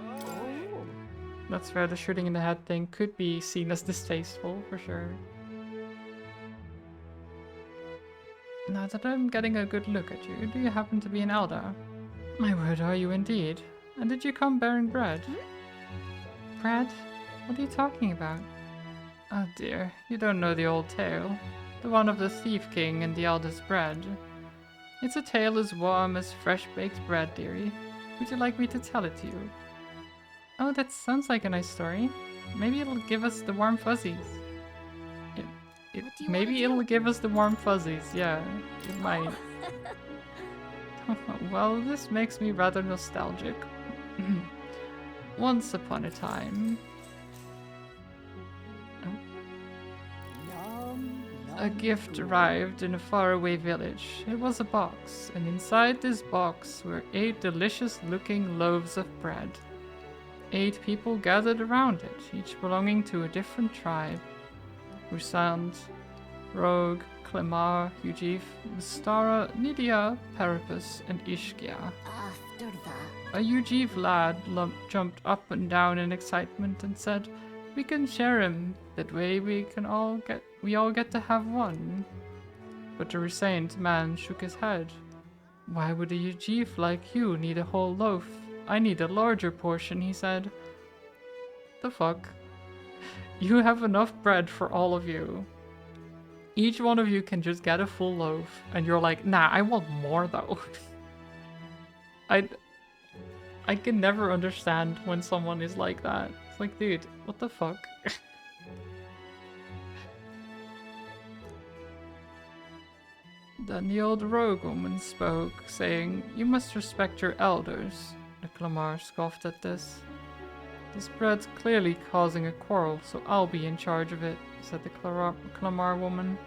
That's fair, the shooting in the head thing could be seen as distasteful, for sure. Now that I'm getting a good look at you, do you happen to be an elder? My word, are you indeed? And did you come bearing bread? Bread? What are you talking about? Oh dear, you don't know the old tale. The one of the Thief King and the Elder's bread. It's a tale as warm as fresh-baked bread, dearie. Would you like me to tell it to you? Oh, that sounds like a nice story. Maybe it'll give us the warm fuzzies. Maybe it'll give us the warm fuzzies, yeah. It might. Well, this makes me rather nostalgic. Once upon a time... A gift arrived in a faraway village. It was a box, and inside this box were 8 delicious-looking loaves of bread. 8 people gathered around it, each belonging to a different tribe. Rusand, Rogue, Clemar, Ujiv, Mystara, Nydia, Parapus, and Ishkia. After that... A Ujiv lad jumped up and down in excitement and said, "We can share him. That way we all get to have one." But the resigned man shook his head. Why would a chief like you need a whole loaf? I need a larger portion, he said. The fuck? You have enough bread for all of you. Each one of you can just get a full loaf, and you're like, nah, I want more though. I can never understand when someone is like that. It's like, dude, what the fuck? Then the old rogue woman spoke, saying, You must respect your elders. The Clamar scoffed at this. This bread's clearly causing a quarrel, so I'll be in charge of it, said the Clamar woman.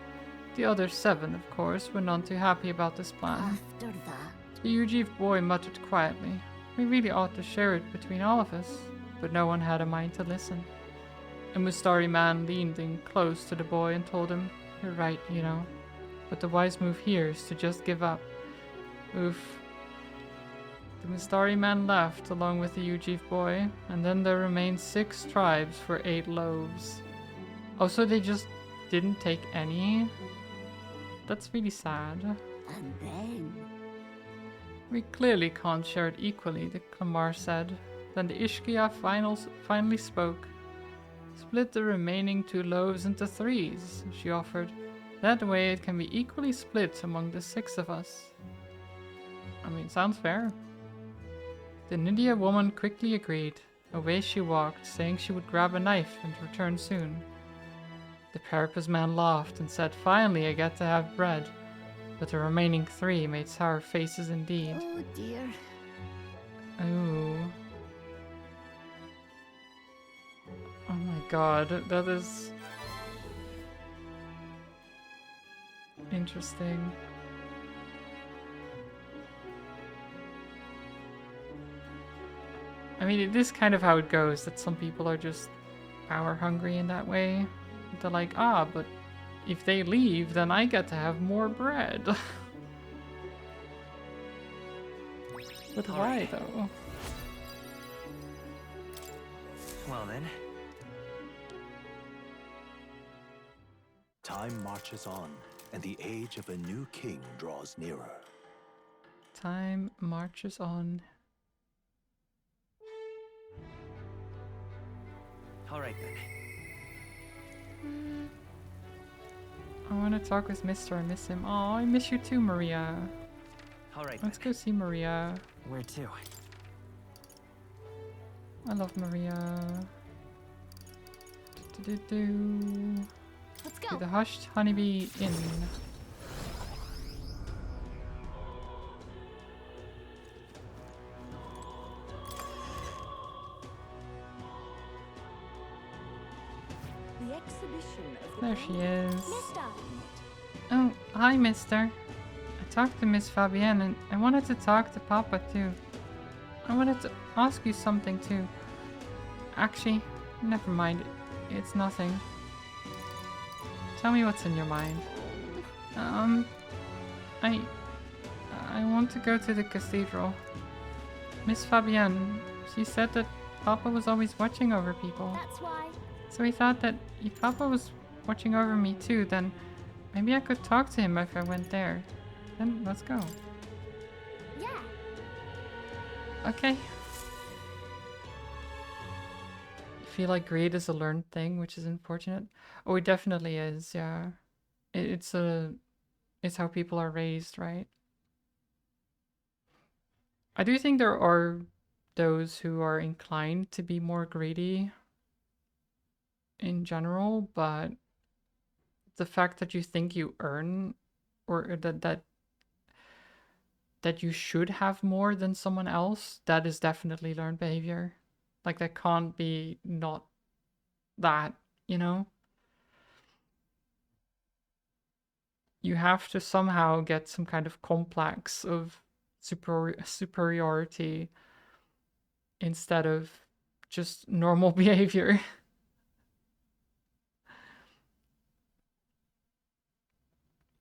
The other 7, of course, were none too happy about this plan. After that, The Ujiv boy muttered quietly, We really ought to share it between all of us, but no one had a mind to listen. A Mustari man leaned in close to the boy and told him, You're right, you know, but the wise move here is to just give up. Oof. The Mustari man left along with the Ujiv boy, and then there remained 6 tribes for 8 loaves. Oh, so they just didn't take any? That's really sad. and then... We clearly can't share it equally, the Clamar said. Then the Ishkia finally spoke. Split the remaining 2 loaves into 3s, she offered. That way it can be equally split among the 6 of us. I mean, sounds fair. The Nidia woman quickly agreed. Away she walked, saying she would grab a knife and return soon. The Parapus man laughed and said, Finally I get to have bread. But the remaining 3 made sour faces indeed. Oh dear. Ooh. Oh my god, that is... interesting. I mean, it is kind of how it goes, that some people are just power hungry in that way. They're like, ah, but if they leave, then I get to have more bread. But why, though? Well then. Time marches on, and the age of a new king draws nearer. Time marches on. Alright then. I want to talk with Mister. I miss him. Oh, I miss you too, Maria. Alright Let's then. go see Maria. Where to? I love Maria. Do-do-do-do. Let's To go. the Hushed Honeybee Inn. The exhibition of the There she is. Mister. Oh, hi, Mister. I talked to Miss Fabienne and I wanted to talk to Papa too. I wanted to ask you something too. Actually, never mind. It's nothing. Tell me what's in your mind. I want to go to the cathedral. Miss Fabienne, she said that Papa was always watching over people. That's why. So we thought that if Papa was watching over me too, then maybe I could talk to him if I went there. Then let's go. Yeah. Okay. I feel like greed is a learned thing, which is unfortunate. Oh, it definitely is, yeah. It's how people are raised, right? I do think there are those who are inclined to be more greedy in general, but the fact that you think you earn or that you should have more than someone else, that is definitely learned behavior. Like, that can't be not that, you know? You have to somehow get some kind of complex of superiority instead of just normal behavior.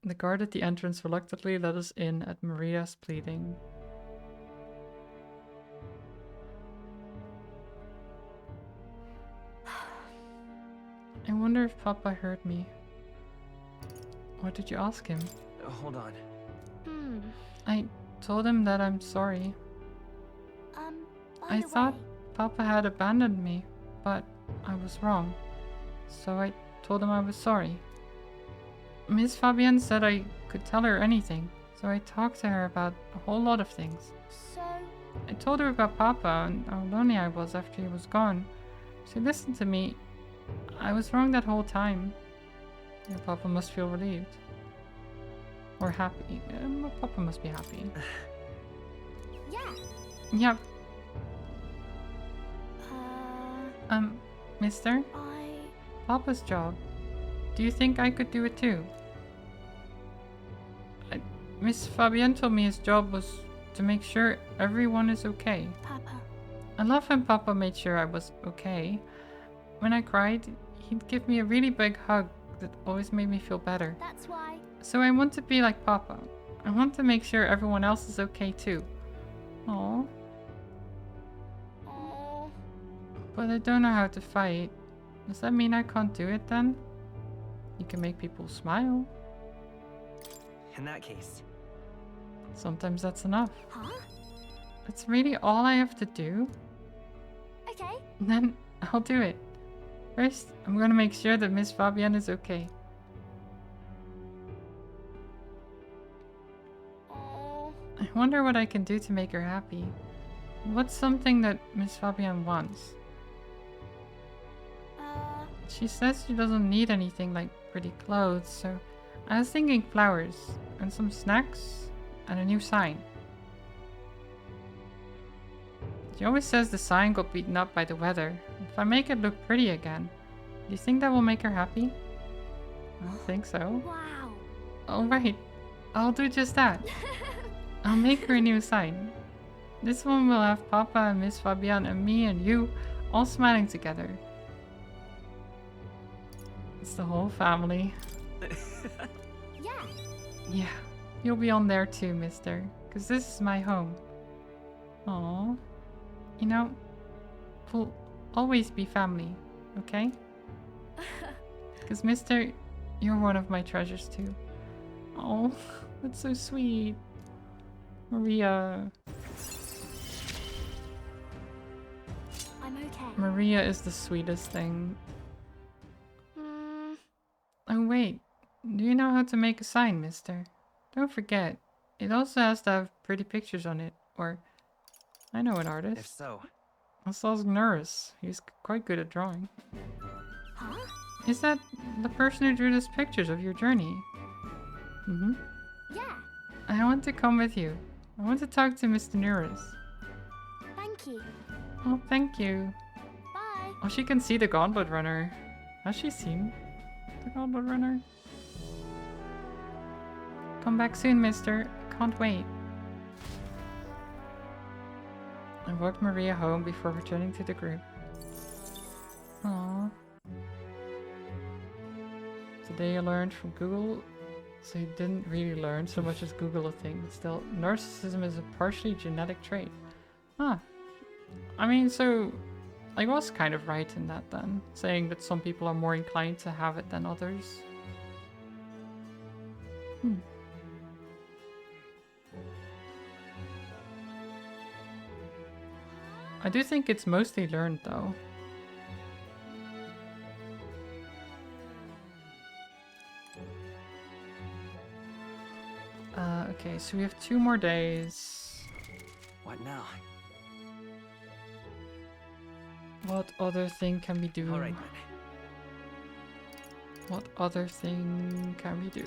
The guard at the entrance reluctantly let us in at Maria's pleading. I wonder if Papa heard me. What did you ask him? hold on. I told him that I'm sorry. I thought Papa had abandoned me, but I was wrong. So I told him I was sorry. Miss Fabienne said I could tell her anything, so I talked to her about a whole lot of things. So... I told her about Papa and how lonely I was after he was gone. She listened to me. I was wrong that whole time. Yeah, Papa must feel relieved. Or happy. Papa must be happy. Yeah. Yep. Mister? Papa's job. Do you think I could do it too? Miss Fabienne told me his job was to make sure everyone is okay. Papa. I love when Papa made sure I was okay. When I cried, he'd give me a really big hug that always made me feel better. That's why. So I want to be like Papa. I want to make sure everyone else is okay too. Aww. But I don't know how to fight. Does that mean I can't do it then? You can make people smile. In that case. Sometimes that's enough. Huh? That's really all I have to do. Okay. Then I'll do it. First, I'm gonna make sure that Miss Fabienne is okay. I wonder what I can do to make her happy. What's something that Miss Fabienne wants? She says she doesn't need anything like pretty clothes, so I was thinking flowers and some snacks and a new sign. She always says the sign got beaten up by the weather. If I make it look pretty again, do you think that will make her happy? I think so. Wow. Alright, I'll do just that. I'll make her a new sign. This one will have Papa and Miss Fabienne and me and you all smiling together. It's the whole family. Yeah. Yeah, you'll be on there too, mister. Because this is my home. Aww. You know, we'll always be family, okay? Because mister, you're one of my treasures too. Oh, that's so sweet. Maria. I'm okay. Maria is the sweetest thing. Oh wait, do you know how to make a sign, mister? Don't forget, it also has to have pretty pictures on it, or... I know an artist. If so... Let's ask Norris. He's quite good at drawing. Huh? Is that the person who drew those pictures of your journey? Mm-hmm. Yeah. I want to come with you. I want to talk to Mr. Norris. Thank you. Oh, thank you. Bye. Oh, she can see the Gauntlet Runner. Has she seen the Gauntlet Runner? Come back soon, mister. I can't wait. I walked Maria home before returning to the group. Aww. Today I learned from Google, so you didn't really learn so much as Google a thing. Still, narcissism is a partially genetic trait. Ah. I mean, so I was kind of right in that then, saying that some people are more inclined to have it than others. I do think it's mostly learned though. Okay, so we have 2 more days. What now? What other thing can we do? Alright then. What other thing can we do?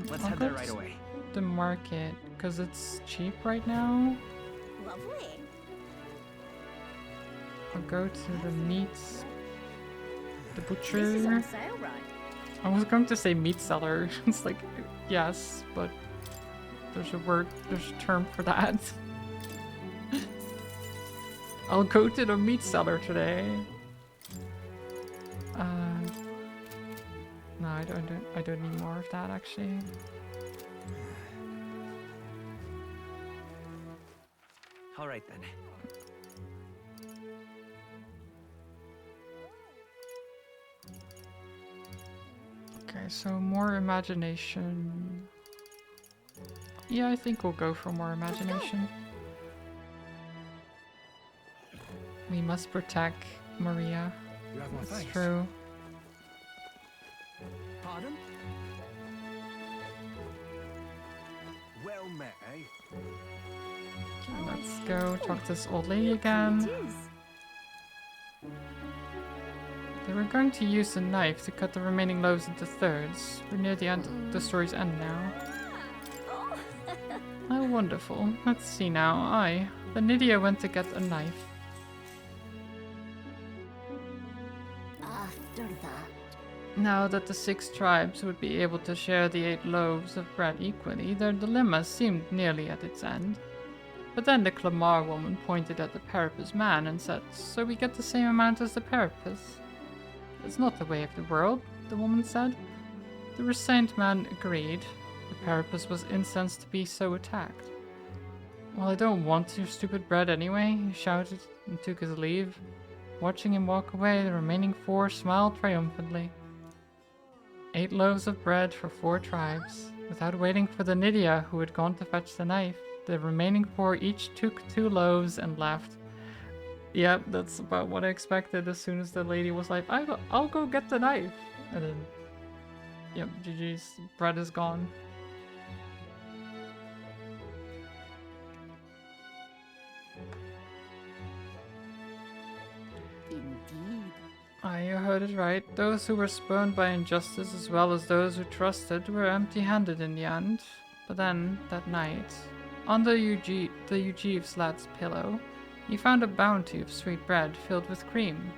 Let's I'll head go there right to away. the market, because it's cheap right now. Lovely. I'll go to the meats. The butcher. This is on sale, right? I was going to say meat seller. It's like, yes, but there's a term for that. I'll go to the meat seller today. No, I don't need more of that actually. Alright then. Okay, so more imagination. Yeah, I think we'll go for more imagination. We must protect Maria. You have my That's thanks. true. Pardon? Well met, eh? Okay, let's go talk to this old lady again. They were going to use the knife to cut the remaining loaves into thirds. We're near the end, the story's end now. Oh, wonderful. Let's see now. The Nydia went to get a knife. After that, Now that the 6 tribes would be able to share the 8 loaves of bread equally, their dilemma seemed nearly at its end. But then the Clamar woman pointed at the Parapus man and said, "So we get the same amount as the Parapus?" "It's not the way of the world," the woman said. The Ressaint man agreed. The Parapus was incensed to be so attacked. "Well, I don't want your stupid bread anyway," he shouted and took his leave. Watching him walk away, the remaining 4 smiled triumphantly. 8 loaves of bread for 4 tribes. Without waiting for the Nydia, who had gone to fetch the knife, the remaining 4 each took 2 loaves and left. Yep, that's about what I expected as soon as the lady was like, I'll go get the knife. And then, yep, GG's, bread is gone. indeed. You heard it right. Those who were spurned by injustice as well as those who trusted were empty-handed in the end. But then, that night, under the Ujiv's lad's pillow, he found a bounty of sweet bread filled with cream.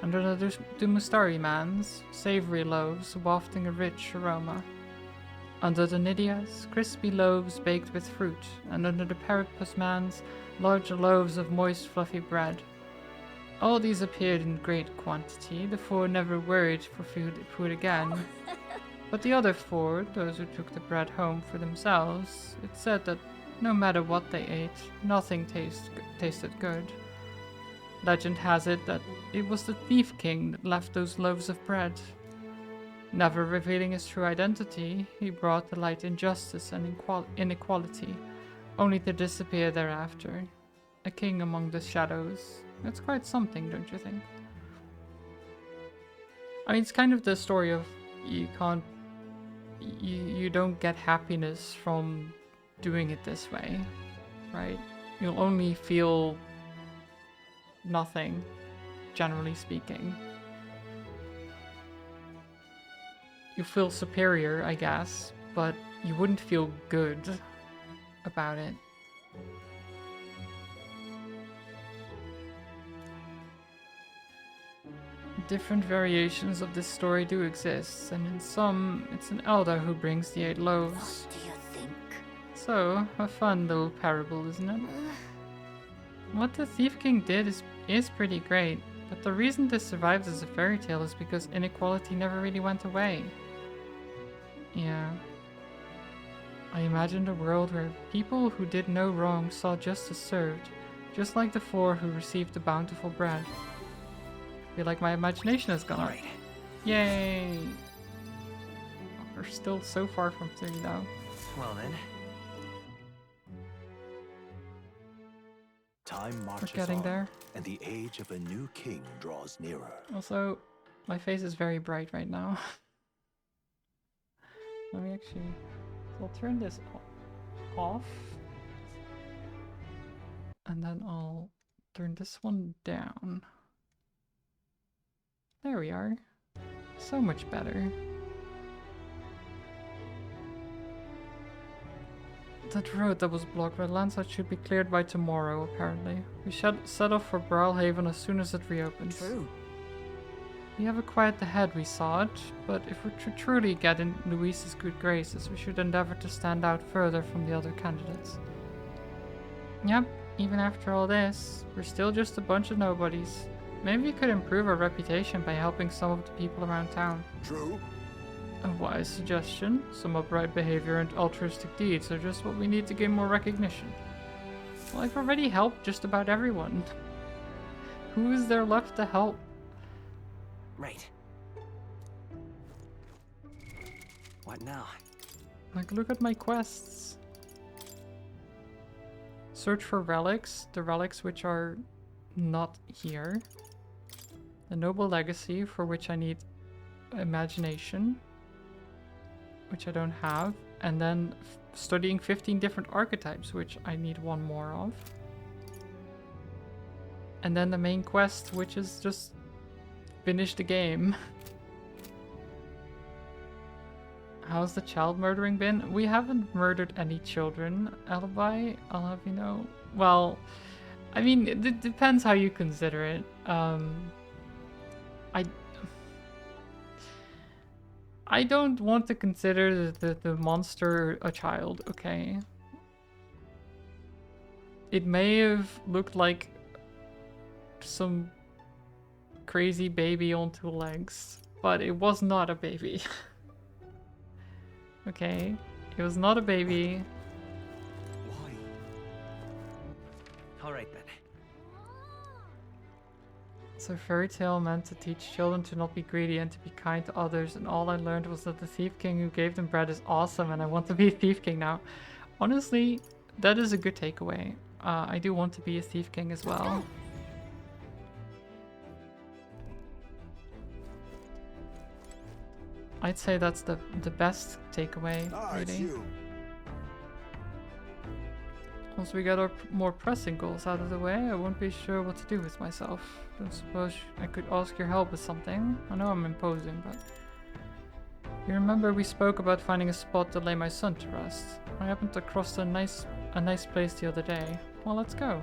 Under the Dumustari man's, savory loaves wafting a rich aroma. Under the Nydia's, crispy loaves baked with fruit, and under the Parapus man's, larger loaves of moist, fluffy bread. All these appeared in great quantity. The 4 never worried for food again. But the other 4, those who took the bread home for themselves, it said that no matter what they ate, nothing tasted good. Legend has it that it was the Thief King that left those loaves of bread. Never revealing his true identity, he brought to light injustice and inequality, only to disappear thereafter. A king among the shadows. It's quite something, don't you think? I mean, it's kind of the story of you don't get happiness from doing it this way, right? You'll only feel nothing, generally speaking. You feel superior, I guess, but you wouldn't feel good about it. Different variations of this story do exist, and in some, it's an elder who brings the 8 loaves. What do you think? So, a fun little parable, isn't it? What the Thief King did is pretty great, but the reason this survives as a fairy tale is because inequality never really went away. Yeah. I imagined a world where people who did no wrong saw justice served, just like the 4 who received the bountiful bread. I feel like my imagination has gone up. Yay! We're still so far from 3 though. Well then. Time marches getting on, there. and the age of a new king draws nearer. Also, my face is very bright right now. Let me actually... I'll turn this off. And then I'll turn this one down. There we are. So much better. That road that was blocked by landslides should be cleared by tomorrow, apparently. We should set off for Brawlhaven as soon as it reopens. True. We have acquired the head, we saw it, but if we're to truly get in Luis's good graces, we should endeavor to stand out further from the other candidates. Yep, even after all this, we're still just a bunch of nobodies. Maybe we could improve our reputation by helping some of the people around town. True. A wise suggestion. Some upright behavior and altruistic deeds are just what we need to gain more recognition. Well, I've already helped just about everyone. Who is there left to help? Right. What now? Like, look at my quests. Search for relics, the relics which are not here. The noble legacy, for which I need imagination, which I don't have. And then studying 15 different archetypes, which I need one more of. And then the main quest, which is just finish the game. How's the child murdering been? We haven't murdered any children, Alibi, I'll have you know. Well, I mean, it depends how you consider it. I don't want to consider the monster a child, okay? It may have looked like some crazy baby on two legs, but it was not a baby. Okay, it was not a baby. Why? Alright then. So fairy tale meant to teach children to not be greedy and to be kind to others, and all I learned was that the Thief King who gave them bread is awesome and I want to be a Thief King now. Honestly, that is a good takeaway. I do want to be a Thief King as well. I'd say that's the best takeaway, really. Once we get our more pressing goals out of the way, I won't be sure what to do with myself. Don't suppose I could ask your help with something? I know I'm imposing, but... You remember we spoke about finding a spot to lay my son to rest? I happened across a nice place the other day. Well, let's go.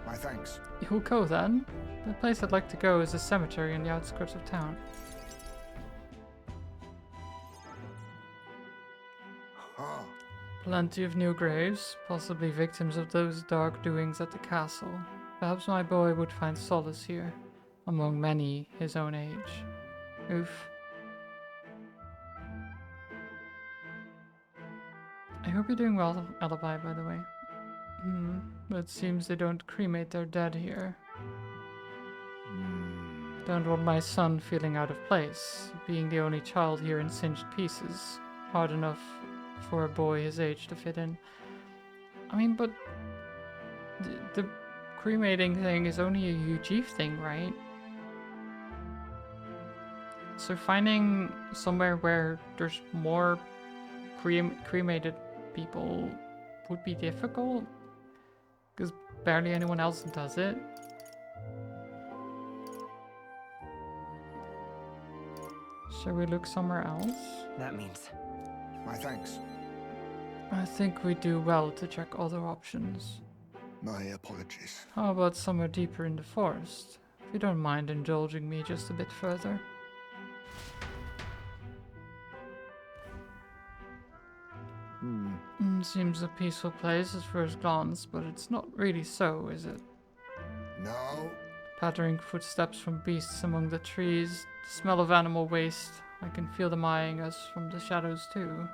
My thanks. You'll go then? The place I'd like to go is a cemetery in the outskirts of town. Plenty of new graves, possibly victims of those dark doings at the castle. Perhaps my boy would find solace here, among many his own age. Oof. I hope you're doing well, Alibi, by the way. But it seems they don't cremate their dead here. Don't want my son feeling out of place, being the only child here in singed pieces. Hard enough for a boy his age to fit in. I mean, but the cremating thing is only a UG thing, right? So finding somewhere where there's more cremated people would be difficult, because barely anyone else does it. Shall we look somewhere else? That means... My thanks. I think we do well to check other options. My apologies. How about somewhere deeper in the forest? If you don't mind indulging me just a bit further. Seems a peaceful place at first glance, but it's not really so, is it? No. Pattering footsteps from beasts among the trees, the smell of animal waste. I can feel them eyeing us from the shadows too.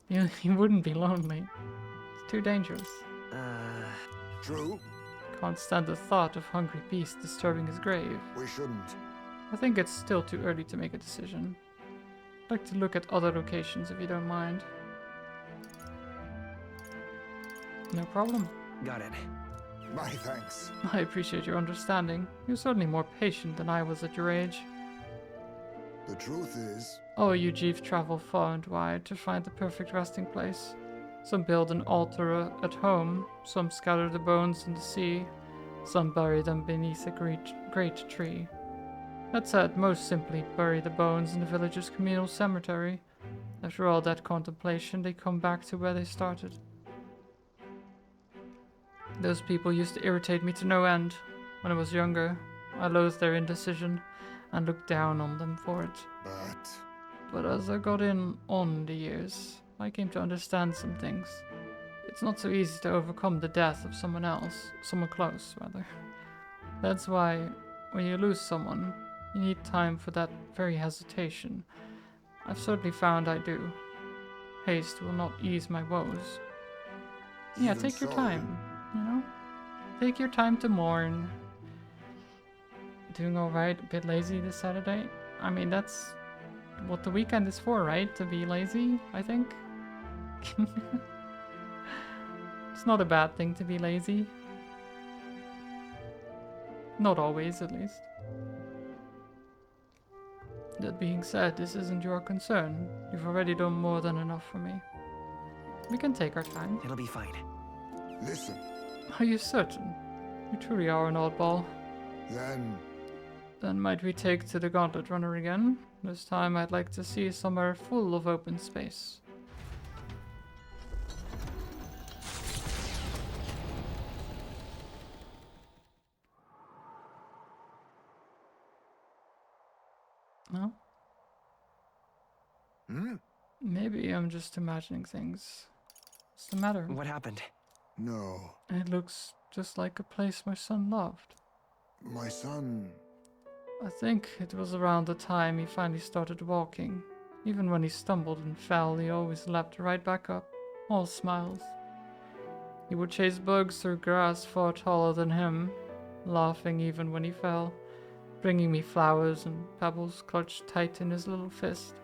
You wouldn't be lonely. It's too dangerous. True. Can't stand the thought of hungry beasts disturbing his grave. We shouldn't. I think it's still too early to make a decision. I'd like to look at other locations if you don't mind. No problem. Got it. My thanks. I appreciate your understanding. You're certainly more patient than I was at your age. The truth is... All you Jeeves travel far and wide to find the perfect resting place. Some build an altar at home, some scatter the bones in the sea, some bury them beneath a great tree. That said, most simply bury the bones in the village's communal cemetery. After all that contemplation, they come back to where they started. Those people used to irritate me to no end. When I was younger, I loathed their indecision and looked down on them for it. But as I got on the years, I came to understand some things. It's not so easy to overcome the death of someone else, someone close, rather. That's why, when you lose someone, you need time for that very hesitation. I've certainly found I do. Haste will not ease my woes. Yeah, take your time, you know? Take your time to mourn. Doing alright, a bit lazy this Saturday. I mean, that's what the weekend is for, right? To be lazy, I think. It's not a bad thing to be lazy. Not always, at least. That being said, this isn't your concern. You've already done more than enough for me. We can take our time. It'll be fine. Listen. Are you certain? You truly are an oddball. Then might we take to the Gauntlet Runner again? This time I'd like to see somewhere full of open space. No? Maybe I'm just imagining things. What's the matter? What happened? No. It looks just like a place my son loved. My son... I think it was around the time he finally started walking. Even when he stumbled and fell, he always leapt right back up, all smiles. He would chase bugs through grass far taller than him, laughing even when he fell, bringing me flowers and pebbles clutched tight in his little fist.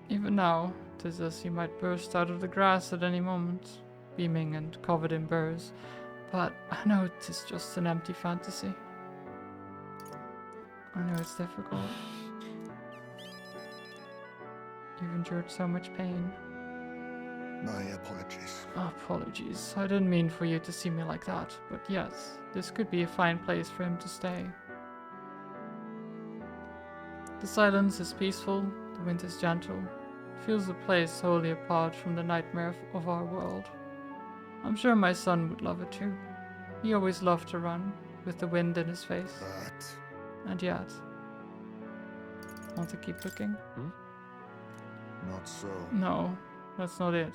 Even now, 'tis as he might burst out of the grass at any moment, beaming and covered in burrs, but I know 'tis just an empty fantasy. I know it's difficult. You've endured so much pain. My apologies. Apologies. I didn't mean for you to see me like that, but yes, this could be a fine place for him to stay. The silence is peaceful, the wind is gentle. It feels the place wholly apart from the nightmare of our world. I'm sure my son would love it too. He always loved to run, with the wind in his face. But... And yet... Want to keep looking? Not so. No, that's not it.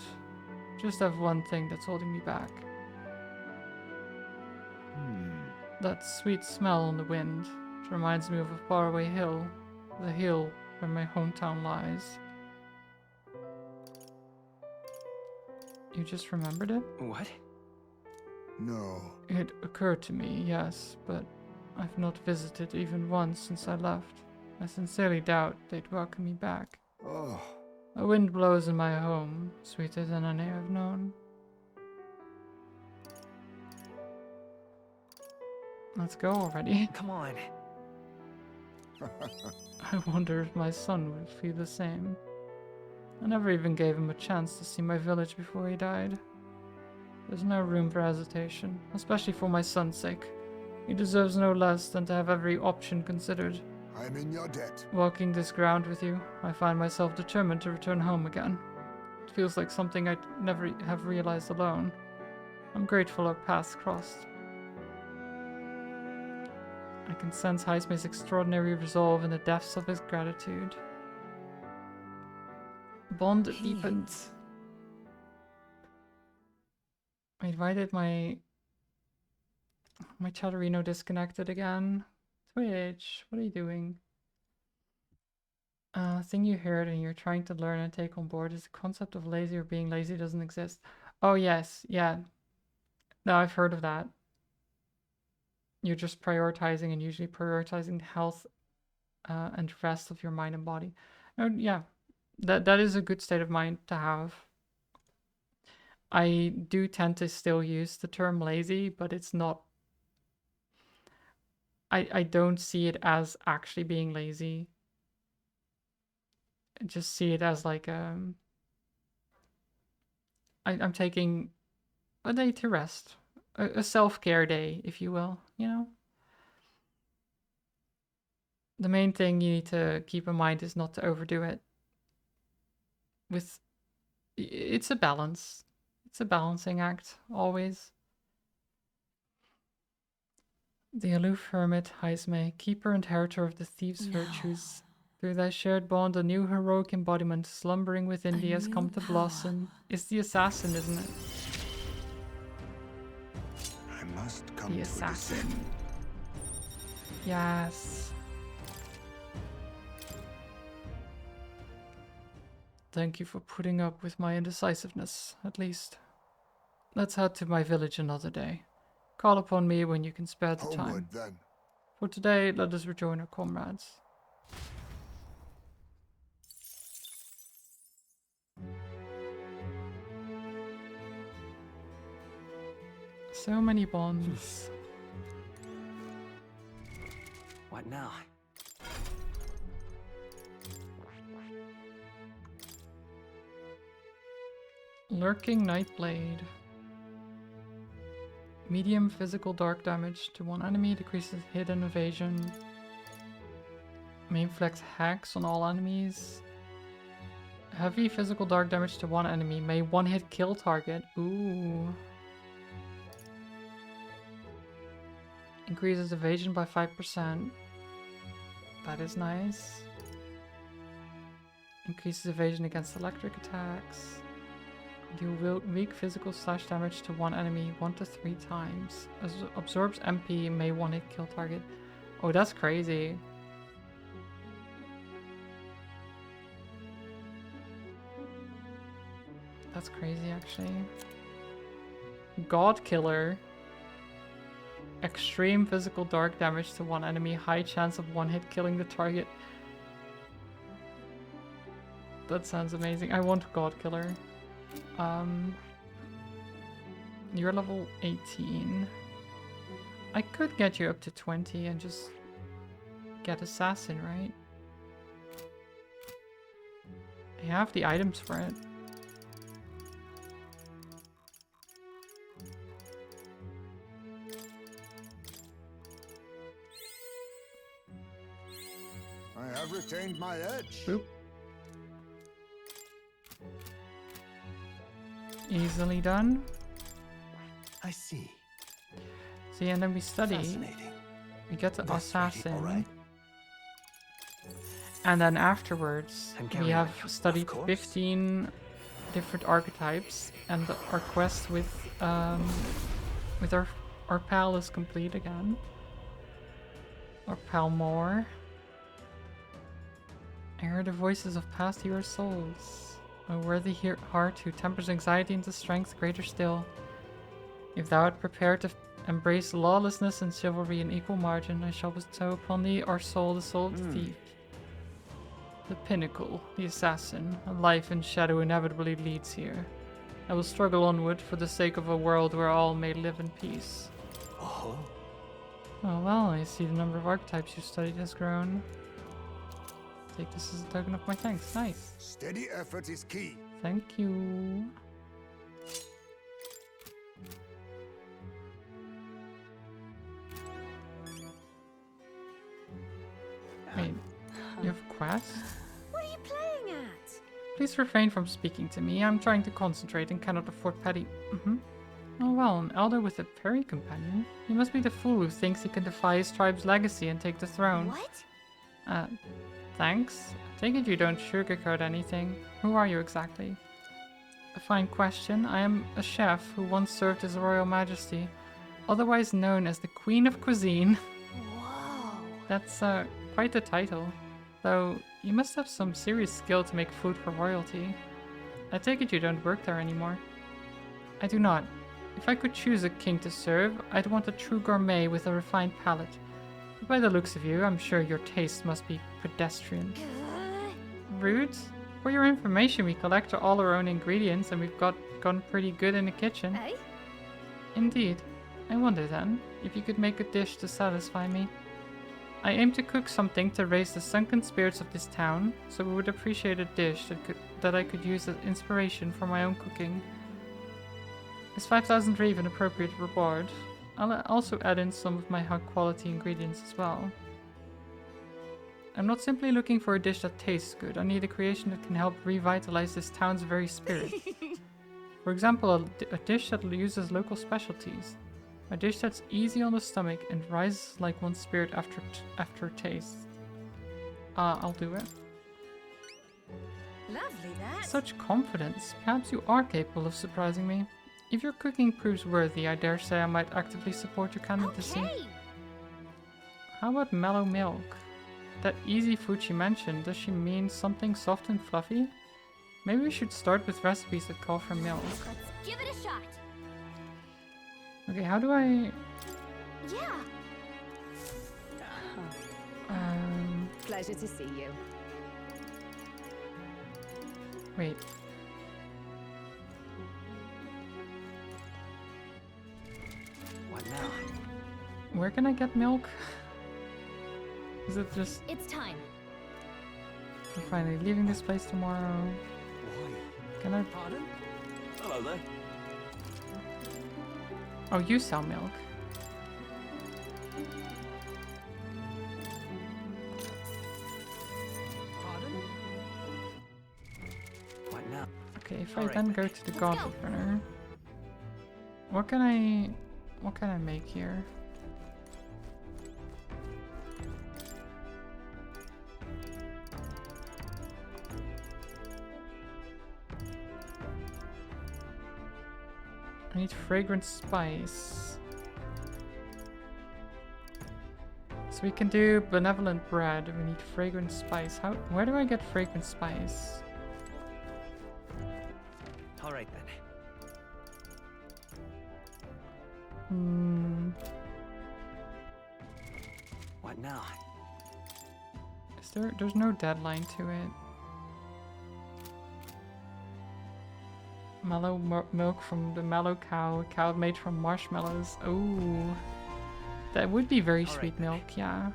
Just have one thing that's holding me back. That sweet smell on the wind. It reminds me of a faraway hill. The hill where my hometown lies. You just remembered it? What? No. It occurred to me, yes, but I've not visited even once since I left. I sincerely doubt they'd welcome me back. Oh. A wind blows in my home, sweeter than any I've known. Let's go already. Come on. I wonder if my son would feel the same. I never even gave him a chance to see my village before he died. There's no room for hesitation, especially for my son's sake. He deserves no less than to have every option considered. I'm in your debt. Walking this ground with you, I find myself determined to return home again. It feels like something I'd never have realized alone. I'm grateful our paths crossed. I can sense Heisme's extraordinary resolve in the depths of his gratitude. Bond deepens. Wait, why did my Chatterino disconnected again? Twitch, what are you doing? Thing you heard and you're trying to learn and take on board is the concept of lazy or being lazy doesn't exist. Oh yes, yeah. No, I've heard of that. You're just prioritizing and usually prioritizing the health and rest of your mind and body. Oh, yeah, that is a good state of mind to have. I do tend to still use the term lazy, but it's not... I don't see it as actually being lazy. I just see it as like I'm taking a day to rest. A self-care day, if you will, you know? The main thing you need to keep in mind is not to overdo it. It's a balance. It's a balancing act, always. The aloof hermit, Heisme, keeper and inheritor of the thieves' virtues. Through thy shared bond, a new heroic embodiment slumbering within thee has come to blossom. It's the assassin, isn't it? I must come the to assassin. Yes. Thank you for putting up with my indecisiveness, at least. Let's head to my village another day. Call upon me when you can spare the time. Then. For today, let us rejoin our comrades. So many bonds. What now? Lurking Nightblade. Medium physical dark damage to one enemy, decreases hit and evasion. Main flex hacks on all enemies. Heavy physical dark damage to one enemy, may one hit kill target. Ooh. Increases evasion by 5%. That is nice. Increases evasion against electric attacks. Deal weak physical slash damage to one enemy 1 to 3 times. Absorbs MP, may one hit kill target. Oh, that's crazy. That's crazy, actually. God Killer. Extreme physical dark damage to one enemy, high chance of one hit killing the target. That sounds amazing. I want God Killer. You're level 18. I could get you up to 20 and just get Assassin, right? I have the items for it. I have retained my edge. Boop. Easily done. I see. See, and then we study. We get to Assassin. Right. And then afterwards, we have studied Of course. 15 different archetypes, and our quest with our pal is complete again. Our pal more. I heard the voices of past hero souls. A worthy heart who tempers anxiety into strength greater still. If thou art prepared to embrace lawlessness and chivalry in equal margin, I shall bestow upon thee our soul, the soul of the thief. The pinnacle, the assassin, a life in shadow inevitably leads here. I will struggle onward for the sake of a world where all may live in peace. Oh. Oh well, I see the number of archetypes you studied has grown. Take this as a token of my thanks. Nice. Steady effort is key. Thank you. Wait, you have a quest? What are you playing at? Please refrain from speaking to me. I'm trying to concentrate and cannot afford petty. Oh well, an elder with a fairy companion. He must be the fool who thinks he can defy his tribe's legacy and take the throne. What? Thanks. I take it you don't sugarcoat anything. Who are you exactly? A fine question. I am a chef who once served His Royal Majesty, otherwise known as the Queen of Cuisine. Whoa. That's quite a title. Though, you must have some serious skill to make food for royalty. I take it you don't work there anymore. I do not. If I could choose a king to serve, I'd want a true gourmet with a refined palate. But by the looks of you, I'm sure your taste must be pedestrian. Rude? For your information, we collect all our own ingredients and we've gone pretty good in the kitchen. Eh? Indeed. I wonder then, if you could make a dish to satisfy me. I aim to cook something to raise the sunken spirits of this town, so we would appreciate a dish that I could use as inspiration for my own cooking. Is 5,000 Reeve an appropriate reward? I'll also add in some of my high quality ingredients as well. I'm not simply looking for a dish that tastes good, I need a creation that can help revitalize this town's very spirit. For example, a dish that uses local specialties. A dish that's easy on the stomach and rises like one's spirit after a taste. I'll do it. Lovely that. Such confidence. Perhaps you are capable of surprising me. If your cooking proves worthy, I dare say I might actively support your candidacy. Okay. How about mellow milk? That easy food she mentioned, does she mean something soft and fluffy? Maybe we should start with recipes that call for milk. Let's give it a shot. Okay, how do I... Yeah. Pleasure to see you. Wait. What now? Where can I get milk? Is it just... It's time. I'm finally leaving this place tomorrow. Why? Can I... Pardon? Hello there. Oh, you sell milk. Pardon? What now? Okay, if I then go to the gauntlet runner, what can I make here? I need fragrant spice. So we can do benevolent bread. We need fragrant spice. Where do I get fragrant spice? All right then. What now? There's no deadline to it. Mellow milk from the mallow cow. Cow made from marshmallows. Oh, that would be very sweet milk, yeah.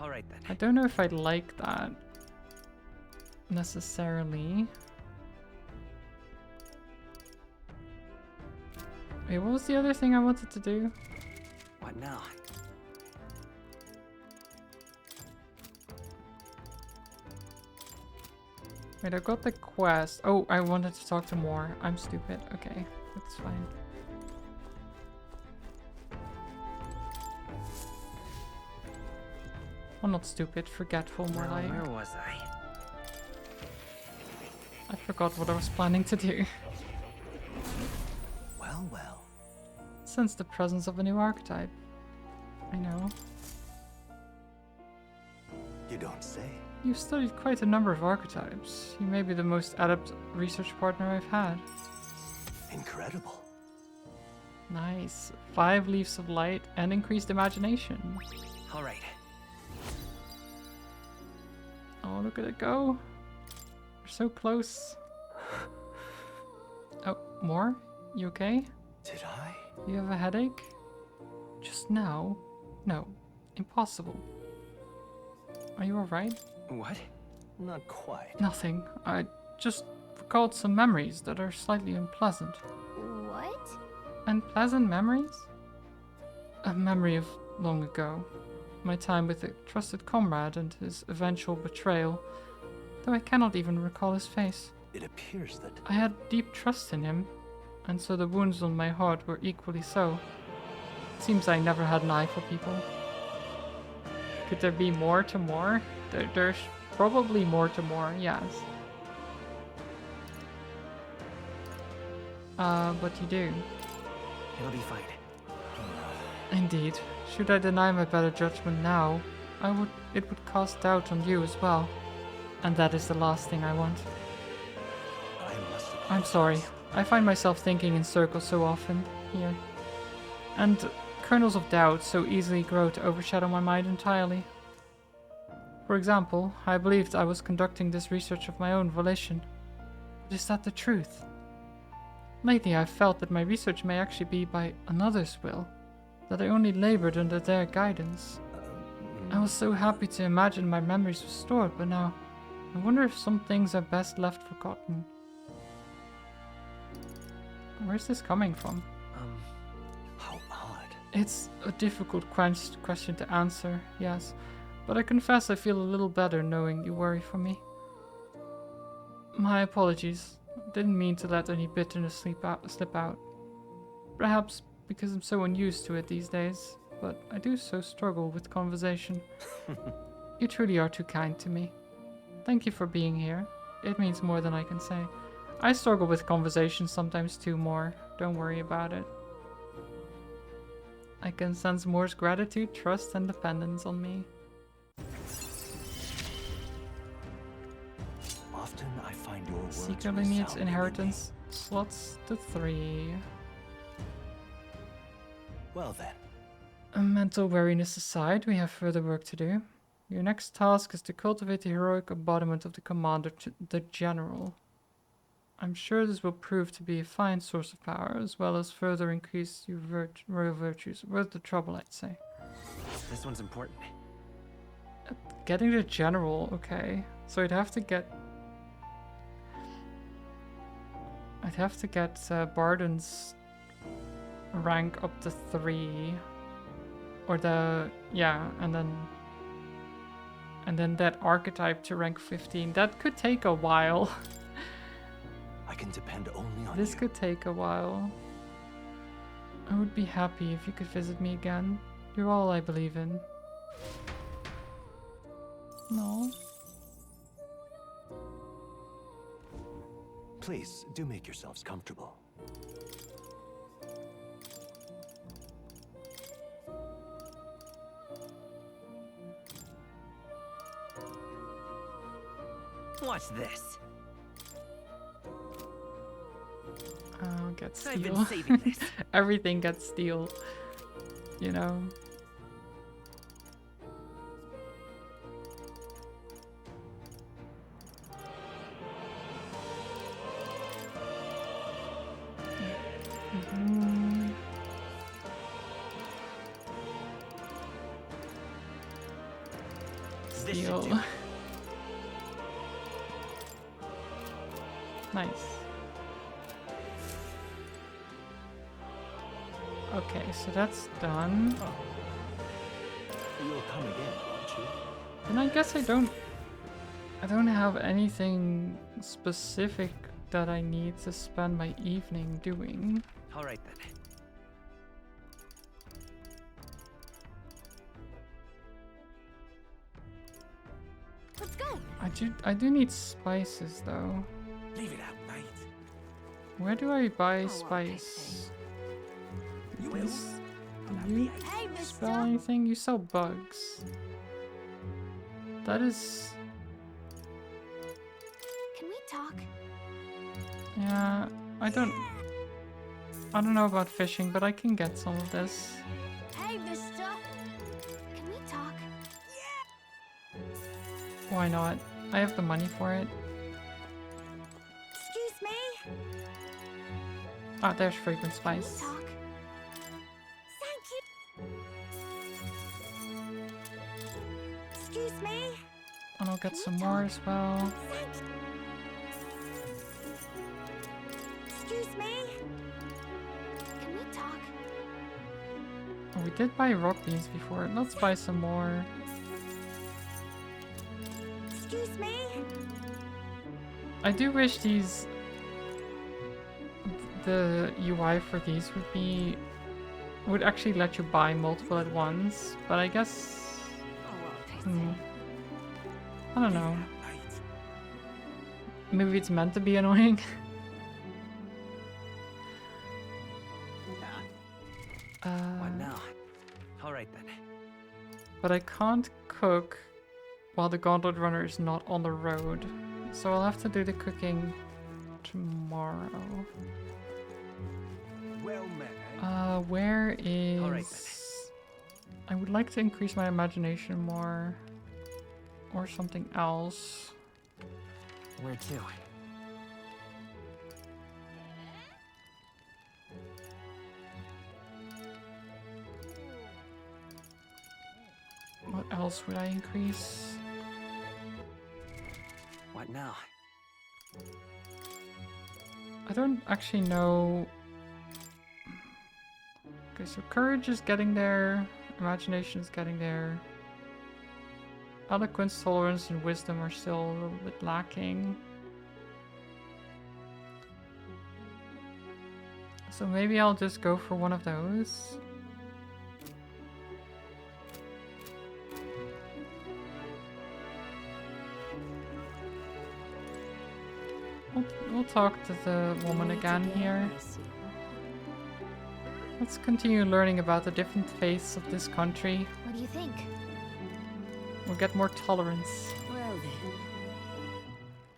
All right then. I don't know if I'd like that necessarily. Wait, what was the other thing I wanted to do? What now? Wait, I got the quest. Oh, I wanted to talk to more. I'm stupid. Okay, that's fine. Well, not stupid, forgetful more like. Where was I? I forgot what I was planning to do. Well, well. Sense the presence of a new archetype. I know. You don't say. You've studied quite a number of archetypes. You may be the most adept research partner I've had. Incredible. Nice. 5 leaves of light and increased imagination. All right. Oh, look at it go. We're so close. Oh, more? You okay? Did I? You have a headache? Just now? No. Impossible. Are you alright? What? Not quite. Nothing. I just recalled some memories that are slightly unpleasant. What? Unpleasant memories? A memory of long ago. My time with a trusted comrade and his eventual betrayal, though I cannot even recall his face. It appears that... I had deep trust in him, and so the wounds on my heart were equally so. It seems I never had an eye for people. Could there be more to more? There's probably more to more, yes. But you do. It'll be fine. Indeed. Should I deny my better judgment now, it would cast doubt on you as well. And that is the last thing I want. I'm sorry. I find myself thinking in circles so often here. And kernels of doubt so easily grow to overshadow my mind entirely. For example, I believed I was conducting this research of my own volition. But is that the truth? Lately I've felt that my research may actually be by another's will, that I only labored under their guidance. I was so happy to imagine my memories restored, but now I wonder if some things are best left forgotten. Where's this coming from? How odd. It's a difficult question to answer, yes, but I confess I feel a little better knowing you worry for me. My apologies. Didn't mean to let any bitterness slip out. Perhaps because I'm so unused to it these days, but I do so struggle with conversation. You truly are too kind to me. Thank you for being here. It means more than I can say. I struggle with conversation sometimes too more. Don't worry about it. I can sense Moore's gratitude, trust, and dependence on me. Often I find your words Secret lineage resounding in me. inheritance slots to 3. Well then. Mental weariness aside, we have further work to do. Your next task is to cultivate the heroic embodiment of the commander, the general. I'm sure this will prove to be a fine source of power, as well as further increase your royal virtues. Worth the trouble, I'd say. This one's important. Getting the general, okay. So I'd have to get Barden's rank up to 3. Or and then that archetype to rank 15. That could take a while. I can depend only on This you. could take a while. I would be happy if you could visit me again. You're all I believe in. No. Please, do make yourselves comfortable. Watch this. I'll get steel. I've been saving this. Everything gets steel. You know. Steel. Nice. Okay, so that's done. You'll come again, won't you? And I guess I don't have anything specific that I need to spend my evening doing. All right then. Let's go. I do need spices though. Leave it out, mate. Where do I buy spice? You will. Do you Hey, spell mister. anything? You sell bugs. That is... Can we talk? Yeah, I don't know about fishing, but I can get some of this. Hey, mister. Can we talk? Why not? I have the money for it. Excuse me. Ah, there's fragrant Can we spice. talk? Thank you. Excuse me. And I'll get Can we some more talk? as well. Thank you. Excuse me. Can we talk? Oh, we did buy rock beans before. Let's buy some more. Excuse me. I do wish the UI for these would actually let you buy multiple at once, but I guess I don't know. Maybe it's meant to be annoying. What now? All right then. But I can't cook while the Gauntlet Runner is not on the road, so I'll have to do the cooking tomorrow. Well met, eh? Where is... All right I would like to increase my imagination more. Or something else. Where to? What else would I increase? What now? I don't actually know. Okay, so courage is getting there. Imagination is getting there. Eloquence, tolerance, and wisdom are still a little bit lacking. So maybe I'll just go for one of those. We'll talk to the woman again here. Let's continue learning about the different faiths of this country. What do you think? We'll get more tolerance. Well then.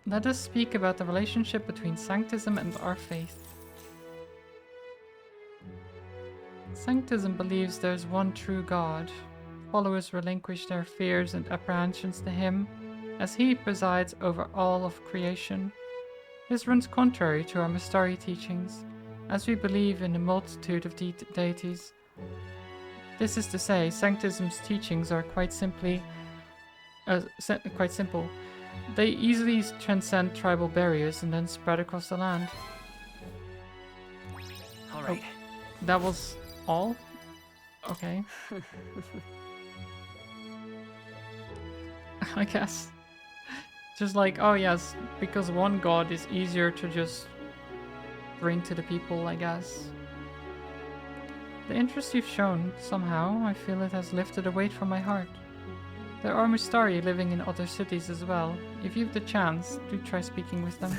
Let us speak about the relationship between Sanctism and our faith. Sanctism believes there is one true God. Followers relinquish their fears and apprehensions to Him, as He presides over all of creation. This runs contrary to our Mystari teachings, as we believe in a multitude of deities. This is to say, Sanctism's teachings are quite simple. They easily transcend tribal barriers and then spread across the land. All right. Oh, that was all? Okay. I guess. Just like, oh yes, because one god is easier to just bring to the people, I guess. The interest you've shown, somehow, I feel it has lifted a weight from my heart. There are Mystari living in other cities as well. If you have the chance, do try speaking with them.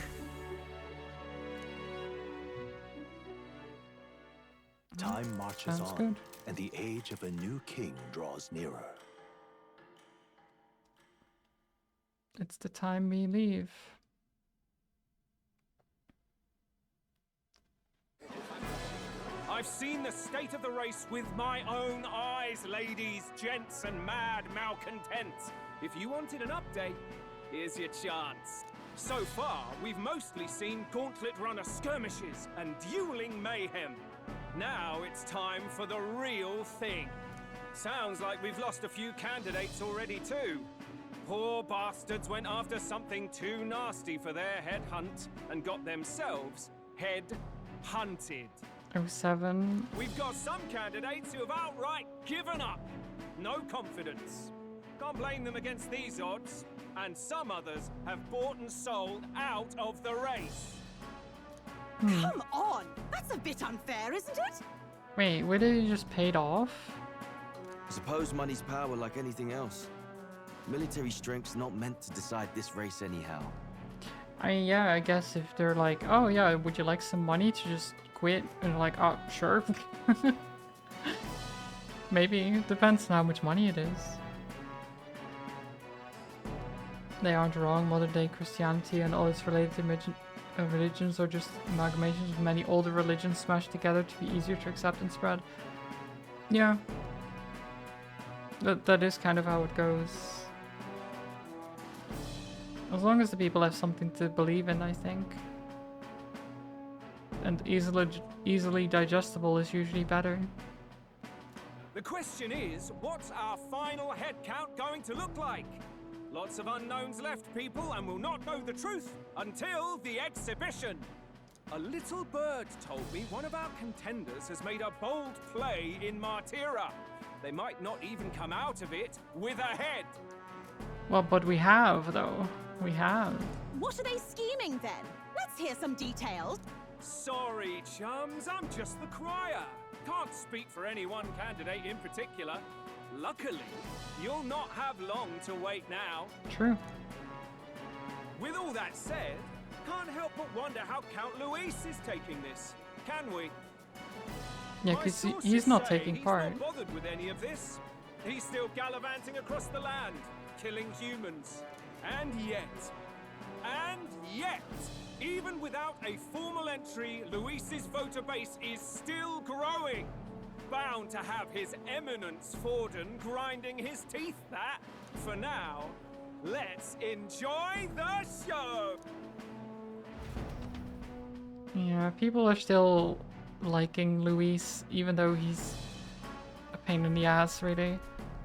Time marches Sounds on, good. and the age of a new king draws nearer. It's the time we leave. I've seen the state of the race with my own eyes, ladies, gents, and mad malcontents. If you wanted an update, here's your chance. So far, we've mostly seen gauntlet runner skirmishes and dueling mayhem. Now it's time for the real thing. Sounds like we've lost a few candidates already too. Poor bastards went after something too nasty for their head hunt and got themselves head hunted. 07. We've got some candidates who have outright given up. No confidence. Can't blame them against these odds. And some others have bought and sold out of the race. Come on! That's a bit unfair, isn't it? Wait, were they just paid off? I suppose money's power like anything else. Military strength's not meant to decide this race anyhow. Yeah, I guess if they're like, oh yeah, would you like some money to just quit? And like, oh, sure. Maybe. Depends on how much money it is. They aren't wrong. Modern day Christianity and all its related religions are just amalgamations of many older religions smashed together to be easier to accept and spread. Yeah. That is kind of how it goes. As long as the people have something to believe in, I think. And easily digestible is usually better. The question is, what's our final head count going to look like? Lots of unknowns left, people, and we'll not know the truth until the exhibition. A little bird told me one of our contenders has made a bold play in Martira. They might not even come out of it with a head. Well, but we have, though. We have. What are they scheming then? Let's hear some details. Sorry, chums, I'm just the crier. Can't speak for any one candidate in particular. Luckily, you'll not have long to wait now. True. With all that said, can't help but wonder how Count Luis is taking this, can we? Yeah, because he's not taking part. He's not bothered with any of this. He's still gallivanting across the land, killing humans. And yet, even without a formal entry, Luis's voter base is still growing. Bound to have his eminence Forden grinding his teeth, that. For now, let's enjoy the show! Yeah, people are still liking Luis, even though he's a pain in the ass, really.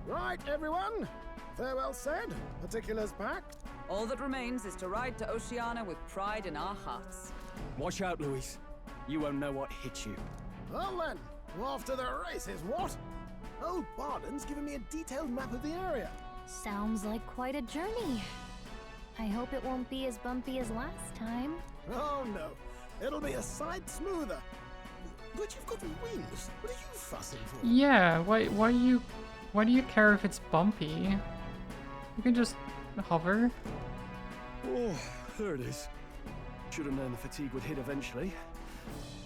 Right, everyone. Farewell said. Particulars packed. All that remains is to ride to Oceania with pride in our hearts. Watch out, Luis. You won't know what hit you. Well then, off to the races, what? Old Barden's given me a detailed map of the area. Sounds like quite a journey. I hope it won't be as bumpy as last time. Oh no, it'll be a sight smoother. But you've got wings. What are you fussing for? Yeah, why do you care if it's bumpy? You can just hover. Oh, there it is. Should have known the fatigue would hit eventually.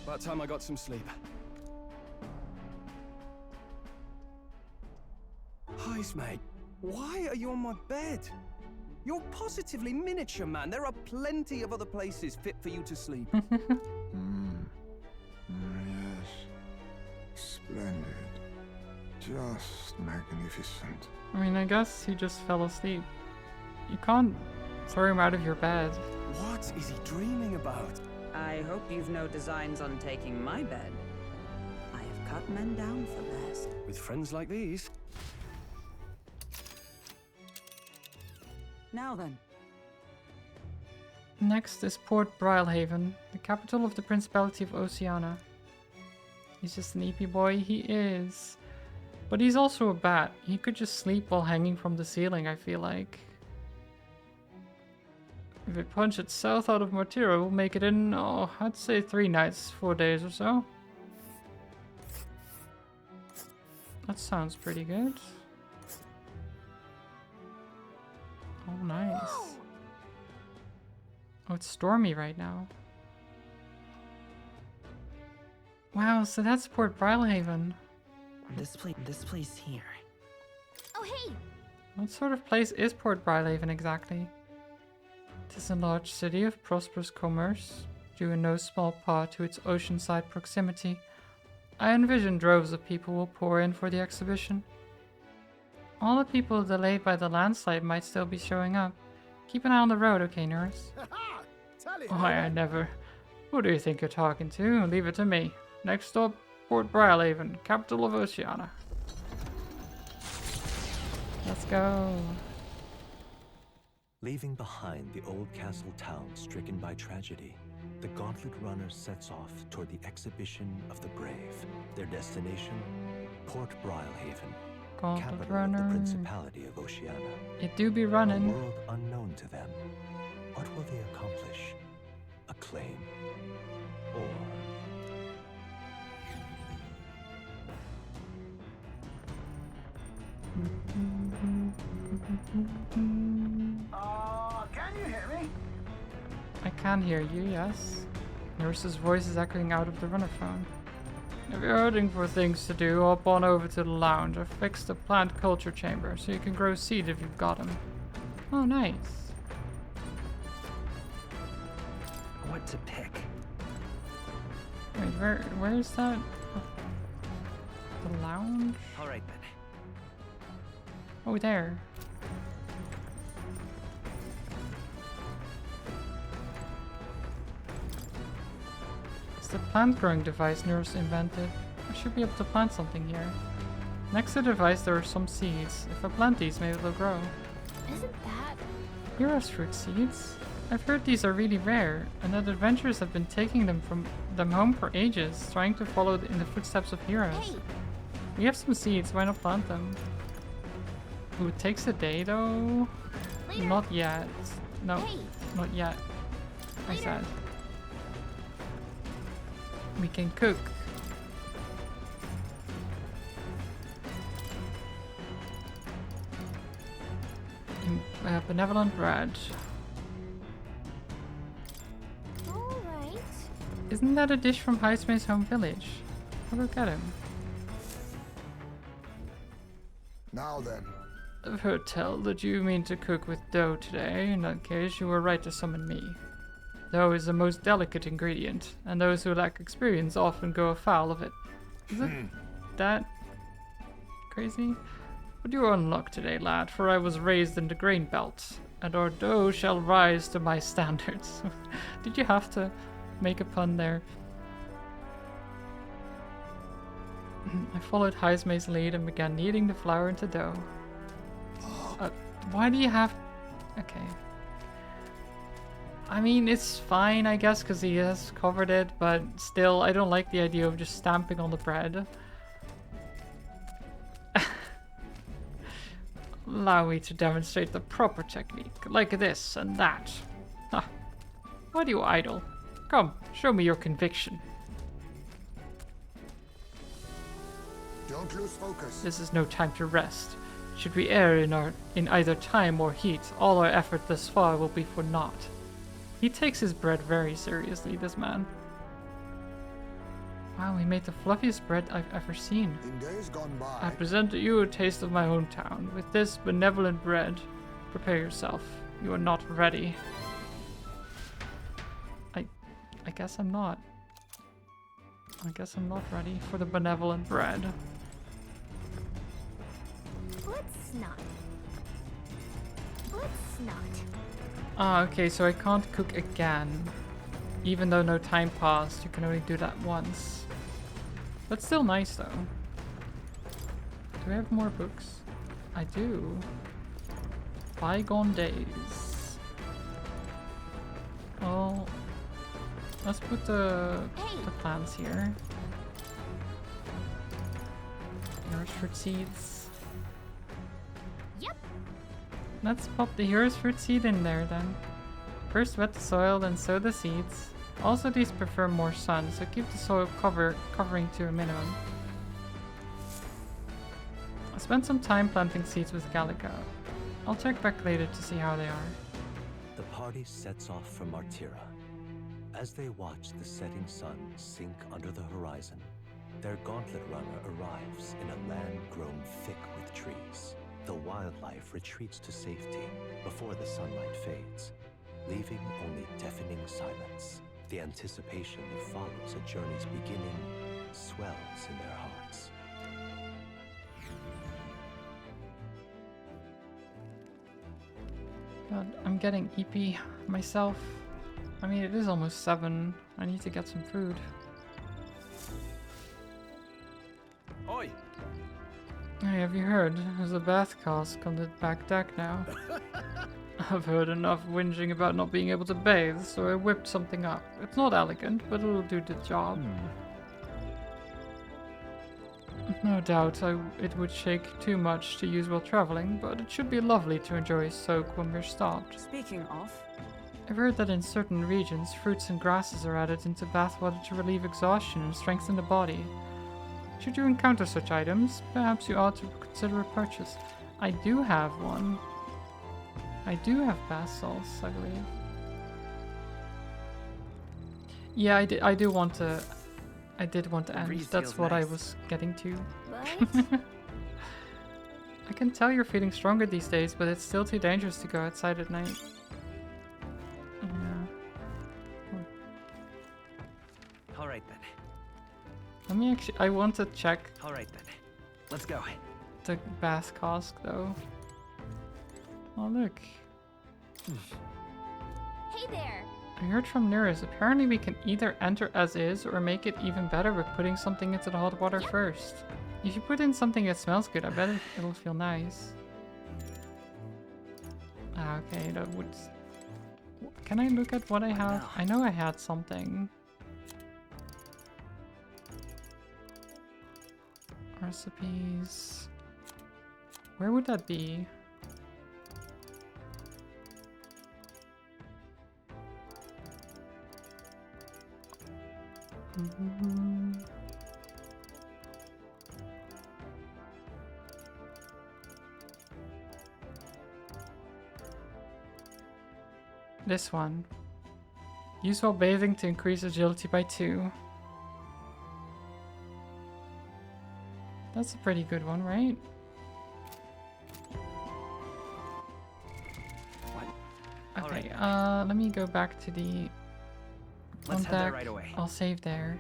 About time I got some sleep. Heis, mate. Why are you on my bed? You're positively miniature, man. There are plenty of other places fit for you to sleep. Yes. Splendid. Just magnificent. I mean, I guess he just fell asleep. You can't throw him out of your bed. What? is he dreaming about? I hope you've no designs on taking my bed. I have cut men down for less. With friends like these. Now then. Next is Port Brilhaven, the capital of the Principality of Oceania. He's just an EP boy, he is. But he's also a bat. He could just sleep while hanging from the ceiling, I feel like. If we punch it south out of Mortira, we'll make it in, oh, I'd say 3 nights, 4 days or so. That sounds pretty good. Oh, nice. Oh, it's stormy right now. Wow, so that's Port Brilhaven. This place here. Oh, hey! What sort of place is Port Brilhaven exactly? It is a large city of prosperous commerce, due in no small part to its oceanside proximity. I envision droves of people will pour in for the exhibition. All the people delayed by the landslide might still be showing up. Keep an eye on the road, okay, nurse? Oh, I never. Who do you think you're talking to? Leave it to me. Next stop, Port Brilhaven, capital of Oceania. Let's go. Leaving behind the old castle town stricken by tragedy, the Gauntlet Runner sets off toward the exhibition of the brave. Their destination, Port Brilhaven, capital of the Principality of Oceania. It do be running. A world unknown to them. What will they accomplish? Acclaim? Or... Can you hear me? I can hear you, yes. Nurse's voice is echoing out of the runner phone. If you're hurting for things to do, hop on over to the lounge. I've fixed a plant culture chamber, so you can grow seed if you've got them. Oh, nice. What to pick? Wait, where is that? The lounge? Alright then. Oh, there. It's the plant growing device Nurse invented. I should be able to plant something here. Next to the device there are some seeds. If I plant these, maybe they'll grow. Isn't that... Heroes fruit seeds? I've heard these are really rare, and that adventurers have been taking them home for ages, trying to follow in the footsteps of heroes. Hey. We have some seeds, why not plant them? Ooh, it takes a day though? Later. Not yet. No, Hey. not yet. I Later. said. We can cook. Benevolent bread. Alright. Isn't that a dish from Heismay's home village? I'll go get him. Now then. I've heard tell that you mean to cook with dough today. In that case, you were right to summon me. Dough is the most delicate ingredient, and those who lack experience often go afoul of it. Is it that crazy? But you are in luck today, lad, for I was raised in the grain belt, and our dough shall rise to my standards. Did you have to make a pun there? I followed Heismay's lead and began kneading the flour into dough. Why do you have... Okay. I mean, it's fine, I guess, because he has covered it, but still, I don't like the idea of just stamping on the bread. Allow me to demonstrate the proper technique, like this and that. Huh. Why do you idle? Come, show me your conviction. Don't lose focus. This is no time to rest. Should we err in either time or heat, all our effort thus far will be for naught. He takes his bread very seriously, this man. Wow, he made the fluffiest bread I've ever seen. In days gone by, I present to you a taste of my hometown. With this benevolent bread, prepare yourself. You are not ready. I guess I'm not. I guess I'm not ready for the benevolent bread. Let's not. Let's not. Ah, okay, so I can't cook again. Even though no time passed, you can only do that once. That's still nice though. Do I have more books? I do. Bygone days. Well, let's put the plants here. Here's fruit seeds. Yep. Let's pop the hero's fruit seed in there then. First wet the soil, then sow the seeds. Also, these prefer more sun, so keep the soil covering to a minimum. I spent some time planting seeds with Gallica. I'll check back later to see how they are. The party sets off from Martira. As they watch the setting sun sink under the horizon, their gauntlet runner arrives in a land grown thick with trees. The wildlife retreats to safety before the sunlight fades, leaving only deafening silence. The anticipation that follows a journey's beginning swells in their hearts. God, I'm getting EP myself. I mean, it is almost 7. I need to get some food. Oi! Hey, have you heard? There's a bath cask on the back deck now. I've heard enough whinging about not being able to bathe, so I whipped something up. It's not elegant, but it'll do the job. No doubt it would shake too much to use while traveling, but it should be lovely to enjoy a soak when we're stopped. Speaking of, I've heard that in certain regions, fruits and grasses are added into bathwater to relieve exhaustion and strengthen the body. Should you encounter such items, perhaps you ought to consider a purchase. I do have one. I do have bath salts, I believe. Yeah, I did want to end. Breeze That's feels what I nice. was getting to. What? I can tell you're feeling stronger these days, but it's still too dangerous to go outside at night. Yeah. Alright then. Let me actually, I want to check Alright then. Let's go. the bath cask though. Oh look. Hey there. I heard from Neris. Apparently we can either enter as is or make it even better by putting something into the hot water first. If you put in something that smells good, I bet it'll feel nice. Ah, okay, that would... Can I look at what I have? I know I had something. Recipes... Where would that be? This one. Use while bathing to increase agility by 2. That's a pretty good one, right? Okay, let me go back to the Let's head there contact. right away. I'll save there.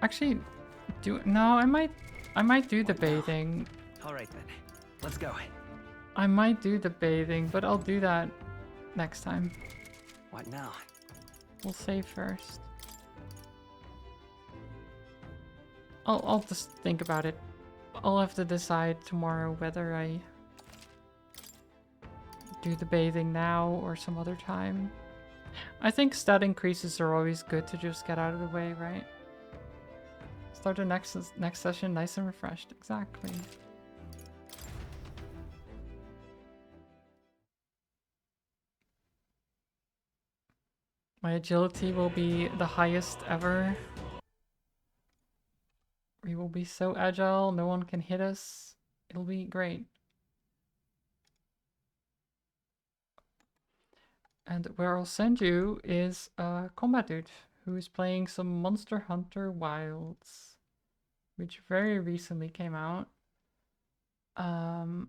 Actually, I might do the bathing. Alright then. Let's go. I might do the bathing, but I'll do that next time. What now? We'll save first. I'll just think about it. I'll have to decide tomorrow whether I do the bathing now or some other time. I think stat increases are always good to just get out of the way, right? Start the next session nice and refreshed. Exactly. My agility will be the highest ever. We will be so agile, no one can hit us. It'll be great. And where I'll send you is a combat dude who is playing some Monster Hunter Wilds, which very recently came out. And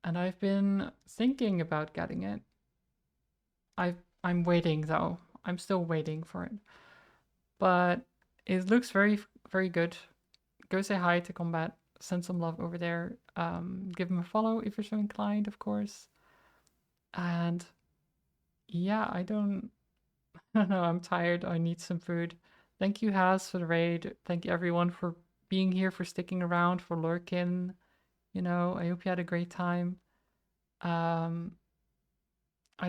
I've been thinking about getting it. I'm waiting though. I'm still waiting for it. But it looks very, very good. Go say hi to Combat send some love over there. Give him a follow if you're so inclined, of course. And yeah, I don't know. I'm tired. I need some food. Thank you, Haz, for the raid. Thank you, everyone, for being here, for sticking around, for lurking. You know, I hope you had a great time. I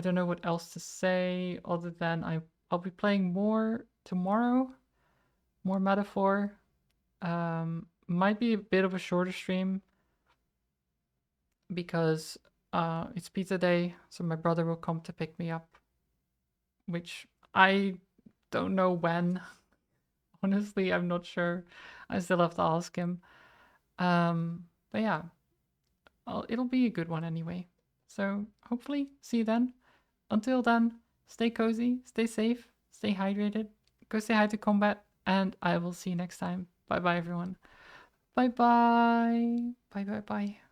don't know what else to say other than I'll be playing more tomorrow, more Metaphor. Might be a bit of a shorter stream because it's pizza day, so my brother will come to pick me up, which I don't know when. Honestly, I'm not sure. I still have to ask him. But yeah, it'll be a good one anyway. So hopefully see you then. Until then, stay cozy, stay safe, stay hydrated, go say hi to Combat, and I will see you next time. Bye bye, everyone. Bye bye. Bye bye bye.